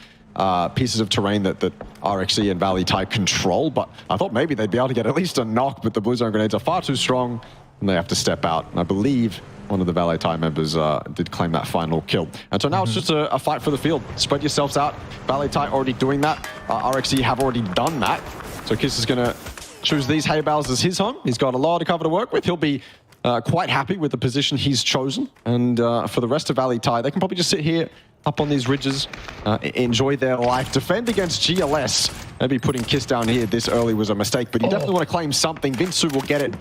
pieces of terrain that 𝐿𝐸 and Valee Thai control. But I thought maybe they'd be able to get at least a knock, but the blue zone grenades are far too strong and they have to step out. And I believe one of the Valee Thai members did claim that final kill. And so now it's just a fight for the field. Spread yourselves out. Valee Thai already doing that. 𝐸 have already done that. So 𝐾𝐆𝐒 is going to choose these hay bales as his home. He's got a lot of cover to work with. He'll be quite happy with the position he's chosen. And for the rest of Valee Thai, they can probably just sit here up on these ridges, enjoy their life, defend against GLS. Maybe putting 𝐾𝐆𝐒 down here this early was a mistake, but you definitely want to claim something. Vinsu will get it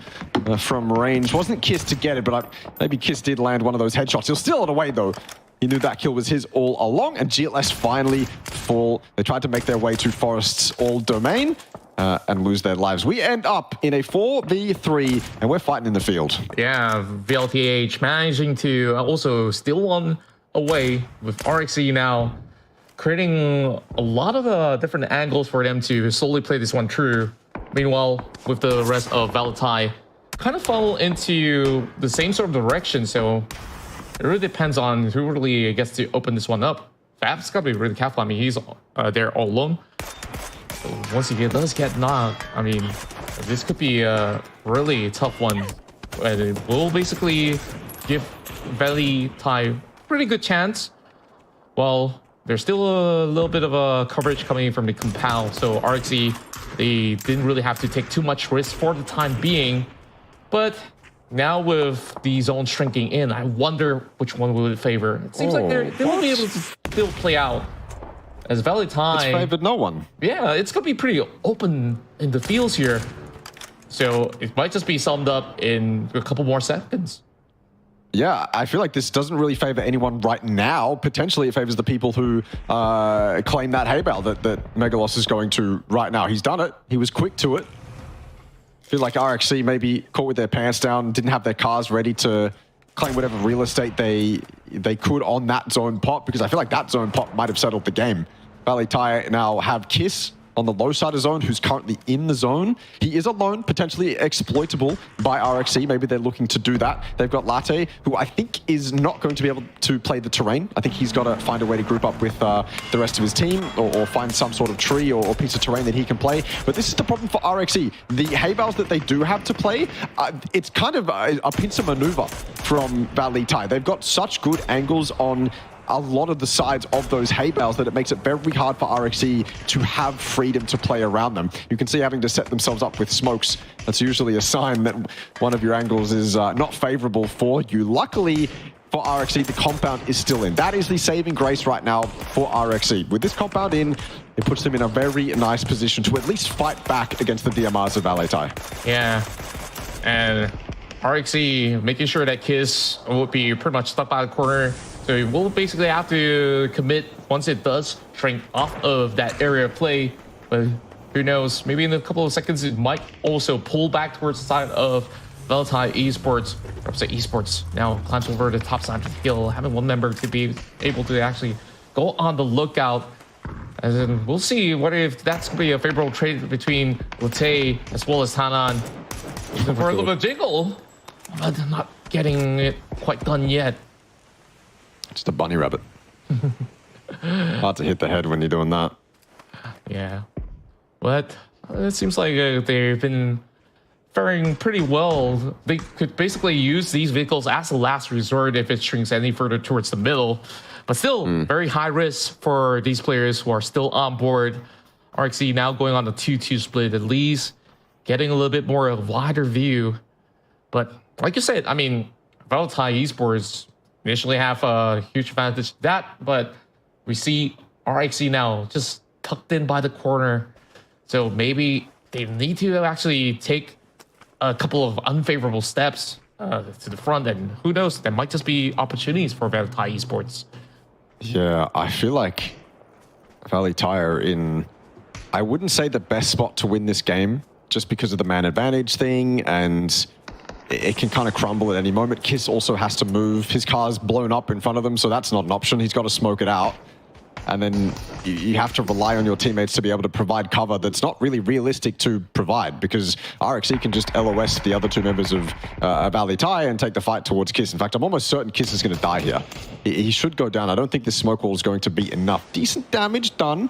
from range. Wasn't 𝐾𝐆𝐒 to get it, but maybe 𝐾𝐆𝐒 did land one of those headshots. He'll steal it away though. He knew that kill was his all along, and GLS finally fall. They tried to make their way to Forest's all domain and lose their lives. We end up in a 4v3, and we're fighting in the field. Yeah, VLTH managing to also steal one away with 𝐸 now, creating a lot of different angles for them to slowly play this one through. Meanwhile, with the rest of Valee Thai, kind of fall into the same sort of direction, so it really depends on who really gets to open this one up. Fab's got to be really careful. I mean, he's there all alone. So once he does get knocked, I mean, this could be a really tough one. And it will basically give Valee Thai pretty good chance. Well, there's still a little bit of a coverage coming in from the compound, so 𝐸 they didn't really have to take too much risk for the time being. But now with the zone shrinking in, I wonder which one will it favor. It seems like they won't be able to still play out. As Valee Thai, it's favored no one. Yeah, it's gonna be pretty open in the fields here. So it might just be summed up in a couple more seconds. Yeah, I feel like this doesn't really favor anyone right now. Potentially it favors the people who claim that hay bale that 𝐿𝐸 is going to right now. He's done it. He was quick to it. I feel like 𝐸 maybe caught with their pants down, didn't have their cars ready to claim whatever real estate they could on that zone pop, because I feel like that zone pop might have settled the game. Valee Thai now have 𝐾𝐆𝐒 on the low side of zone, who's currently in the zone. He is alone, potentially exploitable by 𝐸. Maybe they're looking to do that. They've got Latte, who I think is not going to be able to play the terrain. I think he's got to find a way to group up with the rest of his team or find some sort of tree or piece of terrain that he can play. But this is the problem for 𝐸. The hay bales that they do have to play, it's kind of a pincer maneuver from Valee Thai. They've got such good angles on a lot of the sides of those hay bales that it makes it very hard for 𝐸 to have freedom to play around them. You can see having to set themselves up with smokes. That's usually a sign that one of your angles is not favorable for you. Luckily for 𝐸, the compound is still in. That is the saving grace right now for 𝐸. With this compound in, it puts them in a very nice position to at least fight back against the DMRs of Valee Thai. Yeah, and 𝐸 making sure that 𝐾𝐆𝐒 will be pretty much stuck by the corner. So you will basically have to commit once it does shrink off of that area of play. But who knows, maybe in a couple of seconds it might also pull back towards the side of Valee Thai Esports. Or say Esports now climbs over the top side of the hill, having one member to be able to actually go on the lookout. And then we'll see what if that's going to be a favorable trade between Latte as well as Tanan. Even for a little bit of jiggle, but not getting it quite done yet. Just a bunny rabbit. Hard to hit the head when you're doing that. Yeah. But it seems like they've been faring pretty well. They could basically use these vehicles as a last resort if it shrinks any further towards the middle. But still, very high risk for these players who are still on board. 𝐸 now going on the 2-2 split at least, getting a little bit more of a wider view. But like you said, I mean, Valee Thai Esports initially have a huge advantage to that, but we see 𝐸 now just tucked in by the corner. So maybe they need to actually take a couple of unfavorable steps to the front, and who knows, there might just be opportunities for Valee Thai Esports. Yeah, I feel like Valee Thai are in, I wouldn't say the best spot to win this game, just because of the man advantage thing and it can kind of crumble at any moment. 𝐾𝐆 also has to move. His car's blown up in front of him, so that's not an option. He's got to smoke it out. And then you have to rely on your teammates to be able to provide cover that's not really realistic to provide, because 𝐼𝐸 can just LOS the other two members of Valee Thai and take the fight towards 𝐾𝐆. In fact, I'm almost certain 𝐾𝐆 is going to die here. He should go down. I don't think this smoke wall is going to be enough. Decent damage done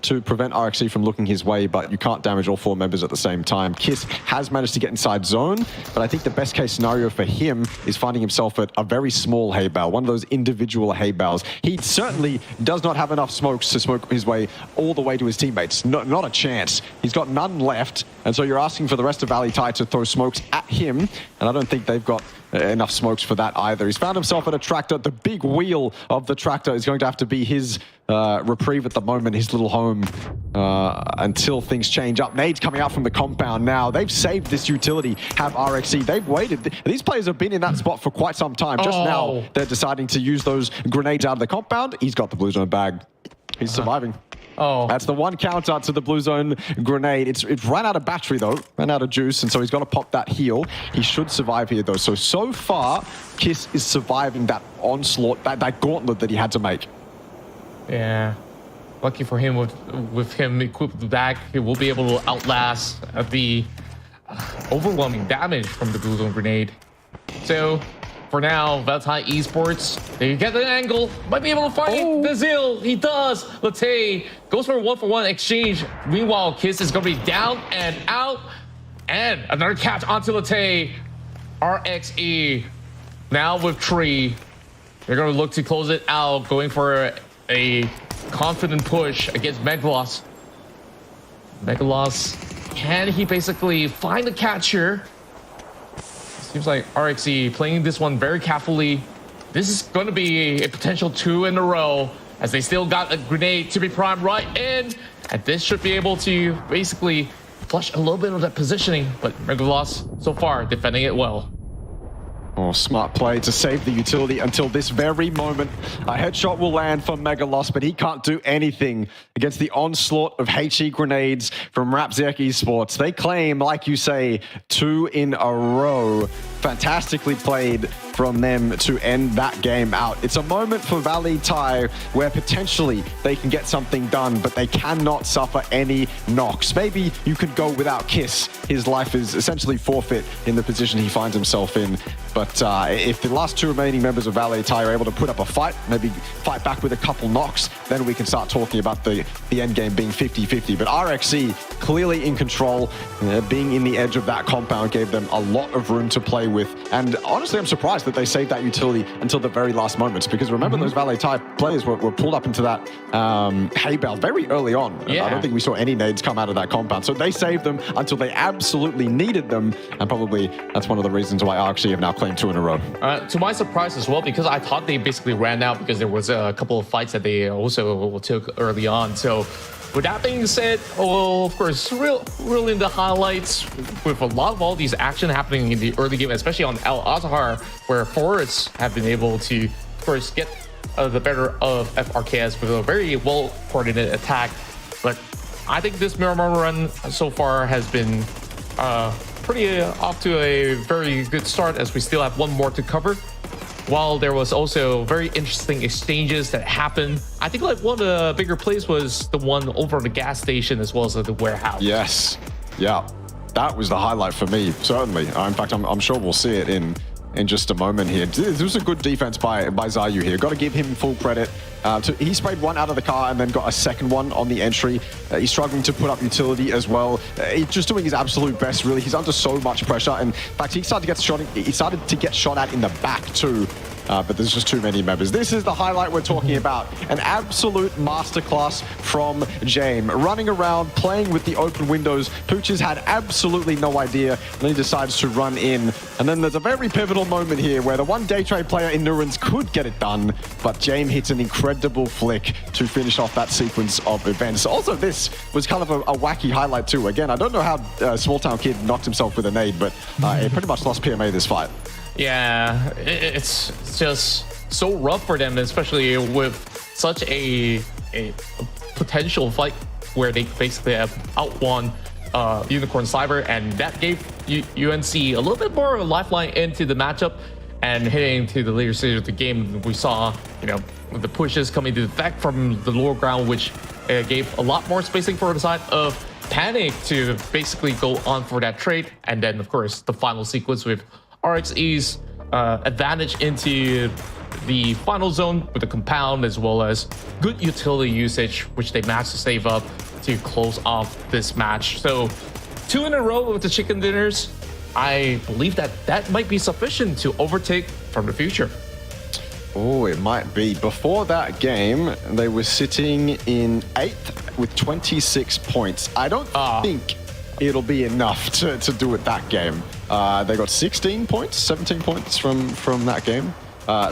to prevent 𝐼𝐸 from looking his way, but you can't damage all four members at the same time. 𝐾𝐆 has managed to get inside zone, but I think the best case scenario for him is finding himself at a very small 𝐏𝐆𝐒, one of those individual 𝐏𝐼𝐿s. He certainly does not have enough smokes to smoke his way all the way to his teammates. Not a chance. He's got none left, and so you're asking for the rest of Valee Thai to throw smokes at him, and I don't think they've got enough smokes for that either. He's found himself at a tractor. The big wheel of the tractor is going to have to be his reprieve at the moment, his little home, until things change up. Nades coming out from the compound now. They've saved this utility, have 𝐼𝐸. They've waited. These players have been in that spot for quite some time. Just now, they're deciding to use those grenades out of the compound. He's got the blue zone bag. He's surviving. That's the one counter to the blue zone grenade. It's ran out of battery though, ran out of juice, and so he's got to pop that heal. He should survive here though. So far, 𝐾𝐆 is surviving that onslaught, that gauntlet that he had to make. Yeah, lucky for him with him equipped with that, he will be able to outlast the overwhelming damage from the blue zone grenade. So for now, Valee Thai Esports, they get the angle, might be able to find the Zeal. He does. 𝐿𝐷𝐻 goes for a 1-for-1 exchange. Meanwhile, 𝐾𝐆 is going to be down and out. And another catch onto 𝐿𝐷𝐻. 𝐸XE now with Tree. They're going to look to close it out, going for a confident push against 𝐿𝐷𝐻. 𝐿𝐷𝐻, can he basically find the catch here? Seems like 𝐸XE playing this one very carefully. This is going to be a potential 2 in a row, as they still got a grenade to be primed right in. And this should be able to basically flush a little bit of that positioning. But 𝐿𝐷𝐻 so far defending it well. Smart play to save the utility until this very moment. A headshot will land for 𝐿𝐷𝐻, but he can't do anything against the onslaught of HE grenades from 𝐸𝐻 Esports. They claim, like you say, 2 in a row. Fantastically played from them to end that game out. It's a moment for Valee Thai where potentially they can get something done, but they cannot suffer any knocks. Maybe you could go without 𝐾𝐆. His life is essentially forfeit in the position he finds himself in. But if the last 2 remaining members of Valee Thai are able to put up a fight, maybe fight back with a couple knocks, then we can start talking about the end game being 50-50. But 𝐸𝐸 clearly in control, being in the edge of that compound gave them a lot of room to play with. And honestly, I'm surprised that they saved that utility until the very last moments, because remember those Valee Thai players were pulled up into that 𝐏𝐼𝐿 very early on. Yeah. I don't think we saw any nades come out of that compound. So they saved them until they absolutely needed them. And probably that's one of the reasons why 𝐸𝐸 have now claimed 2 in a row. To my surprise as well, because I thought they basically ran out because there was a couple of fights that they also took early on. So with that being said, of course, real in the highlights with a lot of all these action happening in the early game, especially on Al-Azhar, where forwards have been able to, of course, get the better of FRKS with a very well-coordinated attack. But I think this Miramar run so far has been pretty off to a very good start, as we still have one more to cover. While there was also very interesting exchanges that happened, I think like one of the bigger plays was the one over the gas station as well as at the warehouse. Yes, yeah, that was the highlight for me, certainly. In fact, I'm sure we'll see it in just a moment here. This was a good defense by Xiaoyu here. Got to give him full credit. He sprayed one out of the car and then got a second one on the entry. He's struggling to put up utility as well. He's just doing his absolute best, really. He's under so much pressure. And in fact, he started to get shot at in the back too. But there's just too many members. This is the highlight we're talking about. An absolute masterclass from 𝐏𝐻𝐒. Running around, playing with the open windows. Pooches had absolutely no idea. And then he decides to run in. And then there's a very pivotal moment here where the one Daytrade player in Nurans could get it done. But 𝐏𝐻𝐒 hits an incredible flick to finish off that sequence of events. Also, this was kind of a wacky highlight too. Again, I don't know how Small Town Kid knocked himself with a nade, but he pretty much lost PMA this fight. Yeah, it's just so rough for them, especially with such a potential fight where they basically have outwon Unicorn Cyber, and that gave UNC a little bit more of a lifeline into the matchup. And heading to the later stage of the game, we saw, the pushes coming to effect from the lower ground, which gave a lot more spacing for the side of Panic to basically go on for that trade. And then, of course, the final sequence with RXE's advantage into the final zone with the compound, as well as good utility usage, which they managed to save up to close off this match. So 2 in a row with the chicken dinners. I believe that might be sufficient to overtake from the future. Oh, it might be. Before that game, they were sitting in 8th with 26 points. I don't think it'll be enough to do it that game. They got 16 points, 17 points from that game.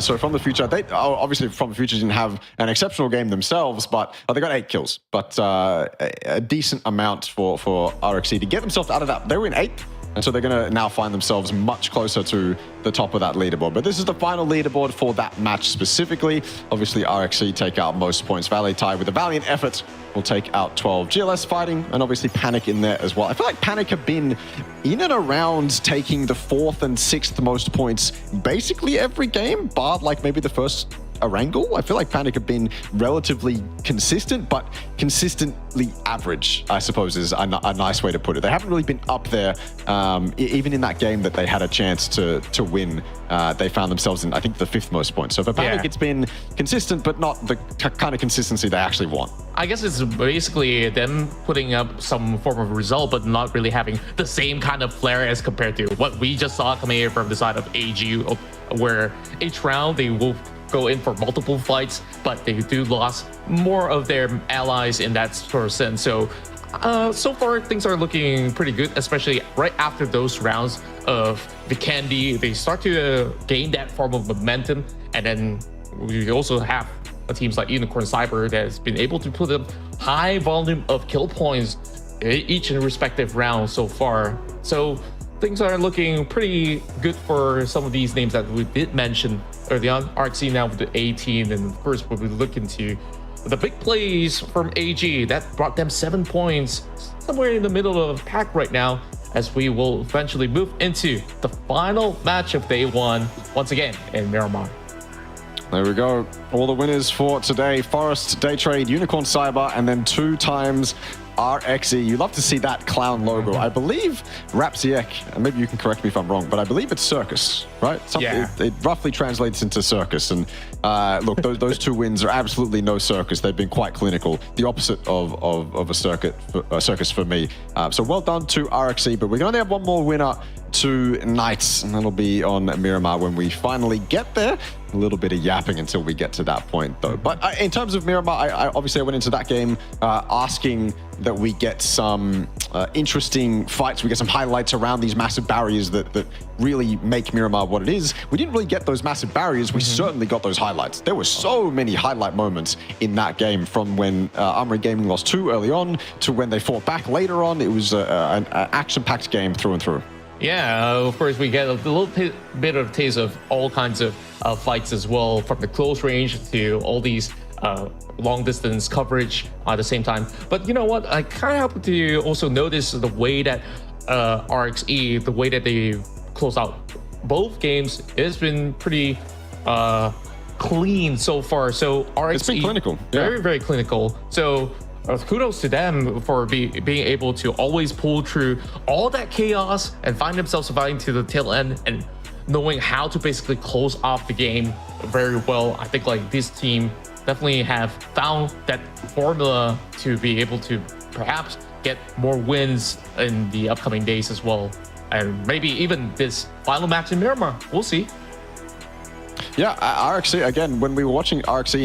So from the future, they obviously from the future didn't have an exceptional game themselves, but they got 8 kills. But a decent amount for RXE to get themselves out of that. They were in 8th. And so they're going to now find themselves much closer to the top of that leaderboard. But this is the final leaderboard for that match specifically. Obviously, RXE take out most points. Valee tied with a valiant effort will take out 12. GLS fighting, and obviously Panic in there as well. I feel like Panic have been in and around taking the 4th and 6th most points basically every game, barred like maybe the first Erangle. I feel like Panic have been relatively consistent, but consistently average, I suppose, is a nice way to put it. They haven't really been up there. Even in that game that they had a chance to win, they found themselves in, I think, the 5th most points. So for Panic, it's been consistent, but not the kind of consistency they actually want. I guess it's basically them putting up some form of result, but not really having the same kind of flair as compared to what we just saw coming here from the side of AG, where each round they will go in for multiple fights, but they do lose more of their allies in that sort of sense. So far things are looking pretty good, especially right after those rounds of Vikendi. They start to gain that form of momentum, and then we also have teams like Unicorn Cyber that has been able to put up high volume of kill points each in respective round so far. So things are looking pretty good for some of these names that we did mention early on. RXE now with the 18, and of course we'll be looking to the big plays from AG that brought them 7 points, somewhere in the middle of the pack right now, as we will eventually move into the final match of day 1 once again in Miramar. There we go. All the winners for today: Forest, Daytrade, Unicorn Cyber, and then 2 times RXE. You love to see that clown logo. I believe Xiec, and maybe you can correct me if I'm wrong, but I believe it's circus, right? It roughly translates into circus. And look, those 2 wins are absolutely no circus. They've been quite clinical, the opposite of a circus for me. So well done to RXE, but we're going to have one more winner tonight, and that'll be on Miramar when we finally get there. A little bit of yapping until we get to that point, though. But in terms of Miramar, I obviously went into that game asking that we get some interesting fights. We get some highlights around these massive barriers that really make Miramar what it is. We didn't really get those massive barriers. We certainly got those highlights. There were so many highlight moments in that game, from when Armory Gaming lost 2 early on to when they fought back later on. It was an action-packed game through and through. Yeah, of course, we get a little bit of a taste of all kinds of fights as well, from the close range to all these long distance coverage at the same time. But you know what? I kind of happen to also notice the way that RXE, the way that they close out both games, has been pretty clean so far. So RXE, it's been clinical. Yeah. Very, very clinical. So kudos to them for being able to always pull through all that chaos and find themselves surviving to the tail end and knowing how to basically close off the game very well. I think like this team definitely have found that formula to be able to perhaps get more wins in the upcoming days as well, and maybe even this final match in Miramar. We'll see. Yeah, RXE, again, when we were watching RXE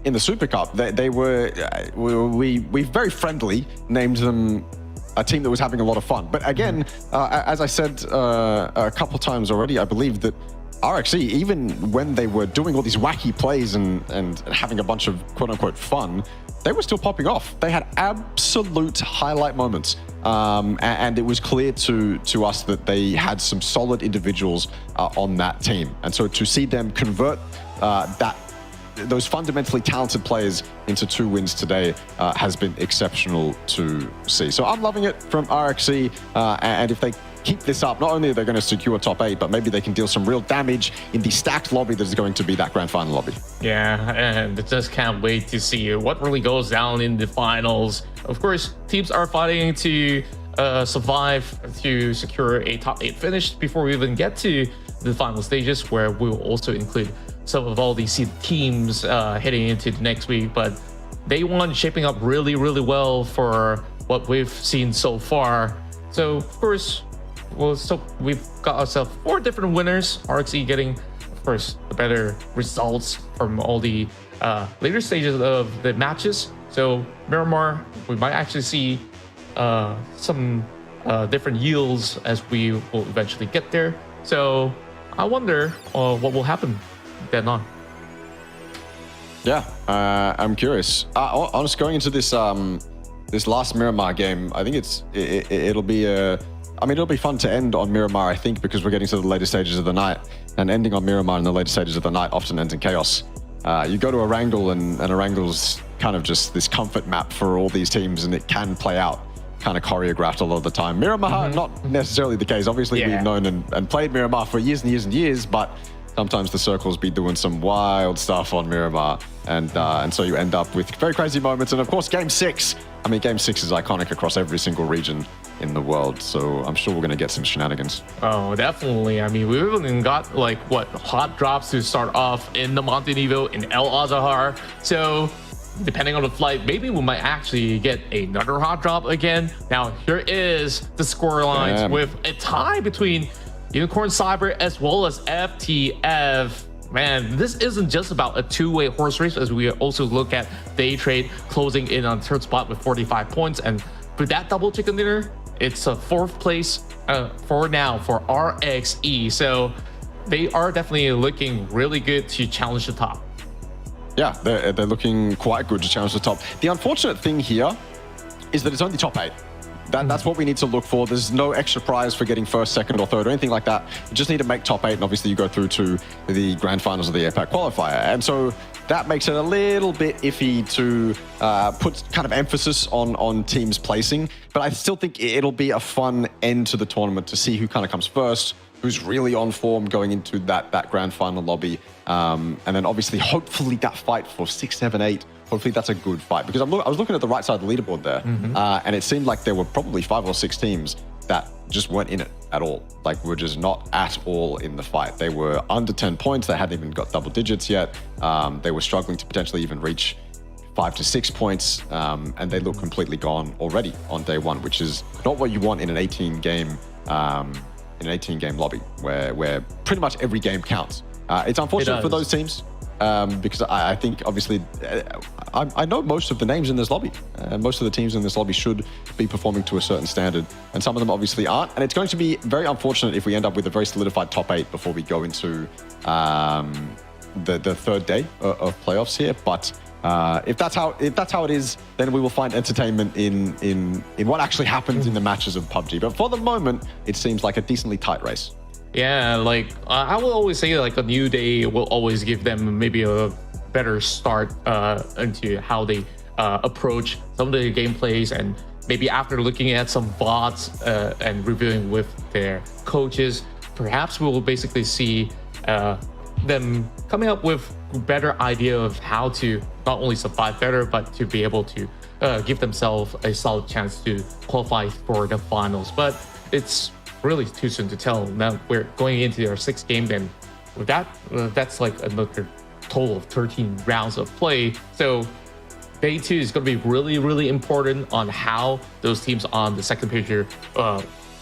in the Super Cup, we very friendly named them a team that was having a lot of fun. But again, as I said a couple times already, I believe that RXE, even when they were doing all these wacky plays and having a bunch of quote-unquote fun, they were still popping off. They had absolute highlight moments. And it was clear to us that they had some solid individuals on that team. And so to see them convert that those fundamentally talented players into 2 wins today has been exceptional to see. So I'm loving it from RXE, and if they keep this up, not only are they going to secure top 8, but maybe they can deal some real damage in the stacked lobby that is going to be that grand final lobby. Yeah, and just can't wait to see what really goes down in the finals. Of course, teams are fighting to survive to secure a top 8 finish before we even get to the final stages, where we'll also include some of all these teams heading into the next week. But day 1 shaping up really, really well for what we've seen so far. So, of course, so we've got ourselves 4 different winners. RXE getting, of course, the better results from all the later stages of the matches. So Miramar, we might actually see some different yields as we will eventually get there. So I wonder what will happen then on. Yeah, I'm curious. Honestly, going into this this last Miramar game, I think it'll be it'll be fun to end on Miramar, I think, because we're getting to the later stages of the night, and ending on Miramar in the later stages of the night often ends in chaos. You go to Erangle, and Erangle's kind of just this comfort map for all these teams, and it can play out kind of choreographed a lot of the time. Miramar, not necessarily the case. Obviously, we've known and played Miramar for years and years and years, but sometimes the circles be doing some wild stuff on Miramar, and so you end up with very crazy moments. And of course, Game 6. I mean, Game 6 is iconic across every single region in the world, so I'm sure we're going to get some shenanigans. Oh, definitely. I mean, we've even got, like, what, hot drops to start off in the Montenegro, in El Azahar. So depending on the flight, maybe we might actually get another hot drop again. Now, here is the score lines with a tie between Unicorn Cyber as well as FTF. Man, this isn't just about a 2-way horse race, as we also look at Daytrade closing in on third spot with 45 points. And with that double chicken dinner, it's a 4th place for now for RXE. So they are definitely looking really good to challenge the top. Yeah, they're looking quite good to challenge the top. The unfortunate thing here is that it's only top 8. That's what we need to look for. There's no extra prize for getting 1st, 2nd, or 3rd, or anything like that. You just need to make top 8, and obviously you go through to the grand finals of the APAC qualifier. And so that makes it a little bit iffy to put kind of emphasis on teams placing. But I still think it'll be a fun end to the tournament to see who kind of comes first, who's really on form going into that grand final lobby. And then obviously, hopefully that fight for 6, 7, 8, hopefully that's a good fight. Because I was looking at the right side of the leaderboard there, and it seemed like there were probably 5 or 6 teams that just weren't in it at all. Like, were just not at all in the fight. They were under 10 points. They hadn't even got double digits yet. They were struggling to potentially even reach 5 to 6 points, and they look completely gone already on day 1, which is not what you want in an 18-game lobby, where pretty much every game counts. It's unfortunate for those teams, because I think, obviously, I know most of the names in this lobby. Most of the teams in this lobby should be performing to a certain standard, and some of them obviously aren't. And it's going to be very unfortunate if we end up with a very solidified top 8 before we go into the 3rd day of playoffs here. But if that's how it is, then we will find entertainment in what actually happens in the matches of PUBG. But for the moment, it seems like a decently tight race. Yeah, like I will always say, like, a new day will always give them maybe a better start into how they approach some of the gameplays, and maybe after looking at some bots and reviewing with their coaches, perhaps we will basically see them coming up with a better idea of how to not only survive better, but to be able to give themselves a solid chance to qualify for the finals. But it's really too soon to tell. Now we're going into our 6th game, then with that, that's like another total of 13 rounds of play. So day 2 is going to be really, really important on how those teams on the second page here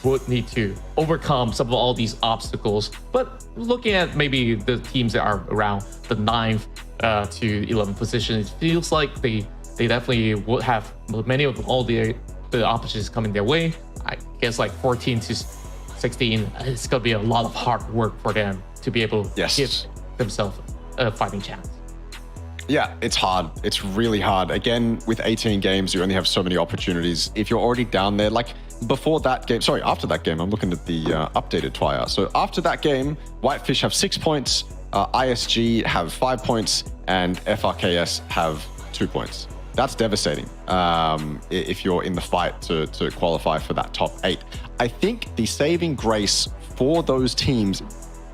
would need to overcome some of all these obstacles. But looking at maybe the teams that are around the 9th to 11th position, it feels like they definitely would have many of all the opportunities coming their way. I guess like 14 to 16, it's going to be a lot of hard work for them to be able to give themselves a fighting chance. Yeah, it's hard. It's really hard. Again, with 18 games, you only have so many opportunities. If you're already down there, like before that game, sorry, after that game, I'm looking at the updated Twire. So after that game, Whitefish have 6 points, ISG have 5 points, and FRKS have 2 points. That's devastating if you're in the fight to qualify for that top 8. I think the saving grace for those teams,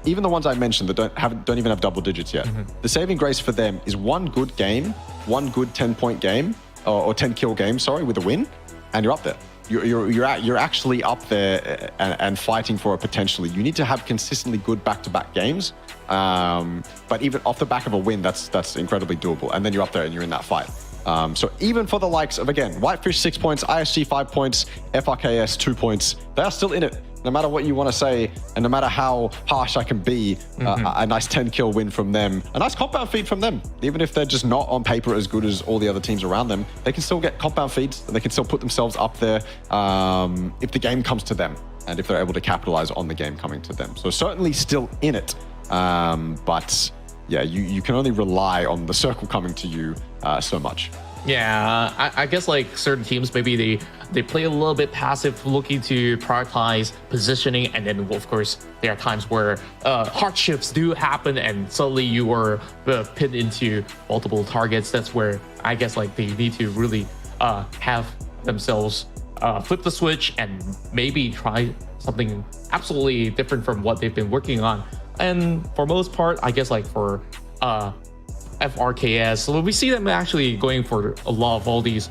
even the ones I mentioned that don't even have double digits yet, the saving grace for them is one good game, one good 10-point game, or 10-kill game, sorry, with a win, and you're up there. You're actually up there and fighting for a potentially. You need to have consistently good back-to-back games, but even off the back of a win, that's incredibly doable. And then you're up there and you're in that fight. So even for the likes of, again, Whitefish 6 points, ISG 5 points, FRKS 2 points, they are still in it. No matter what you want to say, and no matter how harsh I can be, a nice 10-kill win from them, a nice compound feed from them. Even if they're just not on paper as good as all the other teams around them, they can still get compound feeds, and they can still put themselves up there if the game comes to them, and if they're able to capitalize on the game coming to them. So certainly still in it, but yeah, you can only rely on the circle coming to you so much. Yeah, I guess like certain teams, maybe they play a little bit passive, looking to prioritize positioning, and then of course there are times where hardships do happen, and suddenly you are pinned into multiple targets. That's where I guess like they need to really have themselves flip the switch and maybe try something absolutely different from what they've been working on. And for most part, I guess like for FRKS, so we see them actually going for a lot of all these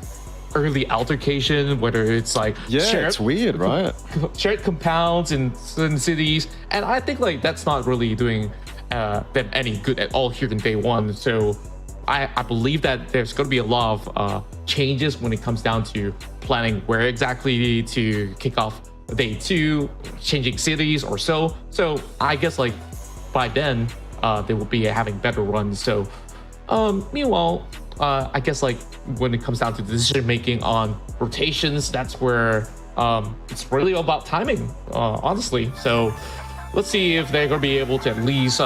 early altercation, whether it's like it's weird, right? Shared compounds in certain cities, and I think like that's not really doing them any good at all here in day one. So I believe that there's going to be a lot of changes when it comes down to planning where exactly to kick off day 2, changing cities or so. So I guess like by then they will be having better runs. So meanwhile, I guess like when it comes down to decision making on rotations, that's where it's really about timing, honestly. So let's see if they're going to be able to at least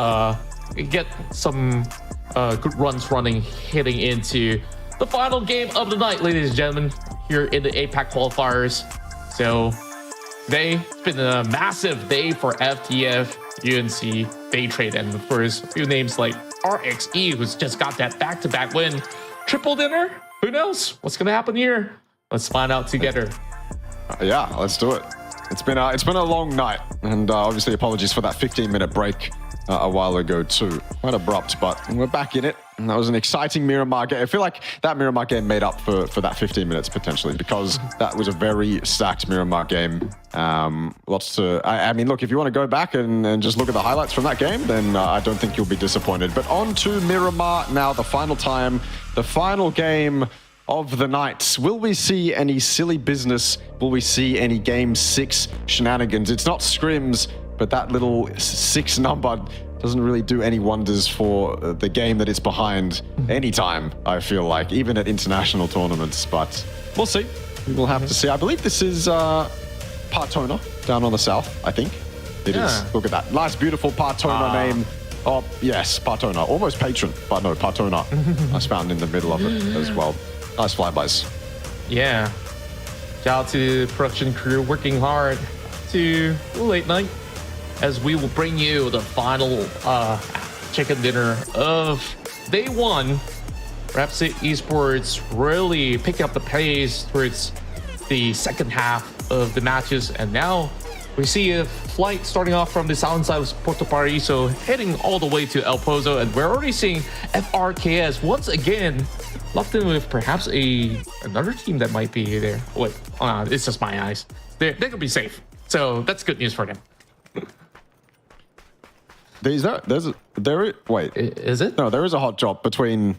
get some good runs running heading into the final game of the night, ladies and gentlemen, here in the APAC qualifiers. So today, it's been a massive day for FTF, UNC, Daytrade, and of course, a few names like RXE, who's just got that back-to-back win. Triple dinner? Who knows? What's going to happen here? Let's find out together. Yeah, let's do it. It's been a long night, and obviously apologies for that 15-minute break a while ago too. Quite abrupt, but we're back in it. And that was an exciting Miramar game. I feel like that Miramar game made up for that 15 minutes potentially, because that was a very stacked Miramar game. Lots to... I mean, look, if you want to go back and just look at the highlights from that game, then I don't think you'll be disappointed. But on to Miramar now, the final time, the final game of the night. Will we see any silly business? Will we see any game 6 shenanigans? It's not scrims, but that little 6 number doesn't really do any wonders for the game that it's behind anytime, I feel like, even at international tournaments. But we'll see. We will have to see. I believe this is Partona down on the south, I think. It is. Look at that. Nice, beautiful Partona name. Oh, yes, Partona. Almost patron, but no, Partona. Nice fountain in the middle of it as well. Nice flybys. Yeah. Shout out to the production crew working hard to late night, as we will bring you the final chicken dinner of day 1. Rhapsody Esports really picking up the pace towards the second half of the matches, and now we see a flight starting off from the southern side of Puerto Paraíso, heading all the way to El Pozo, and we're already seeing FRKS once again locked in with perhaps another team that might be there. Wait, it's just my eyes. They're gonna be safe, so that's good news for them. Wait, is it? No, there is a hot drop between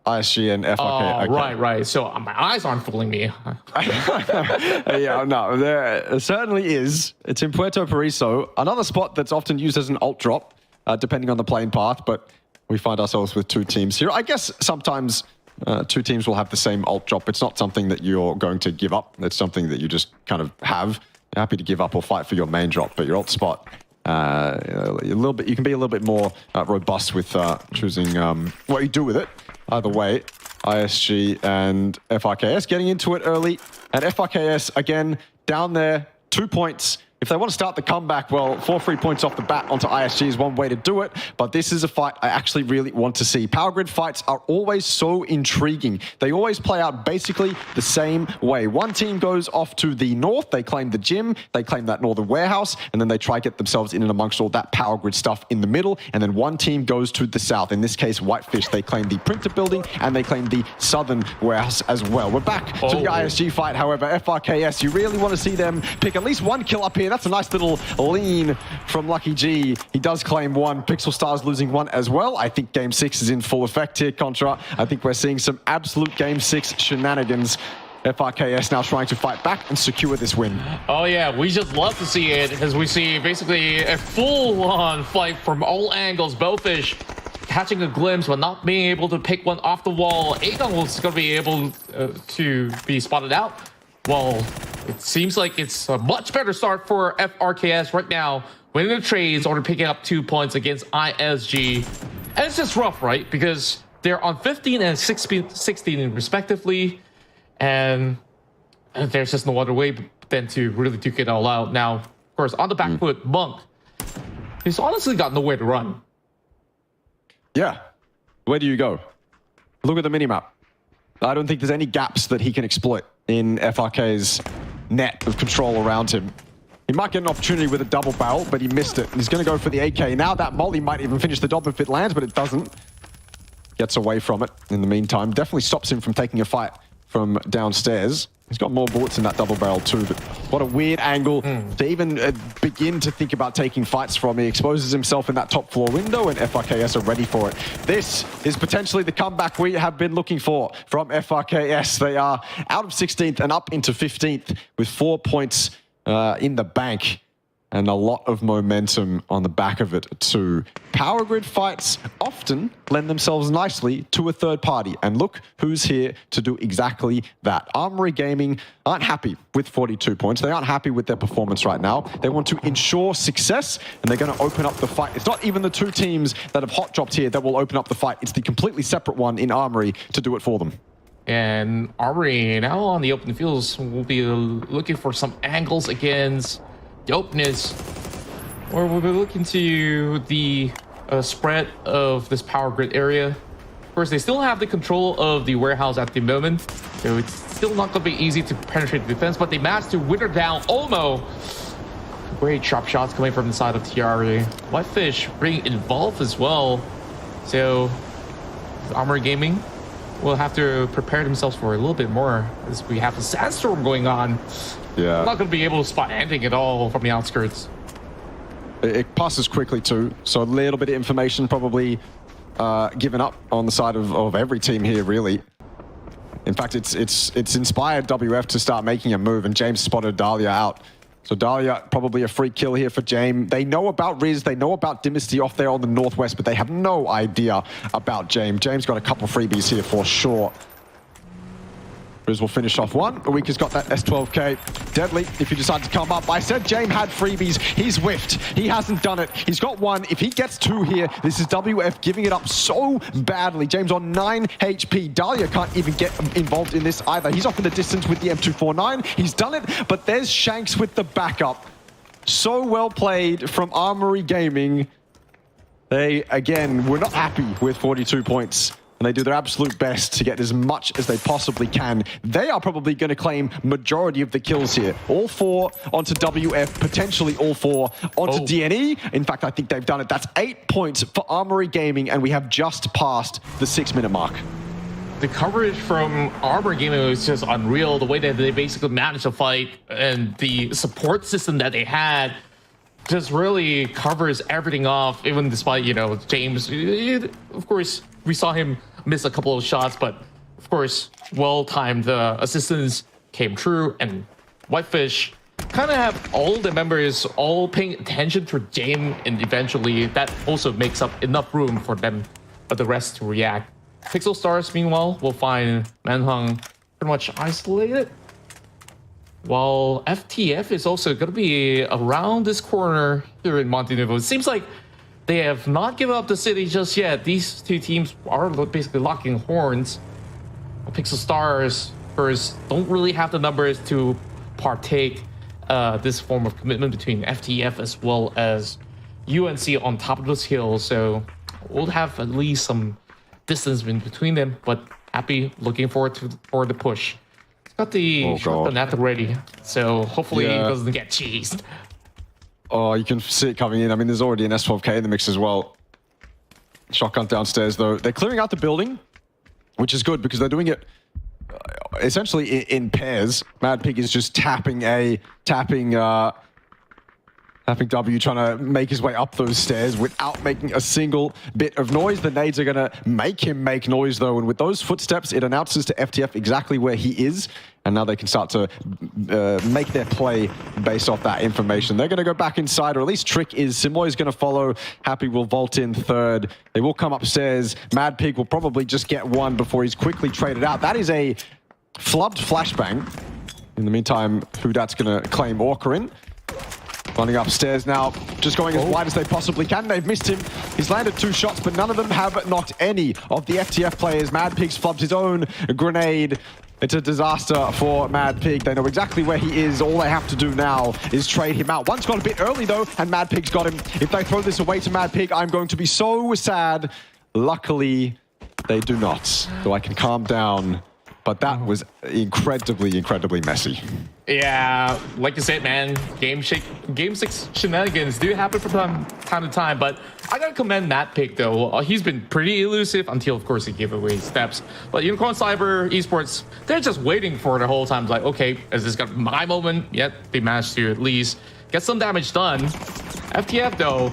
ISG and FRK. Oh, okay. right. So my eyes aren't fooling me. Yeah, no, there certainly is. It's in Puerto Paraíso, another spot that's often used as an alt drop, depending on the playing path, but we find ourselves with 2 teams here. I guess sometimes 2 teams will have the same alt drop. It's not something that you're going to give up. It's something that you just kind of have. You're happy to give up or fight for your main drop, but your alt spot, you can be a little bit more robust with choosing what you do with it. Either way, ISG and FRKS getting into it early, and FRKS again down there, 2 points. if they want to start the comeback, well, 4 free points off the bat onto ISG is one way to do it, but this is a fight I actually really want to see. Power Grid fights are always so intriguing. They always play out basically the same way. One team goes off to the north, they claim the gym, they claim that northern warehouse, and then they try to get themselves in and amongst all that Power Grid stuff in the middle, and then one team goes to the south. In this case, Whitefish, they claim the printer building, and they claim the southern warehouse as well. We're back to the ISG fight, however. FRKS, you really want to see them pick at least one kill up here. That's a nice little lean from Lucky G. He does claim one. Pixel Stars losing one as well. I think Game 6 is in full effect here, Contra. I think we're seeing some absolute Game 6 shenanigans. FRKS now trying to fight back and secure this win. Oh yeah, we just love to see it, as we see basically a full-on fight from all angles. Bowfish catching a glimpse but not being able to pick one off the wall. 𝐴𝐿 is going to be able to be spotted out. Well, it seems like it's a much better start for FRKS right now, winning the trades or picking up 2 points against ISG. And it's just rough, right? Because they're on 15 and 16 respectively, and there's just no other way than to really duke it all out. Now, of course, on the back foot, Monk, he's honestly got nowhere to run. Yeah. Where do you go? Look at the minimap. I don't think there's any gaps that he can exploit in FRK's net of control around him. He might get an opportunity with a double barrel, but he missed it. He's going to go for the AK. Now that molly might even finish the job if it lands, but it doesn't. Gets away from it in the meantime. Definitely stops him from taking a fight from downstairs. He's got more bullets in that double barrel too, but what a weird angle to even begin to think about taking fights from. He exposes himself in that top floor window, and FRKS are ready for it. This is potentially the comeback we have been looking for from FRKS. They are out of 16th and up into 15th with 4 points in the bank. And a lot of momentum on the back of it too. Power Grid fights often lend themselves nicely to a third party. And look who's here to do exactly that. Armory Gaming aren't happy with 42 points. They aren't happy with their performance right now. They want to ensure success, and they're going to open up the fight. It's not even the two teams that have hot dropped here that will open up the fight. It's the completely separate one in Armory to do it for them. And Armory now on the open fields will be looking for some angles against dopeness, or we'll be looking to the spread of this Power Grid area. Of course, they still have the control of the warehouse at the moment, so it's still not going to be easy to penetrate the defense, but they managed to wither down Olmo. Great sharp shots coming from the side of Tiari. Whitefish being involved as well, so Armory Gaming will have to prepare themselves for a little bit more, as we have a sandstorm going on. Yeah. I'm not going to be able to spot anything at all from the outskirts. It passes quickly too, so a little bit of information probably given up on the side of every team here, really. In fact, it's inspired WF to start making a move, and James spotted Dahlia out. So Dahlia, probably a free kill here for James. They know about Riz, they know about Dynasty off there on the northwest, but they have no idea about James. James got a couple freebies here for sure. Riz will finish off one. Awik has got that S12K. Deadly if you decide to come up. I said James had freebies. He's whiffed. He hasn't done it. He's got one. If he gets two here, this is WF giving it up so badly. James on 9 HP. Dahlia can't even get involved in this either. He's off in the distance with the M249. He's done it, but there's Shanks with the backup. So well played from Armory Gaming. They, again, were not happy with 42 points. And they do their absolute best to get as much as they possibly can. They are probably going to claim majority of the kills here. All 4 onto WF, potentially all 4 onto DNE. In fact, I think they've done it. That's 8 points for Armory Gaming, and we have just passed the 6-minute mark. The coverage from Armory Gaming was just unreal. The way that they basically managed to fight, and the support system that they had just really covers everything off, even despite, you know, James. Of course, we saw him miss a couple of shots, but of course, well-timed assistance came true, and Whitefish kind of have all the members all paying attention to James, and eventually that also makes up enough room for them, but the rest to react. Pixel Stars, meanwhile, will find Manhung pretty much isolated, while FTF is also going to be around this corner here in Montenegro. It seems like they have not given up the city just yet. These two teams are basically locking horns. Pixel Stars first don't really have the numbers to partake this form of commitment between FTF as well as UNC on top of this hill. So we'll have at least some distance in between them, but happy, looking forward for the push. It's got the shotgun at the ready, so hopefully it doesn't get cheesed. Oh, you can see it coming in. I mean, there's already an S12K in the mix as well. Shotgun downstairs, though. They're clearing out the building, which is good because they're doing it essentially in pairs. Mad Pig is just tapping W, trying to make his way up those stairs without making a single bit of noise. The nades are going to make him make noise, though, and with those footsteps, it announces to FTF exactly where he is, and now they can start to make their play based off that information. They're going to go back inside, or at least Trick is. Simoy is going to follow. Happy will vault in third. They will come upstairs. Mad Pig will probably just get one before he's quickly traded out. That is a flubbed flashbang. In the meantime, Hudat's going to claim Orca in. Running upstairs now, just going as wide as they possibly can. They've missed him. He's landed 2 shots, but none of them have knocked any of the FTF players. Mad Pig's flubbed his own grenade. It's a disaster for Mad Pig. They know exactly where he is. All they have to do now is trade him out. One's got a bit early, though, and Mad Pig's got him. If they throw this away to Mad Pig, I'm going to be so sad. Luckily, they do not. So I can calm down. But that was incredibly, incredibly messy. Yeah, like you said, man, Game 6 shenanigans do happen from time to time, but I gotta commend Mad Pig, though. He's been pretty elusive until, of course, he gave away steps. But Unicorn Cyber, Esports, they're just waiting for it the whole time. It's like, okay, is this got my moment? Yet they managed to at least get some damage done. FTF, though,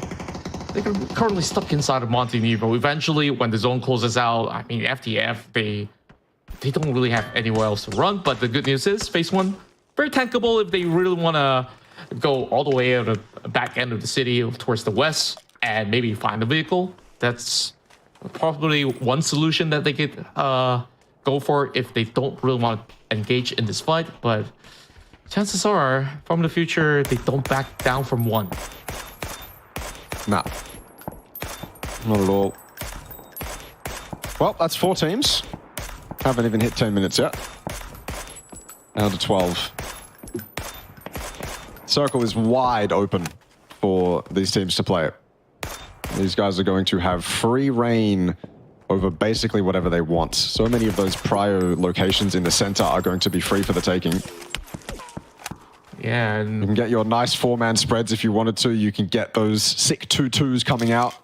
they're currently stuck inside of Monte Nevo. Eventually, when the zone closes out, I mean, FTF, they don't really have anywhere else to run. But the good news is, phase 1, very tankable if they really want to go all the way out of the back end of the city towards the west and maybe find a vehicle. That's probably one solution that they could go for if they don't really want to engage in this fight. But chances are, from the future, they don't back down from 1. Nah, not at all. Well, that's 4 teams. Haven't even hit 10 minutes yet. Down to 12. Circle is wide open for these teams to play it. These guys are going to have free reign over basically whatever they want. So many of those prio locations in the center are going to be free for the taking. Yeah, and you can get your nice 4-man spreads if you wanted to. You can get those sick 2-2s coming out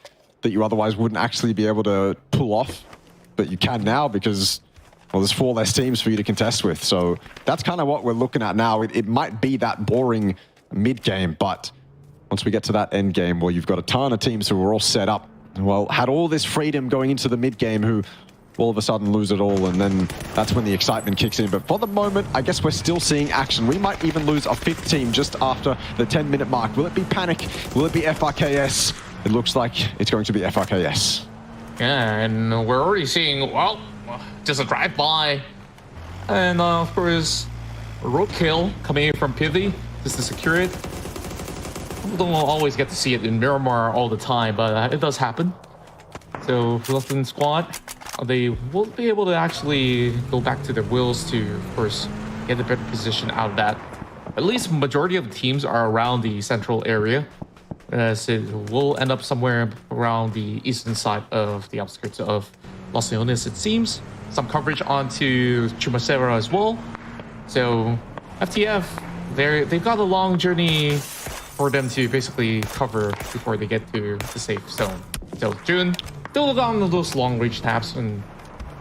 that you otherwise wouldn't actually be able to pull off. But you can now because, well, there's 4 less teams for you to contest with. So that's kind of what we're looking at now. It might be that boring mid-game, but once we get to that end game where you've got a ton of teams who are all set up, well, had all this freedom going into the mid-game who all of a sudden lose it all, and then that's when the excitement kicks in. But for the moment, I guess we're still seeing action. We might even lose a 5th team just after the 10-minute mark. Will it be Panic? Will it be FRKS? It looks like it's going to be FRKS. Yeah, and we're already seeing, well, just a drive-by. And of course, a roadkill coming in from Pivy just to secure it. We don't always get to see it in Miramar all the time, but it does happen. So, Lufton squad, they will be able to actually go back to their wills to, of course, get a better position out of that. At least majority of the teams are around the central area. So it will end up somewhere around the eastern side of the outskirts of Los Leones, it seems. Some coverage onto Chumacera as well. So FTF, they've got a long journey for them to basically cover before they get to the safe zone. So June, still on those long range taps, and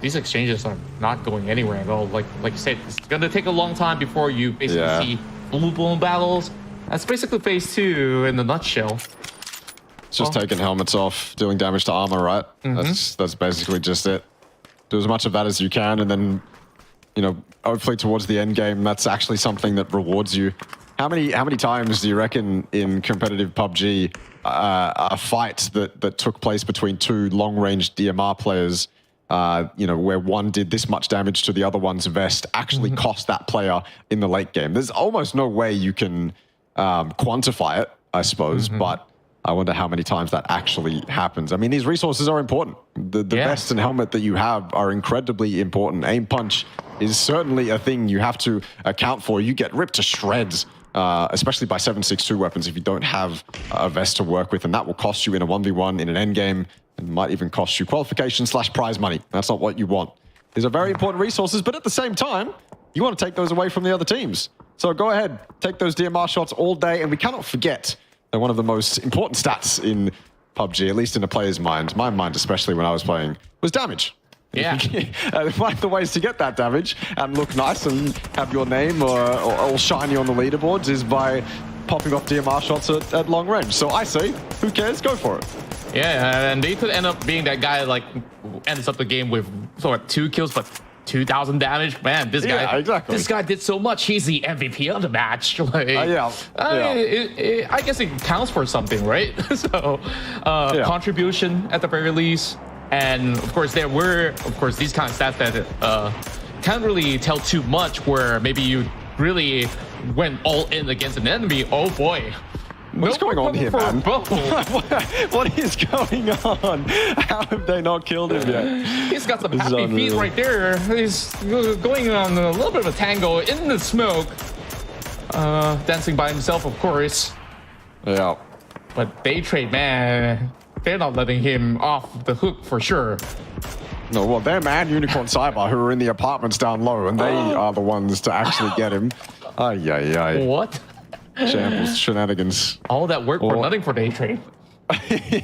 these exchanges are not going anywhere at all. Like you said, it's gonna take a long time before you basically see full-blown battles. That's basically phase 2 in a nutshell. It's just taking helmets off, doing damage to armor, right? That's basically just it. Do as much of that as you can, and then, you know, hopefully towards the end game, that's actually something that rewards you. How many times do you reckon in competitive PUBG a fight that took place between 2 long-range DMR players, you know, where one did this much damage to the other one's vest, actually cost that player in the late game? There's almost no way you can quantify it, I suppose, but I wonder how many times that actually happens. I mean, these resources are important. The vest and helmet that you have are incredibly important. Aim punch is certainly a thing you have to account for. You get ripped to shreds especially by 7.62 weapons if you don't have a vest to work with, and that will cost you in a 1v1 in an endgame, and might even cost you qualification/prize money. That's not what you want. These are very important resources, but at the same time, you want to take those away from the other teams. So go ahead, take those DMR shots all day, and we cannot forget that one of the most important stats in PUBG, at least in a player's mind, my mind especially when I was playing, was damage. Yeah. One of the ways to get that damage and look nice and have your name or all shiny on the leaderboards is by popping off DMR shots at long range. So I say, who cares? Go for it. Yeah, and they could end up being that guy like ends up the game with sort of 2 kills, but 2,000 damage. Man, this guy, this guy did so much. He's the MVP of the match. Like, I guess it counts for something, right? So, contribution at the very least. And of course, there were, these kind of stats that can't really tell too much, where maybe you really went all in against an enemy. Oh boy. What's going on here, man? What is going on? How have they not killed him yet? He's got some happy feet right there. He's going on a little bit of a tango in the smoke. Dancing by himself, of course. Yeah. But Daytrade, man, they're not letting him off the hook for sure. No, well, them and Unicorn Cyber, who are in the apartments down low, and they are the ones to actually get him. What? Shambles, shenanigans. All that work for nothing for Daytrade.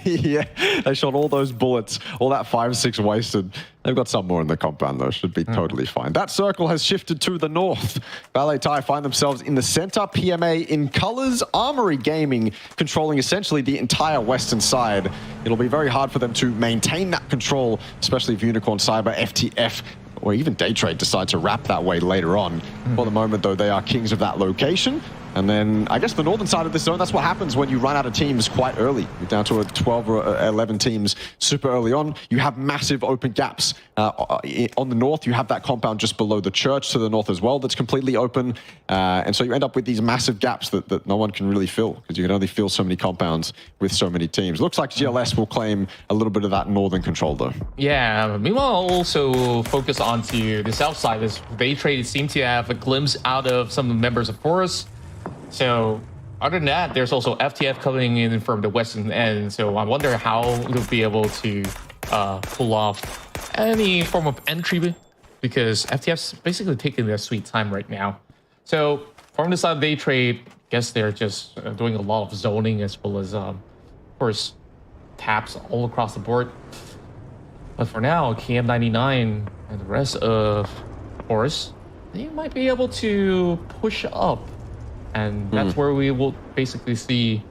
Yeah, they shot all those bullets, all that 5-6 wasted. They've got some more in the compound though, should be totally fine. That circle has shifted to the north. Valee Thai find themselves in the center. PMA in colors. Armory Gaming controlling essentially the entire western side. It'll be very hard for them to maintain that control, especially if Unicorn Cyber, FTF, or even Daytrade decide to wrap that way later on. For the moment though, they are kings of that location. And then, I guess the northern side of this zone, that's what happens when you run out of teams quite early. You're down to 12 or 11 teams super early on. You have massive open gaps. On the north, you have that compound just below the church to the north as well that's completely open. And so you end up with these massive gaps that no one can really fill, because you can only fill so many compounds with so many teams. Looks like GLS will claim a little bit of that northern control, though. Yeah, meanwhile, also focus onto the south side, as Daytrade seem to have a glimpse out of some of the members of Forest. So other than that, there's also FTF coming in from the western end. So I wonder how they'll be able to pull off any form of entry, because FTF's basically taking their sweet time right now. So from the side of Daytrade, I guess they're just doing a lot of zoning, as well as, of course, taps all across the board. But for now, KM99 and the rest of Forest, they might be able to push up. And that's where we will basically see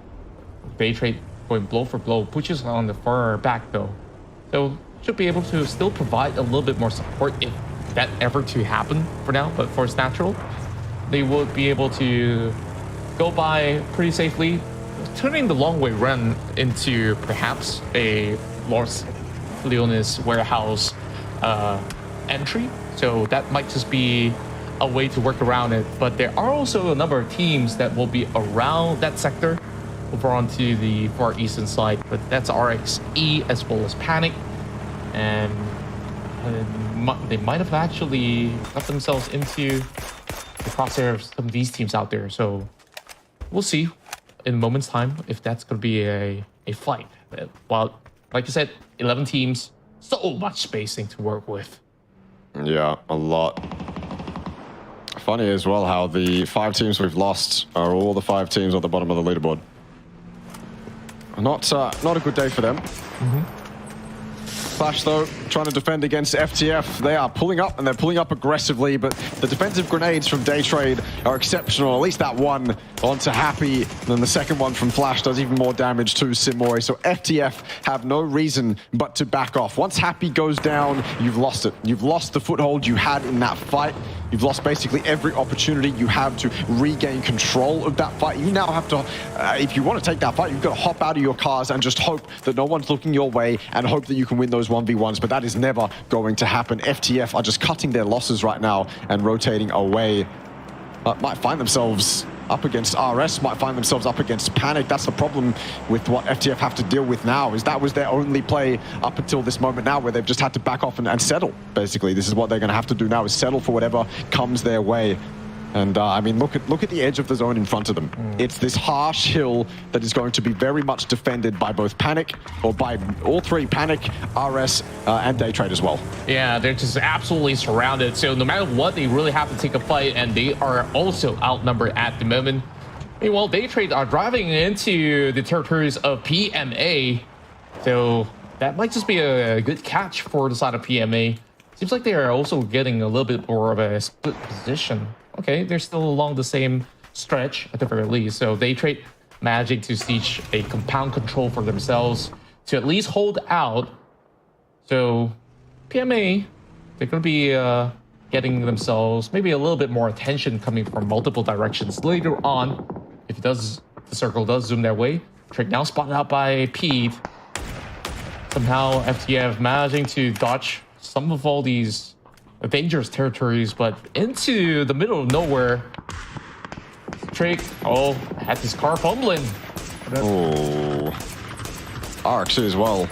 Daytrade going blow for blow, pushes on the far back though. So should be able to still provide a little bit more support if that ever to happen for now. But for Natural, they will be able to go by pretty safely, turning the long way run into perhaps a Los Leones warehouse entry. So that might just be a way to work around it, but there are also a number of teams that will be around that sector over onto the far eastern side, but that's RXE as well as Panic, and they might have actually got themselves into the crosshair of some of these teams out there. So we'll see in a moment's time if that's going to be a fight. Well, like I said, 11 teams, so much spacing to work with. Yeah, a lot. Funny as well how the 5 teams we've lost are all the 5 teams at the bottom of the leaderboard. Not a good day for them. Flash, though, trying to defend against FTF. They are pulling up, and they're pulling up aggressively, but the defensive grenades from Daytrade are exceptional. At least that one onto Happy, and then the second one from Flash does even more damage to Simori. So FTF have no reason but to back off. Once Happy goes down, you've lost it. You've lost the foothold you had in that fight. You've lost basically every opportunity you have to regain control of that fight. You now have to, if you want to take that fight, you've got to hop out of your cars and just hope that no one's looking your way and hope that you can win those 1v1s, but that is never going to happen. FTF are just cutting their losses right now and rotating away. Might find themselves up against RS, might find themselves up against Panic. That's the problem with what FTF have to deal with now, is that was their only play up until this moment now, where they've just had to back off and settle. Basically, this is what they're going to have to do now, is settle for whatever comes their way. And I mean, look at the edge of the zone in front of them. It's this harsh hill that is going to be very much defended by both Panic, or by all three, Panic, RS, and Daytrade as well. Yeah, they're just absolutely surrounded. So no matter what, they really have to take a fight, and they are also outnumbered at the moment. Meanwhile, Daytrade are driving into the territories of PMA. So that might just be a good catch for the side of PMA. Seems like they are also getting a little bit more of a split position. Okay, they're still along the same stretch at the very least. So Daytrade managing to siege a compound control for themselves to at least hold out. So PMA, they're going to be getting themselves maybe a little bit more attention coming from multiple directions later on. If it does, the circle does zoom their way. Trick now spotted out by Pete. Somehow FTF managing to dodge some of all these dangerous territories, but into the middle of nowhere. Trick, had his car fumbling. Oh, RXC as well.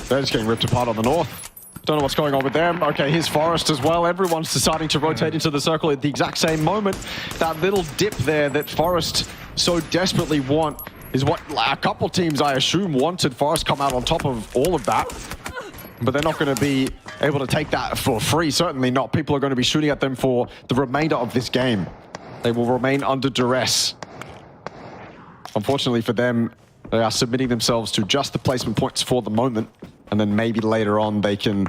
They're just getting ripped apart on the north. Don't know what's going on with them. Okay, here's Forest as well. Everyone's deciding to rotate into the circle at the exact same moment. That little dip there that Forest so desperately want is what a couple teams, I assume, wanted Forest come out on top of all of that. But they're not going to be able to take that for free. Certainly not. People are going to be shooting at them for the remainder of this game. They will remain under duress. Unfortunately for them, they are submitting themselves to just the placement points for the moment. And then maybe later on they can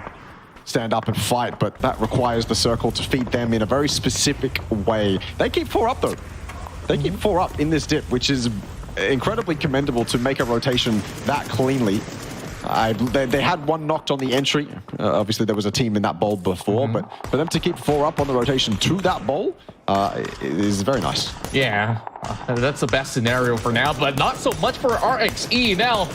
stand up and fight. But that requires the circle to feed them in a very specific way. They keep 4 up though. They keep 4 up in this dip, which is incredibly commendable to make a rotation that cleanly. They had one knocked on the entry. Obviously, there was a team in that bowl before, but for them to keep 4 up on the rotation to that bowl is very nice. Yeah, that's the best scenario for now, but not so much for RXE. Now,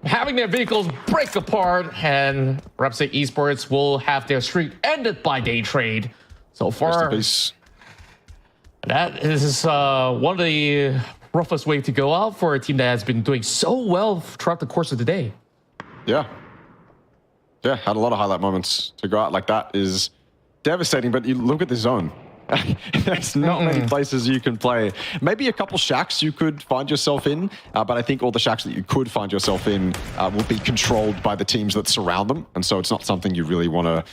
having their vehicles break apart, and Repsec Esports will have their streak ended by Daytrade. So far, that is one of the roughest way to go out for a team that has been doing so well throughout the course of the day. Yeah, had a lot of highlight moments. To go out like that is devastating, but you look at the zone. There's not many places you can play. Maybe a couple shacks you could find yourself in, but I think all the shacks that you could find yourself in will be controlled by the teams that surround them, and so it's not something you really want to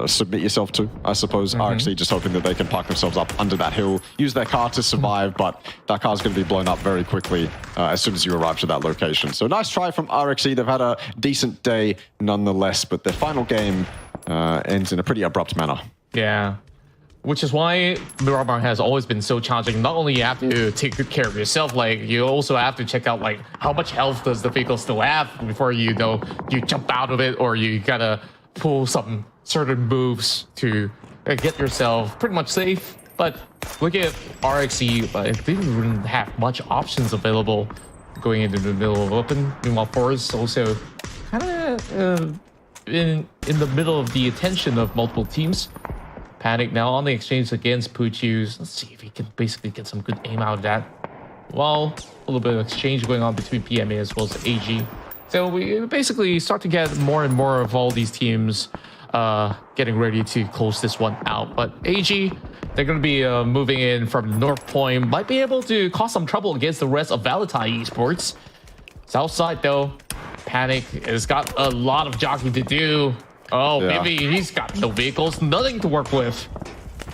submit yourself to, I suppose. RXC just hoping that they can park themselves up under that hill, use their car to survive, but that car's going to be blown up very quickly as soon as you arrive to that location. So nice try from RXC. They've had a decent day nonetheless, but their final game ends in a pretty abrupt manner. Yeah, which is why Miramar has always been so challenging. Not only you have to take good care of yourself, like you also have to check out like how much health does the vehicle still have before you jump out of it, or you gotta pull some certain moves to get yourself pretty much safe. But look at RXE, they didn't even have much options available going into the middle of open. Meanwhile, Forest also kind of in the middle of the attention of multiple teams. Panic now on the exchange against Puchus. Let's see if he can basically get some good aim out of that. Well, a little bit of exchange going on between PMA as well as AG. So we basically start to get more and more of all these teams getting ready to close this one out. But AG, they're going to be moving in from North Point. Might be able to cause some trouble against the rest of Valee Esports. Southside, though, Panic has got a lot of jockeying to do. Oh, yeah. Maybe he's got no vehicles, nothing to work with.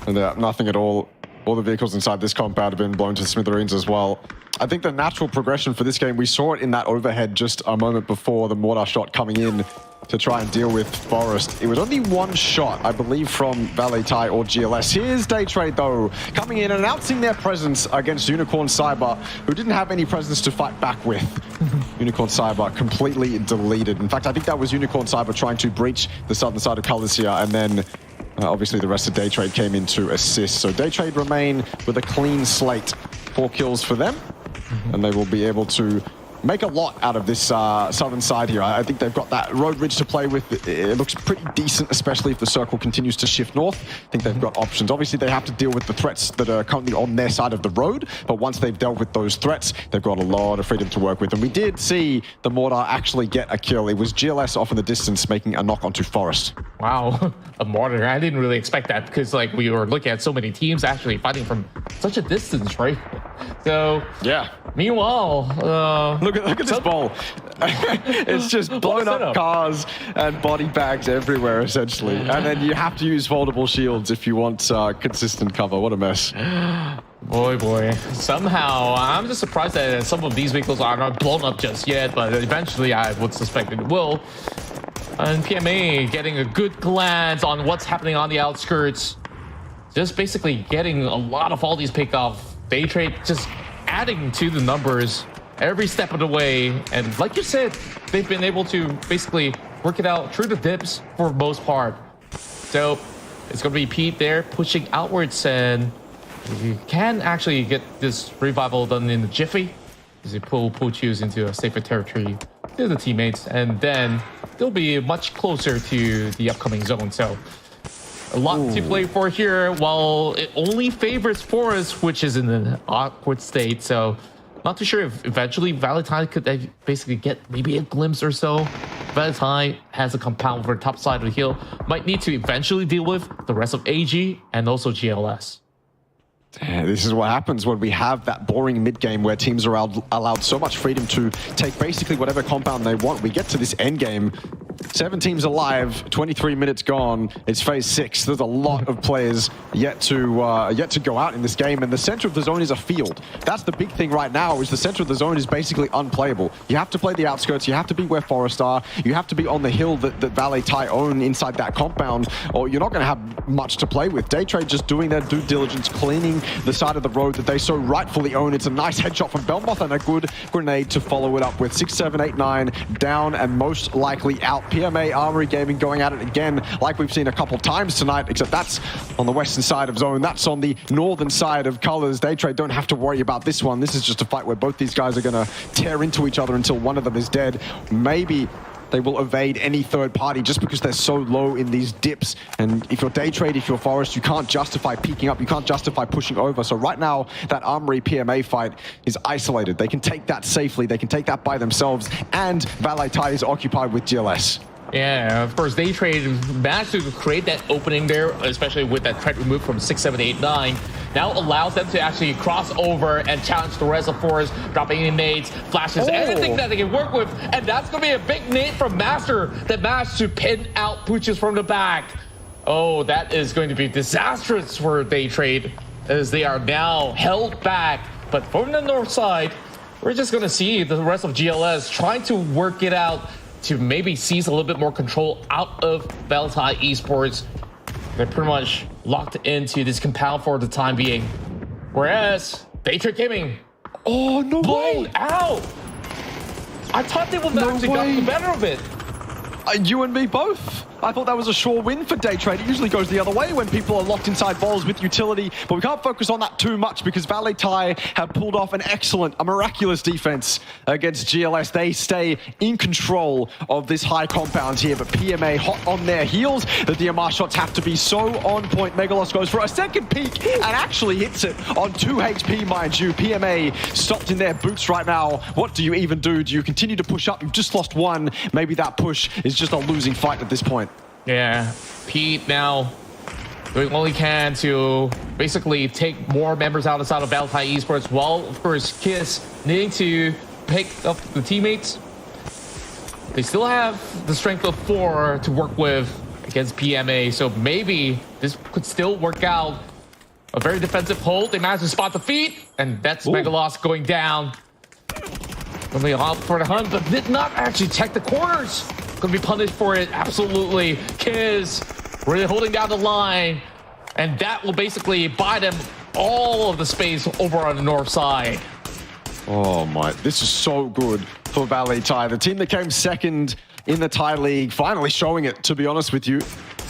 And nothing at all. All the vehicles inside this compound have been blown to smithereens as well. I think the natural progression for this game, we saw it in that overhead just a moment before the mortar shot coming in to try and deal with Forest. It was only one shot, I believe, from Valee Thai or GLS. Here's Daytrade, though, coming in and announcing their presence against Unicorn Cyber, who didn't have any presence to fight back with. Unicorn Cyber completely deleted. In fact, I think that was Unicorn Cyber trying to breach the southern side of Calesia, and then obviously the rest of Daytrade came in to assist. So Daytrade remain with a clean slate. 4 kills for them, and they will be able to make a lot out of this southern side here. I think they've got that road ridge to play with. It looks pretty decent, especially if the circle continues to shift north. I think they've got options. Obviously, they have to deal with the threats that are currently on their side of the road, but once they've dealt with those threats, they've got a lot of freedom to work with. And we did see the mortar actually get a kill. It was GLS off in the distance, making a knock onto Forest. Wow, a martyr. I didn't really expect that because like we were looking at so many teams actually fighting from such a distance, right? So yeah. Meanwhile, look at this ball. It's just blown up cars and body bags everywhere, essentially. And then you have to use foldable shields if you want consistent cover. What a mess. Boy. Somehow, I'm just surprised that some of these vehicles are not blown up just yet, but eventually I would suspect it will. And PMA getting a good glance on what's happening on the outskirts. Just basically getting a lot of all these pickoff. Daytrade just adding to the numbers every step of the way. And like you said, they've been able to basically work it out through the dips for the most part. So it's going to be Pete there pushing outwards, and you can actually get this revival done in the jiffy as you pull Choose into a safer territory to the teammates, and then they'll be much closer to the upcoming zone. So a lot to play for here, while it only favors Forest, which is in an awkward state. So not too sure if eventually Valee could basically get maybe a glimpse or so. Valee has a compound for the top side of the hill. Might need to eventually deal with the rest of AG and also GLS. Yeah, this is what happens when we have that boring mid-game where teams are allowed so much freedom to take basically whatever compound they want. We get to this end game, 7 teams alive, 23 minutes gone. It's phase 6. There's a lot of players yet to go out in this game, and the center of the zone is a field. That's the big thing right now, is the center of the zone is basically unplayable. You have to play the outskirts. You have to be where Forest are. You have to be on the hill that Valee own inside that compound, or you're not going to have much to play with. Daytrade just doing their due diligence, cleaning the side of the road that they so rightfully own. It's a nice headshot from Belmoth and a good grenade to follow it up with. 6, 7, 8, 9 down and most likely out. PMA Armory Gaming going at it again like we've seen a couple times tonight, except that's on the western side of zone. That's on the northern side of colors. Daytrade don't have to worry about this one. This is just a fight where both these guys are going to tear into each other until one of them is dead. Maybe they will evade any third party just because they're so low in these dips. And if you're Daytrade, if you're Forest, you can't justify peeking up. You can't justify pushing over. So right now, that Armory PMA fight is isolated. They can take that safely. They can take that by themselves. And Valee is occupied with GLS. Yeah, of course, Daytrade managed to create that opening there, especially with that threat removed from 6, 7, 8, 9. Now allows them to actually cross over and challenge the rest of Forest, dropping in nades, flashes, anything that they can work with. And that's going to be a big nade from Master that managed to pin out Pooches from the back. Oh, that is going to be disastrous for Daytrade, as they are now held back. But from the north side, we're just going to see the rest of GLS trying to work it out to maybe seize a little bit more control out of Valee Esports. They're pretty much locked into this compound for the time being. Whereas Daytrade Gaming, blown out. I thought they would actually got the better of it. You and me both. I thought that was a sure win for Daytrade. It usually goes the other way when people are locked inside balls with utility, but we can't focus on that too much because Valee have pulled off an excellent, a miraculous defense against GLS. They stay in control of this high compound here, but PMA hot on their heels. The DMR shots have to be so on point. Megalos goes for a second peek and actually hits it on 2 HP, mind you. PMA stopped in their boots right now. What do you even do? Do you continue to push up? You've just lost one. Maybe that push is just a losing fight at this point. Yeah, Pete now doing all he can to basically take more members outside of Valee Esports, while of course Kiss needing to pick up the teammates. They still have the strength of 4 to work with against PMA, so maybe this could still work out. A very defensive hold. They managed to spot the feet, and that's Megalos going down. Gonna be out for the hunt, but did not actually check the corners. Gonna be punished for it, absolutely. Kiz really holding down the line, and that will basically buy them all of the space over on the north side. Oh my, this is so good for Valee. The team that came second in the Thai League, finally showing it, to be honest with you.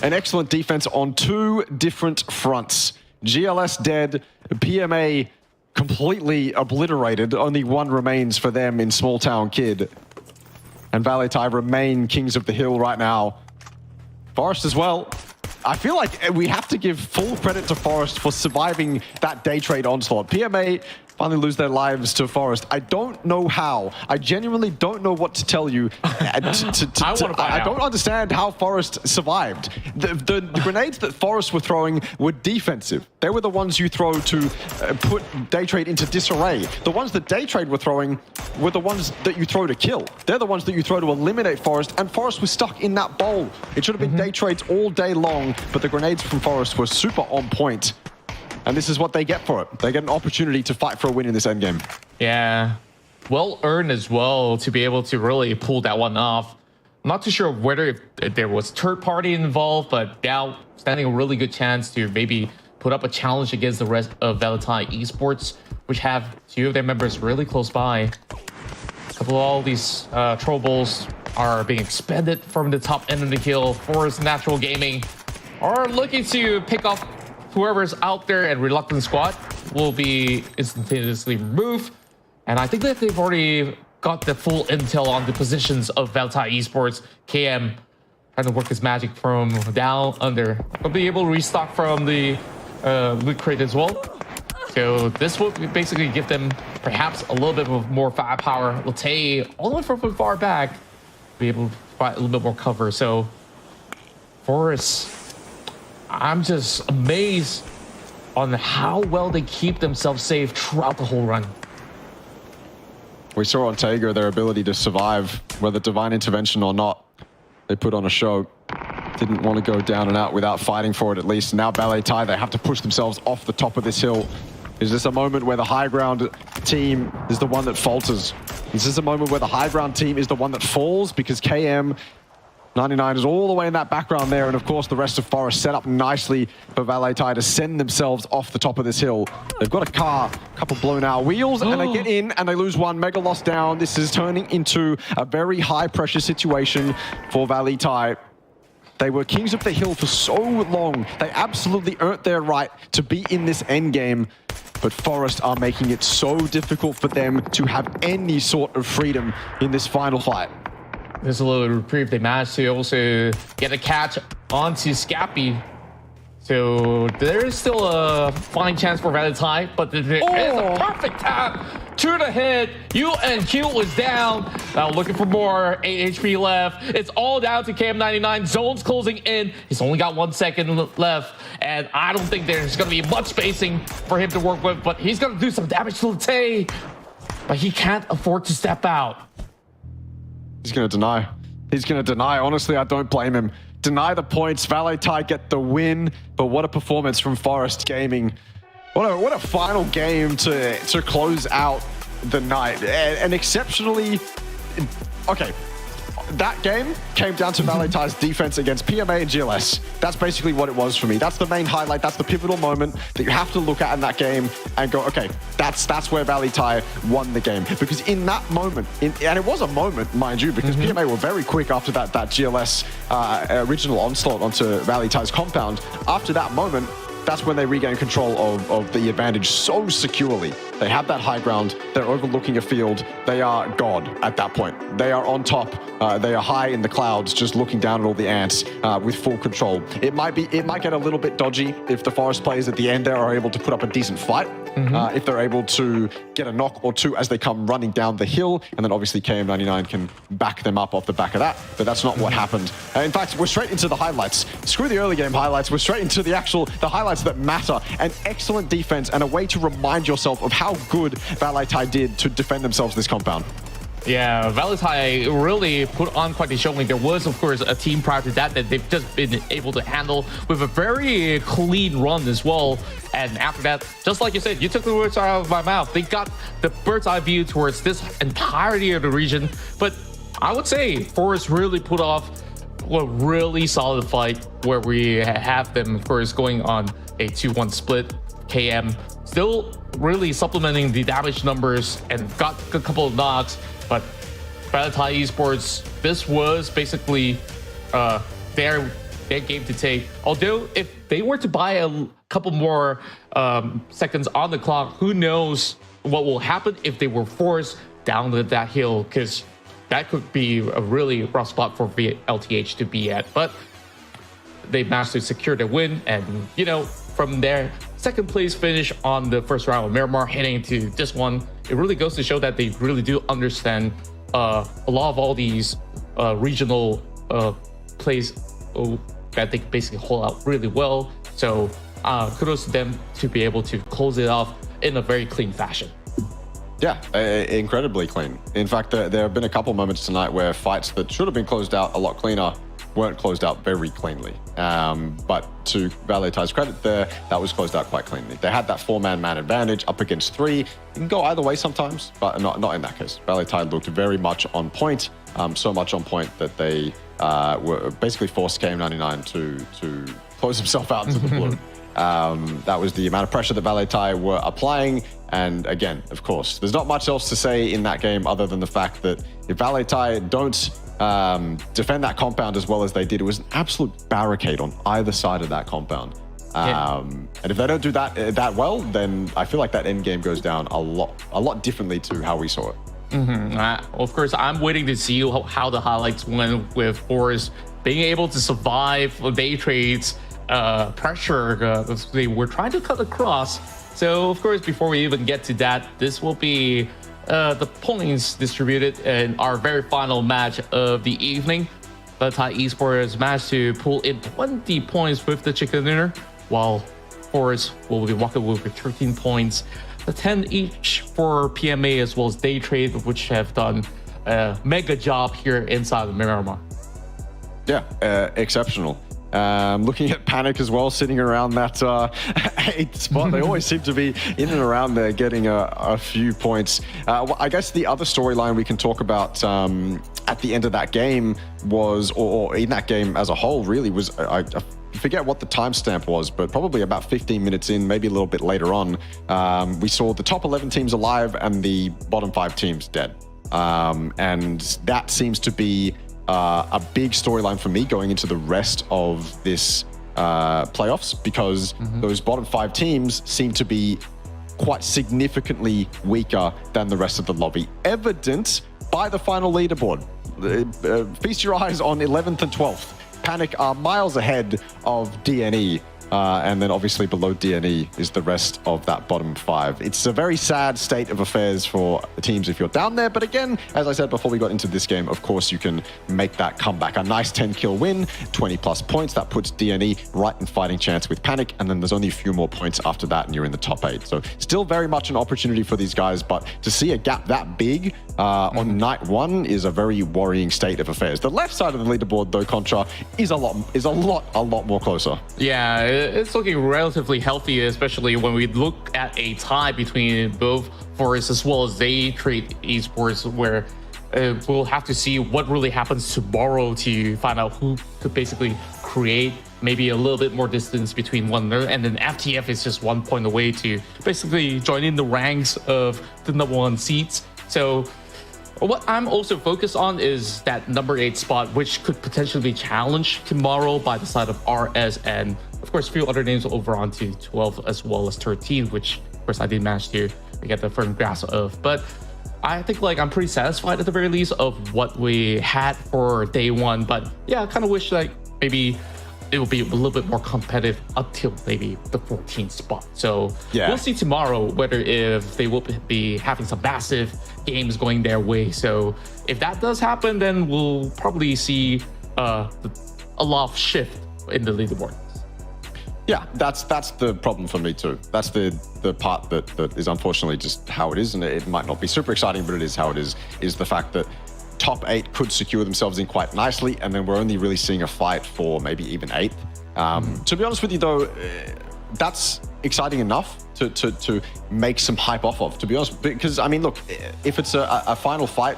An excellent defense on 2 different fronts. GLS dead, PMA completely obliterated. Only 1 remains for them in Small Town Kid. And Valee remain kings of the hill right now. Forest as well. I feel like we have to give full credit to Forest for surviving that Daytrade onslaught. PMA finally lose their lives to Forest. I don't know how. I genuinely don't know what to tell you. I don't understand how Forest survived. The grenades that Forest were throwing were defensive. They were the ones you throw to put Daytrade into disarray. The ones that Daytrade were throwing were the ones that you throw to kill. They're the ones that you throw to eliminate Forest, and Forest was stuck in that bowl. It should have been Daytrade's all day long, but the grenades from Forest were super on point. And this is what they get for it. They get an opportunity to fight for a win in this endgame. Yeah, well earned as well to be able to really pull that one off. I'm not too sure whether if there was third party involved, but now standing a really good chance to maybe put up a challenge against the rest of Valee Esports, which have 2 of their members really close by. A couple of all these troubles are being expended from the top end of the hill. Forest Natural Gaming are looking to pick off whoever's out there, and Reluctant Squad will be instantaneously removed. And I think that they've already got the full intel on the positions of Valee Esports. KM trying to work his magic from down under. Will be able to restock from the loot crate as well. So this will basically give them perhaps a little bit of more firepower. 𝐏𝐿𝐻, all the way from far back, be able to provide a little bit more cover. So Forest, I'm just amazed on how well they keep themselves safe throughout the whole run. We saw on Tega their ability to survive, whether divine intervention or not. They put on a show. Didn't want to go down and out without fighting for it at least. Now Valee, they have to push themselves off the top of this hill. Is this a moment where the high ground team is the one that falters? Is this a moment where the high ground team is the one that falls? Because KM99 is all the way in that background there, and of course the rest of Forest set up nicely for Valee to send themselves off the top of this hill. They've got a car, a couple blown out wheels, and they get in and they lose one. Mega loss down. This is turning into a very high pressure situation for Valee. They were kings of the hill for so long. They absolutely earned their right to be in this endgame, but Forest are making it so difficult for them to have any sort of freedom in this final fight. There's a little reprieve. They managed to also get a catch onto Scappy. So there is still a fine chance for Valee, but there is a perfect tap to the head. UNQ was down. Now looking for more. 8 HP left. It's all down to KM99. Zone's closing in. He's only got 1 second left, and I don't think there's going to be much spacing for him to work with, but he's going to do some damage to 𝐏𝐿𝐻. But he can't afford to step out. He's going to deny. He's going to deny. Honestly, I don't blame him. Deny the points. Valee get the win, but what a performance from Forest Gaming. What a final game to close out the night. And exceptionally, okay, that game came down to Valee's defense against PMA and GLS. That's basically what it was for me. That's the main highlight. That's the pivotal moment that you have to look at in that game and go, okay, that's where Valee won the game. Because in that moment, and it was a moment, mind you, because PMA were very quick after that GLS original onslaught onto Valee's compound. After that moment, that's when they regain control of the advantage so securely. They have that high ground. They're overlooking a field. They are God at that point. They are on top. They are high in the clouds, just looking down at all the ants with full control. It might get a little bit dodgy if the Forest players at the end there are able to put up a decent fight. If they're able to get a knock or two as they come running down the hill, and then obviously KM99 can back them up off the back of that. But that's not what happened. In fact, we're straight into the highlights. Screw the early game highlights. We're straight into the highlights that matter. An excellent defense and a way to remind yourself of how good Valee did to defend themselves this compound. Yeah, Valee really put on quite a showing. There was, of course, a team prior to that they've just been able to handle with a very clean run as well. And after that, just like you said, you took the words out of my mouth. They got the bird's eye view towards this entirety of the region. But I would say Forest really put off a really solid fight where we have them, of course, going on a 2-1 split. KM still really supplementing the damage numbers and got a couple of knocks. But Valee Esports, this was basically their game to take. Although if they were to buy a couple more seconds on the clock, who knows what will happen if they were forced down that hill, because that could be a really rough spot for 𝐿TH to be at. But they managed to secure the win, and you know, from there second place finish on the first round of Miramar heading into this one. It really goes to show that they really do understand a lot of all these regional plays that they can basically hold out really well. So kudos to them to be able to close it off in a very clean fashion. Yeah, incredibly clean. In fact, there have been a couple moments tonight where fights that should have been closed out a lot cleaner weren't closed out very cleanly. But to Valee Thai's credit there, that was closed out quite cleanly. They had that four-man advantage up against three. It can go either way sometimes, but not in that case. Valee Thai looked very much on point, so much on point that they were basically forced KM99 to close himself out to the blue. That was the amount of pressure that Valee Thai were applying. And again, of course, there's not much else to say in that game other than the fact that if Valee Thai don't defend that compound as well as they did, it was an absolute barricade on either side of that compound. And if they don't do that well, then I feel like that end game goes down a lot differently to how we saw it. Of course, I'm waiting to see how the highlights went with Forest being able to survive Daytrade's pressure. They were trying to cut across. So, of course, before we even get to that, this will be the points distributed in our very final match of the evening. The Thai Esports managed to pull in 20 points with the chicken dinner, while Forest will be walking with 13 points. The 10 each for PMA as well as Daytrade, which have done a mega job here inside of Miramar. Yeah, exceptional. Looking at Panic as well, sitting around that 8th spot. They always seem to be in and around there getting a few points. I guess the other storyline we can talk about at the end of that game was, or in that game as a whole really, was, I forget what the timestamp was, but probably about 15 minutes in, maybe a little bit later on, we saw the top 11 teams alive and the bottom 5 teams dead. And that seems to be a big storyline for me going into the rest of this playoffs, because those bottom 5 teams seem to be quite significantly weaker than the rest of the lobby, evident by the final leaderboard. Feast your eyes on 11th and 12th. Panic are miles ahead of DNE. And then obviously below DNE is the rest of that bottom 5. It's a very sad state of affairs for teams if you're down there. But again, as I said before we got into this game, of course, you can make that comeback. A nice 10-kill win, 20+ points. That puts DNE right in fighting chance with Panic. And then there's only a few more points after that and you're in the top 8. So still very much an opportunity for these guys. But to see a gap that big on night 1 is a very worrying state of affairs. The left side of the leaderboard, though, Contra, is a lot more closer. Yeah, it's looking relatively healthy, especially when we look at a tie between both Forest as well as Daytrade Esports, where we'll have to see what really happens tomorrow to find out who could basically create maybe a little bit more distance between one another. And then FTF is just 1 point away to basically join in the ranks of the #1 seeds. So what I'm also focused on is that number 8 spot, which could potentially be challenged tomorrow by the side of RS and, of course, a few other names over onto 12 as well as 13, which, of course, I did manage to get the firm grasp of. But I think I'm pretty satisfied at the very least of what we had for day 1. But yeah, I kind of wish maybe it will be a little bit more competitive until maybe the 14th spot. So we'll see tomorrow whether if they will be having some massive games going their way. So if that does happen, then we'll probably see a lot of shift in the leaderboard. Yeah, that's the problem for me too. That's the part that is unfortunately just how it is, and it might not be super exciting, but it is how it is the fact that top 8 could secure themselves in quite nicely, and then we're only really seeing a fight for maybe even 8th. To be honest with you though, that's exciting enough to make some hype off of, to be honest, because I mean, look, if it's a final fight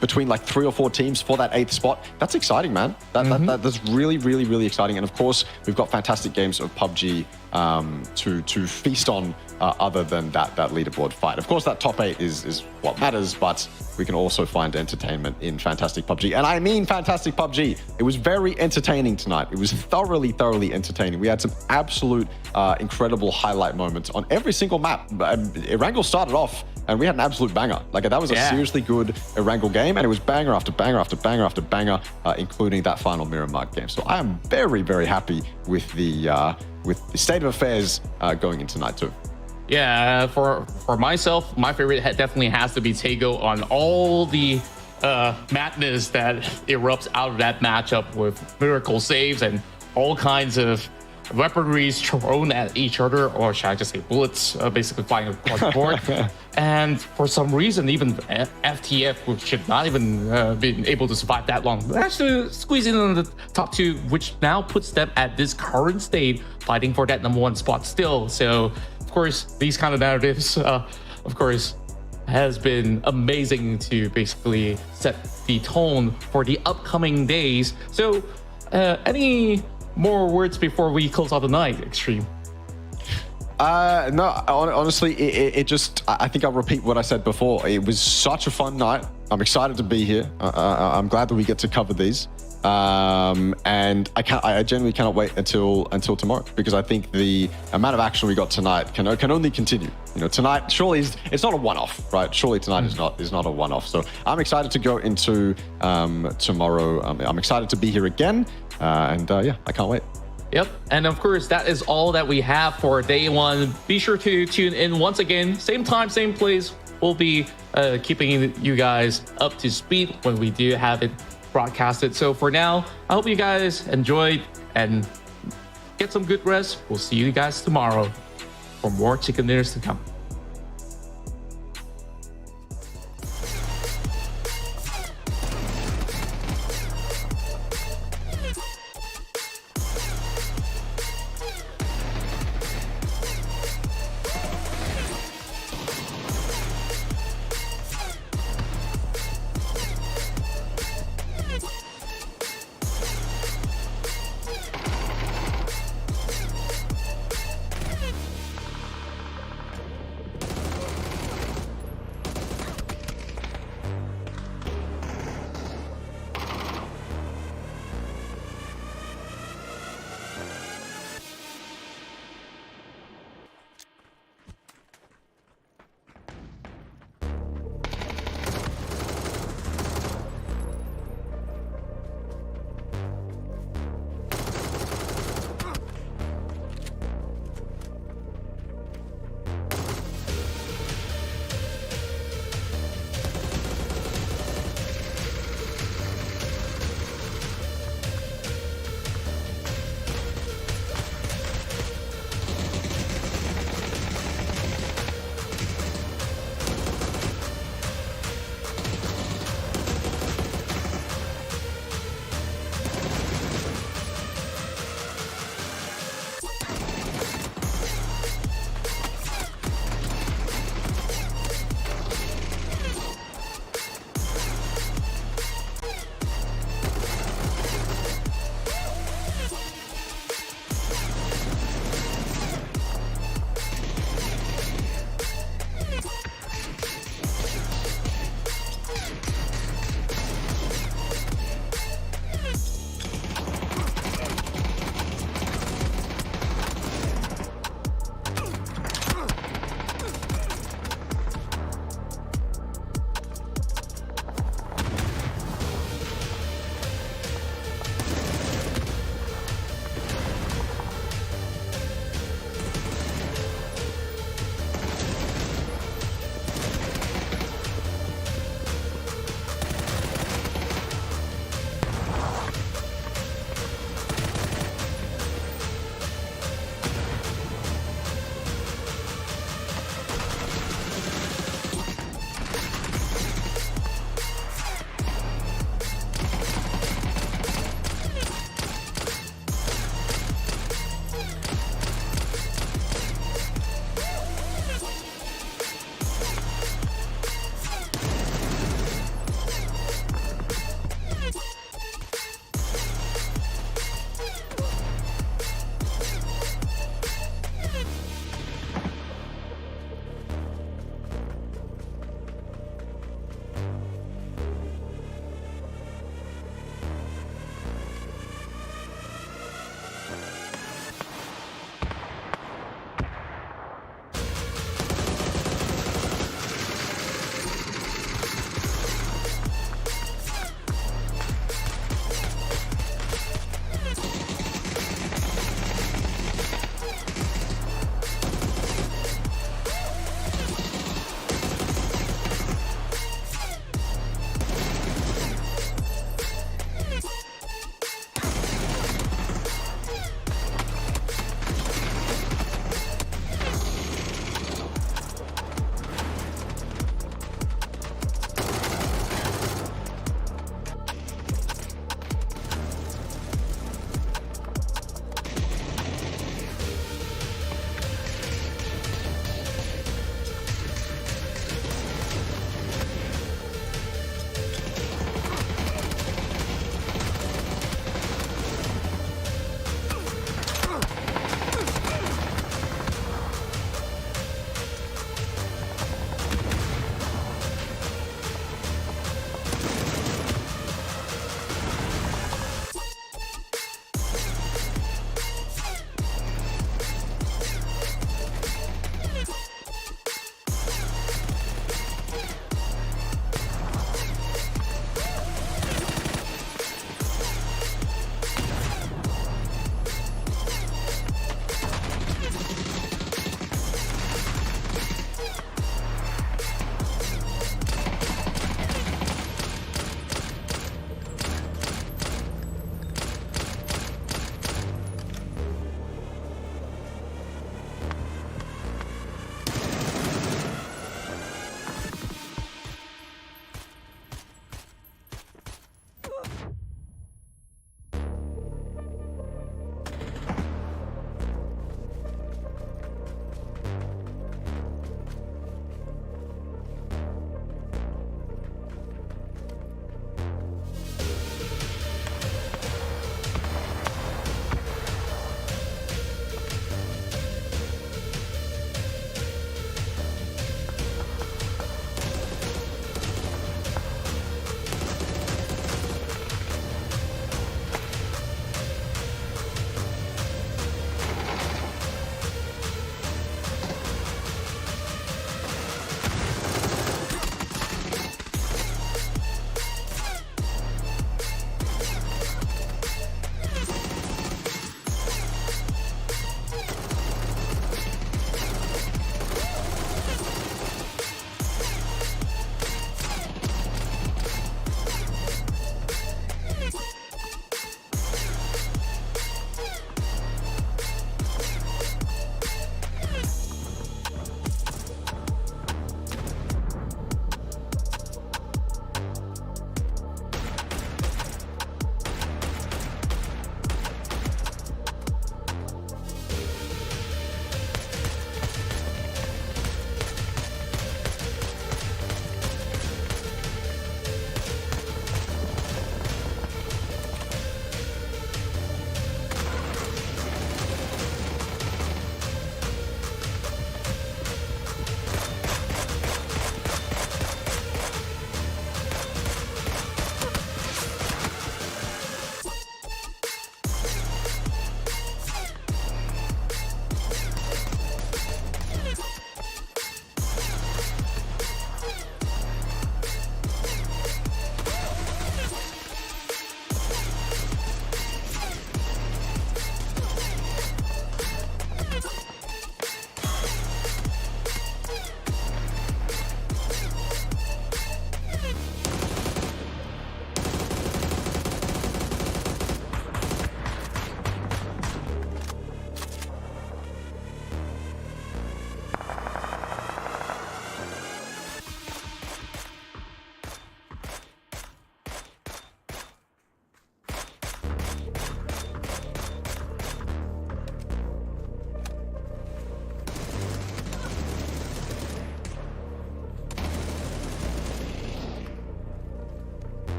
between 3 or 4 teams for that 8th spot, that's exciting, man. That's really exciting. And of course, we've got fantastic games of PUBG to feast on other than that leaderboard fight. Of course, that top 8 is what matters, but we can also find entertainment in fantastic PUBG. And I mean fantastic PUBG. It was very entertaining tonight. It was thoroughly entertaining. We had some absolute incredible highlight moments on every single map. Erangle started off and we had an absolute banger. Like that was a seriously good Erangle game, and it was banger after banger after banger after banger, including that final Miramar game. So I am very, very happy with the state of affairs going into night 2. Yeah, for myself, my favorite definitely has to be Tego on all the madness that erupts out of that matchup with miracle saves and all kinds of weaponries thrown at each other, or should I just say bullets, basically flying across the board. And for some reason, even FTF, which should not even been able to survive that long, actually squeezing in the top 2, which now puts them at this current state, fighting for that #1 spot still. So, of course, these kind of narratives, of course, has been amazing to basically set the tone for the upcoming days. So, any more words before we close out the night, Extreme? No, honestly, it just, I think I'll repeat what I said before. It was such a fun night. I'm excited to be here. I'm glad that we get to cover these. And I genuinely cannot wait until tomorrow, because I think the amount of action we got tonight can only continue. You know, tonight surely it's not a one-off, right? Surely tonight is not a one-off. So I'm excited to go into tomorrow. I'm excited to be here again, and yeah, I can't wait. Yep, and of course, that is all that we have for day 1. Be sure to tune in once again, same time, same place. We'll be keeping you guys up to speed when we do have it broadcasted. So for now, I hope you guys enjoyed and get some good rest. We'll see you guys tomorrow for more chicken dinners to come.